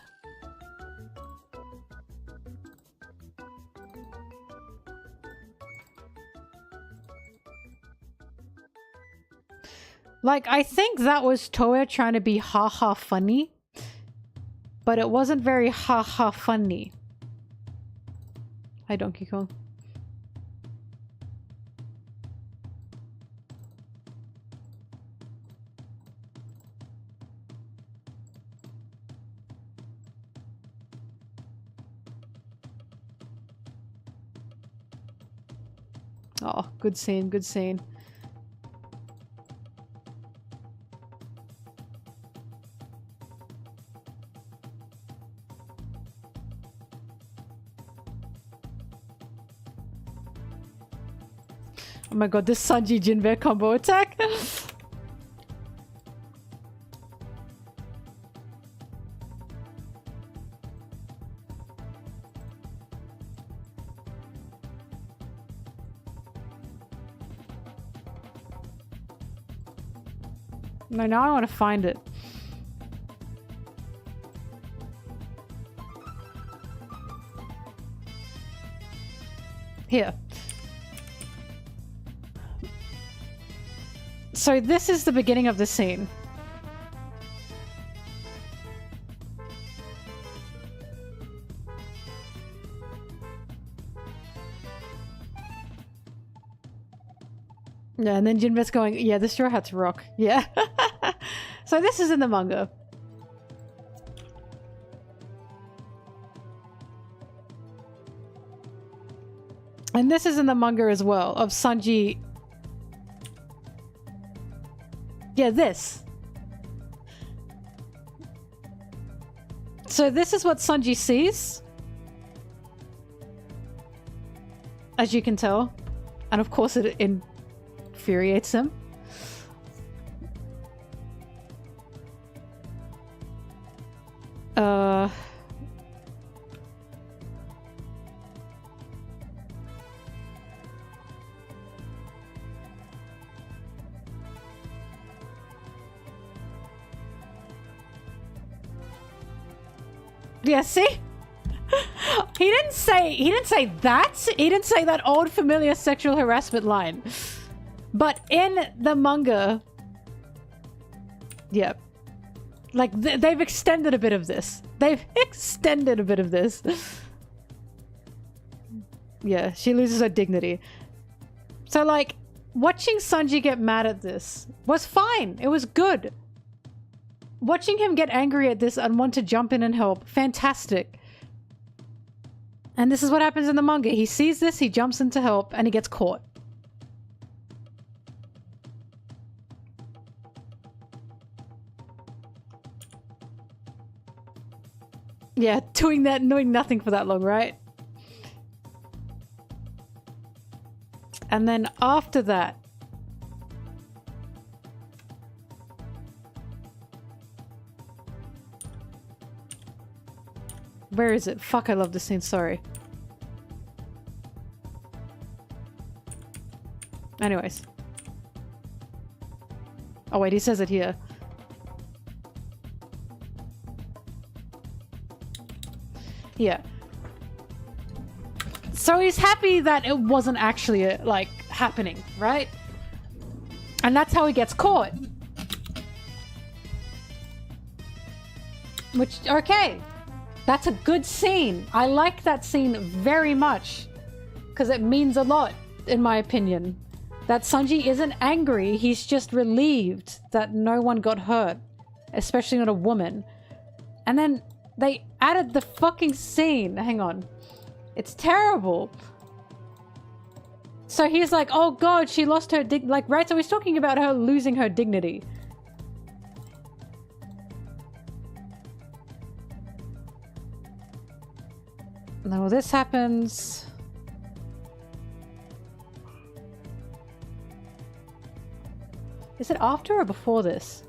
Like, I think that was Toa trying to be haha funny, but it wasn't very haha funny. Hi, Donkey Kong. Oh, good scene, good scene. Oh my god, this Sanji Jinbe combo attack! No, now I want to find it. Here. So this is the beginning of the scene. Yeah, and then Jinbe's going, yeah, the Straw Hats rock. Yeah. So this is in the manga. And this is in the manga as well, of Sanji. Yeah, this. So this is what Sanji sees. As you can tell. And of course it infuriates him. Yeah, see? He didn't say that. He didn't say that old familiar sexual harassment line. But in the manga, yeah. Like, they've extended a bit of this. They've extended a bit of this. Yeah, she loses her dignity. So, like, watching Sanji get mad at this was fine. It was good. Watching him get angry at this and want to jump in and help, fantastic. And this is what happens in the manga. He sees this, he jumps in to help, and he gets caught. Yeah, doing nothing for that long, right? And then after that, where is it? Fuck, I love this scene, sorry. Anyways. Oh wait, he says it here. Yeah. So he's happy that it wasn't actually, like, happening, right? And that's how he gets caught. Which, okay. That's a good scene. I like that scene very much. Because it means a lot, in my opinion. that Sanji isn't angry, he's just relieved that no one got hurt, especially not a woman. And then they added the fucking scene. Hang on. It's terrible. So he's like, oh god, she lost her right? So he's talking about her losing her dignity. Now this happens. Is it after or before this?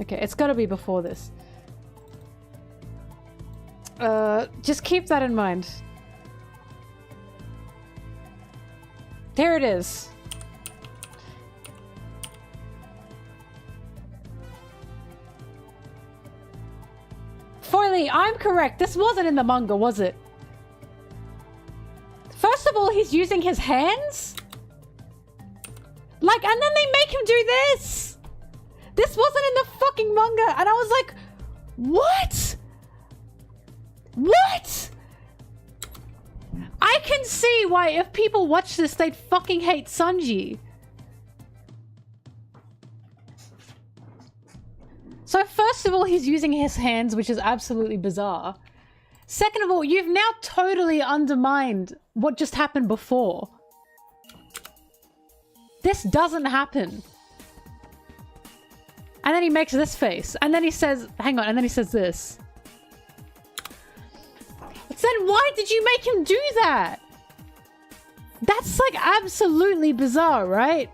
Okay, it's gotta be before this. Just keep that in mind. There it is. Foily, I'm correct. This wasn't in the manga, was it? First of all, he's using his hands? Like, and then they make him do this! This wasn't in the fucking manga, and I was like, what? What? I can see why if people watch this, they'd fucking hate Sanji. So first of all, he's using his hands, which is absolutely bizarre. Second of all, you've now totally undermined what just happened before. This doesn't happen. And then he makes this face. And then he says, hang on, and then he says this. Then why did you make him do that? That's like absolutely bizarre, right?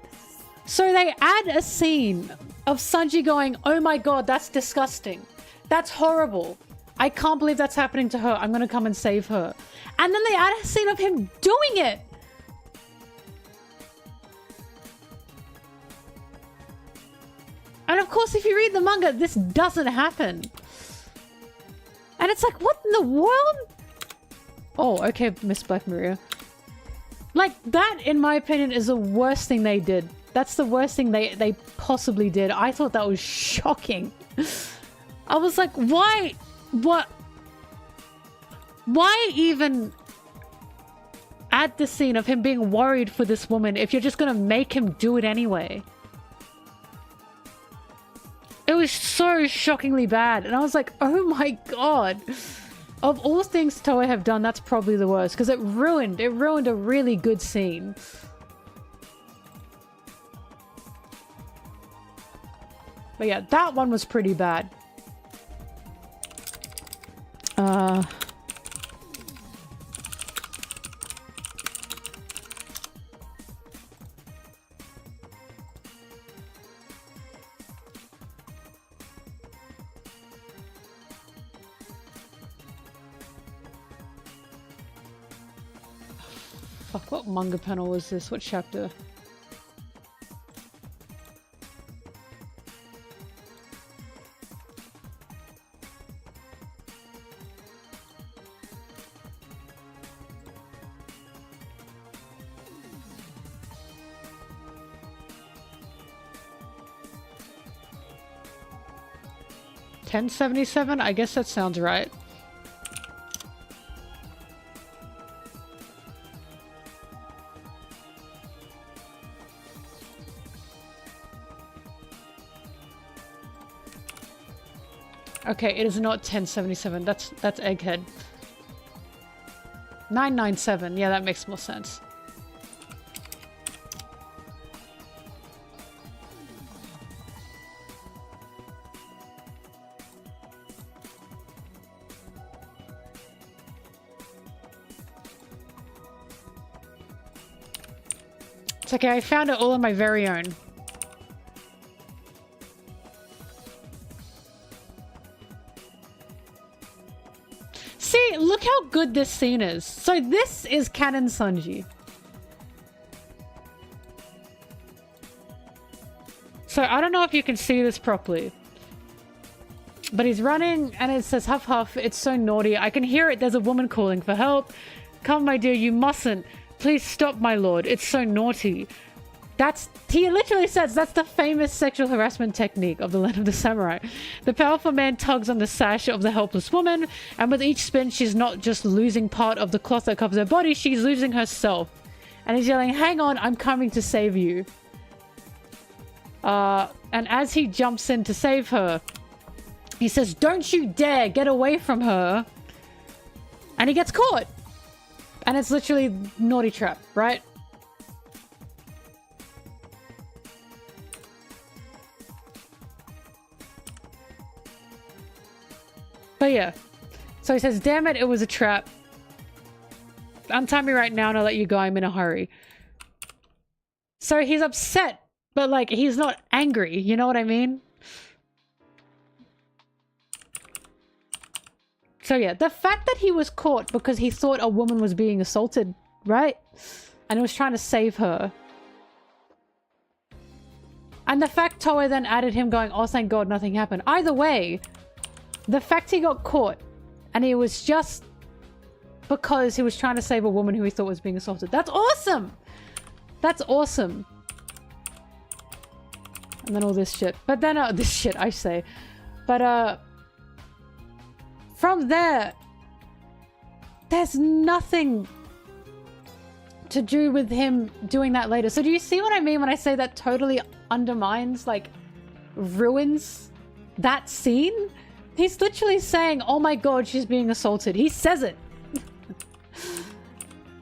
So they add a scene of Sanji going, oh my god, that's disgusting. That's horrible. I can't believe that's happening to her. I'm gonna come and save her. And then they add a scene of him doing it. And of course, if you read the manga, this doesn't happen. And it's like, what in the world? Oh, okay, Miss Black Maria. Like, that, in my opinion, is the worst thing they did. That's the worst thing they possibly did. I thought that was shocking. I was like, why? What? Why even add the scene of him being worried for this woman if you're just gonna make him do it anyway? It was so shockingly bad. And I was like, oh my god. Of all things Toei have done, that's probably the worst. Because it ruined a really good scene. But yeah, that one was pretty bad. Fuck, what manga panel was this? What chapter? $1077? I guess that sounds right. Okay, it is not 1077. That's Egghead. 997. Yeah, that makes more sense. It's okay, I found it all on my very own. See, look how good this scene is. So this is canon Sanji. So I don't know if you can see this properly. But he's running and it says huff huff, it's so naughty. I can hear it, there's a woman calling for help. Come my dear, you mustn't. Please stop my lord, it's so naughty. He literally says that's the famous sexual harassment technique of the Land of the Samurai. The powerful man tugs on the sash of the helpless woman, and with each spin, she's not just losing part of the cloth that covers her body, she's losing herself. And he's yelling, "Hang on, I'm coming to save you." And as he jumps in to save her, he says, "Don't you dare get away from her." And he gets caught. And it's literally naughty trap, right? But yeah. So he says, "Damn it, it was a trap. Untie me right now and I'll let you go. I'm in a hurry." So he's upset, but like he's not angry. You know what I mean? So yeah, the fact that he was caught because he thought a woman was being assaulted, right? And he was trying to save her. And the fact Toei then added him going, "Oh, thank God nothing happened." Either way, the fact he got caught and he was just because he was trying to save a woman who he thought was being assaulted. That's awesome! That's awesome. And then all this shit. But then, this shit, I say. But, from there, there's nothing to do with him doing that later. So do you see what I mean when I say that totally undermines, like, ruins that scene? He's literally saying, "Oh my God, she's being assaulted." He says it.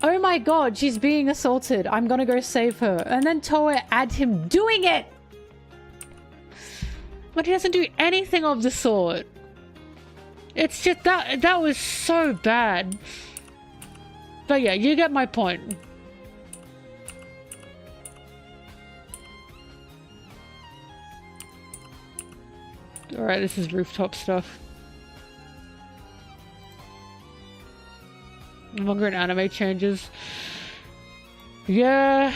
"Oh my God, she's being assaulted. I'm gonna go save her." And then Toei adds him doing it. But he doesn't do anything of the sort. It's just that was so bad. But yeah, you get my point. Alright, this is rooftop stuff. Manga and anime changes. Yeah.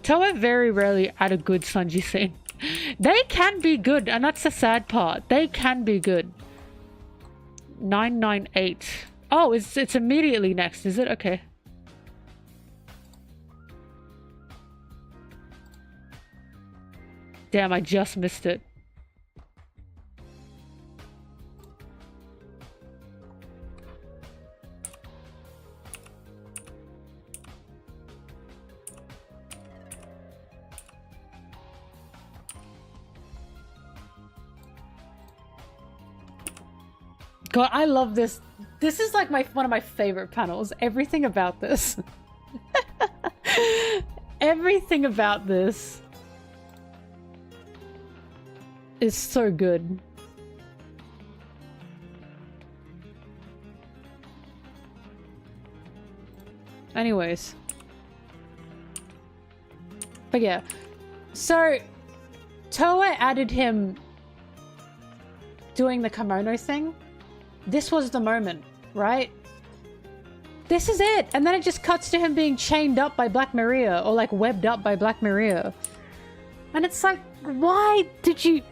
Toei very rarely add a good Sanji scene. They can be good, and that's the sad part. They can be good. 998. Oh, it's immediately next, is it? Okay. Damn, I just missed it. God, I love this. This is like one of my favorite panels. Everything about this. Everything about this is so good. Anyways. But yeah. So, Toei added him doing the kimono thing. This was the moment, right? This is it. And then it just cuts to him being chained up by Black Maria, or like webbed up by Black Maria. And it's like, why did you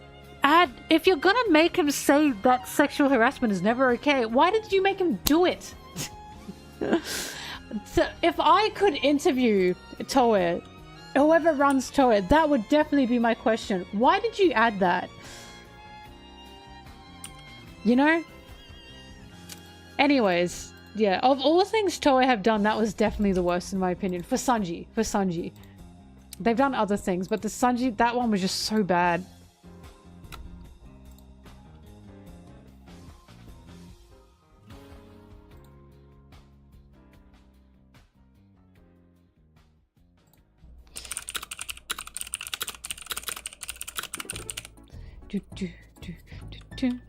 add... If you're gonna make him say that sexual harassment is never okay, why did you make him do it? So if I could interview Toei, whoever runs Toei, that would definitely be my question. Why did you add that? You know? Anyways, yeah, of all things Toei have done, that was definitely the worst in my opinion. For Sanji. For Sanji. They've done other things, but the Sanji, that one was just so bad. Do, do, do, do, do.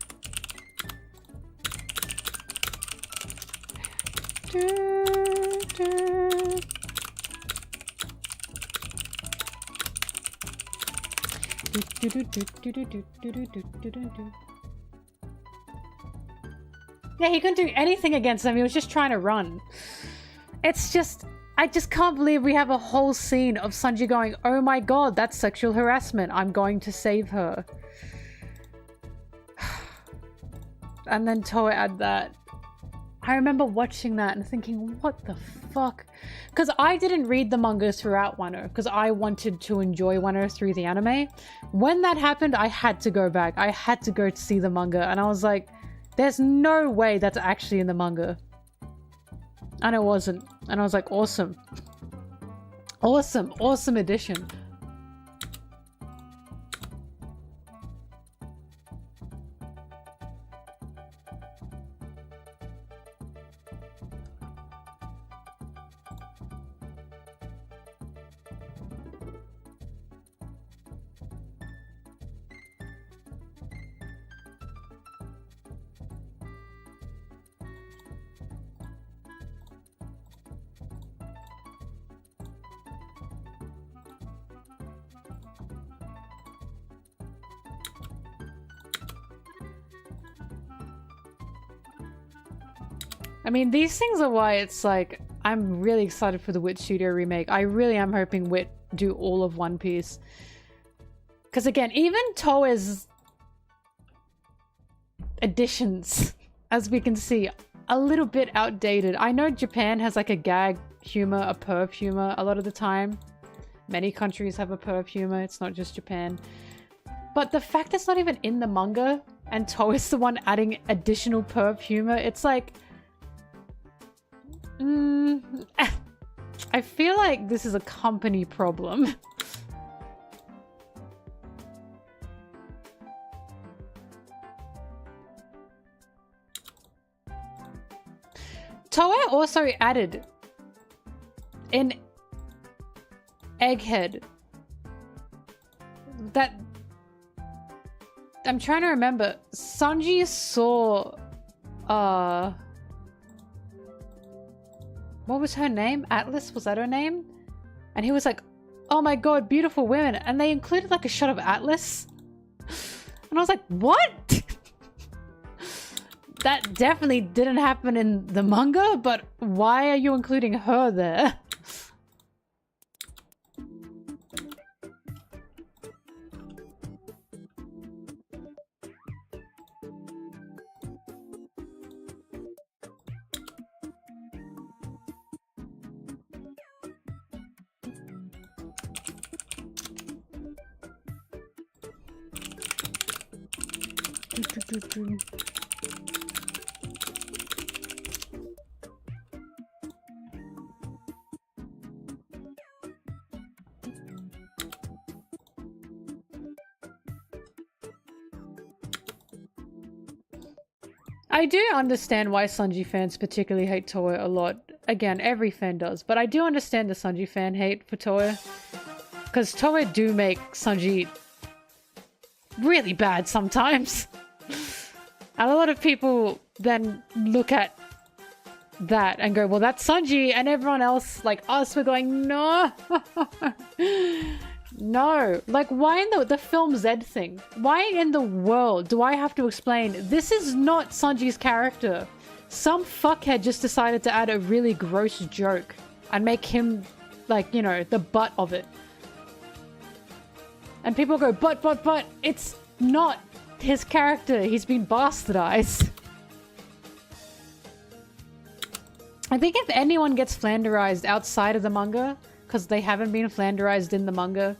Yeah, he couldn't do anything against them. He was just trying to run. It's just... I just can't believe we have a whole scene of Sanji going, oh my god, that's sexual harassment. I'm going to save her. And then Toa add that. I remember watching that and thinking, what the fuck? Because I didn't read the manga throughout Wano, because I wanted to enjoy Wano through the anime. When that happened, I had to go back. I had to go to see the manga, and I was like, there's no way that's actually in the manga. And it wasn't. And I was like, awesome. Awesome. Awesome addition. I mean, these things are why it's like, I'm really excited for the Wit Studio remake. I really am hoping Wit do all of One Piece. Because again, even Toei's additions, as we can see, a little bit outdated. I know Japan has like a gag humor, a perv humor a lot of the time. Many countries have a perv humor, it's not just Japan. But the fact it's not even in the manga, and Toei's the one adding additional perv humor, it's like... I feel like this is a company problem. Toei also added in Egghead that I'm trying to remember. Sanji saw what was her name? Atlas, was that her name? And he was like, oh my god, beautiful women. And they included like a shot of Atlas. And I was like, what? That definitely didn't happen in the manga, but why are you including her there? I do understand why Sanji fans particularly hate Toei a lot. Again, every fan does, but I do understand the Sanji fan hate for Toei. Because Toei do make Sanji really bad sometimes. And a lot of people then look at that and go, well, that's Sanji, and everyone else, like us, we're going, no. No. Like, why in the film Z thing? Why in the world do I have to explain, this is not Sanji's character? Some fuckhead just decided to add a really gross joke and make him, like, you know, the butt of it. And people go, but, it's not his character. He's been bastardized. I think if anyone gets flanderized outside of the manga, because they haven't been flanderized in the manga,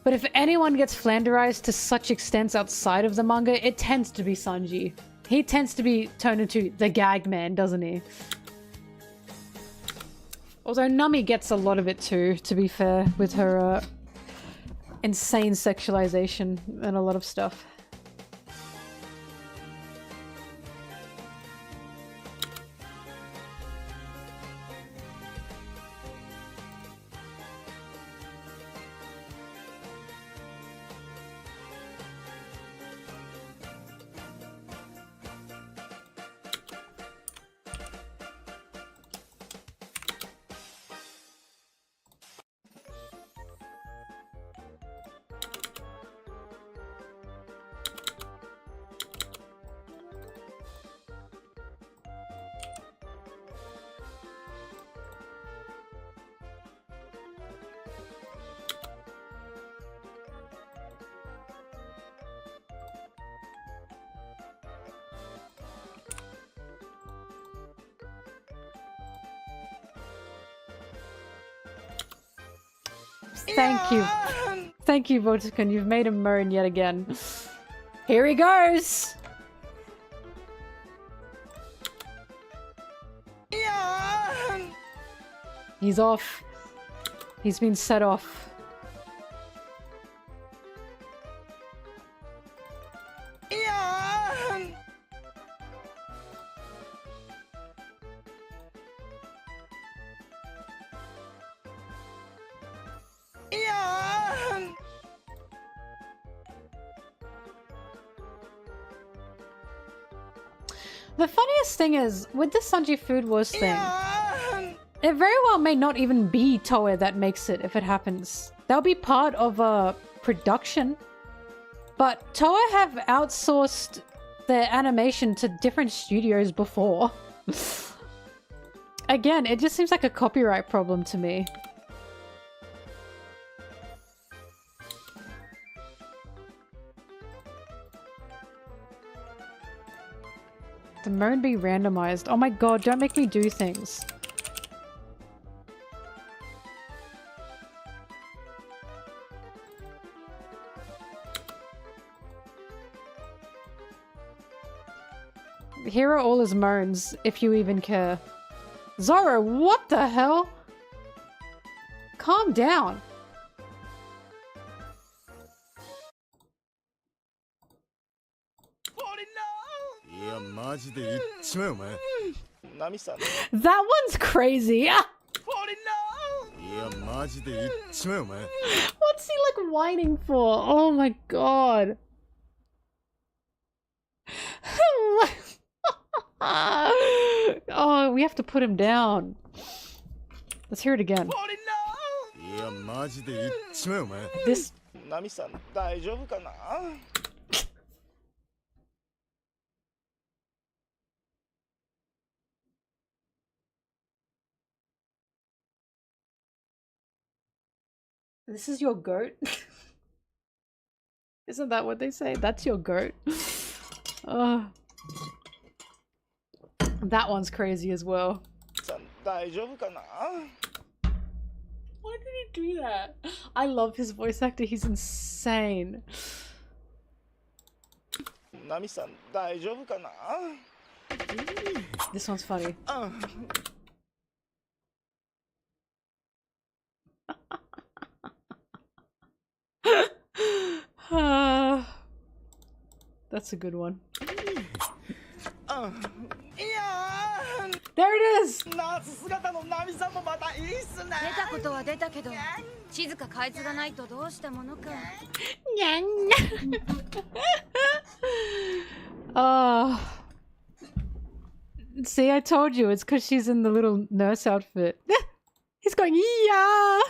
but if anyone gets flanderized to such extents outside of the manga, it tends to be Sanji. He tends to be turned into the gag man, doesn't he? Although Nami gets a lot of it too, to be fair, with her insane sexualization and a lot of stuff. Thank you. Thank you, Voticon. You've made him moan yet again. Here he goes! He's off. He's been set off. The funniest thing is, with the Sanji Food Wars thing, it very well may not even be Toei that makes it if it happens. They'll be part of a production. But Toei have outsourced their animation to different studios before. Again, it just seems like a copyright problem to me. The moan be randomized. Oh my god, don't make me do things. Here are all his moans, if you even care. Zoro, what the hell? Calm down. That one's crazy. What's he like whining for? Oh my god. Oh, we have to put him down. Let's hear it again. This... This is your goat? Isn't that what they say? That's your goat. That one's crazy as well. Why did he do that? I love his voice actor. He's insane. This one's funny. That's a good one. There it is! See, I told you, it's because she's in the little nurse outfit. He's going, yeah!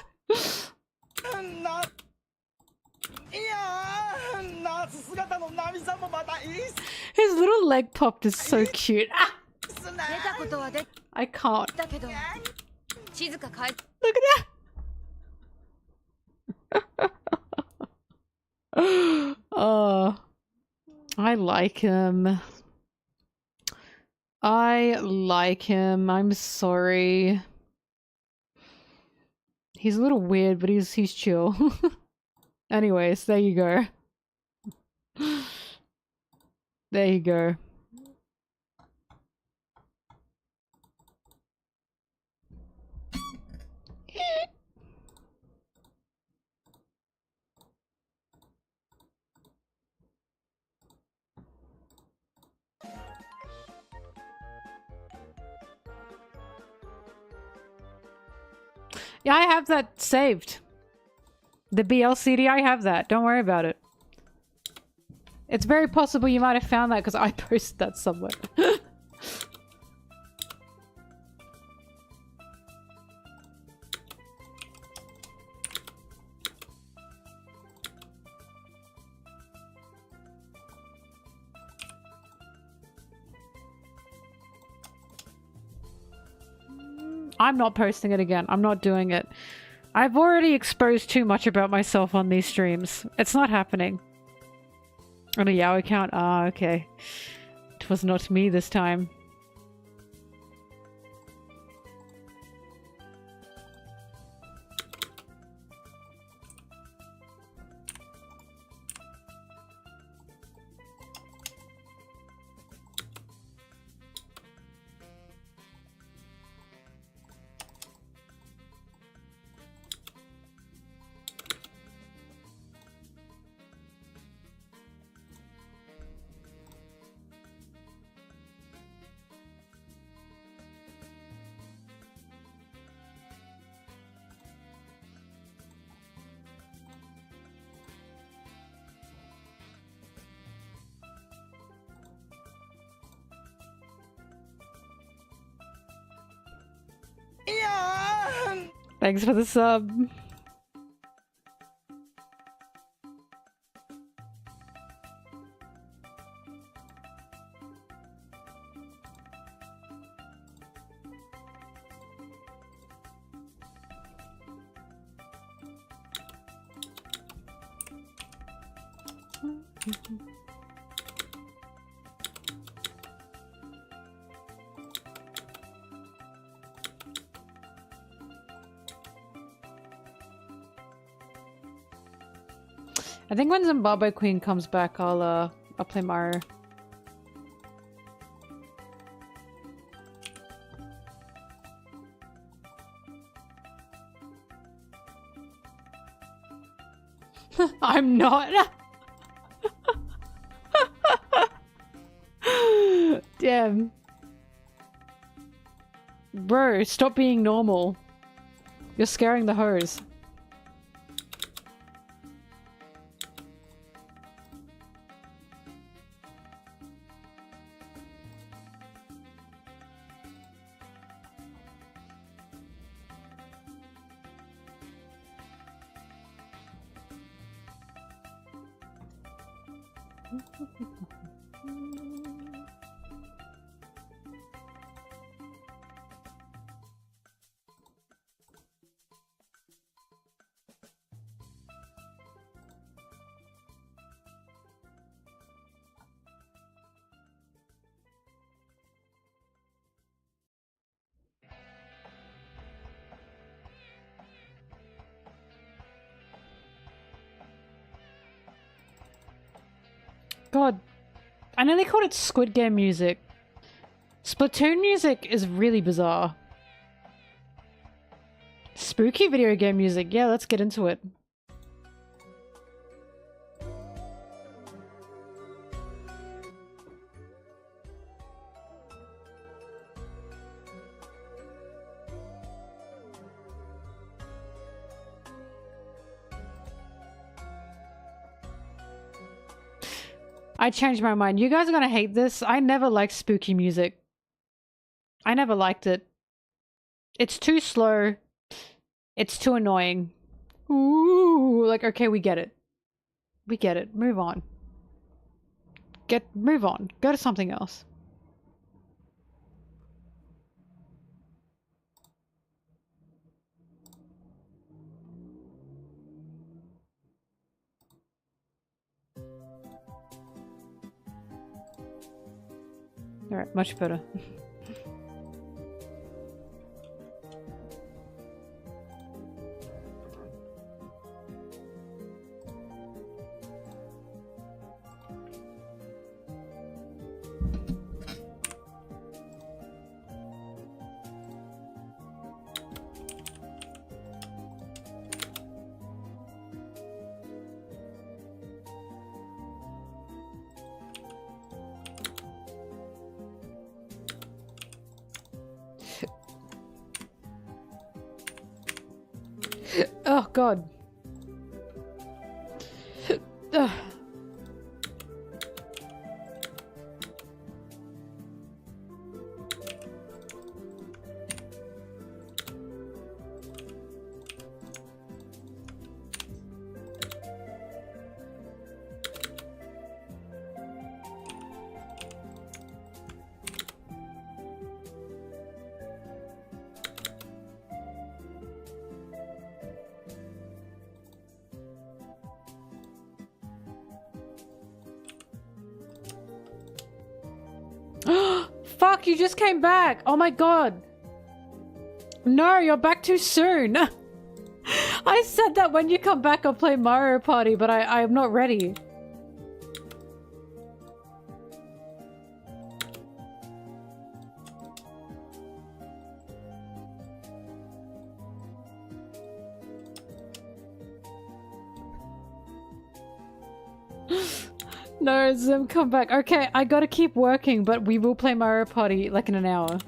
His little leg popped is so cute. Ah! I can't. Look at that! Oh, I like him. I like him. I'm sorry. He's a little weird, but he's chill. Anyways, there you go. There you go. Yeah, I have that saved. The BLCD, I have that. Don't worry about it. It's very possible you might have found that because I posted that somewhere. I'm not posting it again. I'm not doing it. I've already exposed too much about myself on these streams. It's not happening. On a Yao account? Ah, okay. It was not me this time. Thanks for the sub. I think when Zimbabwe Queen comes back, I'll play Mario. I'm not. Damn. Bro, stop being normal. You're scaring the hose. God, I nearly called it Squid Game music. Splatoon music is really bizarre. Spooky video game music, yeah, let's get into it. I changed my mind. You guys are gonna hate this. I never liked spooky music. I never liked it. It's too slow. It's too annoying. Ooh, like, okay, we get it. We get it. Move on. Move on. Go to something else. Alright, much better. Oh god. Ugh. Fuck, you just came back! Oh my god! No, you're back too soon! I said that when you come back I'll play Mario Party, but I'm not ready. No, Zim, come back. Okay, I gotta keep working, but we will play Mario Party like in an hour.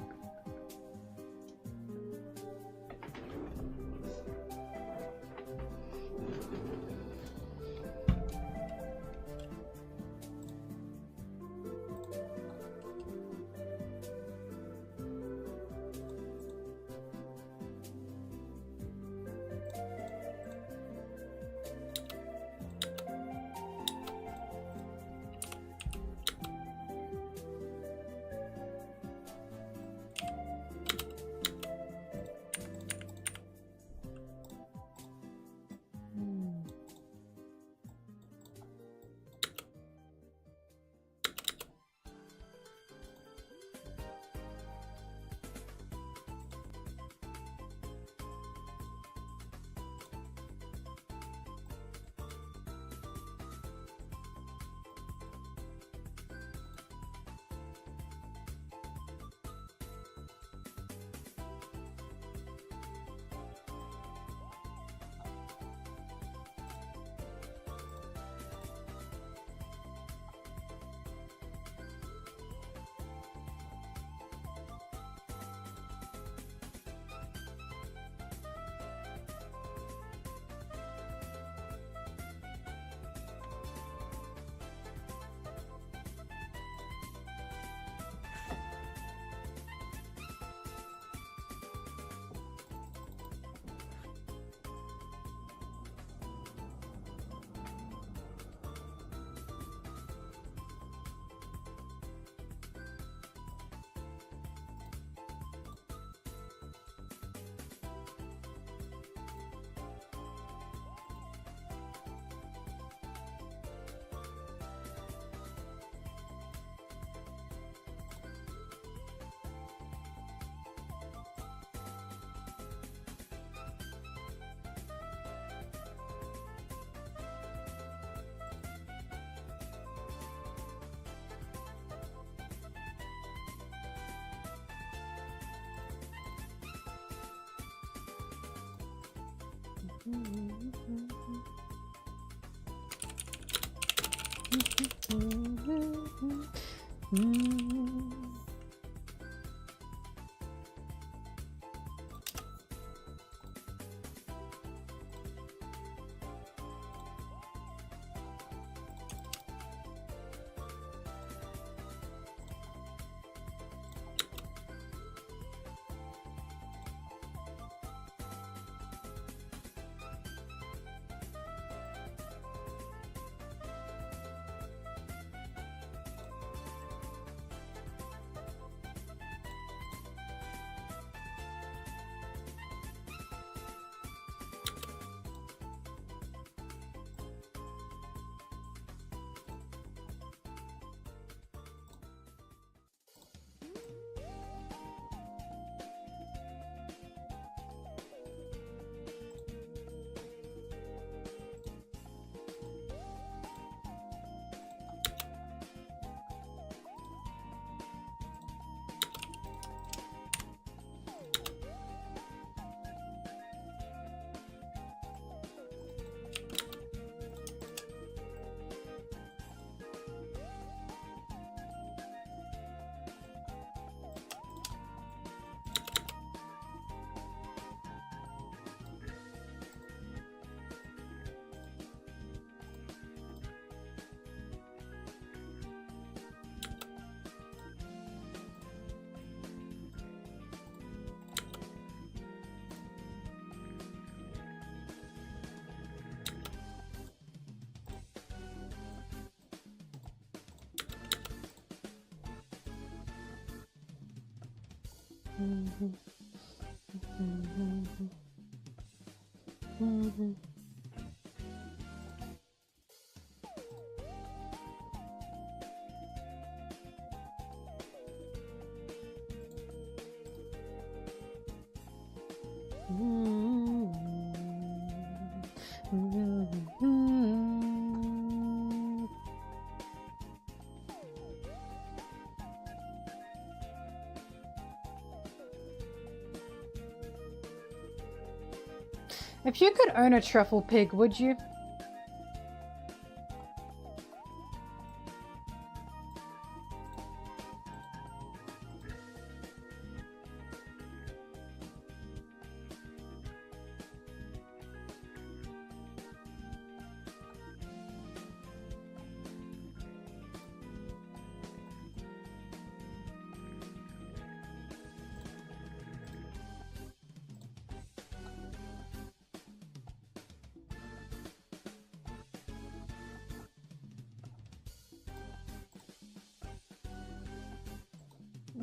If you could own a truffle pig, would you?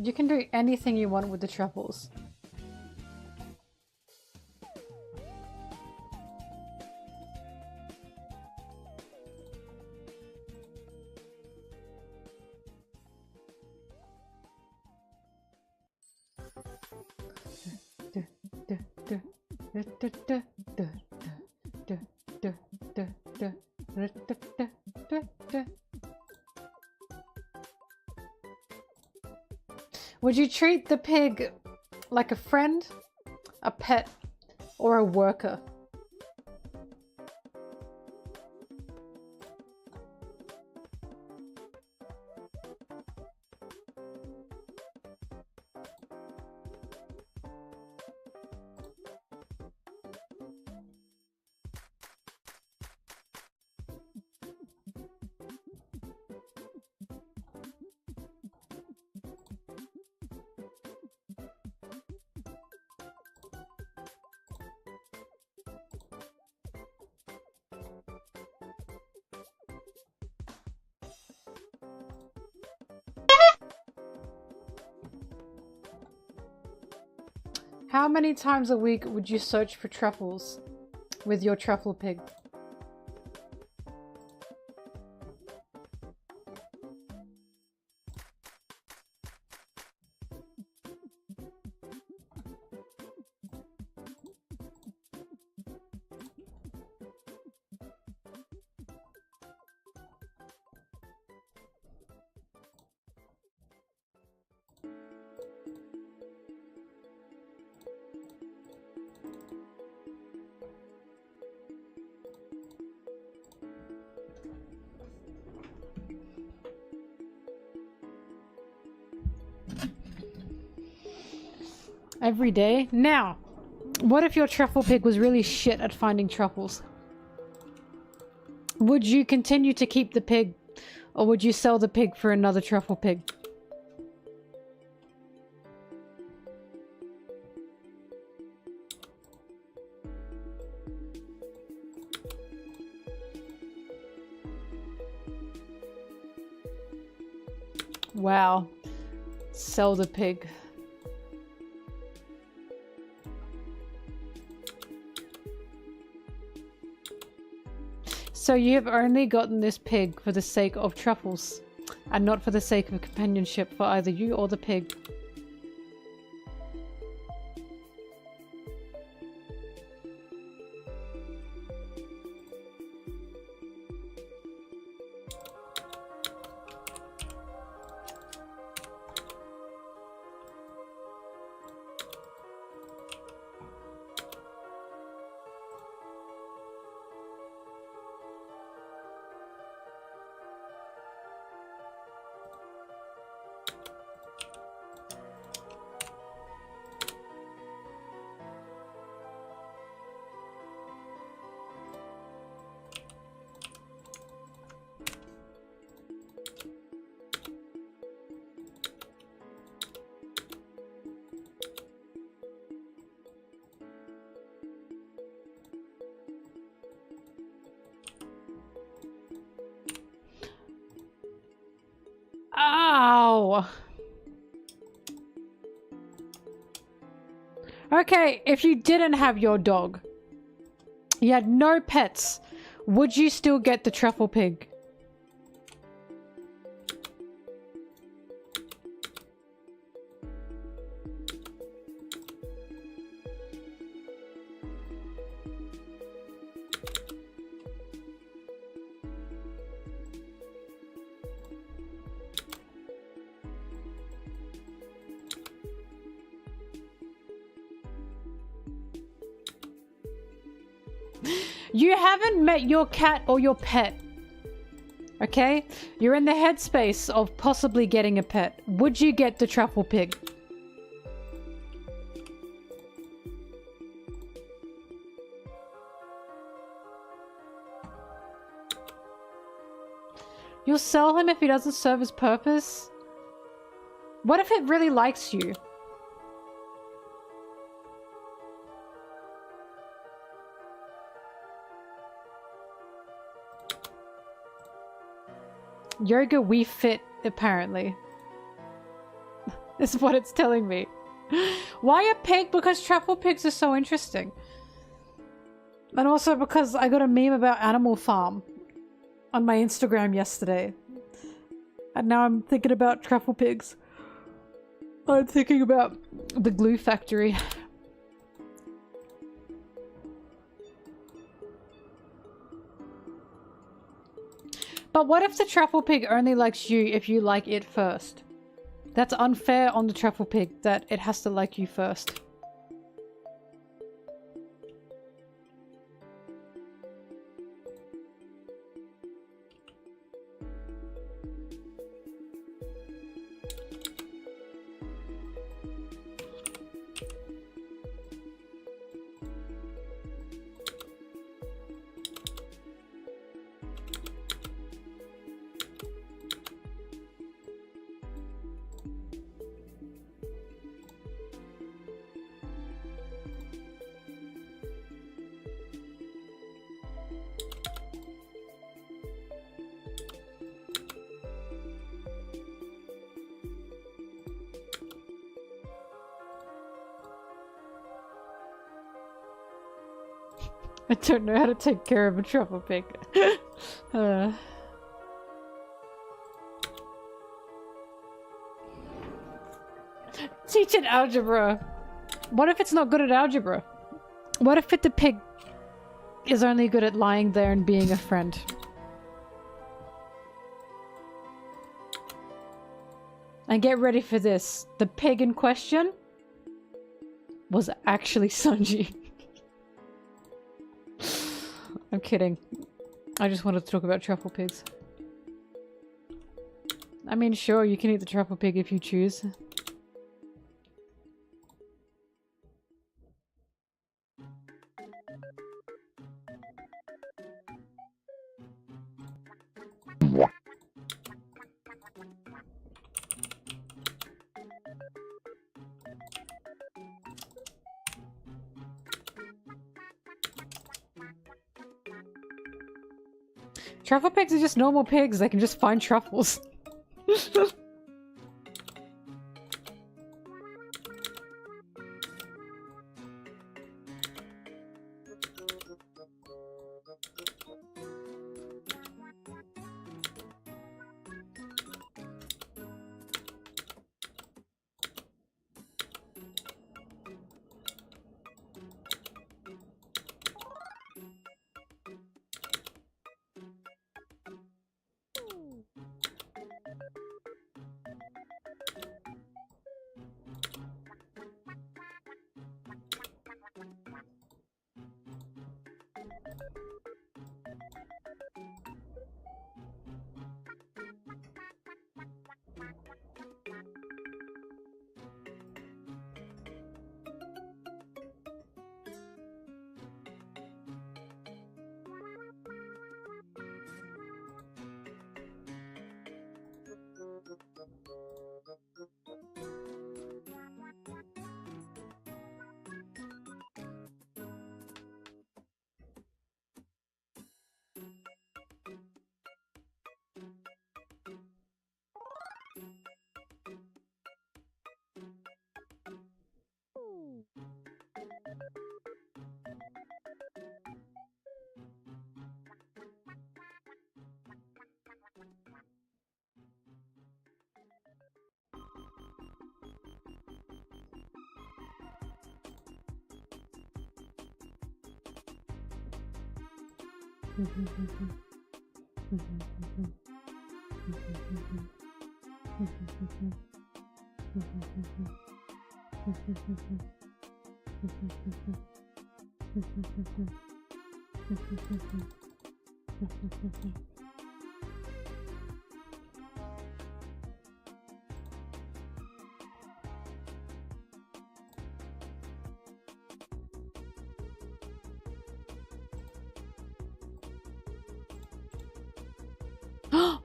You can do anything you want with the truffles. Would you treat the pig like a friend, a pet, or a worker? How many times a week would you search for truffles with your truffle pig? Every day? Now, what if your truffle pig was really shit at finding truffles? Would you continue to keep the pig, or would you sell the pig for another truffle pig? Wow. Sell the pig. So you have only gotten this pig for the sake of truffles, and not for the sake of companionship for either you or the pig. Ow! Okay, if you didn't have your dog, you had no pets, would you still get the truffle pig? You haven't met your cat or your pet. Okay? You're in the headspace of possibly getting a pet. Would you get the truffle pig? You'll sell him if he doesn't serve his purpose? What if it really likes you? Yoga we fit, apparently. Is what it's telling me. Why a pig? Because truffle pigs are so interesting. And also because I got a meme about Animal Farm on my Instagram yesterday. And now I'm thinking about truffle pigs. I'm thinking about the glue factory. But what if the truffle pig only likes you if you like it first? That's unfair on the truffle pig that it has to like you first. I don't know how to take care of a truffle pig. Teach it algebra. What if it's not good at algebra? What if the pig is only good at lying there and being a friend? And get ready for this. The pig in question was actually Sanji. I'm kidding. I just wanted to talk about truffle pigs. I mean, sure, you can eat the truffle pig if you choose. Truffle pigs are just normal pigs. They can just find truffles.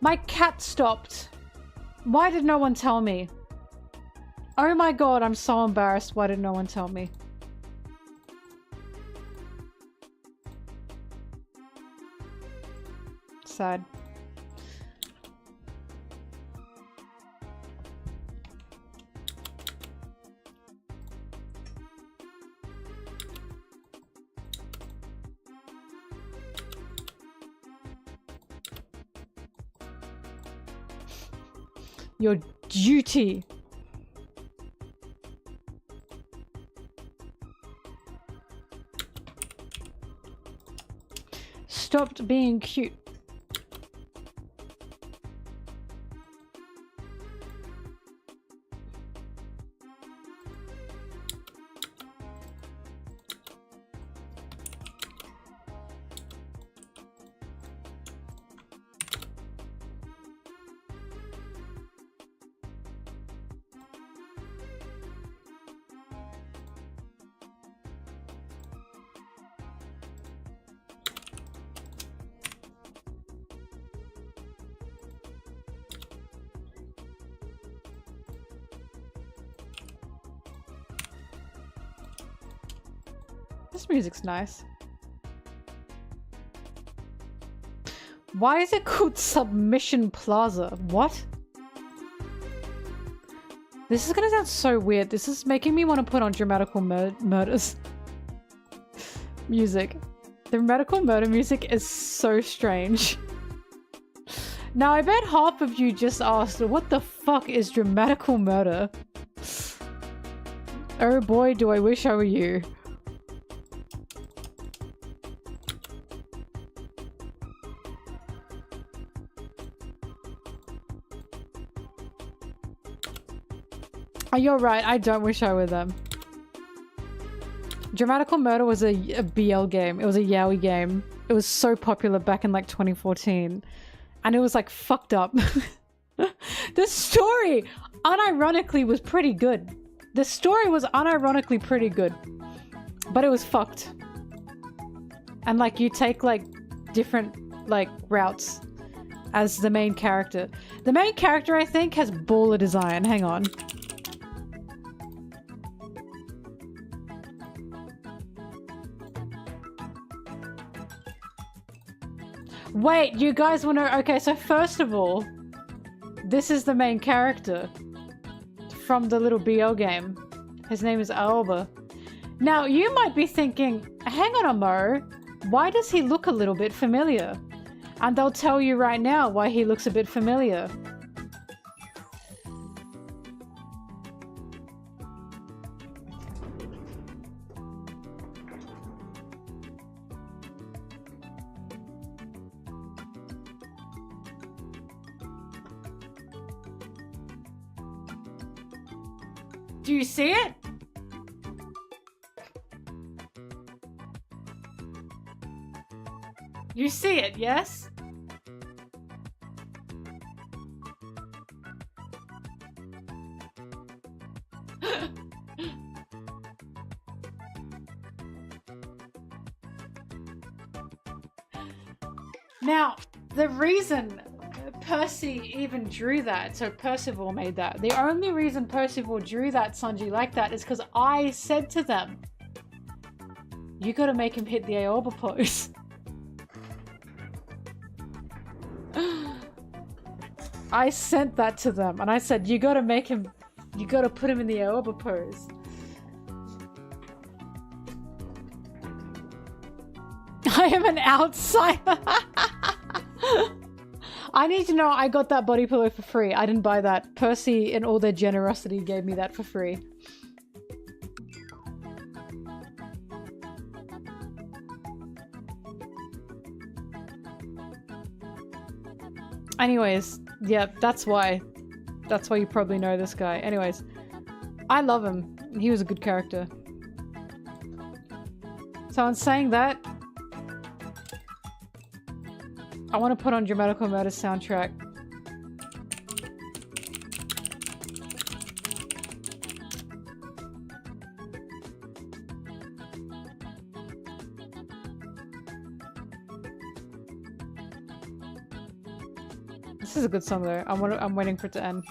My cat stopped. Why did no one tell me? Oh my god, I'm so embarrassed. Why did no one tell me? Sad. Your duty. Stopped being cute. This music's nice. Why is it called Submission Plaza? What? This is gonna sound so weird. This is making me want to put on Dramatical Murders music. The Dramatical Murder music is so strange. Now, I bet half of you just asked, what the fuck is Dramatical Murder? Oh boy, do I wish I were you. Oh, you're right, I don't wish I were them. Dramatical Murder was a BL game. It was a yaoi game. It was so popular back in like 2014. And it was like fucked up. The story, unironically, was pretty good. The story was unironically pretty good. But it was fucked. And like you take like different like routes as the main character. The main character, I think, has baller design. Hang on. Wait, you guys want to... Okay, so first of all, this is the main character from the little BL game. His name is Aoba. Now, you might be thinking, hang on a mo, why does he look a little bit familiar? And they'll tell you right now why he looks a bit familiar. Do you see it? You see it, yes? Now, the reason Percy even drew that, so Percival made that, the only reason Percival drew that Sanji like that is because I said to them, you gotta make him hit the Aoba pose. I sent that to them and I said, you gotta make him, you gotta put him in the Aoba pose. I am an outsider. I need to know I got that body pillow for free. I didn't buy that. Percy, in all their generosity, gave me that for free. Anyways, yeah, that's why. That's why you probably know this guy. Anyways, I love him. He was a good character. So in saying that, I want to put on Dramatical Murder's soundtrack. This is a good song though. I'm waiting for it to end.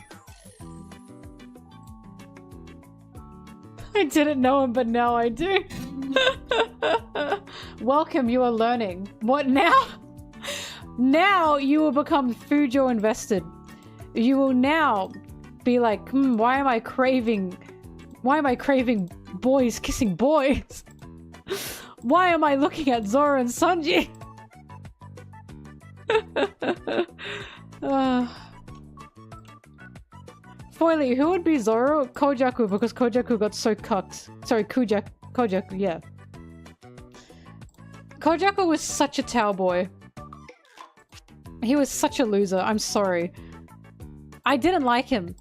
I didn't know him, but now I do. Welcome, you are learning. What now? Now you will become Fujo invested. You will now be like, why am I craving boys kissing boys? Why am I looking at Zoro and Sanji? Foily, who would be Zoro? Kojaku, because Kojaku got so cucked. Sorry, Kojaku, yeah. Kojaku was such a towel boy. He was such a loser. I'm sorry. I didn't like him,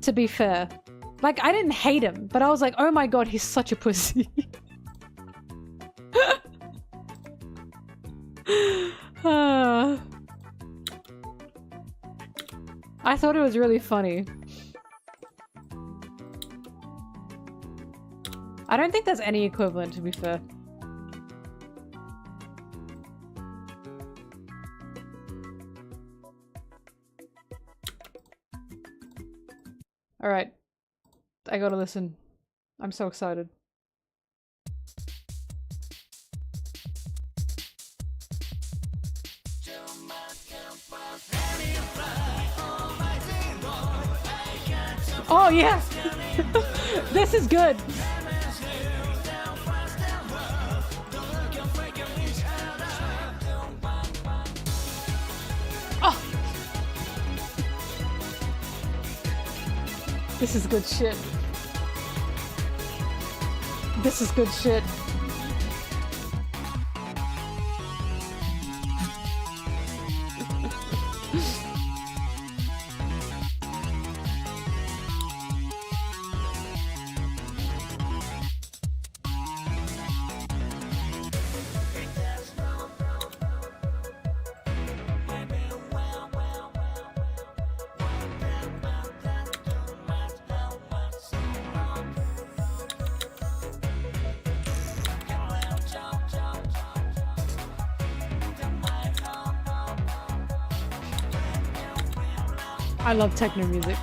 to be fair. Like, I didn't hate him, but I was like, oh my god, he's such a pussy. I thought it was really funny. I don't think there's any equivalent, to be fair. Alright. I gotta listen. I'm so excited. Oh yes! This is good! Oh! This is good shit. This is good shit. I love techno music.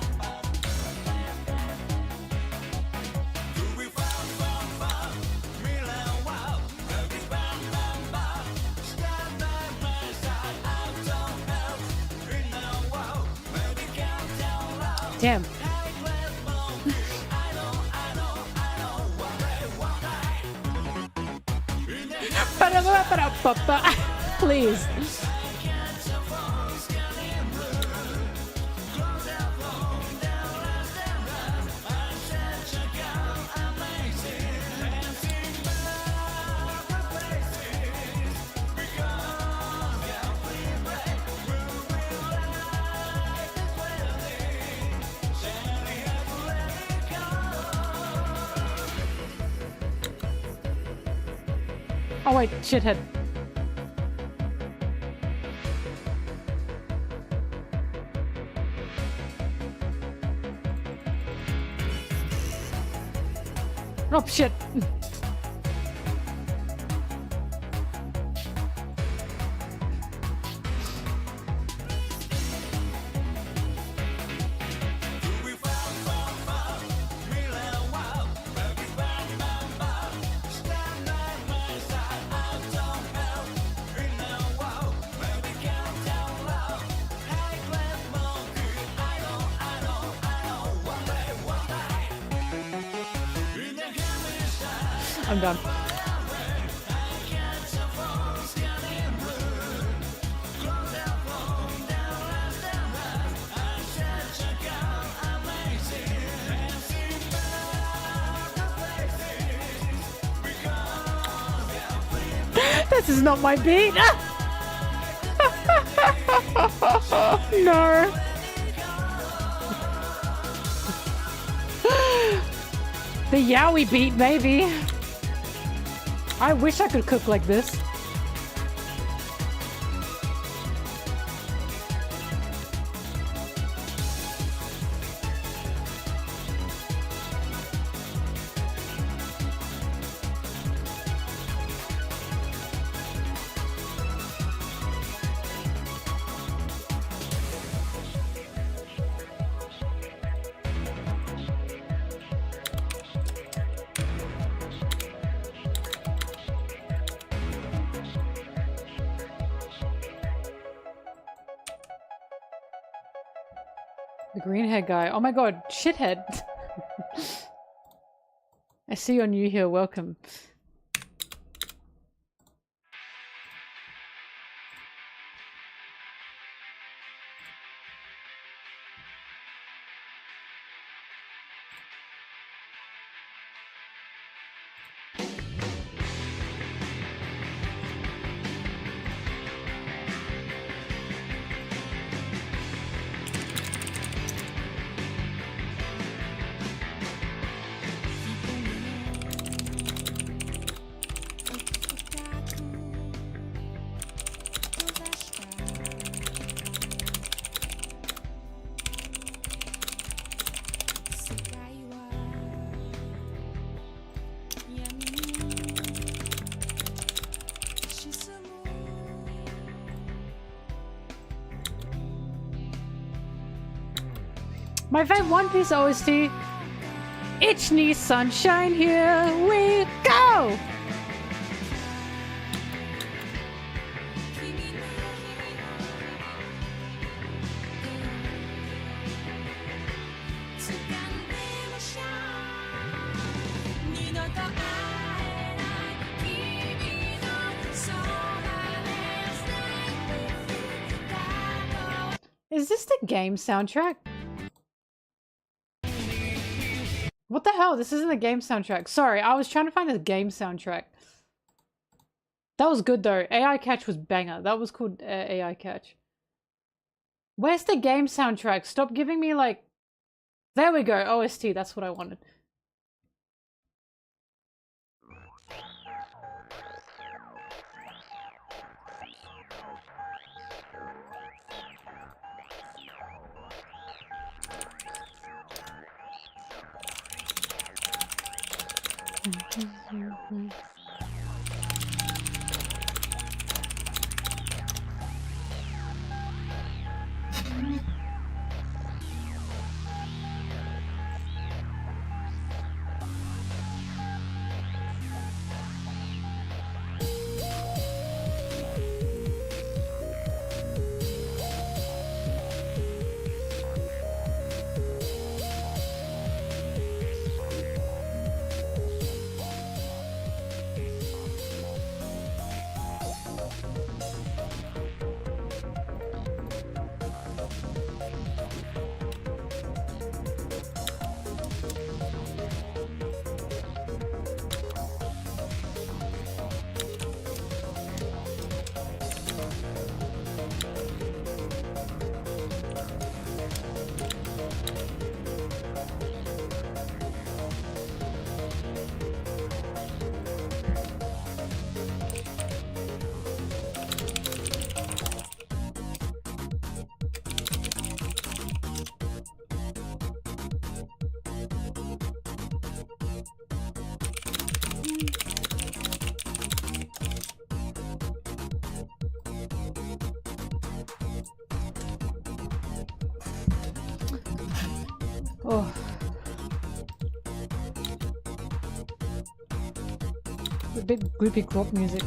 Damn. Please. Oh wait, shithead. Oh shit. I'm done. This is not my beat. No. The yaoi beat, maybe. I wish I could cook like this. The green hair guy. Oh my god, shithead. I see you're new here, welcome. My fave One Piece OST. Ichni Sunshine, here we go! Is this the game soundtrack? What the hell? This isn't the game soundtrack. Sorry, I was trying to find the game soundtrack. That was good though. AI Catch was banger. That was called AI Catch. Where's the game soundtrack? Stop giving me like... There we go. OST. That's what I wanted. Oh. A bit gloopy glop music.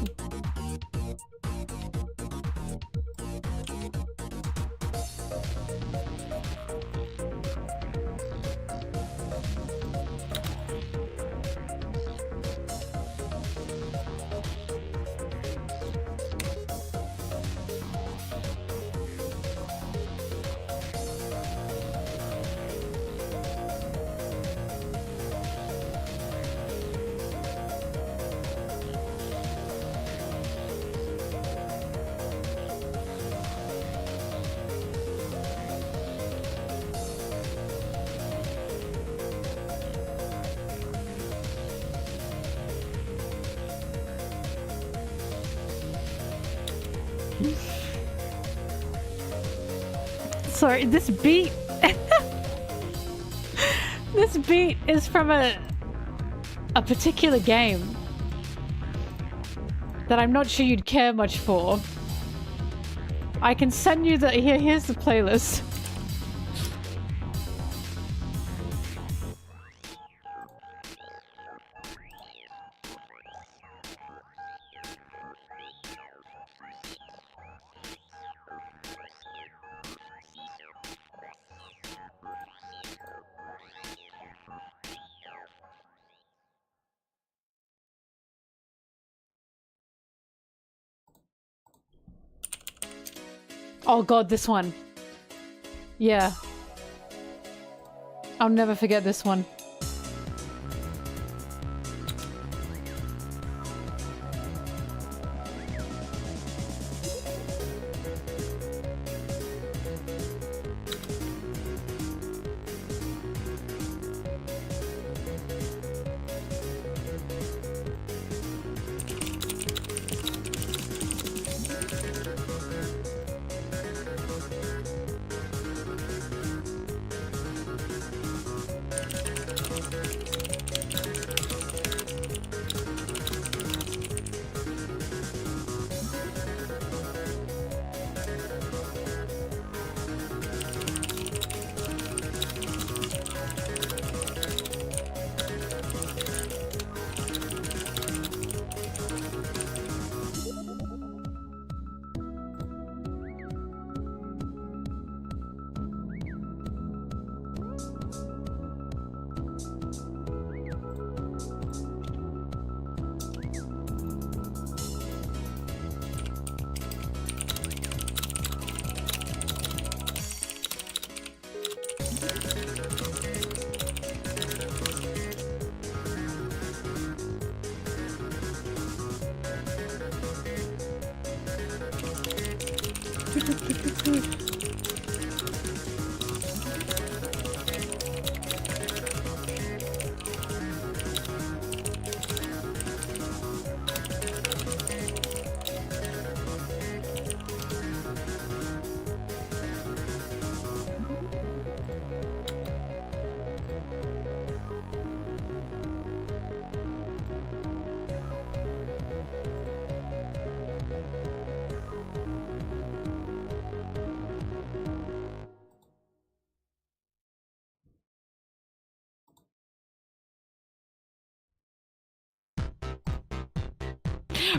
Sorry, this beat... this beat is from a particular game that I'm not sure you'd care much for. I can send you the... here's the playlist. Oh god, this one. Yeah. I'll never forget this one.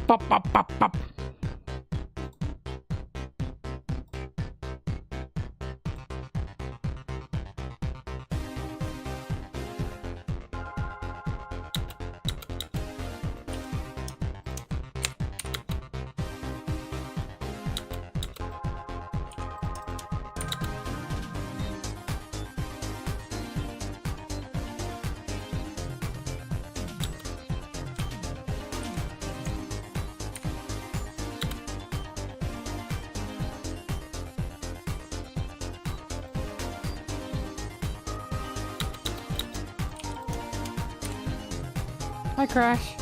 Pop, pop, pop, pop. Hi, Crash.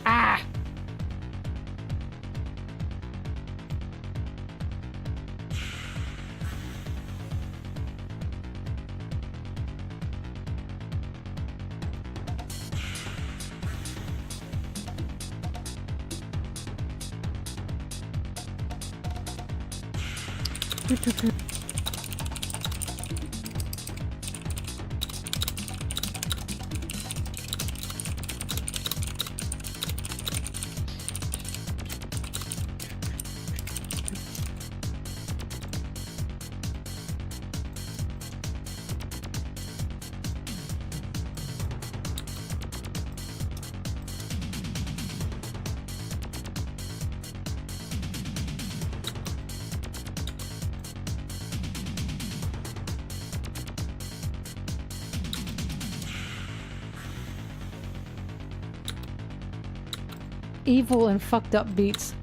Ah! Evil and fucked up beats.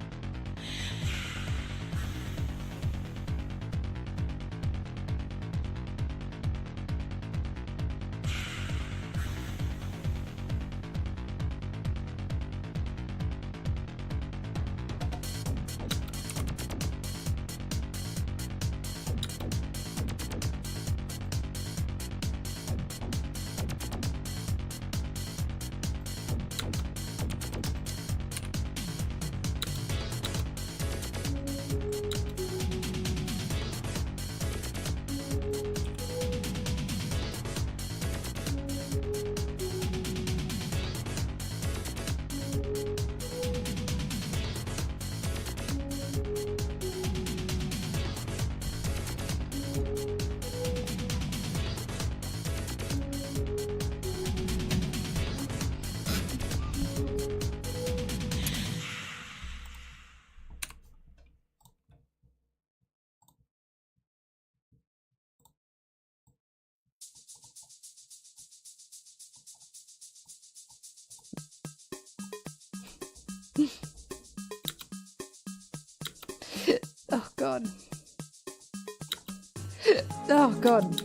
Oh god. Oh god.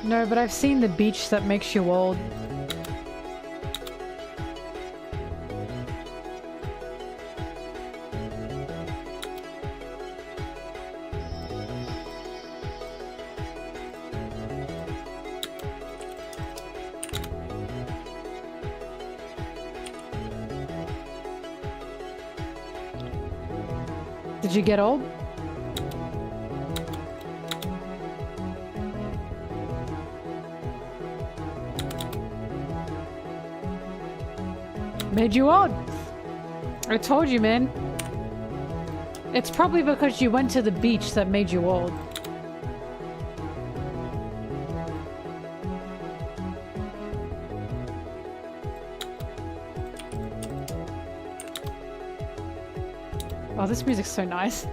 No, but I've seen the beach that makes you old. Did you get old? Made you old. I told you, man. It's probably because you went to the beach that made you old. Oh, this music's so nice.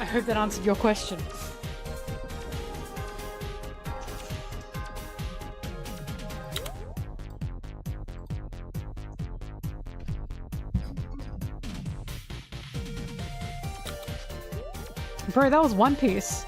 I hope that answered your question. Bro, that was One Piece.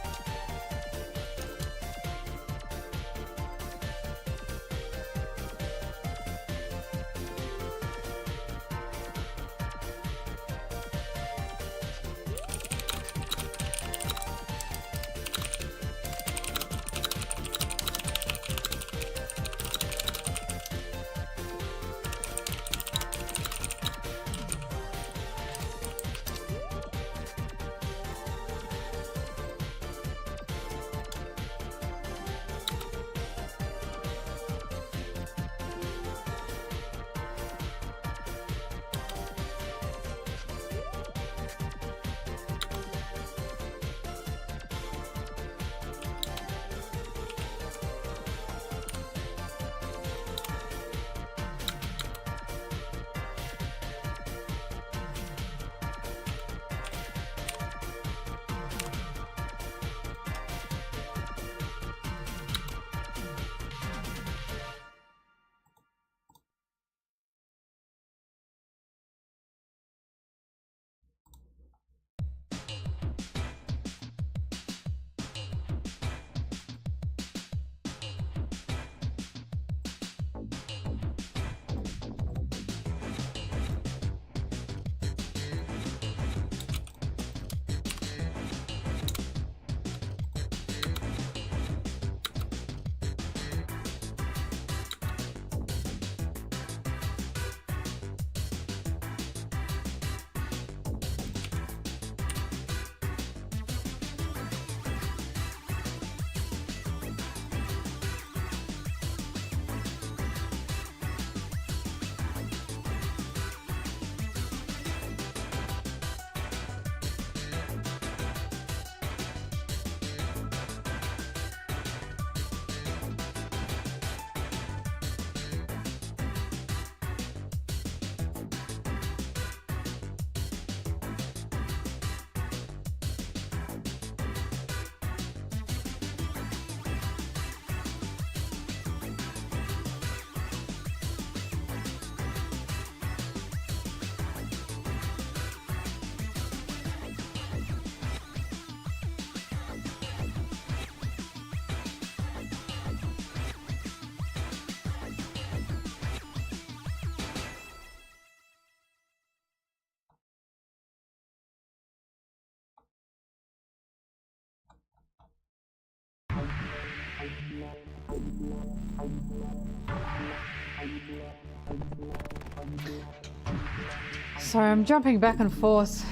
Sorry, I'm jumping back and forth.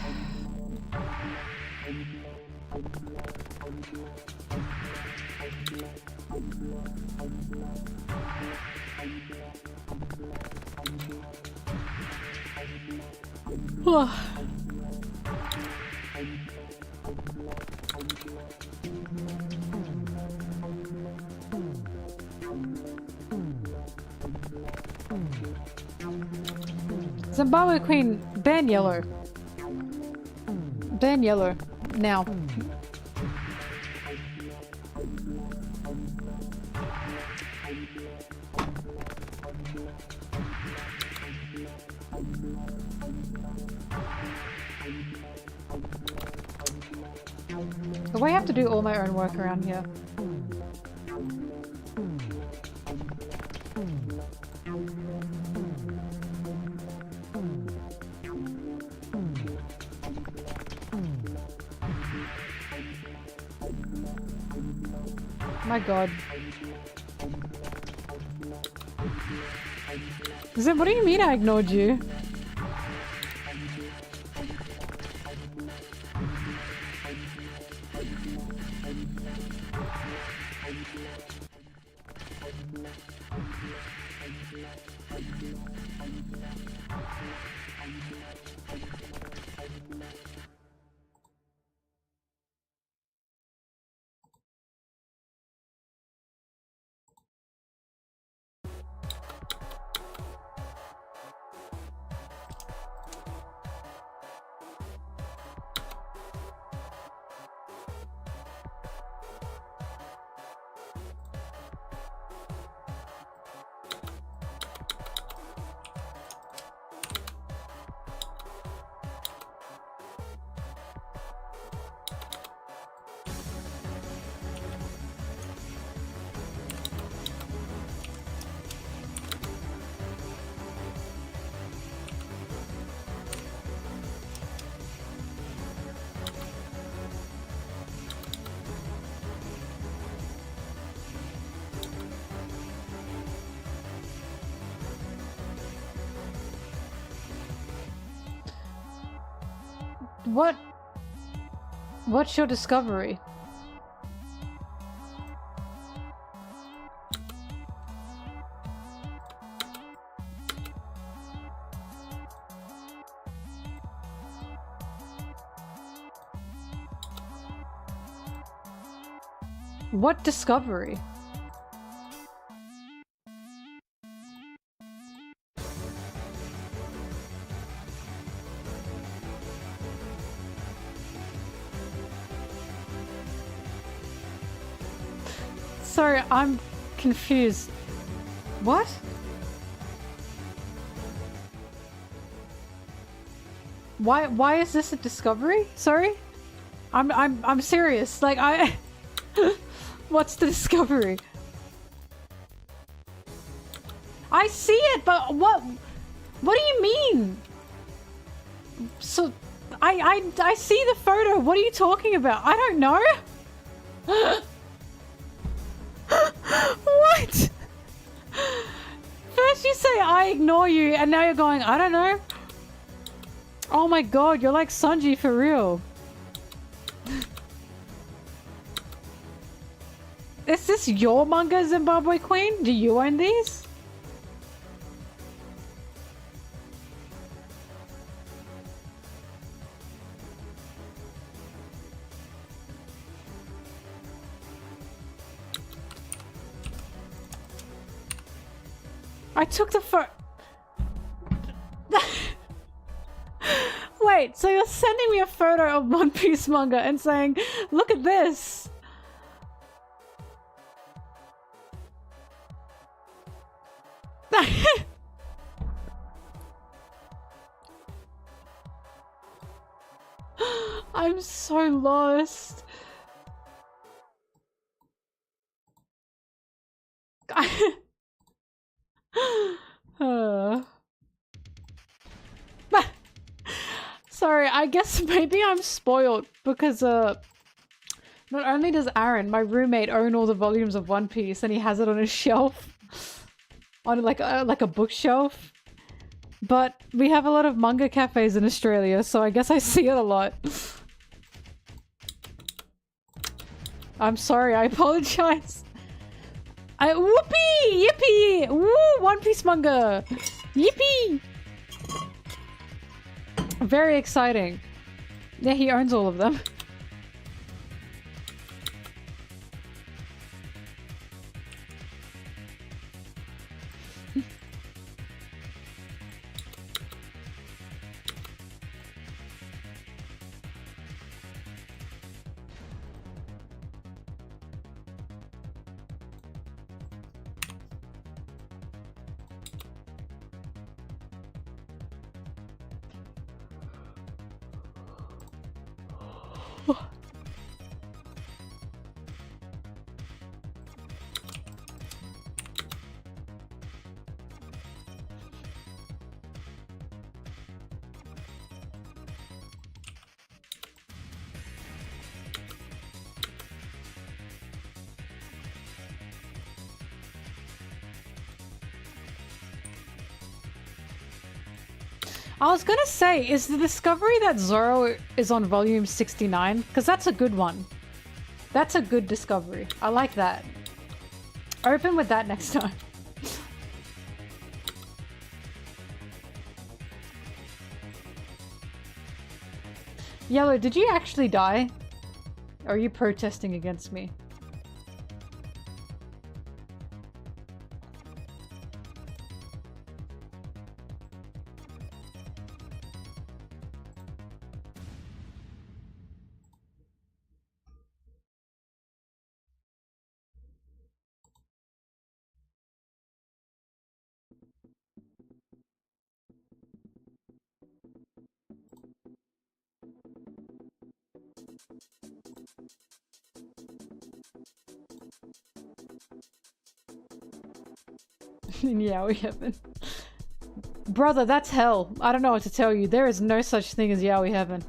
Zimbabwe Queen, ban yellow. Ban yellow. Now. Do I have to do all my own work around here? My god. Zim, what do you mean I ignored you? What's your discovery? What discovery? Sorry, I'm confused. What? Why is this a discovery? Sorry? I'm serious. Like what's the discovery? I see it, but what do you mean? So I see the photo. What are you talking about? I don't know. What? First you say I ignore you, and now you're going, I don't know. Oh my god, you're like Sanji for real. Is this your manga, Zimbabwe Queen? Do you own these? I took the photo. Wait, so you're sending me a photo of One Piece manga and saying, look at this. I'm so lost. Sorry, I guess maybe I'm spoiled because not only does Aaron, my roommate, own all the volumes of One Piece and he has it on his shelf, on like a bookshelf. But we have a lot of manga cafes in Australia, so I guess I see it a lot. I'm sorry, I apologize. Whoopee! Yippee! Woo! One Piece manga! Yippee! Very exciting. Yeah, he owns all of them. I was gonna say, is the discovery that Zoro is on volume 69? Because that's a good one. That's a good discovery. I like that. Open with that next time. Yellow, did you actually die? Or are you protesting against me? Yeah, we haven't. Brother, that's hell. I don't know what to tell you. There is no such thing as yaoi heaven.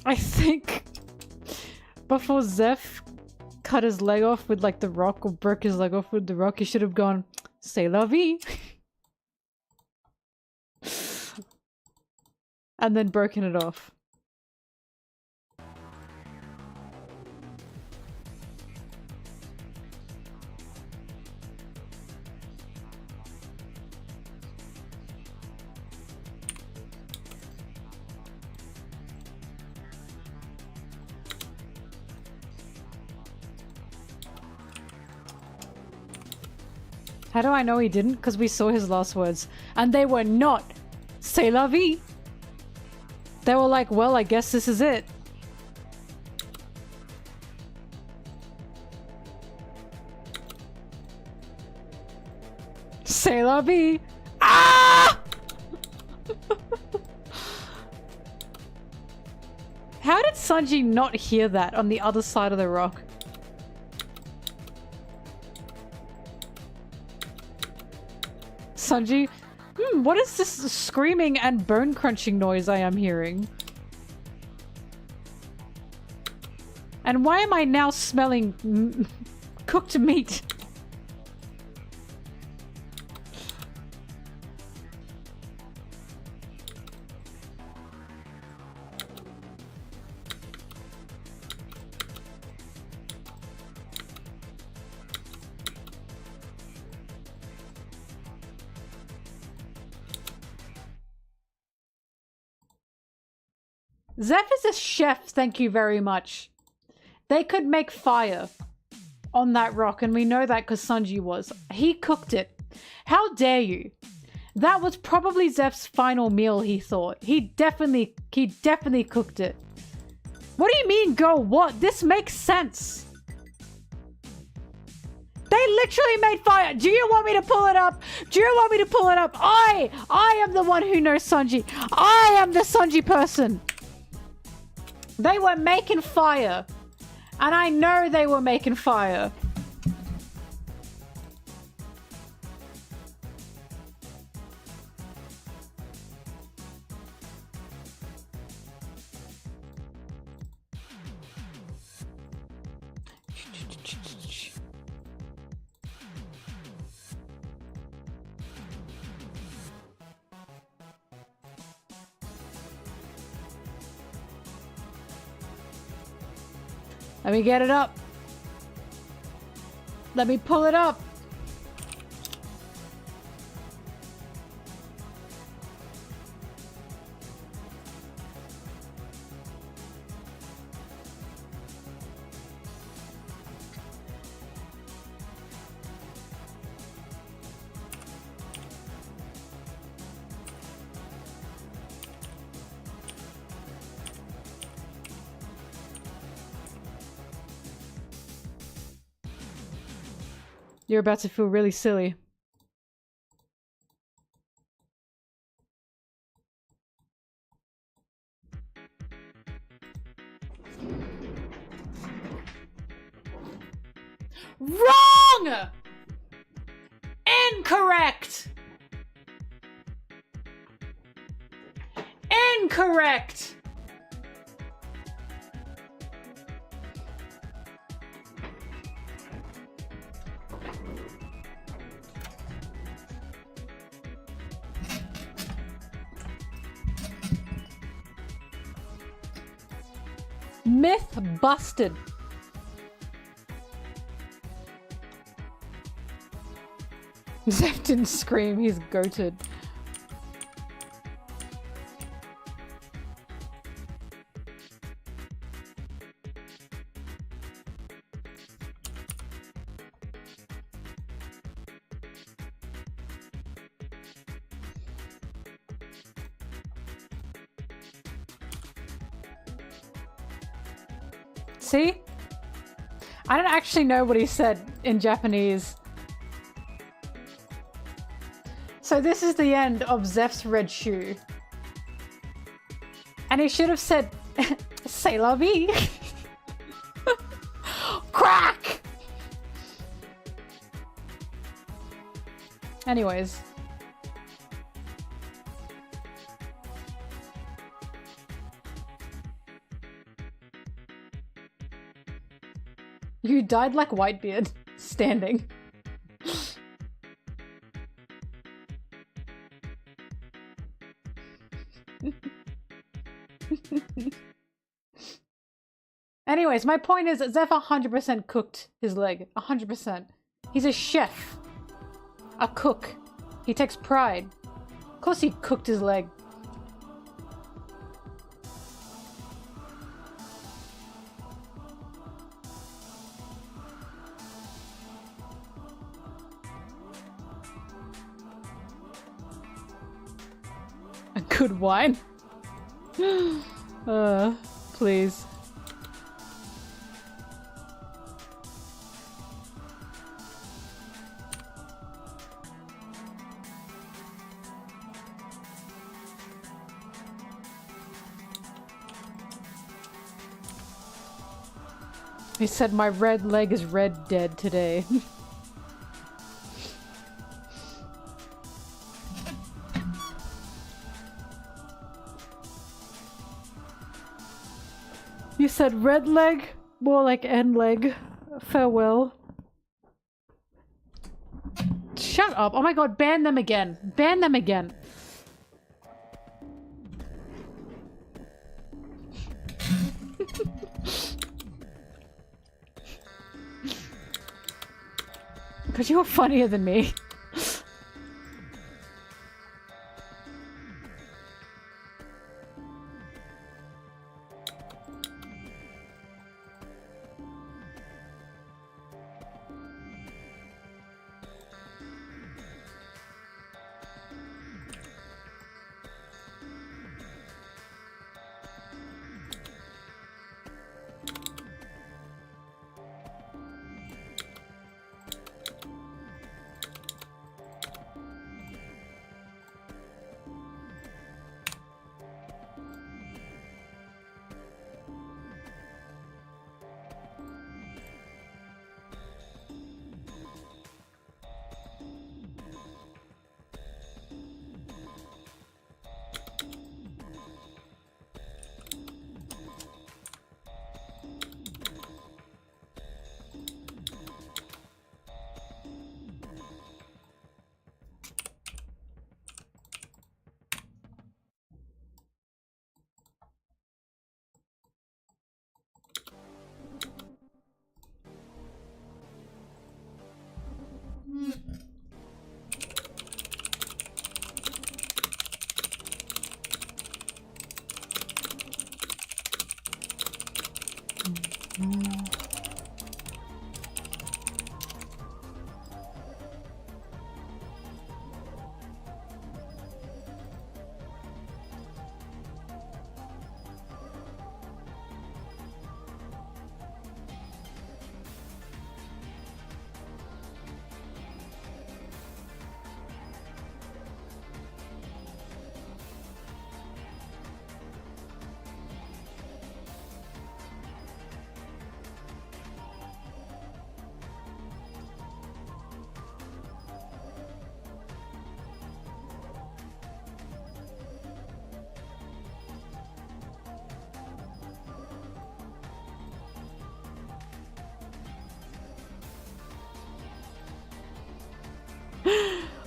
I think before Zeph cut his leg off with like the rock or broke his leg off with the rock, he should have gone, "C'est la vie." And then broken it off. How do I know he didn't? Because we saw his last words. And they were not "C'est la vie." They were like, well, I guess this is it. C'est la vie. Ah! How did Sanji not hear that on the other side of the rock? Sanji. What is this screaming and bone crunching noise I am hearing? And why am I now smelling cooked meat? Zeph is a chef, thank you very much. They could make fire on that rock, and we know that because Sanji was. He cooked it. How dare you? That was probably Zeph's final meal, he thought. He definitely cooked it. What do you mean, girl, what? This makes sense. They literally made fire. Do you want me to pull it up? Do you want me to pull it up? I am the one who knows Sanji. I am the Sanji person. They were making fire. And I know they were making fire. Let me get it up. Let me pull it up. You're about to feel really silly. Wrong! Incorrect! Incorrect! Myth busted. Zeph didn't scream, he's goated. See? I don't actually know what he said in Japanese. So this is the end of Zeph's red shoe. And he should have said, C'est la vie. Crack! Anyways. You died like Whitebeard, standing. Anyways, my point is that Zeph 100% cooked his leg. 100%. He's a chef. A cook. He takes pride. Of course he cooked his leg. A good wine? Please. He said my red leg is red dead today. You said red leg, more like end leg. Farewell. Shut up. Oh my god, ban them again. Ban them again. Because you're funnier than me.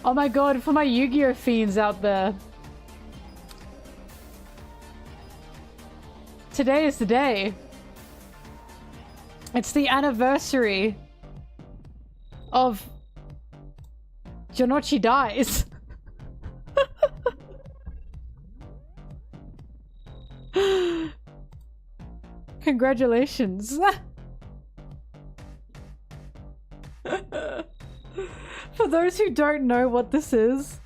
Oh my god, for my Yu-Gi-Oh fiends out there. Today is the day. It's the anniversary of Janochi dies. Congratulations. For those who don't know what this is,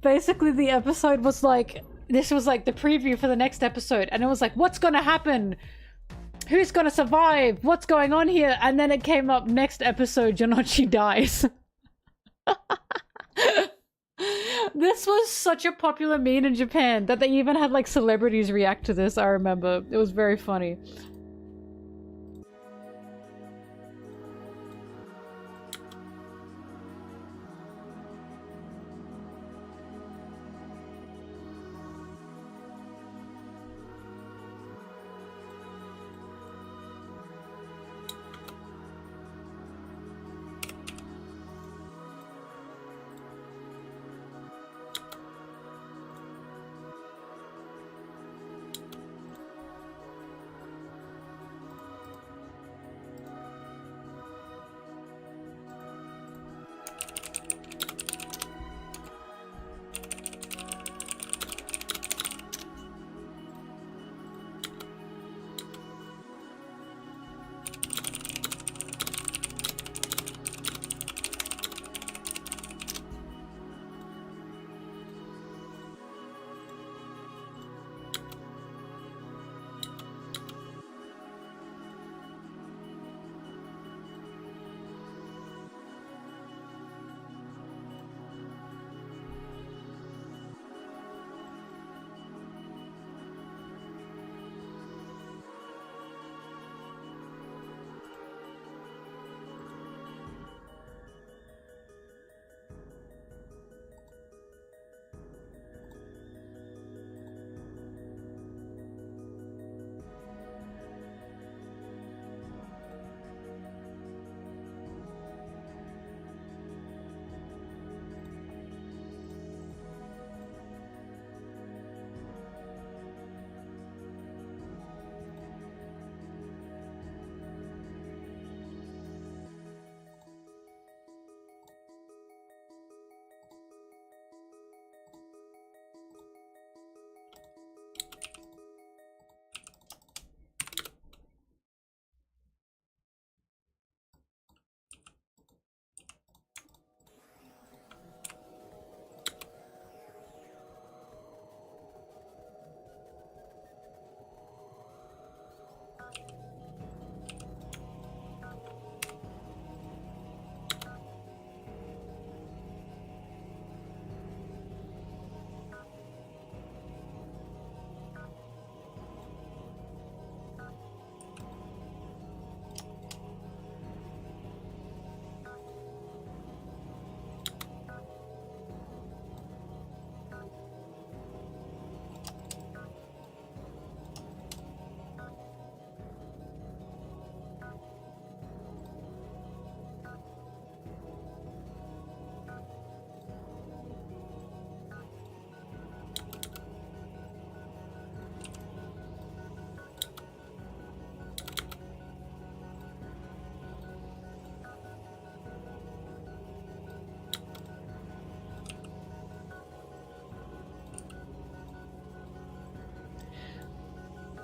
basically the episode was like, this was like the preview for the next episode, and it was like, what's gonna happen? Who's gonna survive? What's going on here? And then it came up, next episode, Janochi dies. This was such a popular meme in Japan that they even had like celebrities react to this, I remember. It was very funny.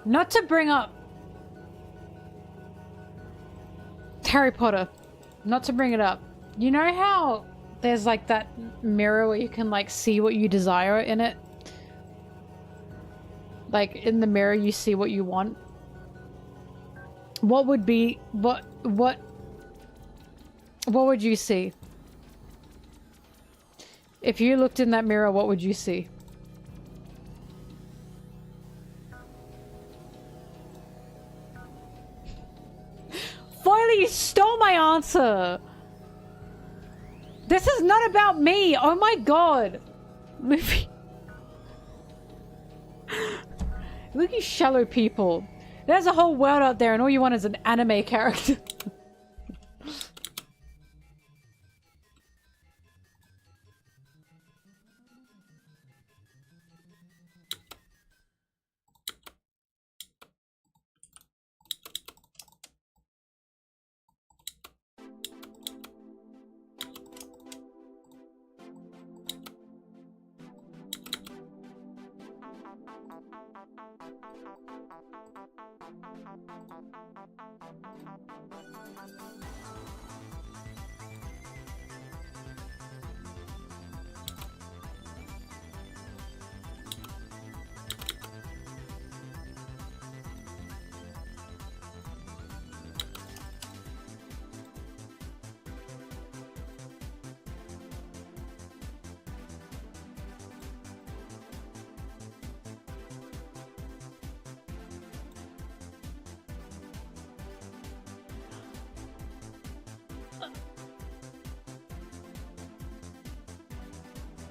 Not to bring up Harry Potter. Not to bring it up. You know how there's like that mirror where you can like see what you desire in it? Like in the mirror you see what you want. What would be what would you see? If you looked in that mirror, what would you see? Finally, you stole my answer! This is not about me! Oh my god! Luffy. Look, you shallow people. There's a whole world out there and all you want is an anime character.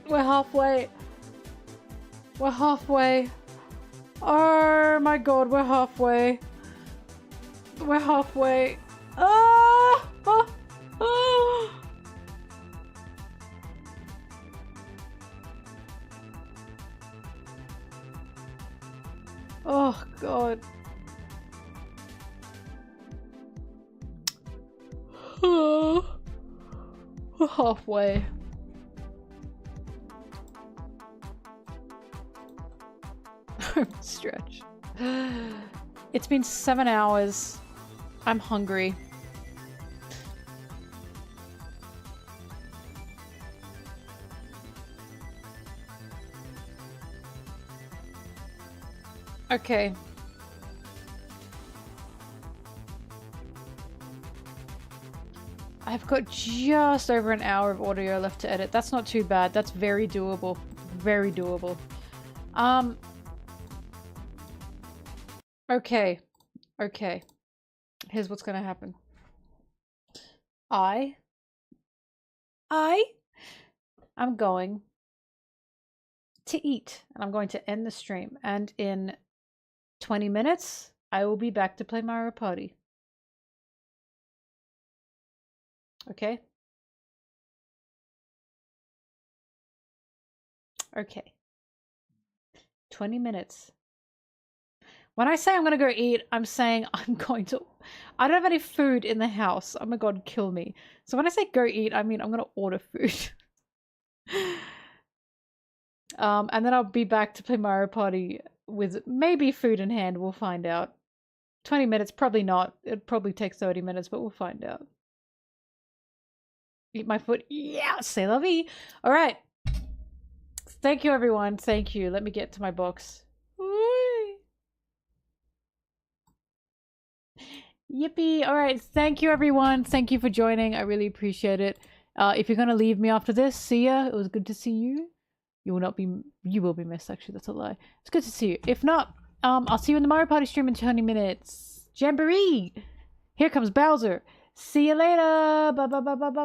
We're halfway. We're halfway. Oh my god, we're halfway. We're halfway. Ah! Ah! Ah! Oh god. We're halfway. Stretch. It's been 7 hours. I'm hungry. Okay. I've got just over an hour of audio left to edit. That's not too bad. That's very doable. Very doable. Okay. Okay. Here's what's gonna happen. I'm going to eat, and I'm going to end the stream, and in 20 minutes, I will be back to play Mario Party. Okay? Okay. 20 minutes. When I say I'm gonna go eat, I'm saying I'm going to... I don't have any food in the house. Oh my god, kill me. So when I say go eat, I mean I'm gonna order food. And then I'll be back to play Mario Party with maybe food in hand. We'll find out. 20 minutes, probably not. It probably takes 30 minutes, but we'll find out. Eat my food. Yeah, c'est la vie. All right. Thank you, everyone. Thank you. Let me get to my box. Yippee. All right. Thank you, everyone. Thank you for joining. I really appreciate it. If you're going to leave me after this, see ya. It was good to see you. You will be missed. Actually, that's a lie. It's good to see you. If not, I'll see you in the Mario Party stream in 20 minutes. Jamboree. Here comes Bowser. See you later. Bye bye bye bye bye bye.